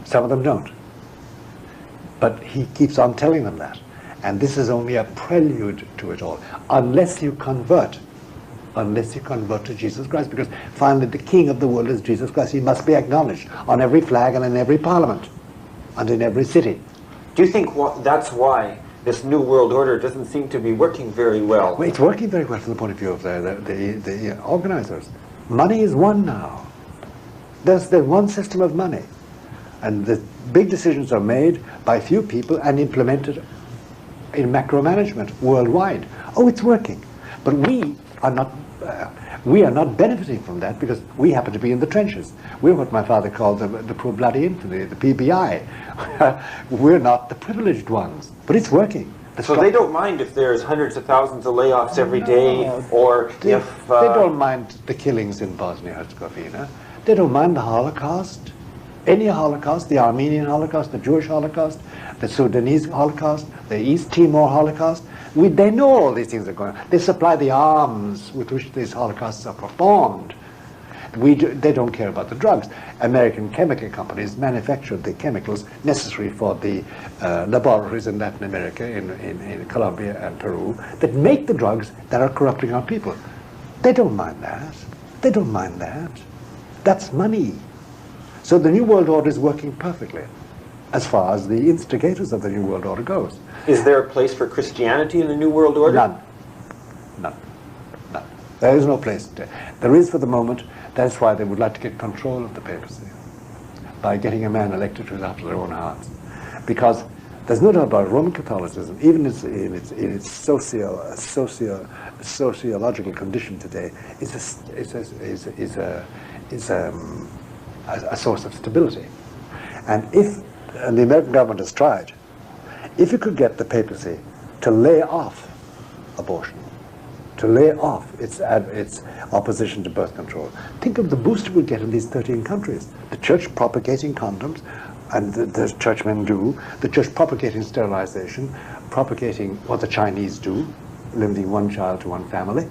Some of them don't. But he keeps on telling them that. And this is only a prelude to it all. Unless you convert to Jesus Christ, because finally the king of the world is Jesus Christ. He must be acknowledged on every flag and in every parliament and in every city. Do you think that's why this New World Order doesn't seem to be working very well? Well, it's working very well from the point of view of the organizers. Money is one now. There's one system of money. And the big decisions are made by few people and implemented in macro management worldwide. Oh, it's working. But we are not benefiting from that because we happen to be in the trenches. We're what my father called the poor bloody infantry, the PBI. We're not the privileged ones, but it's working. So they don't mind if there's hundreds of thousands of layoffs every day, or they if... don't mind the killings in Bosnia-Herzegovina. They don't mind the Holocaust. Any Holocaust, the Armenian Holocaust, the Jewish Holocaust, the Sudanese Holocaust, the East Timor Holocaust. They know all these things are going on. They supply the arms with which these Holocausts are performed. They don't care about the drugs. American chemical companies manufacture the chemicals necessary for the laboratories in Latin America, in Colombia and Peru, that make the drugs that are corrupting our people. They don't mind that. They don't mind that. That's money. So the New World Order is working perfectly as far as the instigators of the New World Order goes. Is there a place for Christianity in the New World Order? None. There is no place. There is for the moment. That's why they would like to get control of the papacy by getting a man elected who's after their own hearts. Because there's no doubt about it, Roman Catholicism, even in its sociological condition today, is a source of stability. And the American government has tried, if you could get the papacy to lay off abortion, to lay off its opposition to birth control, think of the boost it would get in these 13 countries. The church propagating condoms, and the churchmen do, the church propagating sterilization, propagating what the Chinese do, limiting one child to one family.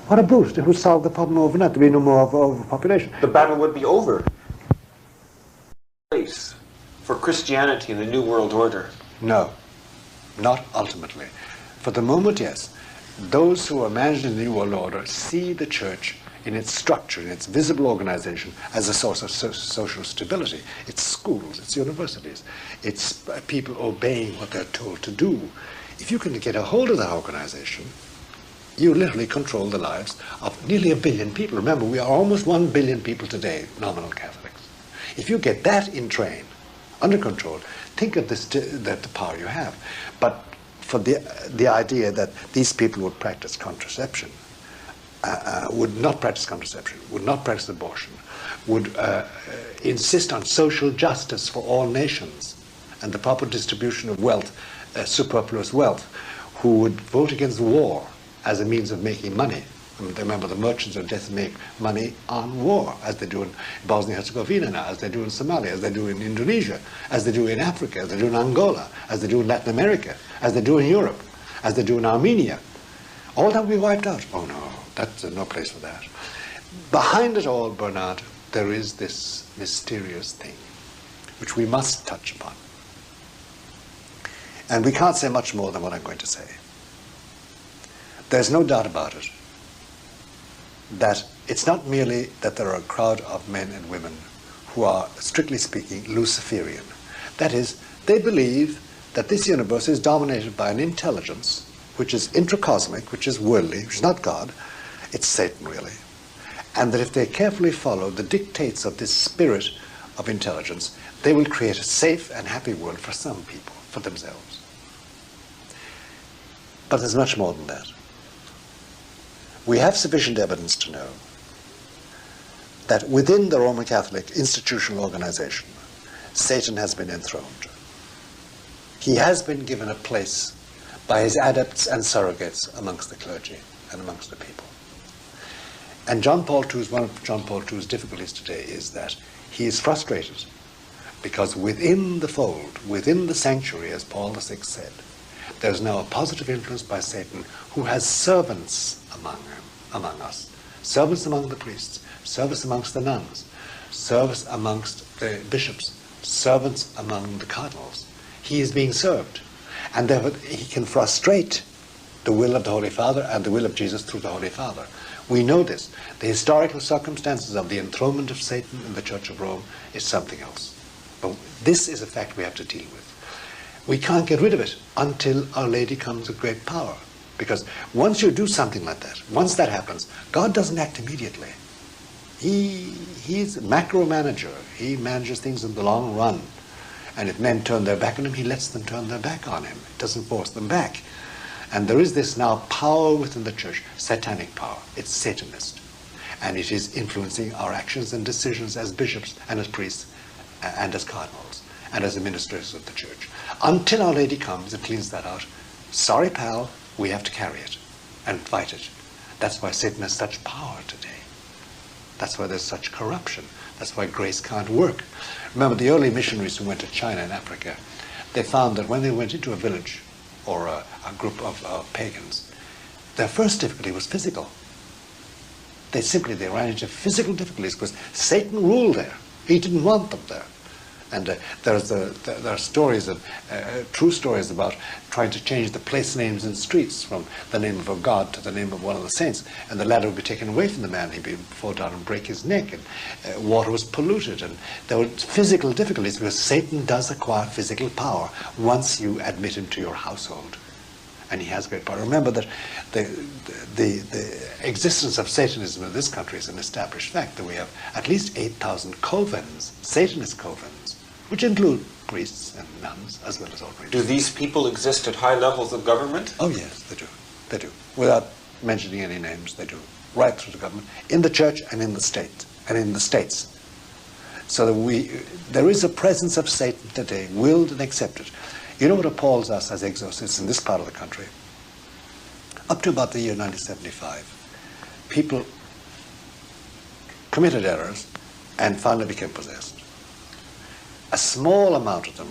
What a boost. It would solve the problem overnight. There'd be no more overpopulation. The battle would be over. Place for Christianity in the New World Order? No, not ultimately. For the moment, yes. Those who are managing the New World Order see the church in its structure, in its visible organization, as a source of social stability. It's schools, it's universities, it's people obeying what they're told to do. If you can get a hold of that organization, you literally control the lives of nearly 1 billion people. Remember, we are almost 1 billion people today, nominal Catholics. If you get that in train, under control, think of the power you have. But for the idea that these people would practice contraception, would not practice contraception, would not practice abortion, would insist on social justice for all nations and the proper distribution of wealth, superfluous wealth, who would vote against war as a means of making money. I mean, remember, the merchants of death make money on war, as they do in Bosnia-Herzegovina now, as they do in Somalia, as they do in Indonesia, as they do in Africa, as they do in Angola, as they do in Latin America, as they do in Europe, as they do in Armenia. All that will be wiped out. Oh no, that's no place for that. Behind it all, Bernard, there is this mysterious thing which we must touch upon. And we can't say much more than what I'm going to say. There's no doubt about it that it's not merely that there are a crowd of men and women who are, strictly speaking, Luciferian. That is, they believe that this universe is dominated by an intelligence which is intracosmic, which is worldly, which is not God. It's Satan, really. And that if they carefully follow the dictates of this spirit of intelligence, they will create a safe and happy world for some people, for themselves. But there's much more than that. We have sufficient evidence to know that within the Roman Catholic institutional organization, Satan has been enthroned. He has been given a place by his adepts and surrogates amongst the clergy and amongst the people. And one of John Paul II's difficulties today is that he is frustrated because within the fold, within the sanctuary, as Paul VI said, there's now a positive influence by Satan who has servants among us. Servants among the priests, service amongst the nuns, service amongst the bishops, servants among the cardinals. He is being served. And therefore he can frustrate the will of the Holy Father and the will of Jesus through the Holy Father. We know this. The historical circumstances of the enthronement of Satan in the Church of Rome is something else. But this is a fact we have to deal with. We can't get rid of it until Our Lady comes with great power. Because once you do something like that, once that happens, God doesn't act immediately. He's a macro manager. He manages things in the long run. And if men turn their back on him, he lets them turn their back on him. He doesn't force them back. And there is this now power within the church, satanic power. It's Satanist. And it is influencing our actions and decisions as bishops and as priests and as cardinals and as administrators of the church. Until Our Lady comes and cleans that out, sorry pal, we have to carry it and fight it. That's why Satan has such power today. That's why there's such corruption. That's why grace can't work. Remember, the early missionaries who went to China and Africa, they found that when they went into a village or a group of pagans, their first difficulty was physical. They ran into physical difficulties because Satan ruled there. He didn't want them there. And there are stories, true stories about trying to change the place names in streets from the name of a god to the name of one of the saints. And the ladder would be taken away from the man. He'd fall down and break his neck. And water was polluted. And there were physical difficulties because Satan does acquire physical power once you admit him to your household. And he has great power. Remember that the existence of Satanism in this country is an established fact, that we have at least 8,000 covens, Satanist covens, which include priests and nuns as well as ordinary. Do these people exist at high levels of government? Oh yes, they do. They do. Without mentioning any names, they do. Right through the government, in the church and in the state, and in the states. So that there is a presence of Satan today, willed and accepted. You know what appalls us as exorcists in this part of the country? Up to about the year 1975, people committed errors and finally became possessed. A small amount of them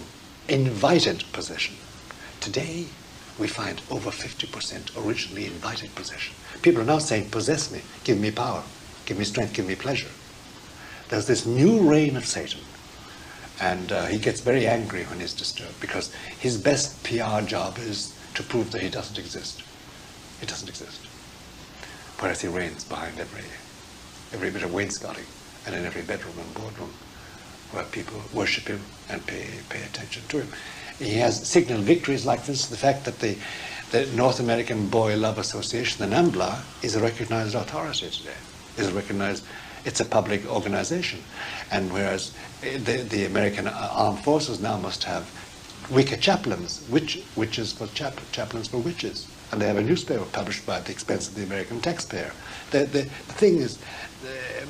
invited possession. Today, we find over 50% originally invited possession. People are now saying, possess me, give me power, give me strength, give me pleasure. There's this new reign of Satan. And he gets very angry when he's disturbed because his best PR job is to prove that he doesn't exist. He doesn't exist. Whereas he reigns behind every bit of wainscoting and in every bedroom and boardroom where people worship him and pay attention to him. He has signal victories like, for instance, the fact that the North American Boy Love Association, the NAMBLA, is a recognized authority today. Is recognized. It's a public organization. And whereas the American armed forces now must have Wicca chaplains, witches for chaplains for witches. And they have a newspaper published by the expense of the American taxpayer. The thing is,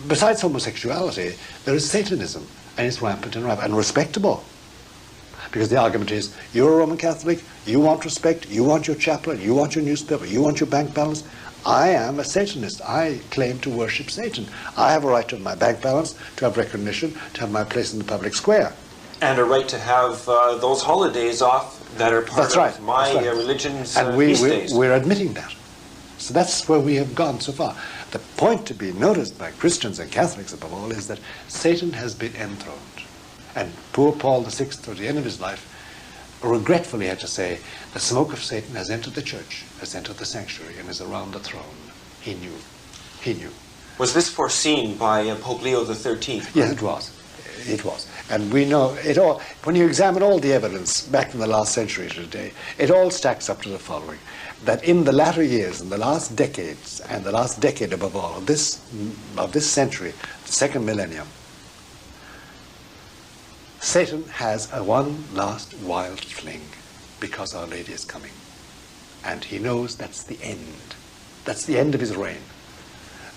besides homosexuality, there is Satanism, and it's rampant and respectable. Because the argument is, you're a Roman Catholic, you want respect, you want your chaplain, you want your newspaper, you want your bank balance. I am a Satanist. I claim to worship Satan. I have a right to have my bank balance, to have recognition, to have my place in the public square. And a right to have those holidays off that are part of my religion's and feast days. We're admitting that. So that's where we have gone so far. The point to be noticed by Christians and Catholics above all is that Satan has been enthroned. And poor Paul VI, at the end of his life, regretfully had to say, the smoke of Satan has entered the church, has entered the sanctuary, and is around the throne. He knew. He knew. Was this foreseen by Pope Leo XIII? Yes, it was. It was. And we know it all. When you examine all the evidence back from the last century to today, it all stacks up to the following. That in the latter years, in the last decades, and the last decade above all, of this century, the second millennium, Satan has a one last wild fling because Our Lady is coming. And he knows that's the end. That's the end of his reign.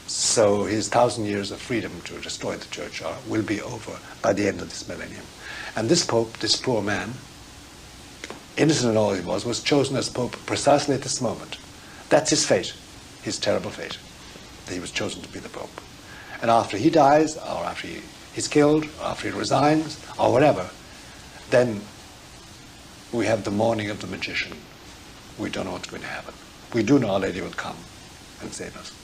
So his 1,000 years of freedom to destroy the church will be over by the end of this millennium. And this pope, this poor man, innocent in all he was chosen as pope precisely at this moment. That's his fate, his terrible fate, that he was chosen to be the pope. And after he dies, or after he's killed, or after he resigns, or whatever, then we have the morning of the magician. We don't know what's going to happen. We do know Our Lady will come and save us.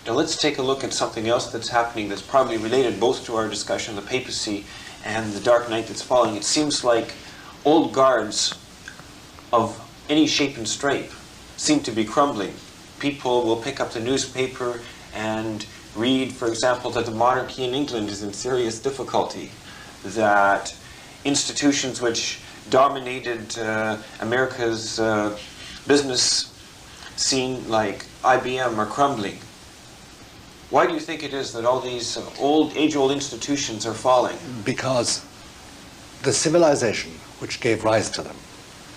Now let's take a look at something else that's happening that's probably related both to our discussion of the papacy and the dark night that's falling. It seems like old guards of any shape and stripe seem to be crumbling. People will pick up the newspaper and read, for example, that the monarchy in England is in serious difficulty, that institutions which dominated America's business scene like IBM are crumbling. Why do you think it is that all these age-old institutions are falling? Because the civilization which gave rise to them,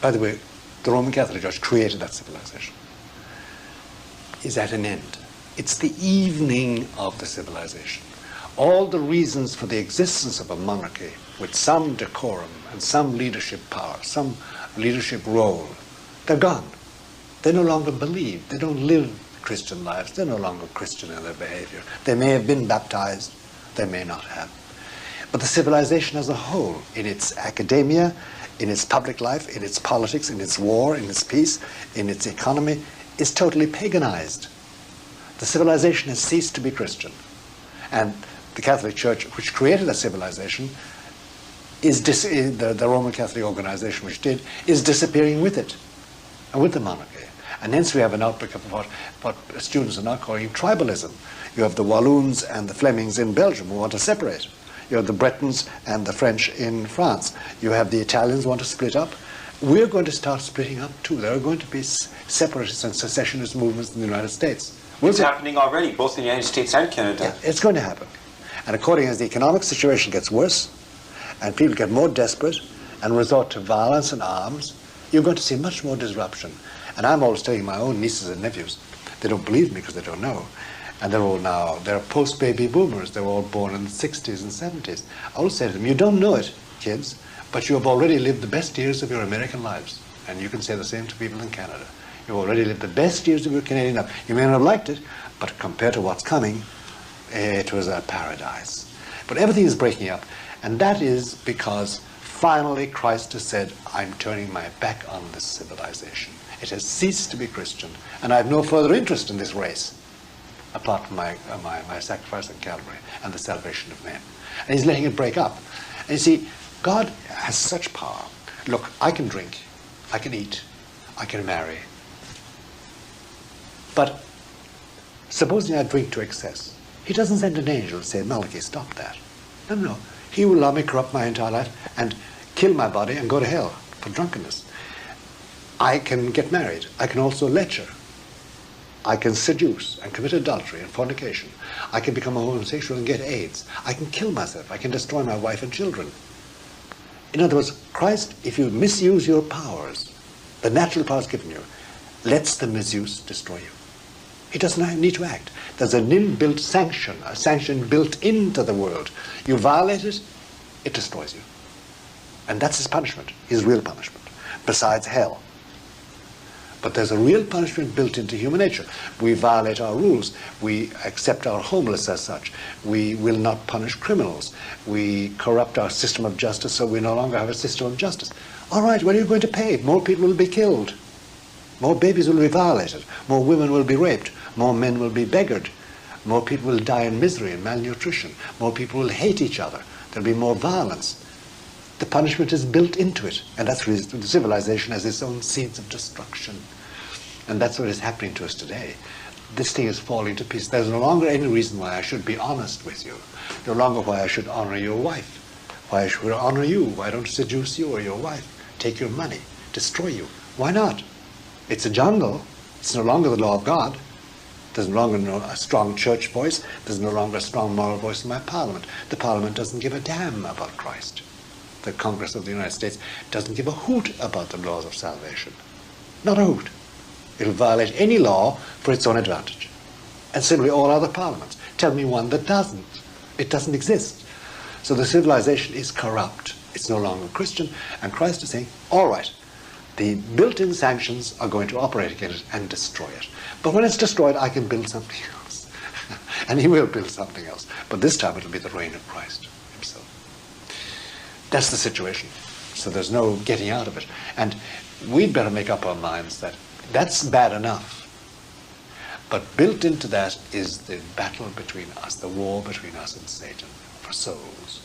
by the way, the Roman Catholic Church created that civilization, is at an end. It's the evening of the civilization. All the reasons for the existence of a monarchy with some decorum and some leadership power, some leadership role, they're gone. They no longer believe. They don't live Christian lives. They're no longer Christian in their behavior. They may have been baptized. They may not have. But the civilization as a whole, in its academia, in its public life, in its politics, in its war, in its peace, in its economy, is totally paganized. The civilization has ceased to be Christian. And the Catholic Church, which created that civilization, the Roman Catholic organization which did, is disappearing with it, and with the monarchy. And hence we have an outbreak of what students are now calling tribalism. You have the Walloons and the Flemings in Belgium who want to separate. You have the Bretons and the French in France. You have the Italians who want to split up. We're going to start splitting up too. There are going to be separatist and secessionist movements in the United States. It's happening already, both in the United States and Canada. Yeah, it's going to happen. And according as the economic situation gets worse, and people get more desperate and resort to violence and arms, you're going to see much more disruption. And I'm always telling my own nieces and nephews, they don't believe me because they don't know. And they're post-baby boomers. They were all born in the 60s and 70s. I always say to them, you don't know it, kids, but you have already lived the best years of your American lives. And you can say the same to people in Canada. You've already lived the best years of your Canadian life. You may not have liked it, but compared to what's coming, it was a paradise. But everything is breaking up. And that is because finally Christ has said, I'm turning my back on this civilization. It has ceased to be Christian, and I have no further interest in this race, apart from my sacrifice on Calvary and the salvation of men. And he's letting it break up. And you see, God has such power. Look, I can drink, I can eat, I can marry. But supposing I drink to excess, he doesn't send an angel to say, Malachi, stop that. No. He will allow me to corrupt my entire life and kill my body and go to hell for drunkenness. I can get married. I can also lecher. I can seduce and commit adultery and fornication. I can become a homosexual and get AIDS. I can kill myself. I can destroy my wife and children. In other words, Christ, if you misuse your powers, the natural powers given you, lets the misuse destroy you. He doesn't need to act. There's an inbuilt sanction, a sanction built into the world. You violate it, it destroys you. And that's his punishment, his real punishment, besides hell. But there's a real punishment built into human nature. We violate our rules. We accept our homeless as such. We will not punish criminals. We corrupt our system of justice, so we no longer have a system of justice. All right, what are you going to pay? More people will be killed. More babies will be violated. More women will be raped. More men will be beggared. More people will die in misery and malnutrition. More people will hate each other. There'll be more violence. The punishment is built into it. And that's really, the civilization has its own seeds of destruction. And that's what is happening to us today. This thing is falling to pieces. There's no longer any reason why I should be honest with you. No longer why I should honor your wife. Why I should honor you. Why don't I seduce you or your wife? Take your money. Destroy you. Why not? It's a jungle. It's no longer the law of God. There's no longer a strong church voice. There's no longer a strong moral voice in my parliament. The parliament doesn't give a damn about Christ. The Congress of the United States doesn't give a hoot about the laws of salvation. Not a hoot. It'll violate any law for its own advantage. And similarly all other parliaments. Tell me one that doesn't. It doesn't exist. So the civilization is corrupt. It's no longer Christian. And Christ is saying, all right, the built-in sanctions are going to operate against it and destroy it. But when it's destroyed, I can build something else. And he will build something else. But this time it'll be the reign of Christ himself. That's the situation. So there's no getting out of it. And we'd better make up our minds that that's bad enough. But built into that is the battle between us, the war between us and Satan for souls.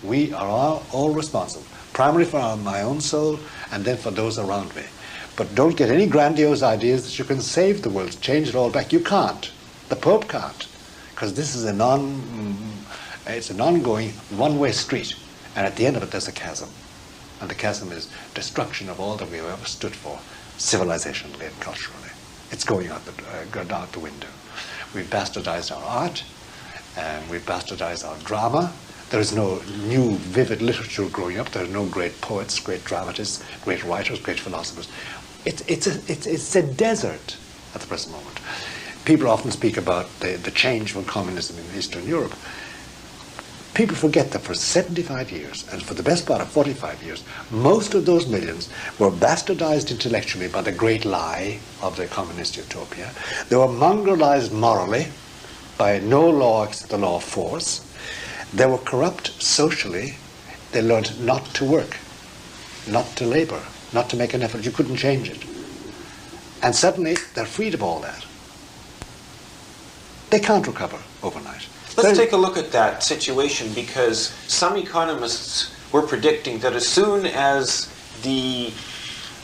We are all responsible, primarily for my own soul and then for those around me. But don't get any grandiose ideas that you can save the world, change it all back. You can't. The Pope can't. Because this is it's an ongoing one-way street. And at the end of it, there's a chasm. And the chasm is destruction of all that we've ever stood for, civilizationally and culturally. It's going out the window. We've bastardized our art, and we've bastardized our drama. There is no new, vivid literature growing up. There are no great poets, great dramatists, great writers, great philosophers. It's a desert at the present moment. People often speak about the change from communism in Eastern Europe. People forget that for 75 years, and for the best part of 45 years, most of those millions were bastardized intellectually by the great lie of the communist utopia. They were mongrelized morally by no law except the law of force. They were corrupt socially. They learned not to work, not to labor, not to make an effort. You couldn't change it. And suddenly, they're freed of all that. They can't recover overnight. Let's take a look at that situation, because some economists were predicting that as soon as the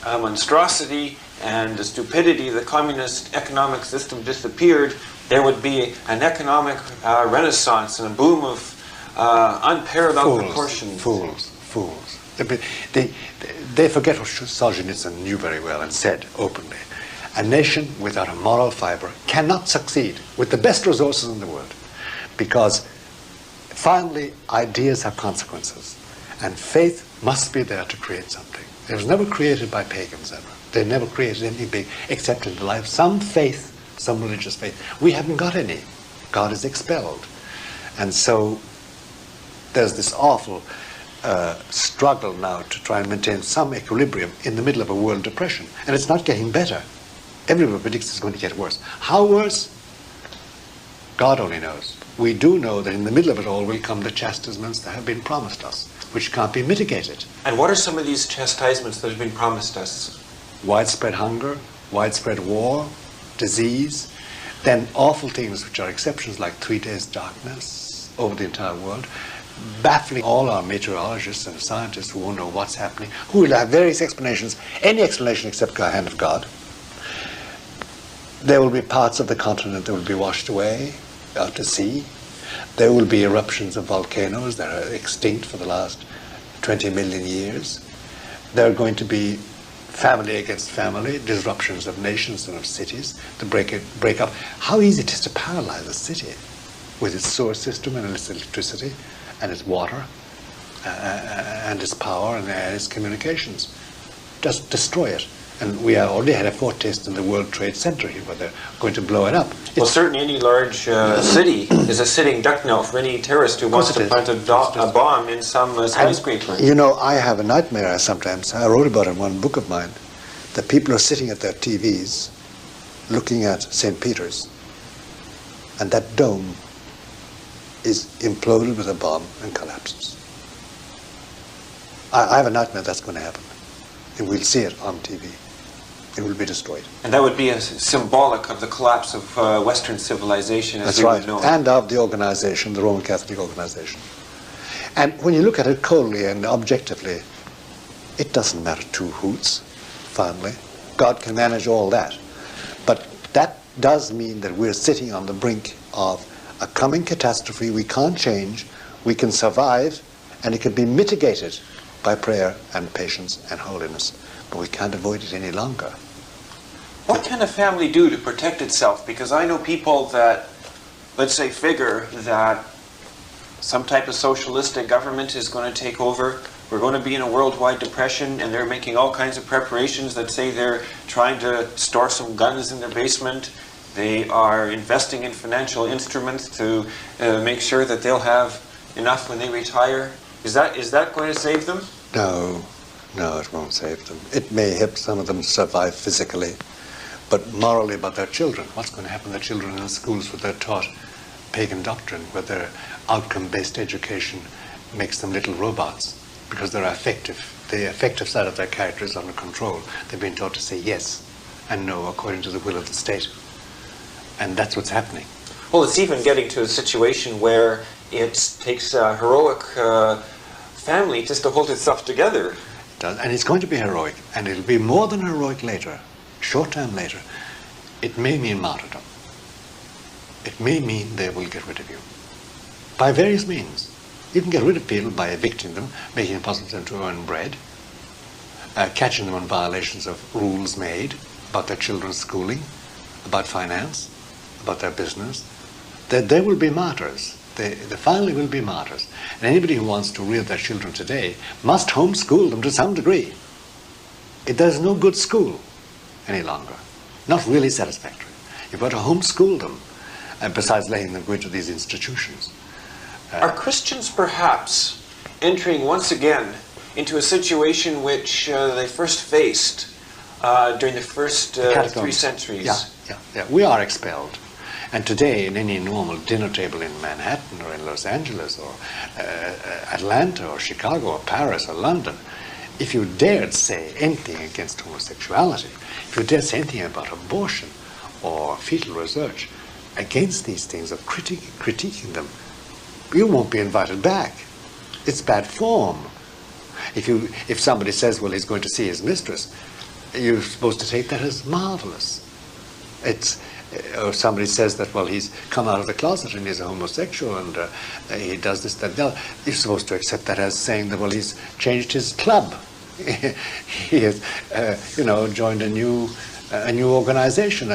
monstrosity and the stupidity of the communist economic system disappeared, there would be an economic renaissance and a boom of unparalleled proportions. Fools. They forget what Solzhenitsyn knew very well and said openly. A nation without a moral fiber cannot succeed with the best resources in the world. Because finally, ideas have consequences, and faith must be there to create something. It was never created by pagans ever. They never created anything big except in the life. Some faith, some religious faith. We haven't got any. God is expelled. And so there's this awful struggle now to try and maintain some equilibrium in the middle of a world depression. And it's not getting better. Everybody predicts it's going to get worse. How worse? God only knows. We do know that in the middle of it all will come the chastisements that have been promised us, which can't be mitigated. And what are some of these chastisements that have been promised us? Widespread hunger, widespread war, disease, then awful things which are exceptions like 3 days darkness over the entire world, baffling all our meteorologists and scientists who won't know what's happening, who will have various explanations, any explanation except the hand of God. There will be parts of the continent that will be washed away out to sea. There will be eruptions of volcanoes that are extinct for the last 20 million years. There are going to be family against family, disruptions of nations and of cities, to break up. How easy it is to paralyze a city with its sewer system and its electricity and its water and its power and its communications. Just destroy it. And we already had a foretaste in the World Trade Center here, where they're going to blow it up. Well, certainly any large city is a sitting duck now for any terrorist who wants to plant a bomb in some skyscraper. You know, I have a nightmare sometimes. I wrote about it in one book of mine, that people are sitting at their TVs looking at St. Peter's, and that dome is imploded with a bomb and collapses. I have a nightmare that's going to happen, and we'll see it on TV. It will be destroyed. And that would be symbolic of the collapse of Western civilization as That's we right. would know it. And of the organization, the Roman Catholic organization. And when you look at it coldly and objectively, it doesn't matter two hoots, finally. God can manage all that. But that does mean that we're sitting on the brink of a coming catastrophe we can't change, we can survive, and it can be mitigated by prayer and patience and holiness. But we can't avoid it any longer. What can a family do to protect itself? Because I know people that, let's say, figure that some type of socialistic government is going to take over. We're going to be in a worldwide depression, and they're making all kinds of preparations that say they're trying to store some guns in their basement. They are investing in financial instruments to make sure that they'll have enough when they retire. Is that going to save them? No, it won't save them. It may help some of them survive physically, but morally about their children. What's going to happen to their children in schools where they're taught pagan doctrine, where their outcome-based education makes them little robots because they're affective. The affective side of their character is under control. They've been taught to say yes and no according to the will of the state. And that's what's happening. Well, it's even getting to a situation where it takes a heroic family just to hold itself together. It does, and it's going to be heroic, and it'll be more than heroic later, short time later. It may mean martyrdom. It may mean they will get rid of you by various means. You can get rid of people by evicting them, making it possible for them to earn bread, catching them on violations of rules made about their children's schooling, about finance, about their business. There will be martyrs. They finally will be martyrs. And anybody who wants to rear their children today must homeschool them to some degree. There's no good school any longer. Not really satisfactory. You've got to homeschool them, and besides letting them go into these institutions. Are Christians perhaps entering once again into a situation which they first faced during the first 3 centuries? Yeah. We are expelled. And today, in any normal dinner table in Manhattan or in Los Angeles or Atlanta or Chicago or Paris or London, if you dared say anything against homosexuality, if you dared say anything about abortion or fetal research, against these things, of critiquing them, you won't be invited back. It's bad form. If somebody says, well, he's going to see his mistress, you're supposed to take that as marvelous. Or somebody says that, well, he's come out of the closet and he's a homosexual and he does this, that, that. You're supposed to accept that as saying that, well, he's changed his club. He has, joined a new organization.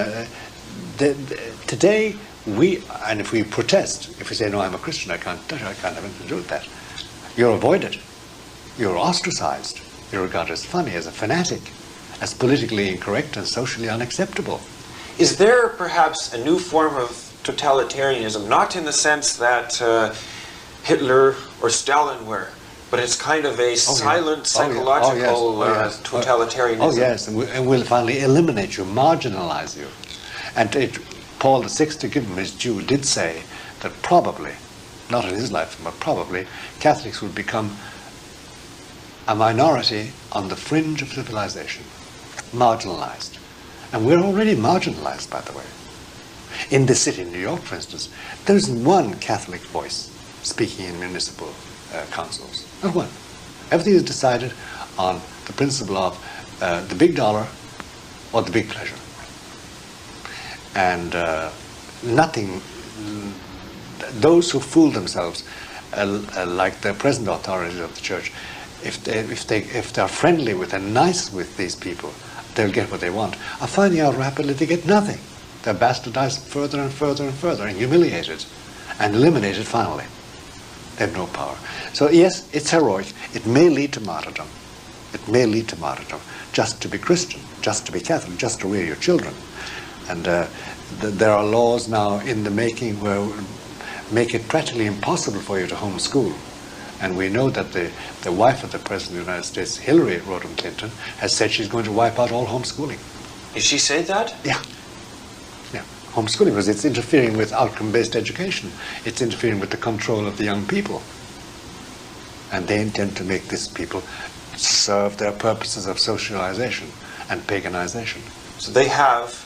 Today, and if we protest, if we say, no, I'm a Christian, I can't have anything to do with that, you're avoided. You're ostracized. You're regarded as funny, as a fanatic, as politically incorrect and socially unacceptable. Is there perhaps a new form of totalitarianism, not in the sense that Hitler or Stalin were, but it's kind of a silent, psychological totalitarianism? Oh, yes, and we'll finally eliminate you, marginalize you. And Paul VI, to give him his due, did say that probably, not in his lifetime, but probably, Catholics would become a minority on the fringe of civilization, marginalized. And we're already marginalized, by the way. In the city of New York, for instance, there's one Catholic voice speaking in municipal councils. Not one. Everything is decided on the principle of the big dollar or the big pleasure. And those who fool themselves, like the present authorities of the church, if they're friendly with and nice with these people, they'll get what they want. Are finding out rapidly they get nothing. They're bastardized further and further and further and humiliated and eliminated finally. They have no power. So yes, it's heroic. It may lead to martyrdom. It may lead to martyrdom. Just to be Christian, just to be Catholic, just to rear your children. And there are laws now in the making where make it practically impossible for you to homeschool. And we know that the wife of the President of the United States, Hillary Rodham Clinton, has said she's going to wipe out all homeschooling. Did she say that? Yeah. Homeschooling, because it's interfering with outcome-based education. It's interfering with the control of the young people. And they intend to make these people serve their purposes of socialization and paganization. So they have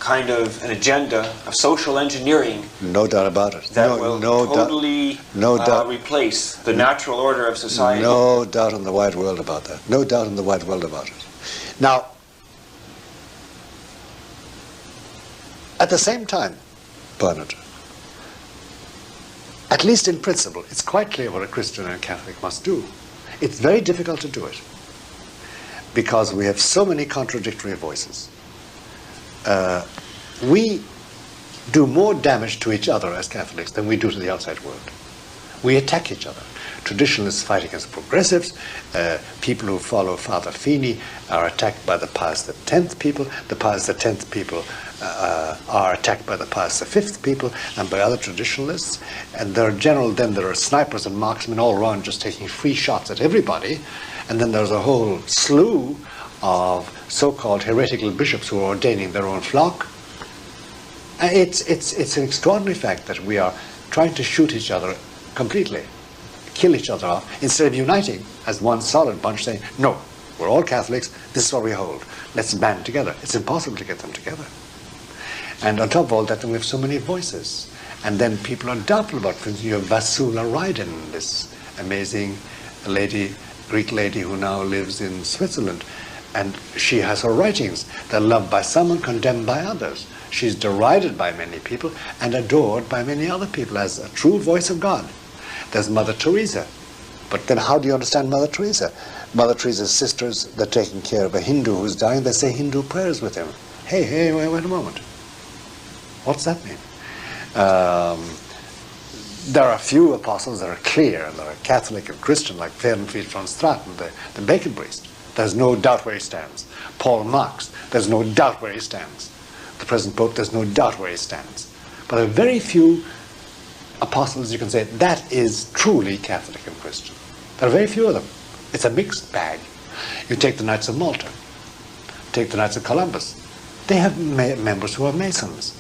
kind of an agenda of social engineering. No doubt about it. That will totally replace the natural order of society. No doubt in the wide world about that. No doubt in the wide world about it. Now, at the same time, Bernard, at least in principle, it's quite clear what a Christian and a Catholic must do. It's very difficult to do it because we have so many contradictory voices. We do more damage to each other as Catholics than we do to the outside world. We attack each other. Traditionalists fight against progressives. People who follow Father Feeney are attacked by the Pius X people. The Pius X people are attacked by the Pius V people and by other traditionalists. And there are snipers and marksmen all around just taking free shots at everybody. And then there's a whole slew of so-called heretical bishops who are ordaining their own flock. It's an extraordinary fact that we are trying to shoot each other completely, kill each other off, instead of uniting as one solid bunch saying, no, we're all Catholics, this is what we hold, let's band together. It's impossible to get them together. And on top of all that, then we have so many voices. And then people are doubtful about, for instance, you have Vasula Ryden, this amazing lady, Greek lady who now lives in Switzerland. And she has her writings. They're loved by some and condemned by others. She's derided by many people and adored by many other people as a true voice of God. There's Mother Teresa. But then how do you understand Mother Teresa? Mother Teresa's sisters, they're taking care of a Hindu who's dying. They say Hindu prayers with him. Hey, wait a moment. What's that mean? There are a few apostles that are clear, and they're Catholic and Christian, like Fahrenfried von Straten, the Bacon priest. There's no doubt where he stands. Paul Marx, there's no doubt where he stands. The present Pope, there's no doubt where he stands. But there are very few apostles you can say, that is truly Catholic and Christian. There are very few of them. It's a mixed bag. You take the Knights of Malta, take the Knights of Columbus. They have members who are Masons.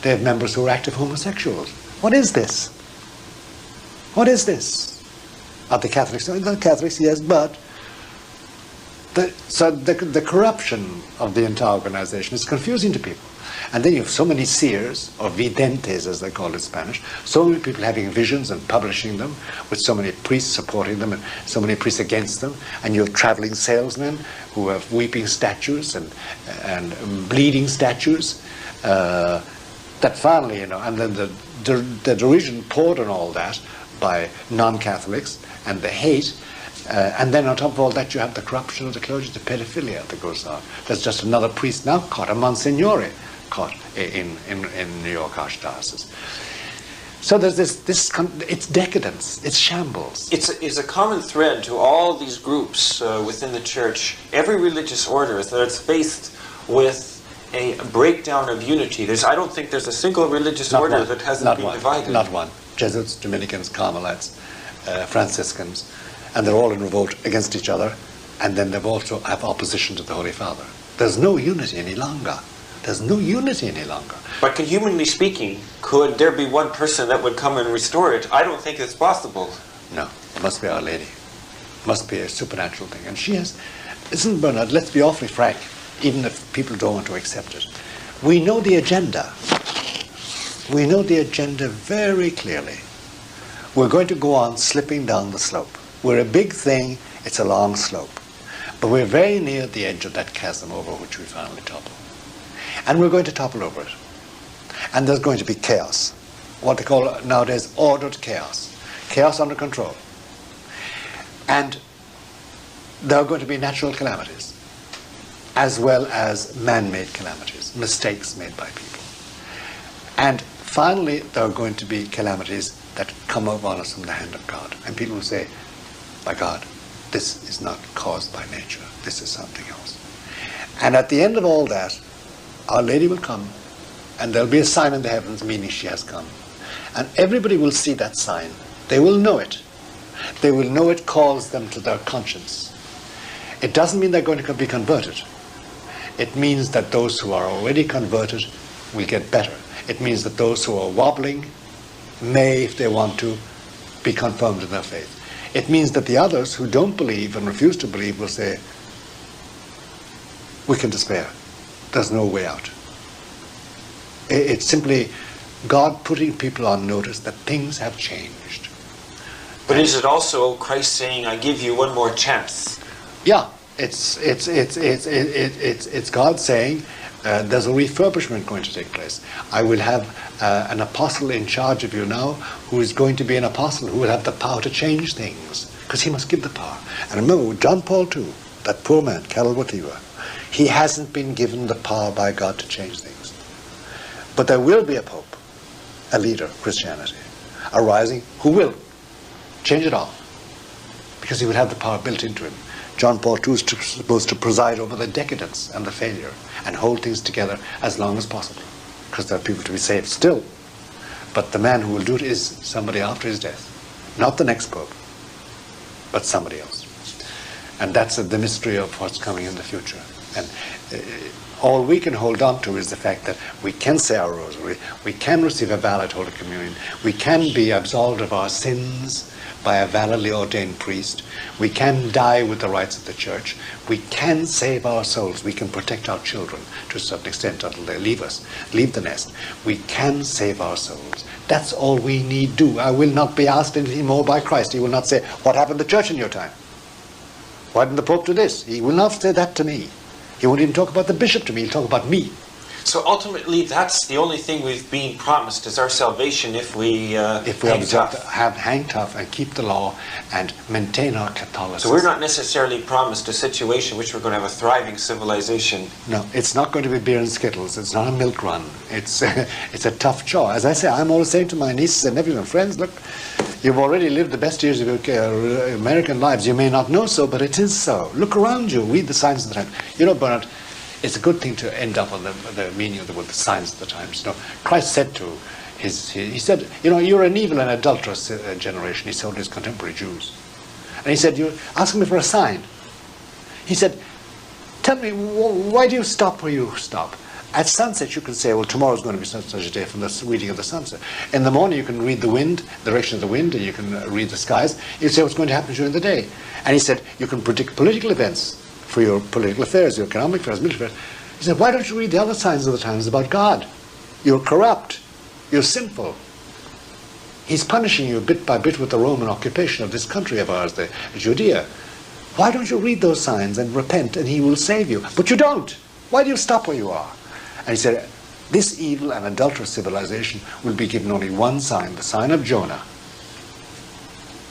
They have members who are active homosexuals. What is this? What is this? Are the Catholics? The Catholics, yes, but the corruption of the entire organization is confusing to people. And then you have so many seers, or videntes as they call it in Spanish, so many people having visions and publishing them, with so many priests supporting them and so many priests against them, and you have traveling salesmen who have weeping statues and bleeding statues, that finally, and then the derision poured on all that by non-Catholics and the hate. And then on top of all that, you have the corruption of the clergy, the pedophilia that goes on. There's just another priest now caught, a Monsignore caught in New York Archdiocese. So there's it's decadence, it's shambles. It's a common thread to all these groups within the church. Every religious order is that it's faced with a breakdown of unity. I don't think there's a single religious order that hasn't been divided. Not one. Jesuits, Dominicans, Carmelites, Franciscans, and they're all in revolt against each other, and then they've also have opposition to the Holy Father. There's no unity any longer. There's no unity any longer. But humanly speaking, could there be one person that would come and restore it? I don't think it's possible. No, it must be Our Lady. It must be a supernatural thing. And she has, listen, Bernard, let's be awfully frank, even if people don't want to accept it. We know the agenda. We know the agenda very clearly. We're going to go on slipping down the slope. We're a big thing, it's a long slope. But we're very near the edge of that chasm over which we finally topple. And we're going to topple over it. And there's going to be chaos. What they call nowadays ordered chaos. Chaos under control. And there are going to be natural calamities, as well as man-made calamities, mistakes made by people. And finally, there are going to be calamities that come upon us from the hand of God. And people will say, by God, this is not caused by nature. This is something else. And at the end of all that, Our Lady will come, and there'll be a sign in the heavens, meaning she has come. And everybody will see that sign. They will know it. They will know it calls them to their conscience. It doesn't mean they're going to be converted. It means that those who are already converted will get better. It means that those who are wobbling may, if they want to, be confirmed in their faith. It means that the others who don't believe and refuse to believe will say, we can despair. There's no way out. It's simply God putting people on notice that things have changed. But is it also Christ saying, I give you one more chance? Yeah, it's God saying there's a refurbishment going to take place. I will have an apostle in charge of you now who is going to be an apostle who will have the power to change things, because he must give the power. And remember, John Paul II, that poor man, Karol Wojtyła, he hasn't been given the power by God to change things. But there will be a pope, a leader of Christianity, arising who will change it all, because he will have the power built into him. John Paul II is supposed to preside over the decadence and the failure and hold things together as long as possible, because there are people to be saved still. But the man who will do it is somebody after his death. Not the next pope, but somebody else. And that's the mystery of what's coming in the future. And all we can hold on to is the fact that we can say our rosary, we can receive a valid Holy Communion, we can be absolved of our sins by a validly ordained priest, we can die with the rights of the church, we can save our souls, we can protect our children to a certain extent until they leave us, leave the nest. We can save our souls. That's all we need do. I will not be asked anything more by Christ. He will not say, what happened to the church in your time? Why didn't the Pope do this? He will not say that to me. He won't even talk about the bishop to me. He'll talk about me. So ultimately, that's the only thing we've been promised is our salvation if we hang tough. Hang tough and keep the law and maintain our Catholicism. So we're not necessarily promised a situation which we're going to have a thriving civilization. No, it's not going to be beer and skittles. It's not a milk run. It's a tough chore. As I say, I'm always saying to my nieces and nephews and friends, look, you've already lived the best years of your American lives. You may not know so, but it is so. Look around you. Read the signs of the times. You know, Bernard, it's a good thing to end up on the meaning of the word, the signs of the times. You know, Christ said to he said, you know, you're an evil and adulterous generation, he told his contemporary Jews. And he said, you're asking me for a sign. He said, tell me, why do you stop where you stop? At sunset you can say, well, tomorrow's going to be such a day from the reading of the sunset. In the morning you can read the wind, the direction of the wind, and you can read the skies. You say what's going to happen during the day. And he said, you can predict political events for your political affairs, your economic affairs, military affairs. He said, why don't you read the other signs of the times about God? You're corrupt. You're sinful. He's punishing you bit by bit with the Roman occupation of this country of ours, the Judea. Why don't you read those signs and repent and he will save you? But you don't. Why do you stop where you are? And he said, this evil and adulterous civilization will be given only one sign, the sign of Jonah.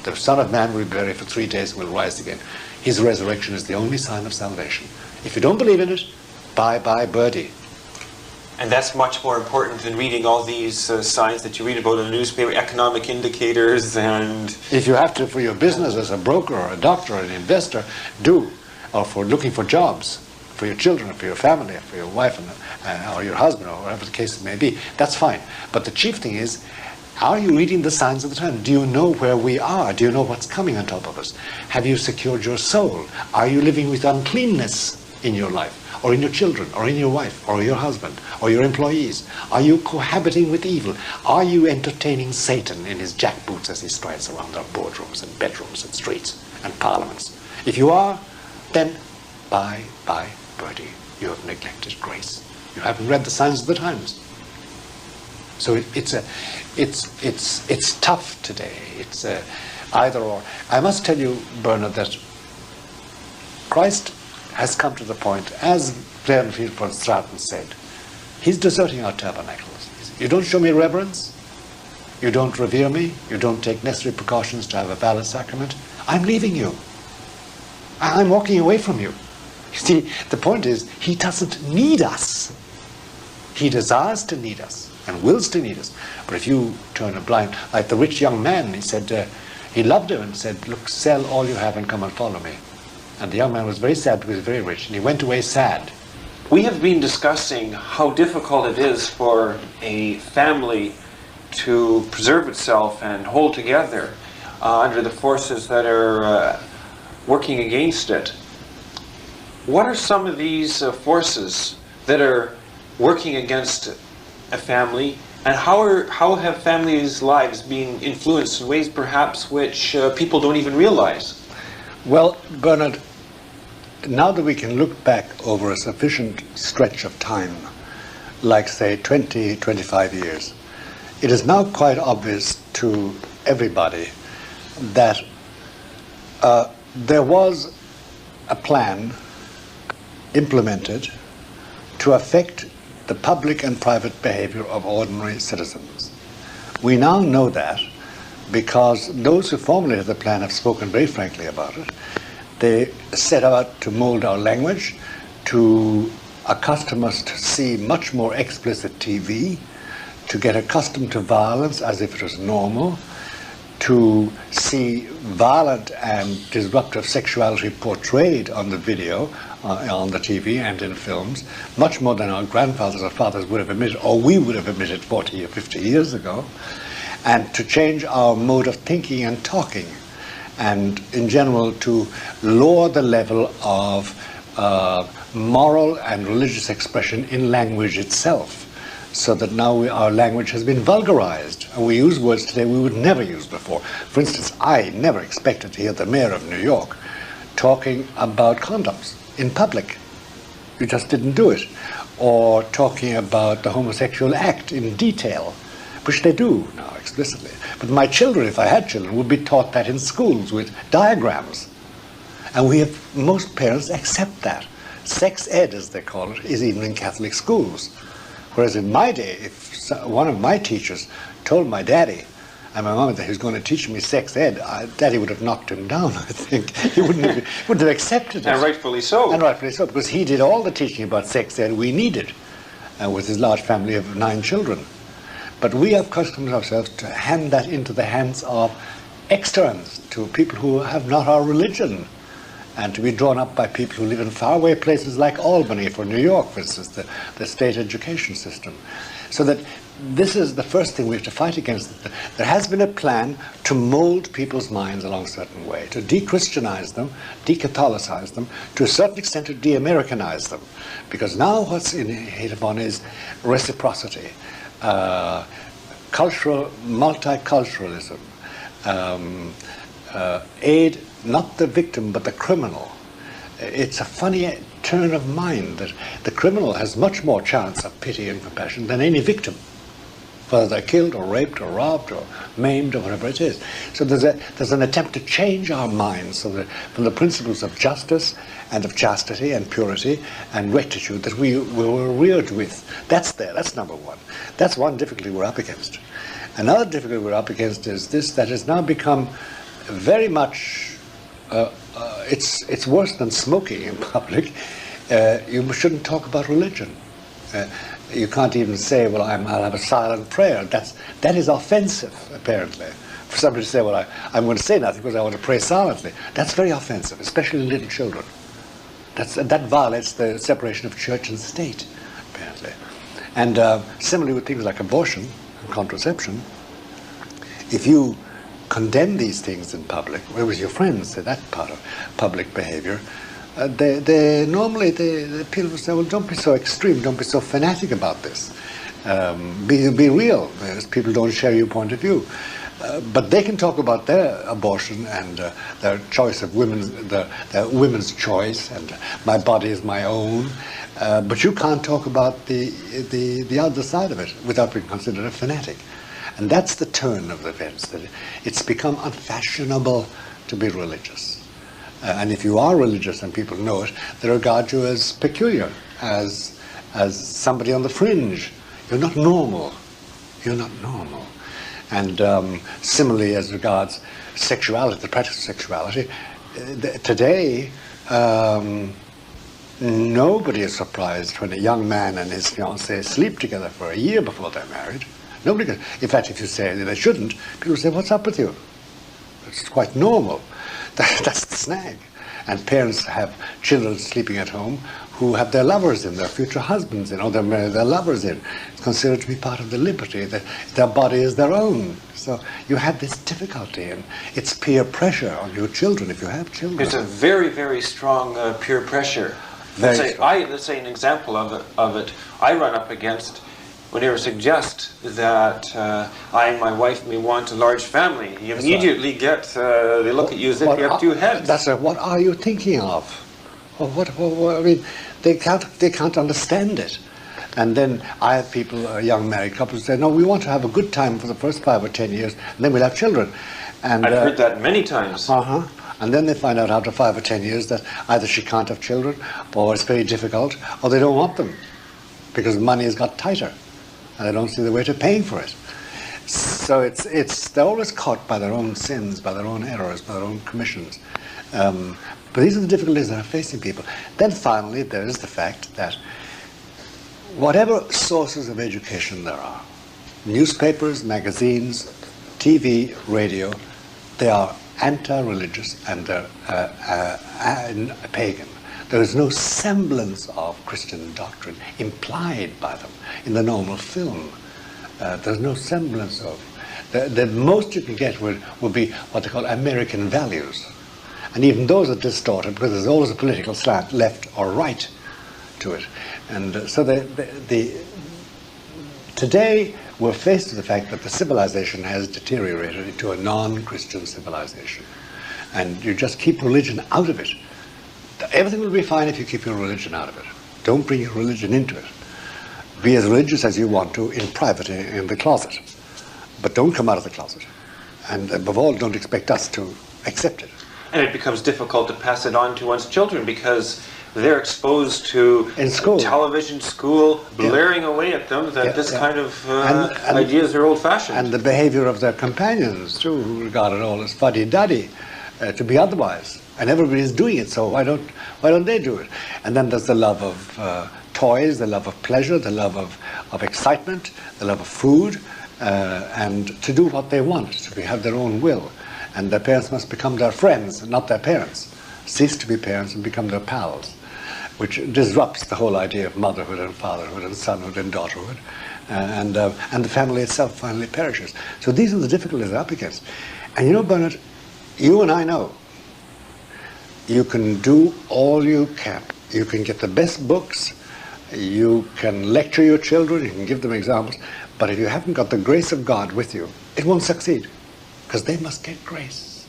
The Son of Man will be buried for 3 days and will rise again. His resurrection is the only sign of salvation. If you don't believe in it, bye-bye birdie. And that's much more important than reading all these signs that you read about in the newspaper, economic indicators and... If you have to, for your business as a broker or a doctor or an investor, do, or for looking for jobs, for your children, or for your family, or for your wife, or your husband, or whatever the case may be, that's fine. But the chief thing is, are you reading the signs of the time? Do you know where we are? Do you know what's coming on top of us? Have you secured your soul? Are you living with uncleanness in your life, or in your children, or in your wife, or your husband, or your employees? Are you cohabiting with evil? Are you entertaining Satan in his jackboots as he strides around our boardrooms and bedrooms and streets and parliaments? If you are, then bye-bye birdie. You have neglected grace. You haven't read the signs of the times. So it's tough today. It's either or. I must tell you, Bernard, that Christ has come to the point, as Clarenfield von Straten said, he's deserting our tabernacles. You don't show me reverence, you don't revere me, you don't take necessary precautions to have a valid sacrament, I'm leaving you. I'm walking away from you. You see, the point is, he doesn't need us. He desires to need us and wills to need us. But if you turn a blind, like the rich young man, he said, he loved him and said, look, sell all you have and come and follow me. And the young man was very sad because he was very rich, and he went away sad. We have been discussing how difficult it is for a family to preserve itself and hold together under the forces that are working against it. What are some of these forces that are working against a family, and how have families' lives been influenced in ways perhaps which people don't even realize? Well, Bernard, now that we can look back over a sufficient stretch of time, like say 20, 25 years, it is now quite obvious to everybody that there was a plan implemented to affect the public and private behavior of ordinary citizens. We now know that because those who formulated the plan have spoken very frankly about it. They set out to mold our language, to accustom us to see much more explicit TV, to get accustomed to violence as if it was normal, to see violent and disruptive sexuality portrayed on the video, on the TV and in films, much more than our grandfathers or fathers would have admitted, or we would have admitted 40 or 50 years ago, and to change our mode of thinking and talking, and in general to lower the level of moral and religious expression in language itself, so that now our language has been vulgarized, and we use words today we would never use before. For instance, I never expected to hear the mayor of New York talking about condoms in public. You just didn't do it. Or talking about the homosexual act in detail, which they do now explicitly. But my children, if I had children, would be taught that in schools with diagrams. And most parents accept that. Sex ed, as they call it, is even in Catholic schools. Whereas in my day, if one of my teachers told my daddy and my mom that he was going to teach me sex ed, Daddy would have knocked him down, I think. He wouldn't have accepted it. And rightfully so. And rightfully so, because he did all the teaching about sex ed we needed with his large family of 9 children. But we have accustomed ourselves to hand that into the hands of externs, to people who have not our religion, and to be drawn up by people who live in faraway places like Albany, for New York, for instance, the state education system. So that this is the first thing we have to fight against. There has been a plan to mold people's minds along a certain way, to de-Christianize them, de-Catholicize them, to a certain extent to de-Americanize them. Because now what's in hit upon is reciprocity, cultural, multiculturalism, aid not the victim but the criminal. It's a funny turn of mind that the criminal has much more chance of pity and compassion than any victim, whether they're killed or raped or robbed or maimed or whatever it is. So there's an attempt to change our minds so that from the principles of justice and of chastity and purity and rectitude that we were reared with. That's number one. That's one difficulty we're up against. Another difficulty we're up against is this, that has now become very much it's worse than smoking in public. You shouldn't talk about religion. You can't even say, well, I'll have a silent prayer. That is offensive, apparently. For somebody to say, well, I'm going to say nothing because I want to pray silently. That's very offensive, especially in little children. That violates the separation of church and state, apparently. And similarly with things like abortion and contraception, if you condemn these things in public, where was your friends say that part of public behavior, normally people will say, well, don't be so extreme, don't be so fanatic about this. Be real. People don't share your point of view. But they can talk about their abortion and their choice of their women's choice, and my body is my own. But you can't talk about the other side of it without being considered a fanatic. And that's the turn of the events, that it's become unfashionable to be religious. And if you are religious and people know it, they regard you as peculiar, as somebody on the fringe. You're not normal. You're not normal. And similarly as regards sexuality, the practice of sexuality, today nobody is surprised when a young man and his fiancée sleep together for a year before they're married. Nobody can. In fact, if you say that they shouldn't, people say, what's up with you? It's quite normal. That's the snag. And parents have children sleeping at home who have their lovers in, their future husbands in, or their lovers in. It's considered to be part of the liberty, that their body is their own. So you have this difficulty, and it's peer pressure on your children if you have children. It's a very, very strong peer pressure. Let's say an example of it I run up against. Whenever suggest that I and my wife may want a large family, you immediately get, they look at you as if you have 2 heads. That's right. What are you thinking of? Or what I mean, they can't understand it. And then I have people, young married couples, who say, no, we want to have a good time for the first 5 or 10 years, and then we'll have children. And I've heard that many times. And then they find out after 5 or 10 years that either she can't have children, or it's very difficult, or they don't want them, because money has got tighter, and they don't see the way to paying for it. So they're always caught by their own sins, by their own errors, by their own commissions. But these are the difficulties that are facing people. Then finally, there is the fact that whatever sources of education there are, newspapers, magazines, TV, radio, they are anti-religious and they're pagan. There is no semblance of Christian doctrine implied by them in the normal film. There's no semblance of. The most you can get would be what they call American values. And even those are distorted because there's always a political slant, left or right, to it. And so today we're faced with the fact that the civilization has deteriorated into a non-Christian civilization. And you just keep religion out of it. Everything will be fine if you keep your religion out of it. Don't bring your religion into it. Be as religious as you want to in private, in the closet. But don't come out of the closet. And above all, don't expect us to accept it. And it becomes difficult to pass it on to one's children because they're exposed to in school. Television, school, blaring away at them that this kind of ideas are old-fashioned. And the behavior of their companions, too, who regard it all as fuddy-duddy, to be otherwise. And everybody's doing it, so why don't they do it? And then there's the love of toys, the love of pleasure, the love of excitement, the love of food, and to do what they want, to have their own will. And their parents must become their friends, not their parents. Cease to be parents and become their pals, which disrupts the whole idea of motherhood and fatherhood and sonhood and daughterhood. And the family itself finally perishes. So these are the difficulties they're up against. And you know, Bernard, you and I know, you can do all you can. You can get the best books, you can lecture your children, you can give them examples, but if you haven't got the grace of God with you, it won't succeed, because they must get grace.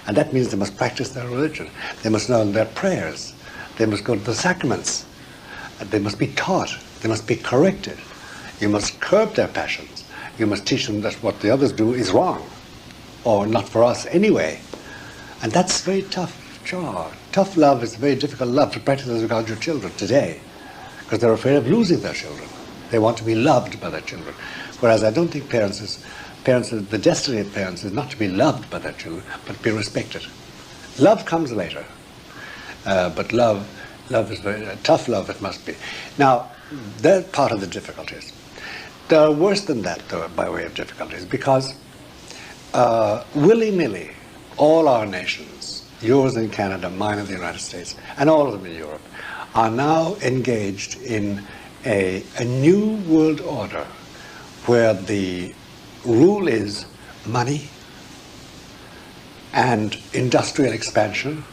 And that means they must practice their religion. They must learn their prayers. They must go to the sacraments. They must be taught. They must be corrected. You must curb their passions. You must teach them that what the others do is wrong, or not for us anyway. And that's very tough. Sure. Tough love is a very difficult love to practice as regards your children today, because they're afraid of losing their children. They want to be loved by their children. Whereas I don't think the destiny of parents is not to be loved by their children, but to be respected. Love comes later, but love is very tough love. It must be. Now, they're part of the difficulties. There are worse than that, though, by way of difficulties, because willy-nilly, all our nations, yours in Canada, mine in the United States, and all of them in Europe, are now engaged in a new world order where the rule is money and industrial expansion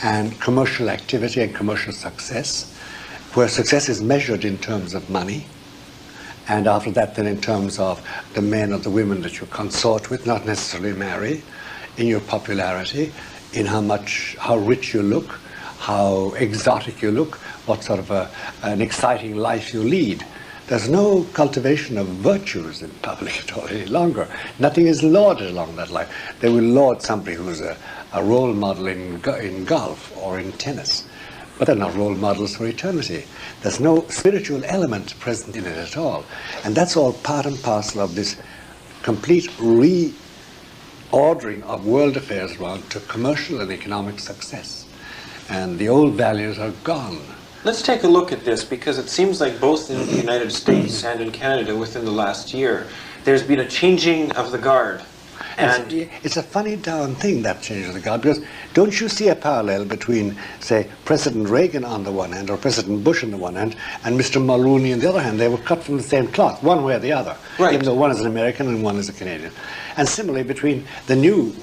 and commercial activity and commercial success, where success is measured in terms of money, and after that then in terms of the men or the women that you consort with, not necessarily marry, in your popularity, in how rich you look, how exotic you look, what sort of an exciting life you lead. There's no cultivation of virtues in public at all any longer. Nothing is lauded along that line. They will laud somebody who's a role model in golf or in tennis, but they're not role models for eternity. There's no spiritual element present in it at all. And that's all part and parcel of this complete reordering of world affairs around to commercial and economic success. And the old values are gone. Let's take a look at this, because it seems like both in the United States and in Canada within the last year, there's been a changing of the guard. And it's a funny darn thing, that change of the guard, because don't you see a parallel between, say, President Reagan on the one hand, or President Bush on the one hand, and Mr. Mulroney on the other hand? They were cut from the same cloth, one way or the other, right, even though one is an American and one is a Canadian. And similarly between the new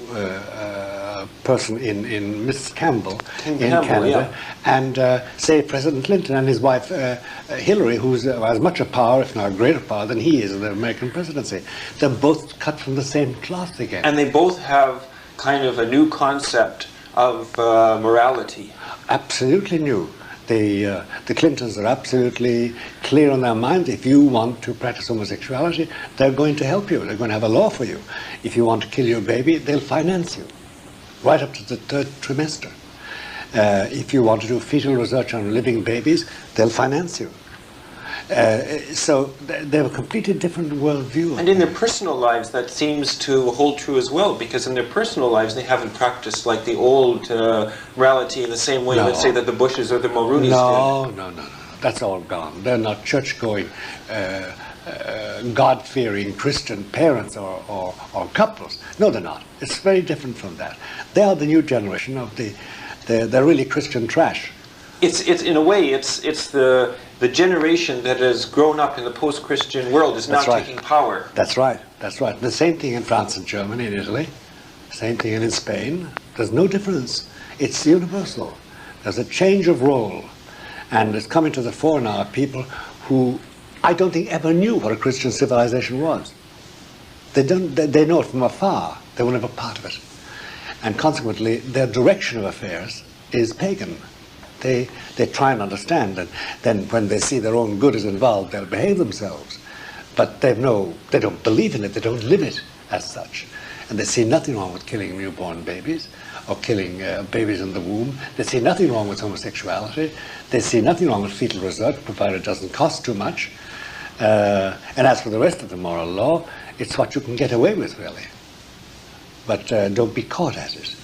person in Mrs. Campbell in Canada, and say President Clinton and his wife Hillary, who has much of power, if not greater power, than he is in the American presidency. They're both cut from the same cloth again. And they both have kind of a new concept of morality. Absolutely new. The Clintons are absolutely clear on their mind. If you want to practice homosexuality, they're going to help you. They're going to have a law for you. If you want to kill your baby, they'll finance you, right up to the 3rd trimester. If you want to do fetal research on living babies, they'll finance you. So they have a completely different worldview. And in their personal lives, that seems to hold true as well, because in their personal lives, they haven't practiced like the old morality in the same way, let's say, that the Bushes or the Mulrooney's did. No. That's all gone. They're not church-going, God-fearing Christian parents or couples. No, they're not. It's very different from that. They are the new generation of they're really Christian trash. It's in a way, it's the generation that has grown up in the post-Christian world is now taking power. That's right. The same thing in France and Germany and Italy. Same thing in Spain. There's no difference. It's universal. There's a change of role. And it's coming to the fore now people who I don't think ever knew what a Christian civilization was. They know it from afar. They were never part of it. And consequently, their direction of affairs is pagan. They try and understand, and then when they see their own good is involved, they'll behave themselves. But they don't believe in it, they don't live it as such. And they see nothing wrong with killing newborn babies, or killing babies in the womb. They see nothing wrong with homosexuality. They see nothing wrong with fetal research, provided it doesn't cost too much. And as for the rest of the moral law, it's what you can get away with, really. But don't be caught at it,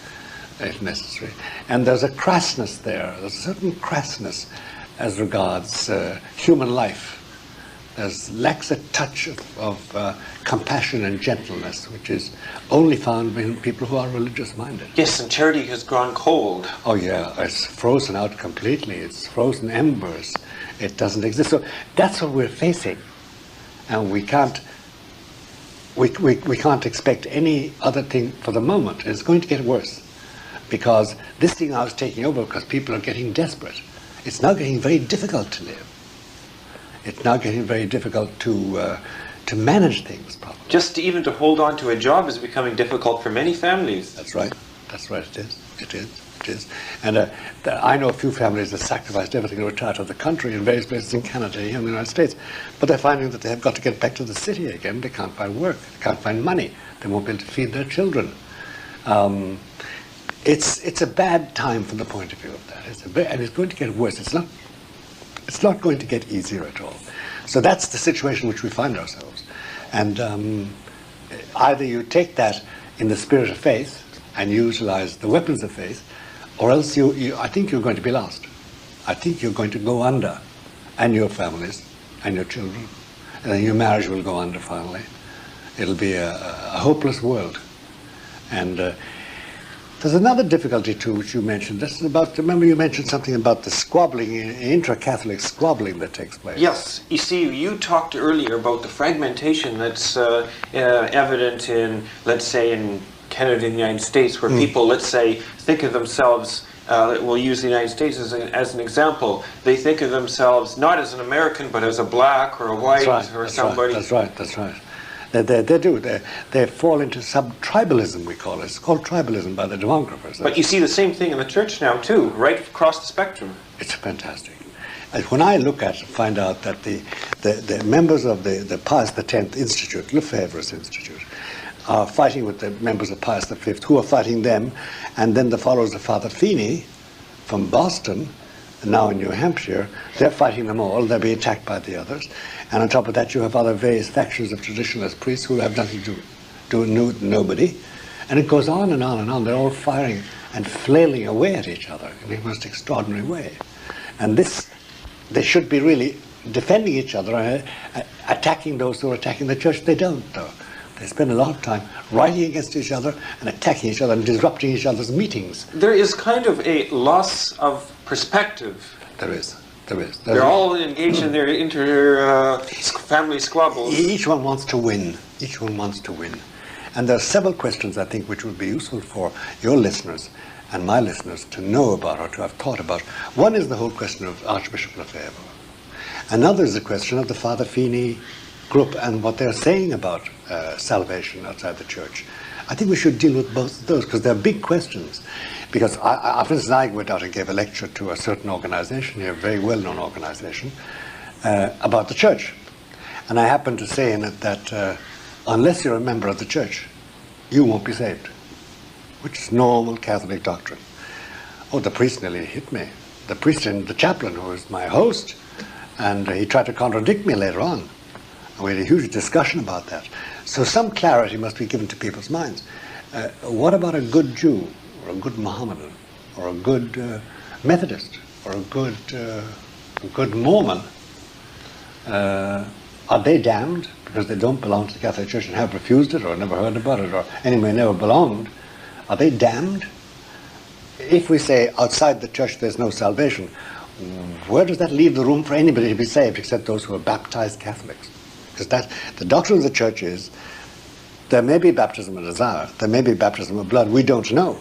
if necessary. And there's a crassness there. There's a certain crassness as regards human life. Lacks a touch of compassion and gentleness, which is only found in people who are religious-minded. Yes, and charity has grown cold. Oh yeah, it's frozen out completely. It's frozen embers. It doesn't exist. So that's what we're facing, and we can't expect any other thing for the moment. It's going to get worse, because this thing now is taking over because people are getting desperate. It's now getting very difficult to live. It's now getting very difficult to manage things properly. Just even to hold on to a job is becoming difficult for many families. That's right. It is. And I know a few families that sacrificed everything to retire to the country in various places in Canada and the United States. But they're finding that they have got to get back to the city again. They can't find work. They can't find money. They won't be able to feed their children. It's a bad time from the point of view of that. And it's going to get worse. It's not going to get easier at all. So that's the situation in which we find ourselves. And either you take that in the spirit of faith and utilize the weapons of faith, or else I think you're going to be lost. I think you're going to go under, and your families, and your children, and then your marriage will go under finally. It'll be a hopeless world. And there's another difficulty too, which you mentioned. This is about, remember you mentioned something about the squabbling, intra-Catholic squabbling that takes place. Yes. You see, you talked earlier about the fragmentation that's evident in, let's say, in Canada and the United States, where people, let's say, think of themselves, we'll use the United States as an example, they think of themselves not as an American, but as a black or a white or somebody. That's right. They do. They fall into sub-tribalism, we call it. It's called tribalism by the demographers. But you see the same thing in the church now, too, right across the spectrum. It's fantastic. And when I find out that the members of the Pius X Institute, Lefebvre's Institute, are fighting with the members of Pius V, who are fighting them, and then the followers of Father Feeney from Boston, now in New Hampshire, they're fighting them all. They're being attacked by the others. And on top of that, you have other various factions of traditionalist priests who have nothing to do with nobody. And it goes on and on and on. They're all firing and flailing away at each other in a most extraordinary way. And they should be really defending each other, attacking those who are attacking the church. They don't, though. They spend a lot of time writing against each other and attacking each other and disrupting each other's meetings. There is kind of a loss of perspective. There is. They're all engaged in their family squabbles. Each one wants to win. And there are several questions, I think, which would be useful for your listeners and my listeners to know about or to have thought about. One is the whole question of Archbishop Lefebvre. Another is the question of the Father Feeney group and what they're saying about salvation outside the church. I think we should deal with both of those because they're big questions. Because, for instance, I went out and gave a lecture to a certain organization here, a very well-known organization, about the church. And I happened to say in it that unless you're a member of the church, you won't be saved, which is normal Catholic doctrine. Oh, the priest nearly hit me. The priest and the chaplain, who was my host, and he tried to contradict me later on. And we had a huge discussion about that. So some clarity must be given to people's minds. What about a good Jew, or a good Mohammedan, or a good Methodist, or a good Mormon? Are they damned because they don't belong to the Catholic Church and have refused it, or never heard about it, or anyway never belonged? Are they damned? If we say outside the church there's no salvation, where does that leave the room for anybody to be saved except those who are baptized Catholics? Because the doctrine of the church is there may be baptism of desire, there may be baptism of blood, we don't know.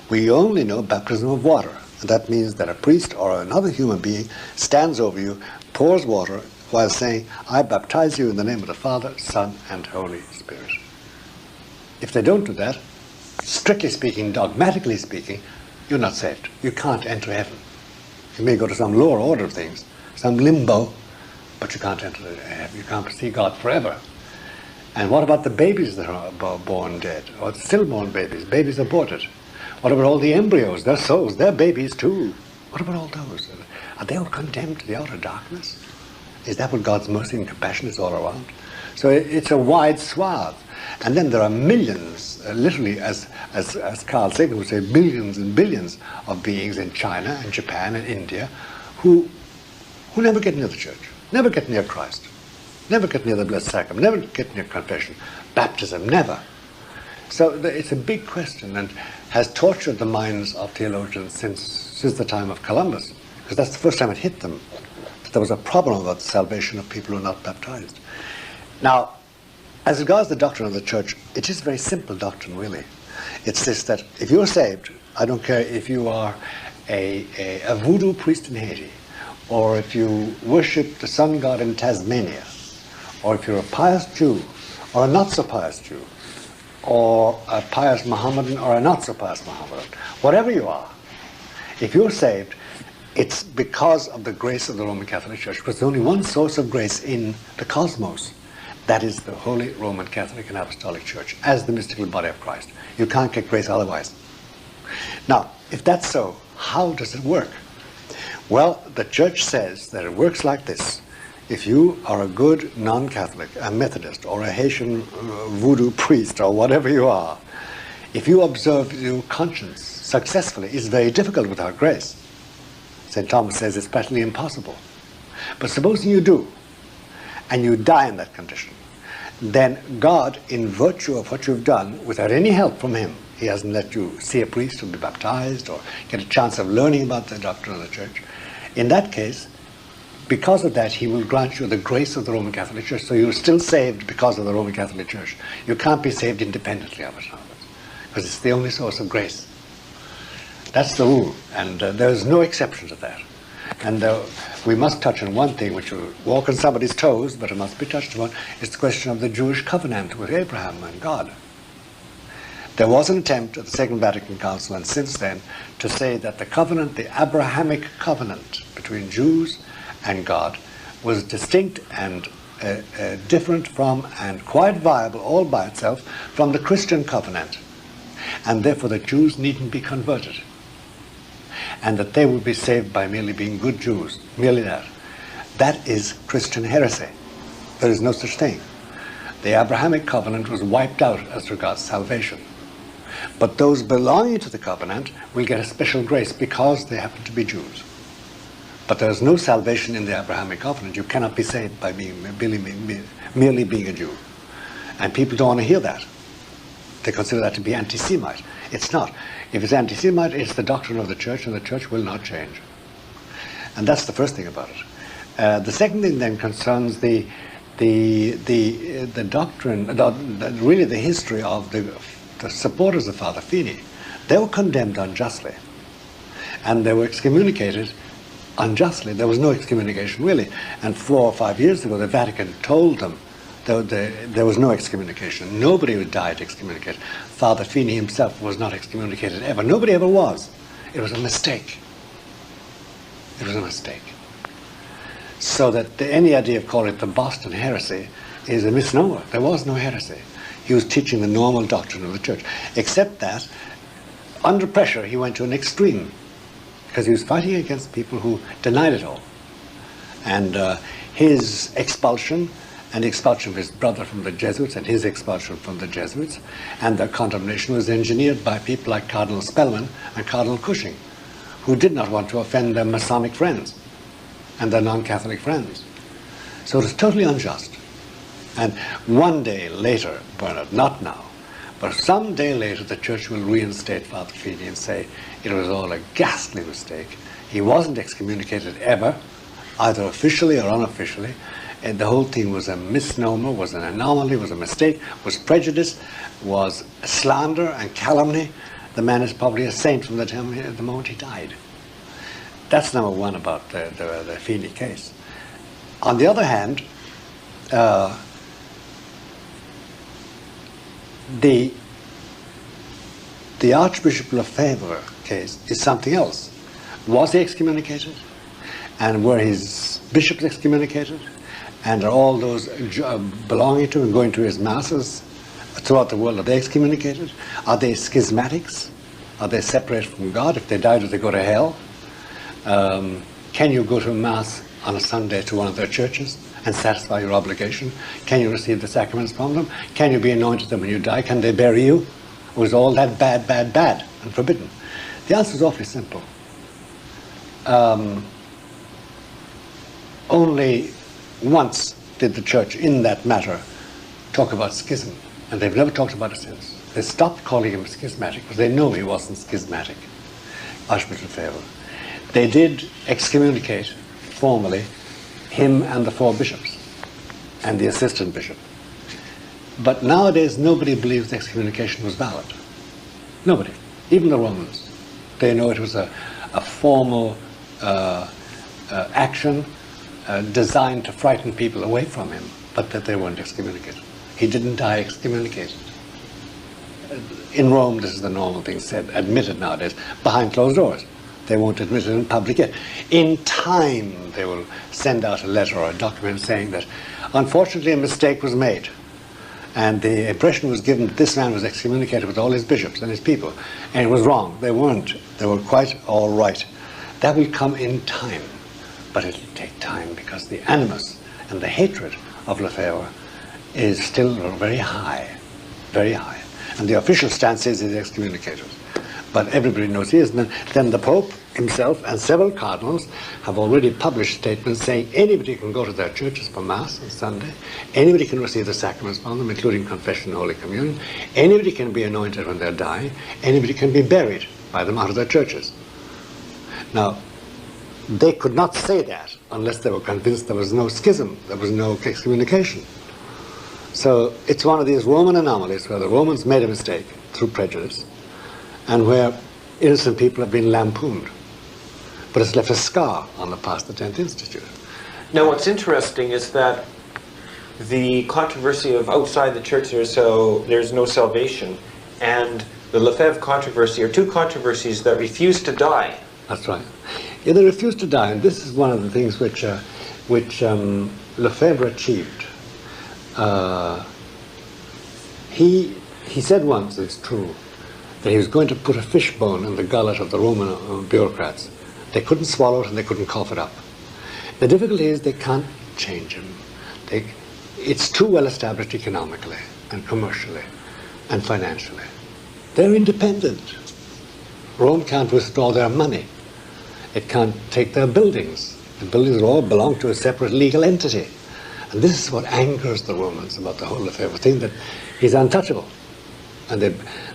We only know baptism of water. And that means that a priest or another human being stands over you, pours water, while saying, I baptize you in the name of the Father, Son, and Holy Spirit. If they don't do that, strictly speaking, dogmatically speaking, you're not saved. You can't enter heaven. You may go to some lower order of things, some limbo, but you can't enter heaven. You can't see God forever. And what about the babies that are born dead, or the stillborn babies, babies aborted? What about all the embryos, their souls, they're babies too? What about all those? Are they all condemned to the outer darkness? Is that what God's mercy and compassion is all around? So it's a wide swath. And then there are millions, literally, as Carl Sagan would say, billions and billions of beings in China and Japan and India who never get near the church, never get near Christ, never get near the Blessed Sacrament, never get near confession, baptism, never. So it's a big question and has tortured the minds of theologians since the time of Columbus, because that's the first time it hit them. There was a problem about the salvation of people who are not baptized. Now, as regards the doctrine of the church, it is a very simple doctrine, really. It's this, that if you're saved, I don't care if you are a voodoo priest in Haiti, or if you worship the sun god in Tasmania, or if you're a pious Jew, or a not-so-pious Jew, or a pious Mohammedan, or a not-so-pious Mohammedan, whatever you are, if you're saved, it's because of the grace of the Roman Catholic Church, because there's only one source of grace in the cosmos. That is the Holy Roman Catholic and Apostolic Church, as the mystical body of Christ. You can't get grace otherwise. Now, if that's so, how does it work? Well, the Church says that it works like this. If you are a good non-Catholic, a Methodist, or a Haitian voodoo priest, or whatever you are, if you observe your conscience successfully, it's very difficult without grace. St. Thomas says it's practically impossible. But supposing you do, and you die in that condition, then God, in virtue of what you've done, without any help from him, he hasn't let you see a priest or be baptized or get a chance of learning about the doctrine of the church. In that case, because of that, he will grant you the grace of the Roman Catholic Church, so you're still saved because of the Roman Catholic Church. You can't be saved independently of it, because it's the only source of grace. That's the rule, and there's no exception to that. And we must touch on one thing which will walk on somebody's toes, but it must be touched upon. It's the question of the Jewish covenant with Abraham and God. There was an attempt at the Second Vatican Council, and since then, to say that the covenant, the Abrahamic covenant between Jews and God, was distinct and different from, and quite viable all by itself, from the Christian covenant. And therefore the Jews needn't be converted, and that they would be saved by merely being good Jews, merely that. That is Christian heresy. There is no such thing. The Abrahamic covenant was wiped out as regards salvation. But those belonging to the covenant will get a special grace because they happen to be Jews. But there is no salvation in the Abrahamic covenant. You cannot be saved by merely being a Jew. And people don't want to hear that. They consider that to be anti-Semite. It's not. If it's anti-Semite, it's the doctrine of the church, and the church will not change. And that's the first thing about it. The second thing then concerns the doctrine, really the history of the supporters of Father Feeney. They were condemned unjustly, and they were excommunicated unjustly. There was no excommunication really. And 4 or 5 years ago, the Vatican told them there was no excommunication. Nobody who died excommunicated. Father Feeney himself was not excommunicated ever. Nobody ever was. It was a mistake. It was a mistake. So that any idea of calling it the Boston heresy is a misnomer. There was no heresy. He was teaching the normal doctrine of the church, except that under pressure he went to an extreme, because he was fighting against people who denied it all. And his expulsion, and the expulsion of his brother from the Jesuits, and his expulsion from the Jesuits, and their condemnation was engineered by people like Cardinal Spellman and Cardinal Cushing, who did not want to offend their Masonic friends and their non-Catholic friends. So it was totally unjust. And one day later, Bernard, not now, but some day later, the church will reinstate Father Feeney and say it was all a ghastly mistake. He wasn't excommunicated ever, either officially or unofficially. And the whole thing was a misnomer, was an anomaly, was a mistake, was prejudice, was slander and calumny. The man is probably a saint from the moment he died. That's number one about the Feeney case. On the other hand, the Archbishop Lefebvre case is something else. Was he excommunicated? And were his bishops excommunicated? And are all those belonging to and going to his masses throughout the world, are they excommunicated? Are they schismatics? Are they separated from God? If they die, do they go to hell? Can you go to a mass on a Sunday to one of their churches and satisfy your obligation? Can you receive the sacraments from them? Can you be anointed them when you die? Can they bury you? Or is all that bad, bad, bad and forbidden? The answer is awfully simple. Only once did the church in that matter talk about schism, and they've never talked about it since. They stopped calling him schismatic because they know he wasn't schismatic, Archbishop Lefebvre. They did excommunicate formally him and the 4 bishops and the assistant bishop. But nowadays nobody believes the excommunication was valid. Nobody, even the Romans. They know it was a formal action designed to frighten people away from him, but that they weren't excommunicated. He didn't die excommunicated. In Rome, this is the normal thing said, admitted nowadays, behind closed doors. They won't admit it in public yet. In time, they will send out a letter or a document saying that, unfortunately, a mistake was made. And the impression was given that this man was excommunicated with all his bishops and his people. And it was wrong. They weren't. They were quite all right. That will come in time. But it'll take time because the animus and the hatred of Lefebvre is still very high. Very high. And the official stance is he's excommunicated. But everybody knows he is. And then the Pope himself and several cardinals have already published statements saying anybody can go to their churches for Mass on Sunday, anybody can receive the sacraments from them, including confession and Holy Communion, anybody can be anointed when they're dying, anybody can be buried by them out of their churches. Now, they could not say that unless they were convinced there was no schism, there was no excommunication. So it's one of these Roman anomalies where the Romans made a mistake through prejudice, and where innocent people have been lampooned. But it's left a scar on the past the 10th Institute. Now what's interesting is that the controversy of outside the church there's no salvation, and the Lefebvre controversy are 2 controversies that refuse to die. That's right. Yeah, they refuse to die, and this is one of the things which Lefebvre achieved. He said once, it's true, that he was going to put a fishbone in the gullet of the Roman bureaucrats. They couldn't swallow it and they couldn't cough it up. The difficulty is they can't change him. It's too well established economically and commercially and financially. They're independent. Rome can't withdraw their money. It can't take their buildings. The buildings all belong to a separate legal entity. And this is what angers the Romans about the whole Lefebvre thing, that he's untouchable. And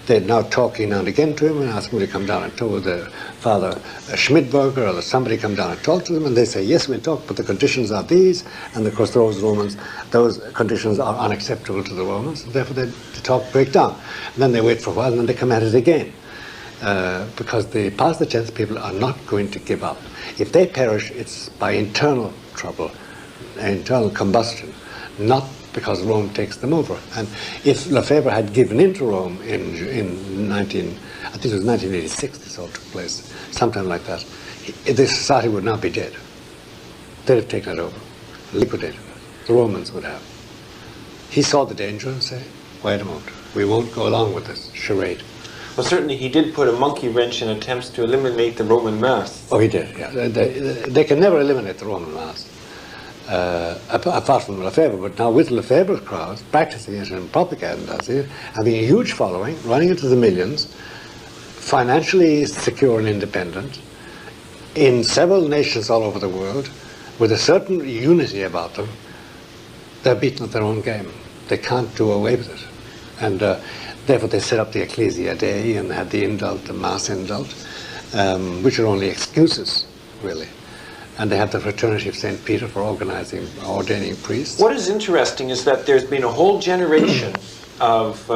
they're now talking now and again to him and asking him to come down and talk with Father Schmidberger or somebody come down and talk to them, and they say, yes, we'll talk, but the conditions are these, and of course those conditions are unacceptable to the Romans, and therefore the talk break down. And then they wait for a while, and then they come at it again. Because the past the 10th people are not going to give up. If they perish, it's by internal trouble, internal combustion, not because Rome takes them over. And if Lefebvre had given in to Rome in 19, I think it was 1986 this all took place, sometime like that, this society would not be dead. They'd have taken it over, liquidated it. The Romans would have. He saw the danger and said, wait a moment, we won't go along with this charade. Well, certainly he did put a monkey wrench in attempts to eliminate the Roman Mass. Oh, he did, yeah. They can never eliminate the Roman Mass, apart from Lefebvre. But now with Lefebvre's crowds, practicing it in propaganda, having a huge following, running into the millions, financially secure and independent, in several nations all over the world, with a certain unity about them, they're beaten at their own game. They can't do away with it. And therefore they set up the Ecclesia Dei and had the indult, the Mass indult, which are only excuses, really. And they have the Fraternity of St. Peter for organizing, ordaining priests. What is interesting is that there's been a whole generation of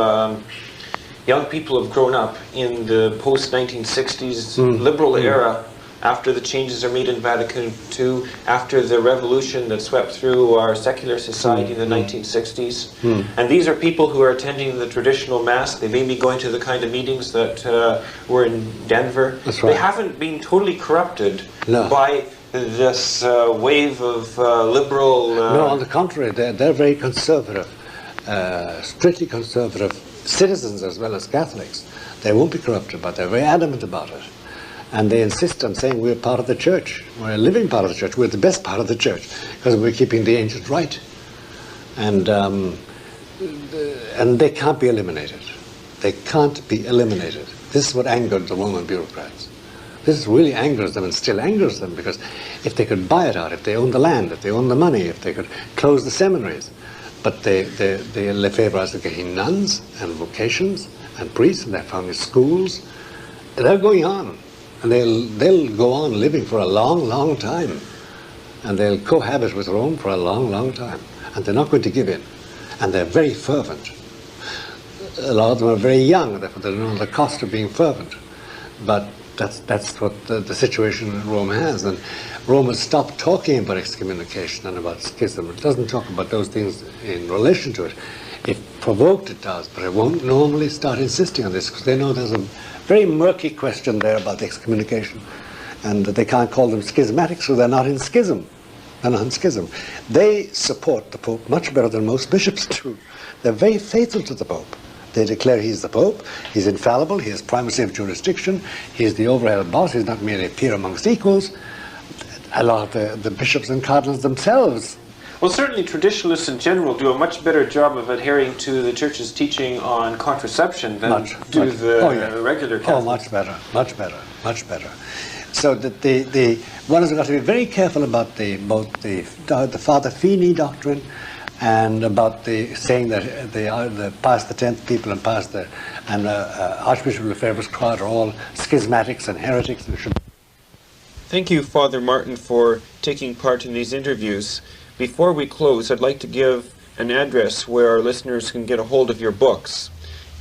young people have grown up in the post-1960s liberal era, after the changes are made in Vatican II, after the revolution that swept through our secular society in the 1960s. And these are people who are attending the traditional Mass. They may be going to the kind of meetings that were in Denver. That's right. They haven't been totally corrupted No. by this wave of liberal... No, on the contrary, they're very conservative, strictly conservative citizens as well as Catholics. They won't be corrupted, but they're very adamant about it. And they insist on saying we're part of the church. We're a living part of the church. We're the best part of the church because we're keeping the ancient right. And they can't be eliminated. They can't be eliminated. This is what angered the Roman bureaucrats. This really angers them and still angers them, because if they could buy it out, if they own the land, if they own the money, if they could close the seminaries. But the Lefebvre are getting nuns and vocations and priests, and they're founding schools. They're going on. And they'll go on living for a long, long time. And they'll cohabit with Rome for a long, long time. And they're not going to give in. And they're very fervent. A lot of them are very young, therefore they don't know the cost of being fervent. But that's what the situation Rome has. And Rome has stopped talking about excommunication and about schism. It doesn't talk about those things in relation to it. If provoked, it does, but it won't normally start insisting on this, because they know there's a very murky question there about excommunication, and they can't call them schismatic, so they're not in schism. They're not in schism. They support the Pope much better than most bishops do. They're very faithful to the Pope. They declare he's the Pope, he's infallible, he has primacy of jurisdiction, he's the overhead boss, he's not merely a peer amongst equals. A lot of the bishops and cardinals themselves. Well, certainly traditionalists in general do a much better job of adhering to the Church's teaching on contraception than the regular Catholics. Oh, much better, much better, much better. So that one has got to be very careful about both the Father Fini doctrine and about the saying that the Pius X people and Archbishop Lefebvre's crowd are all schismatics and heretics. Thank you, Father Martin, for taking part in these interviews. Before we close, I'd like to give an address where our listeners can get a hold of your books.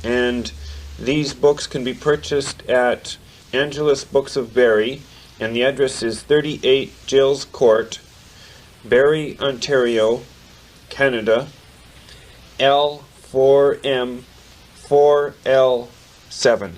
And these books can be purchased at Angelus Books of Barrie, and the address is 38 Gilles Court, Barrie, Ontario, Canada, L4M4L7.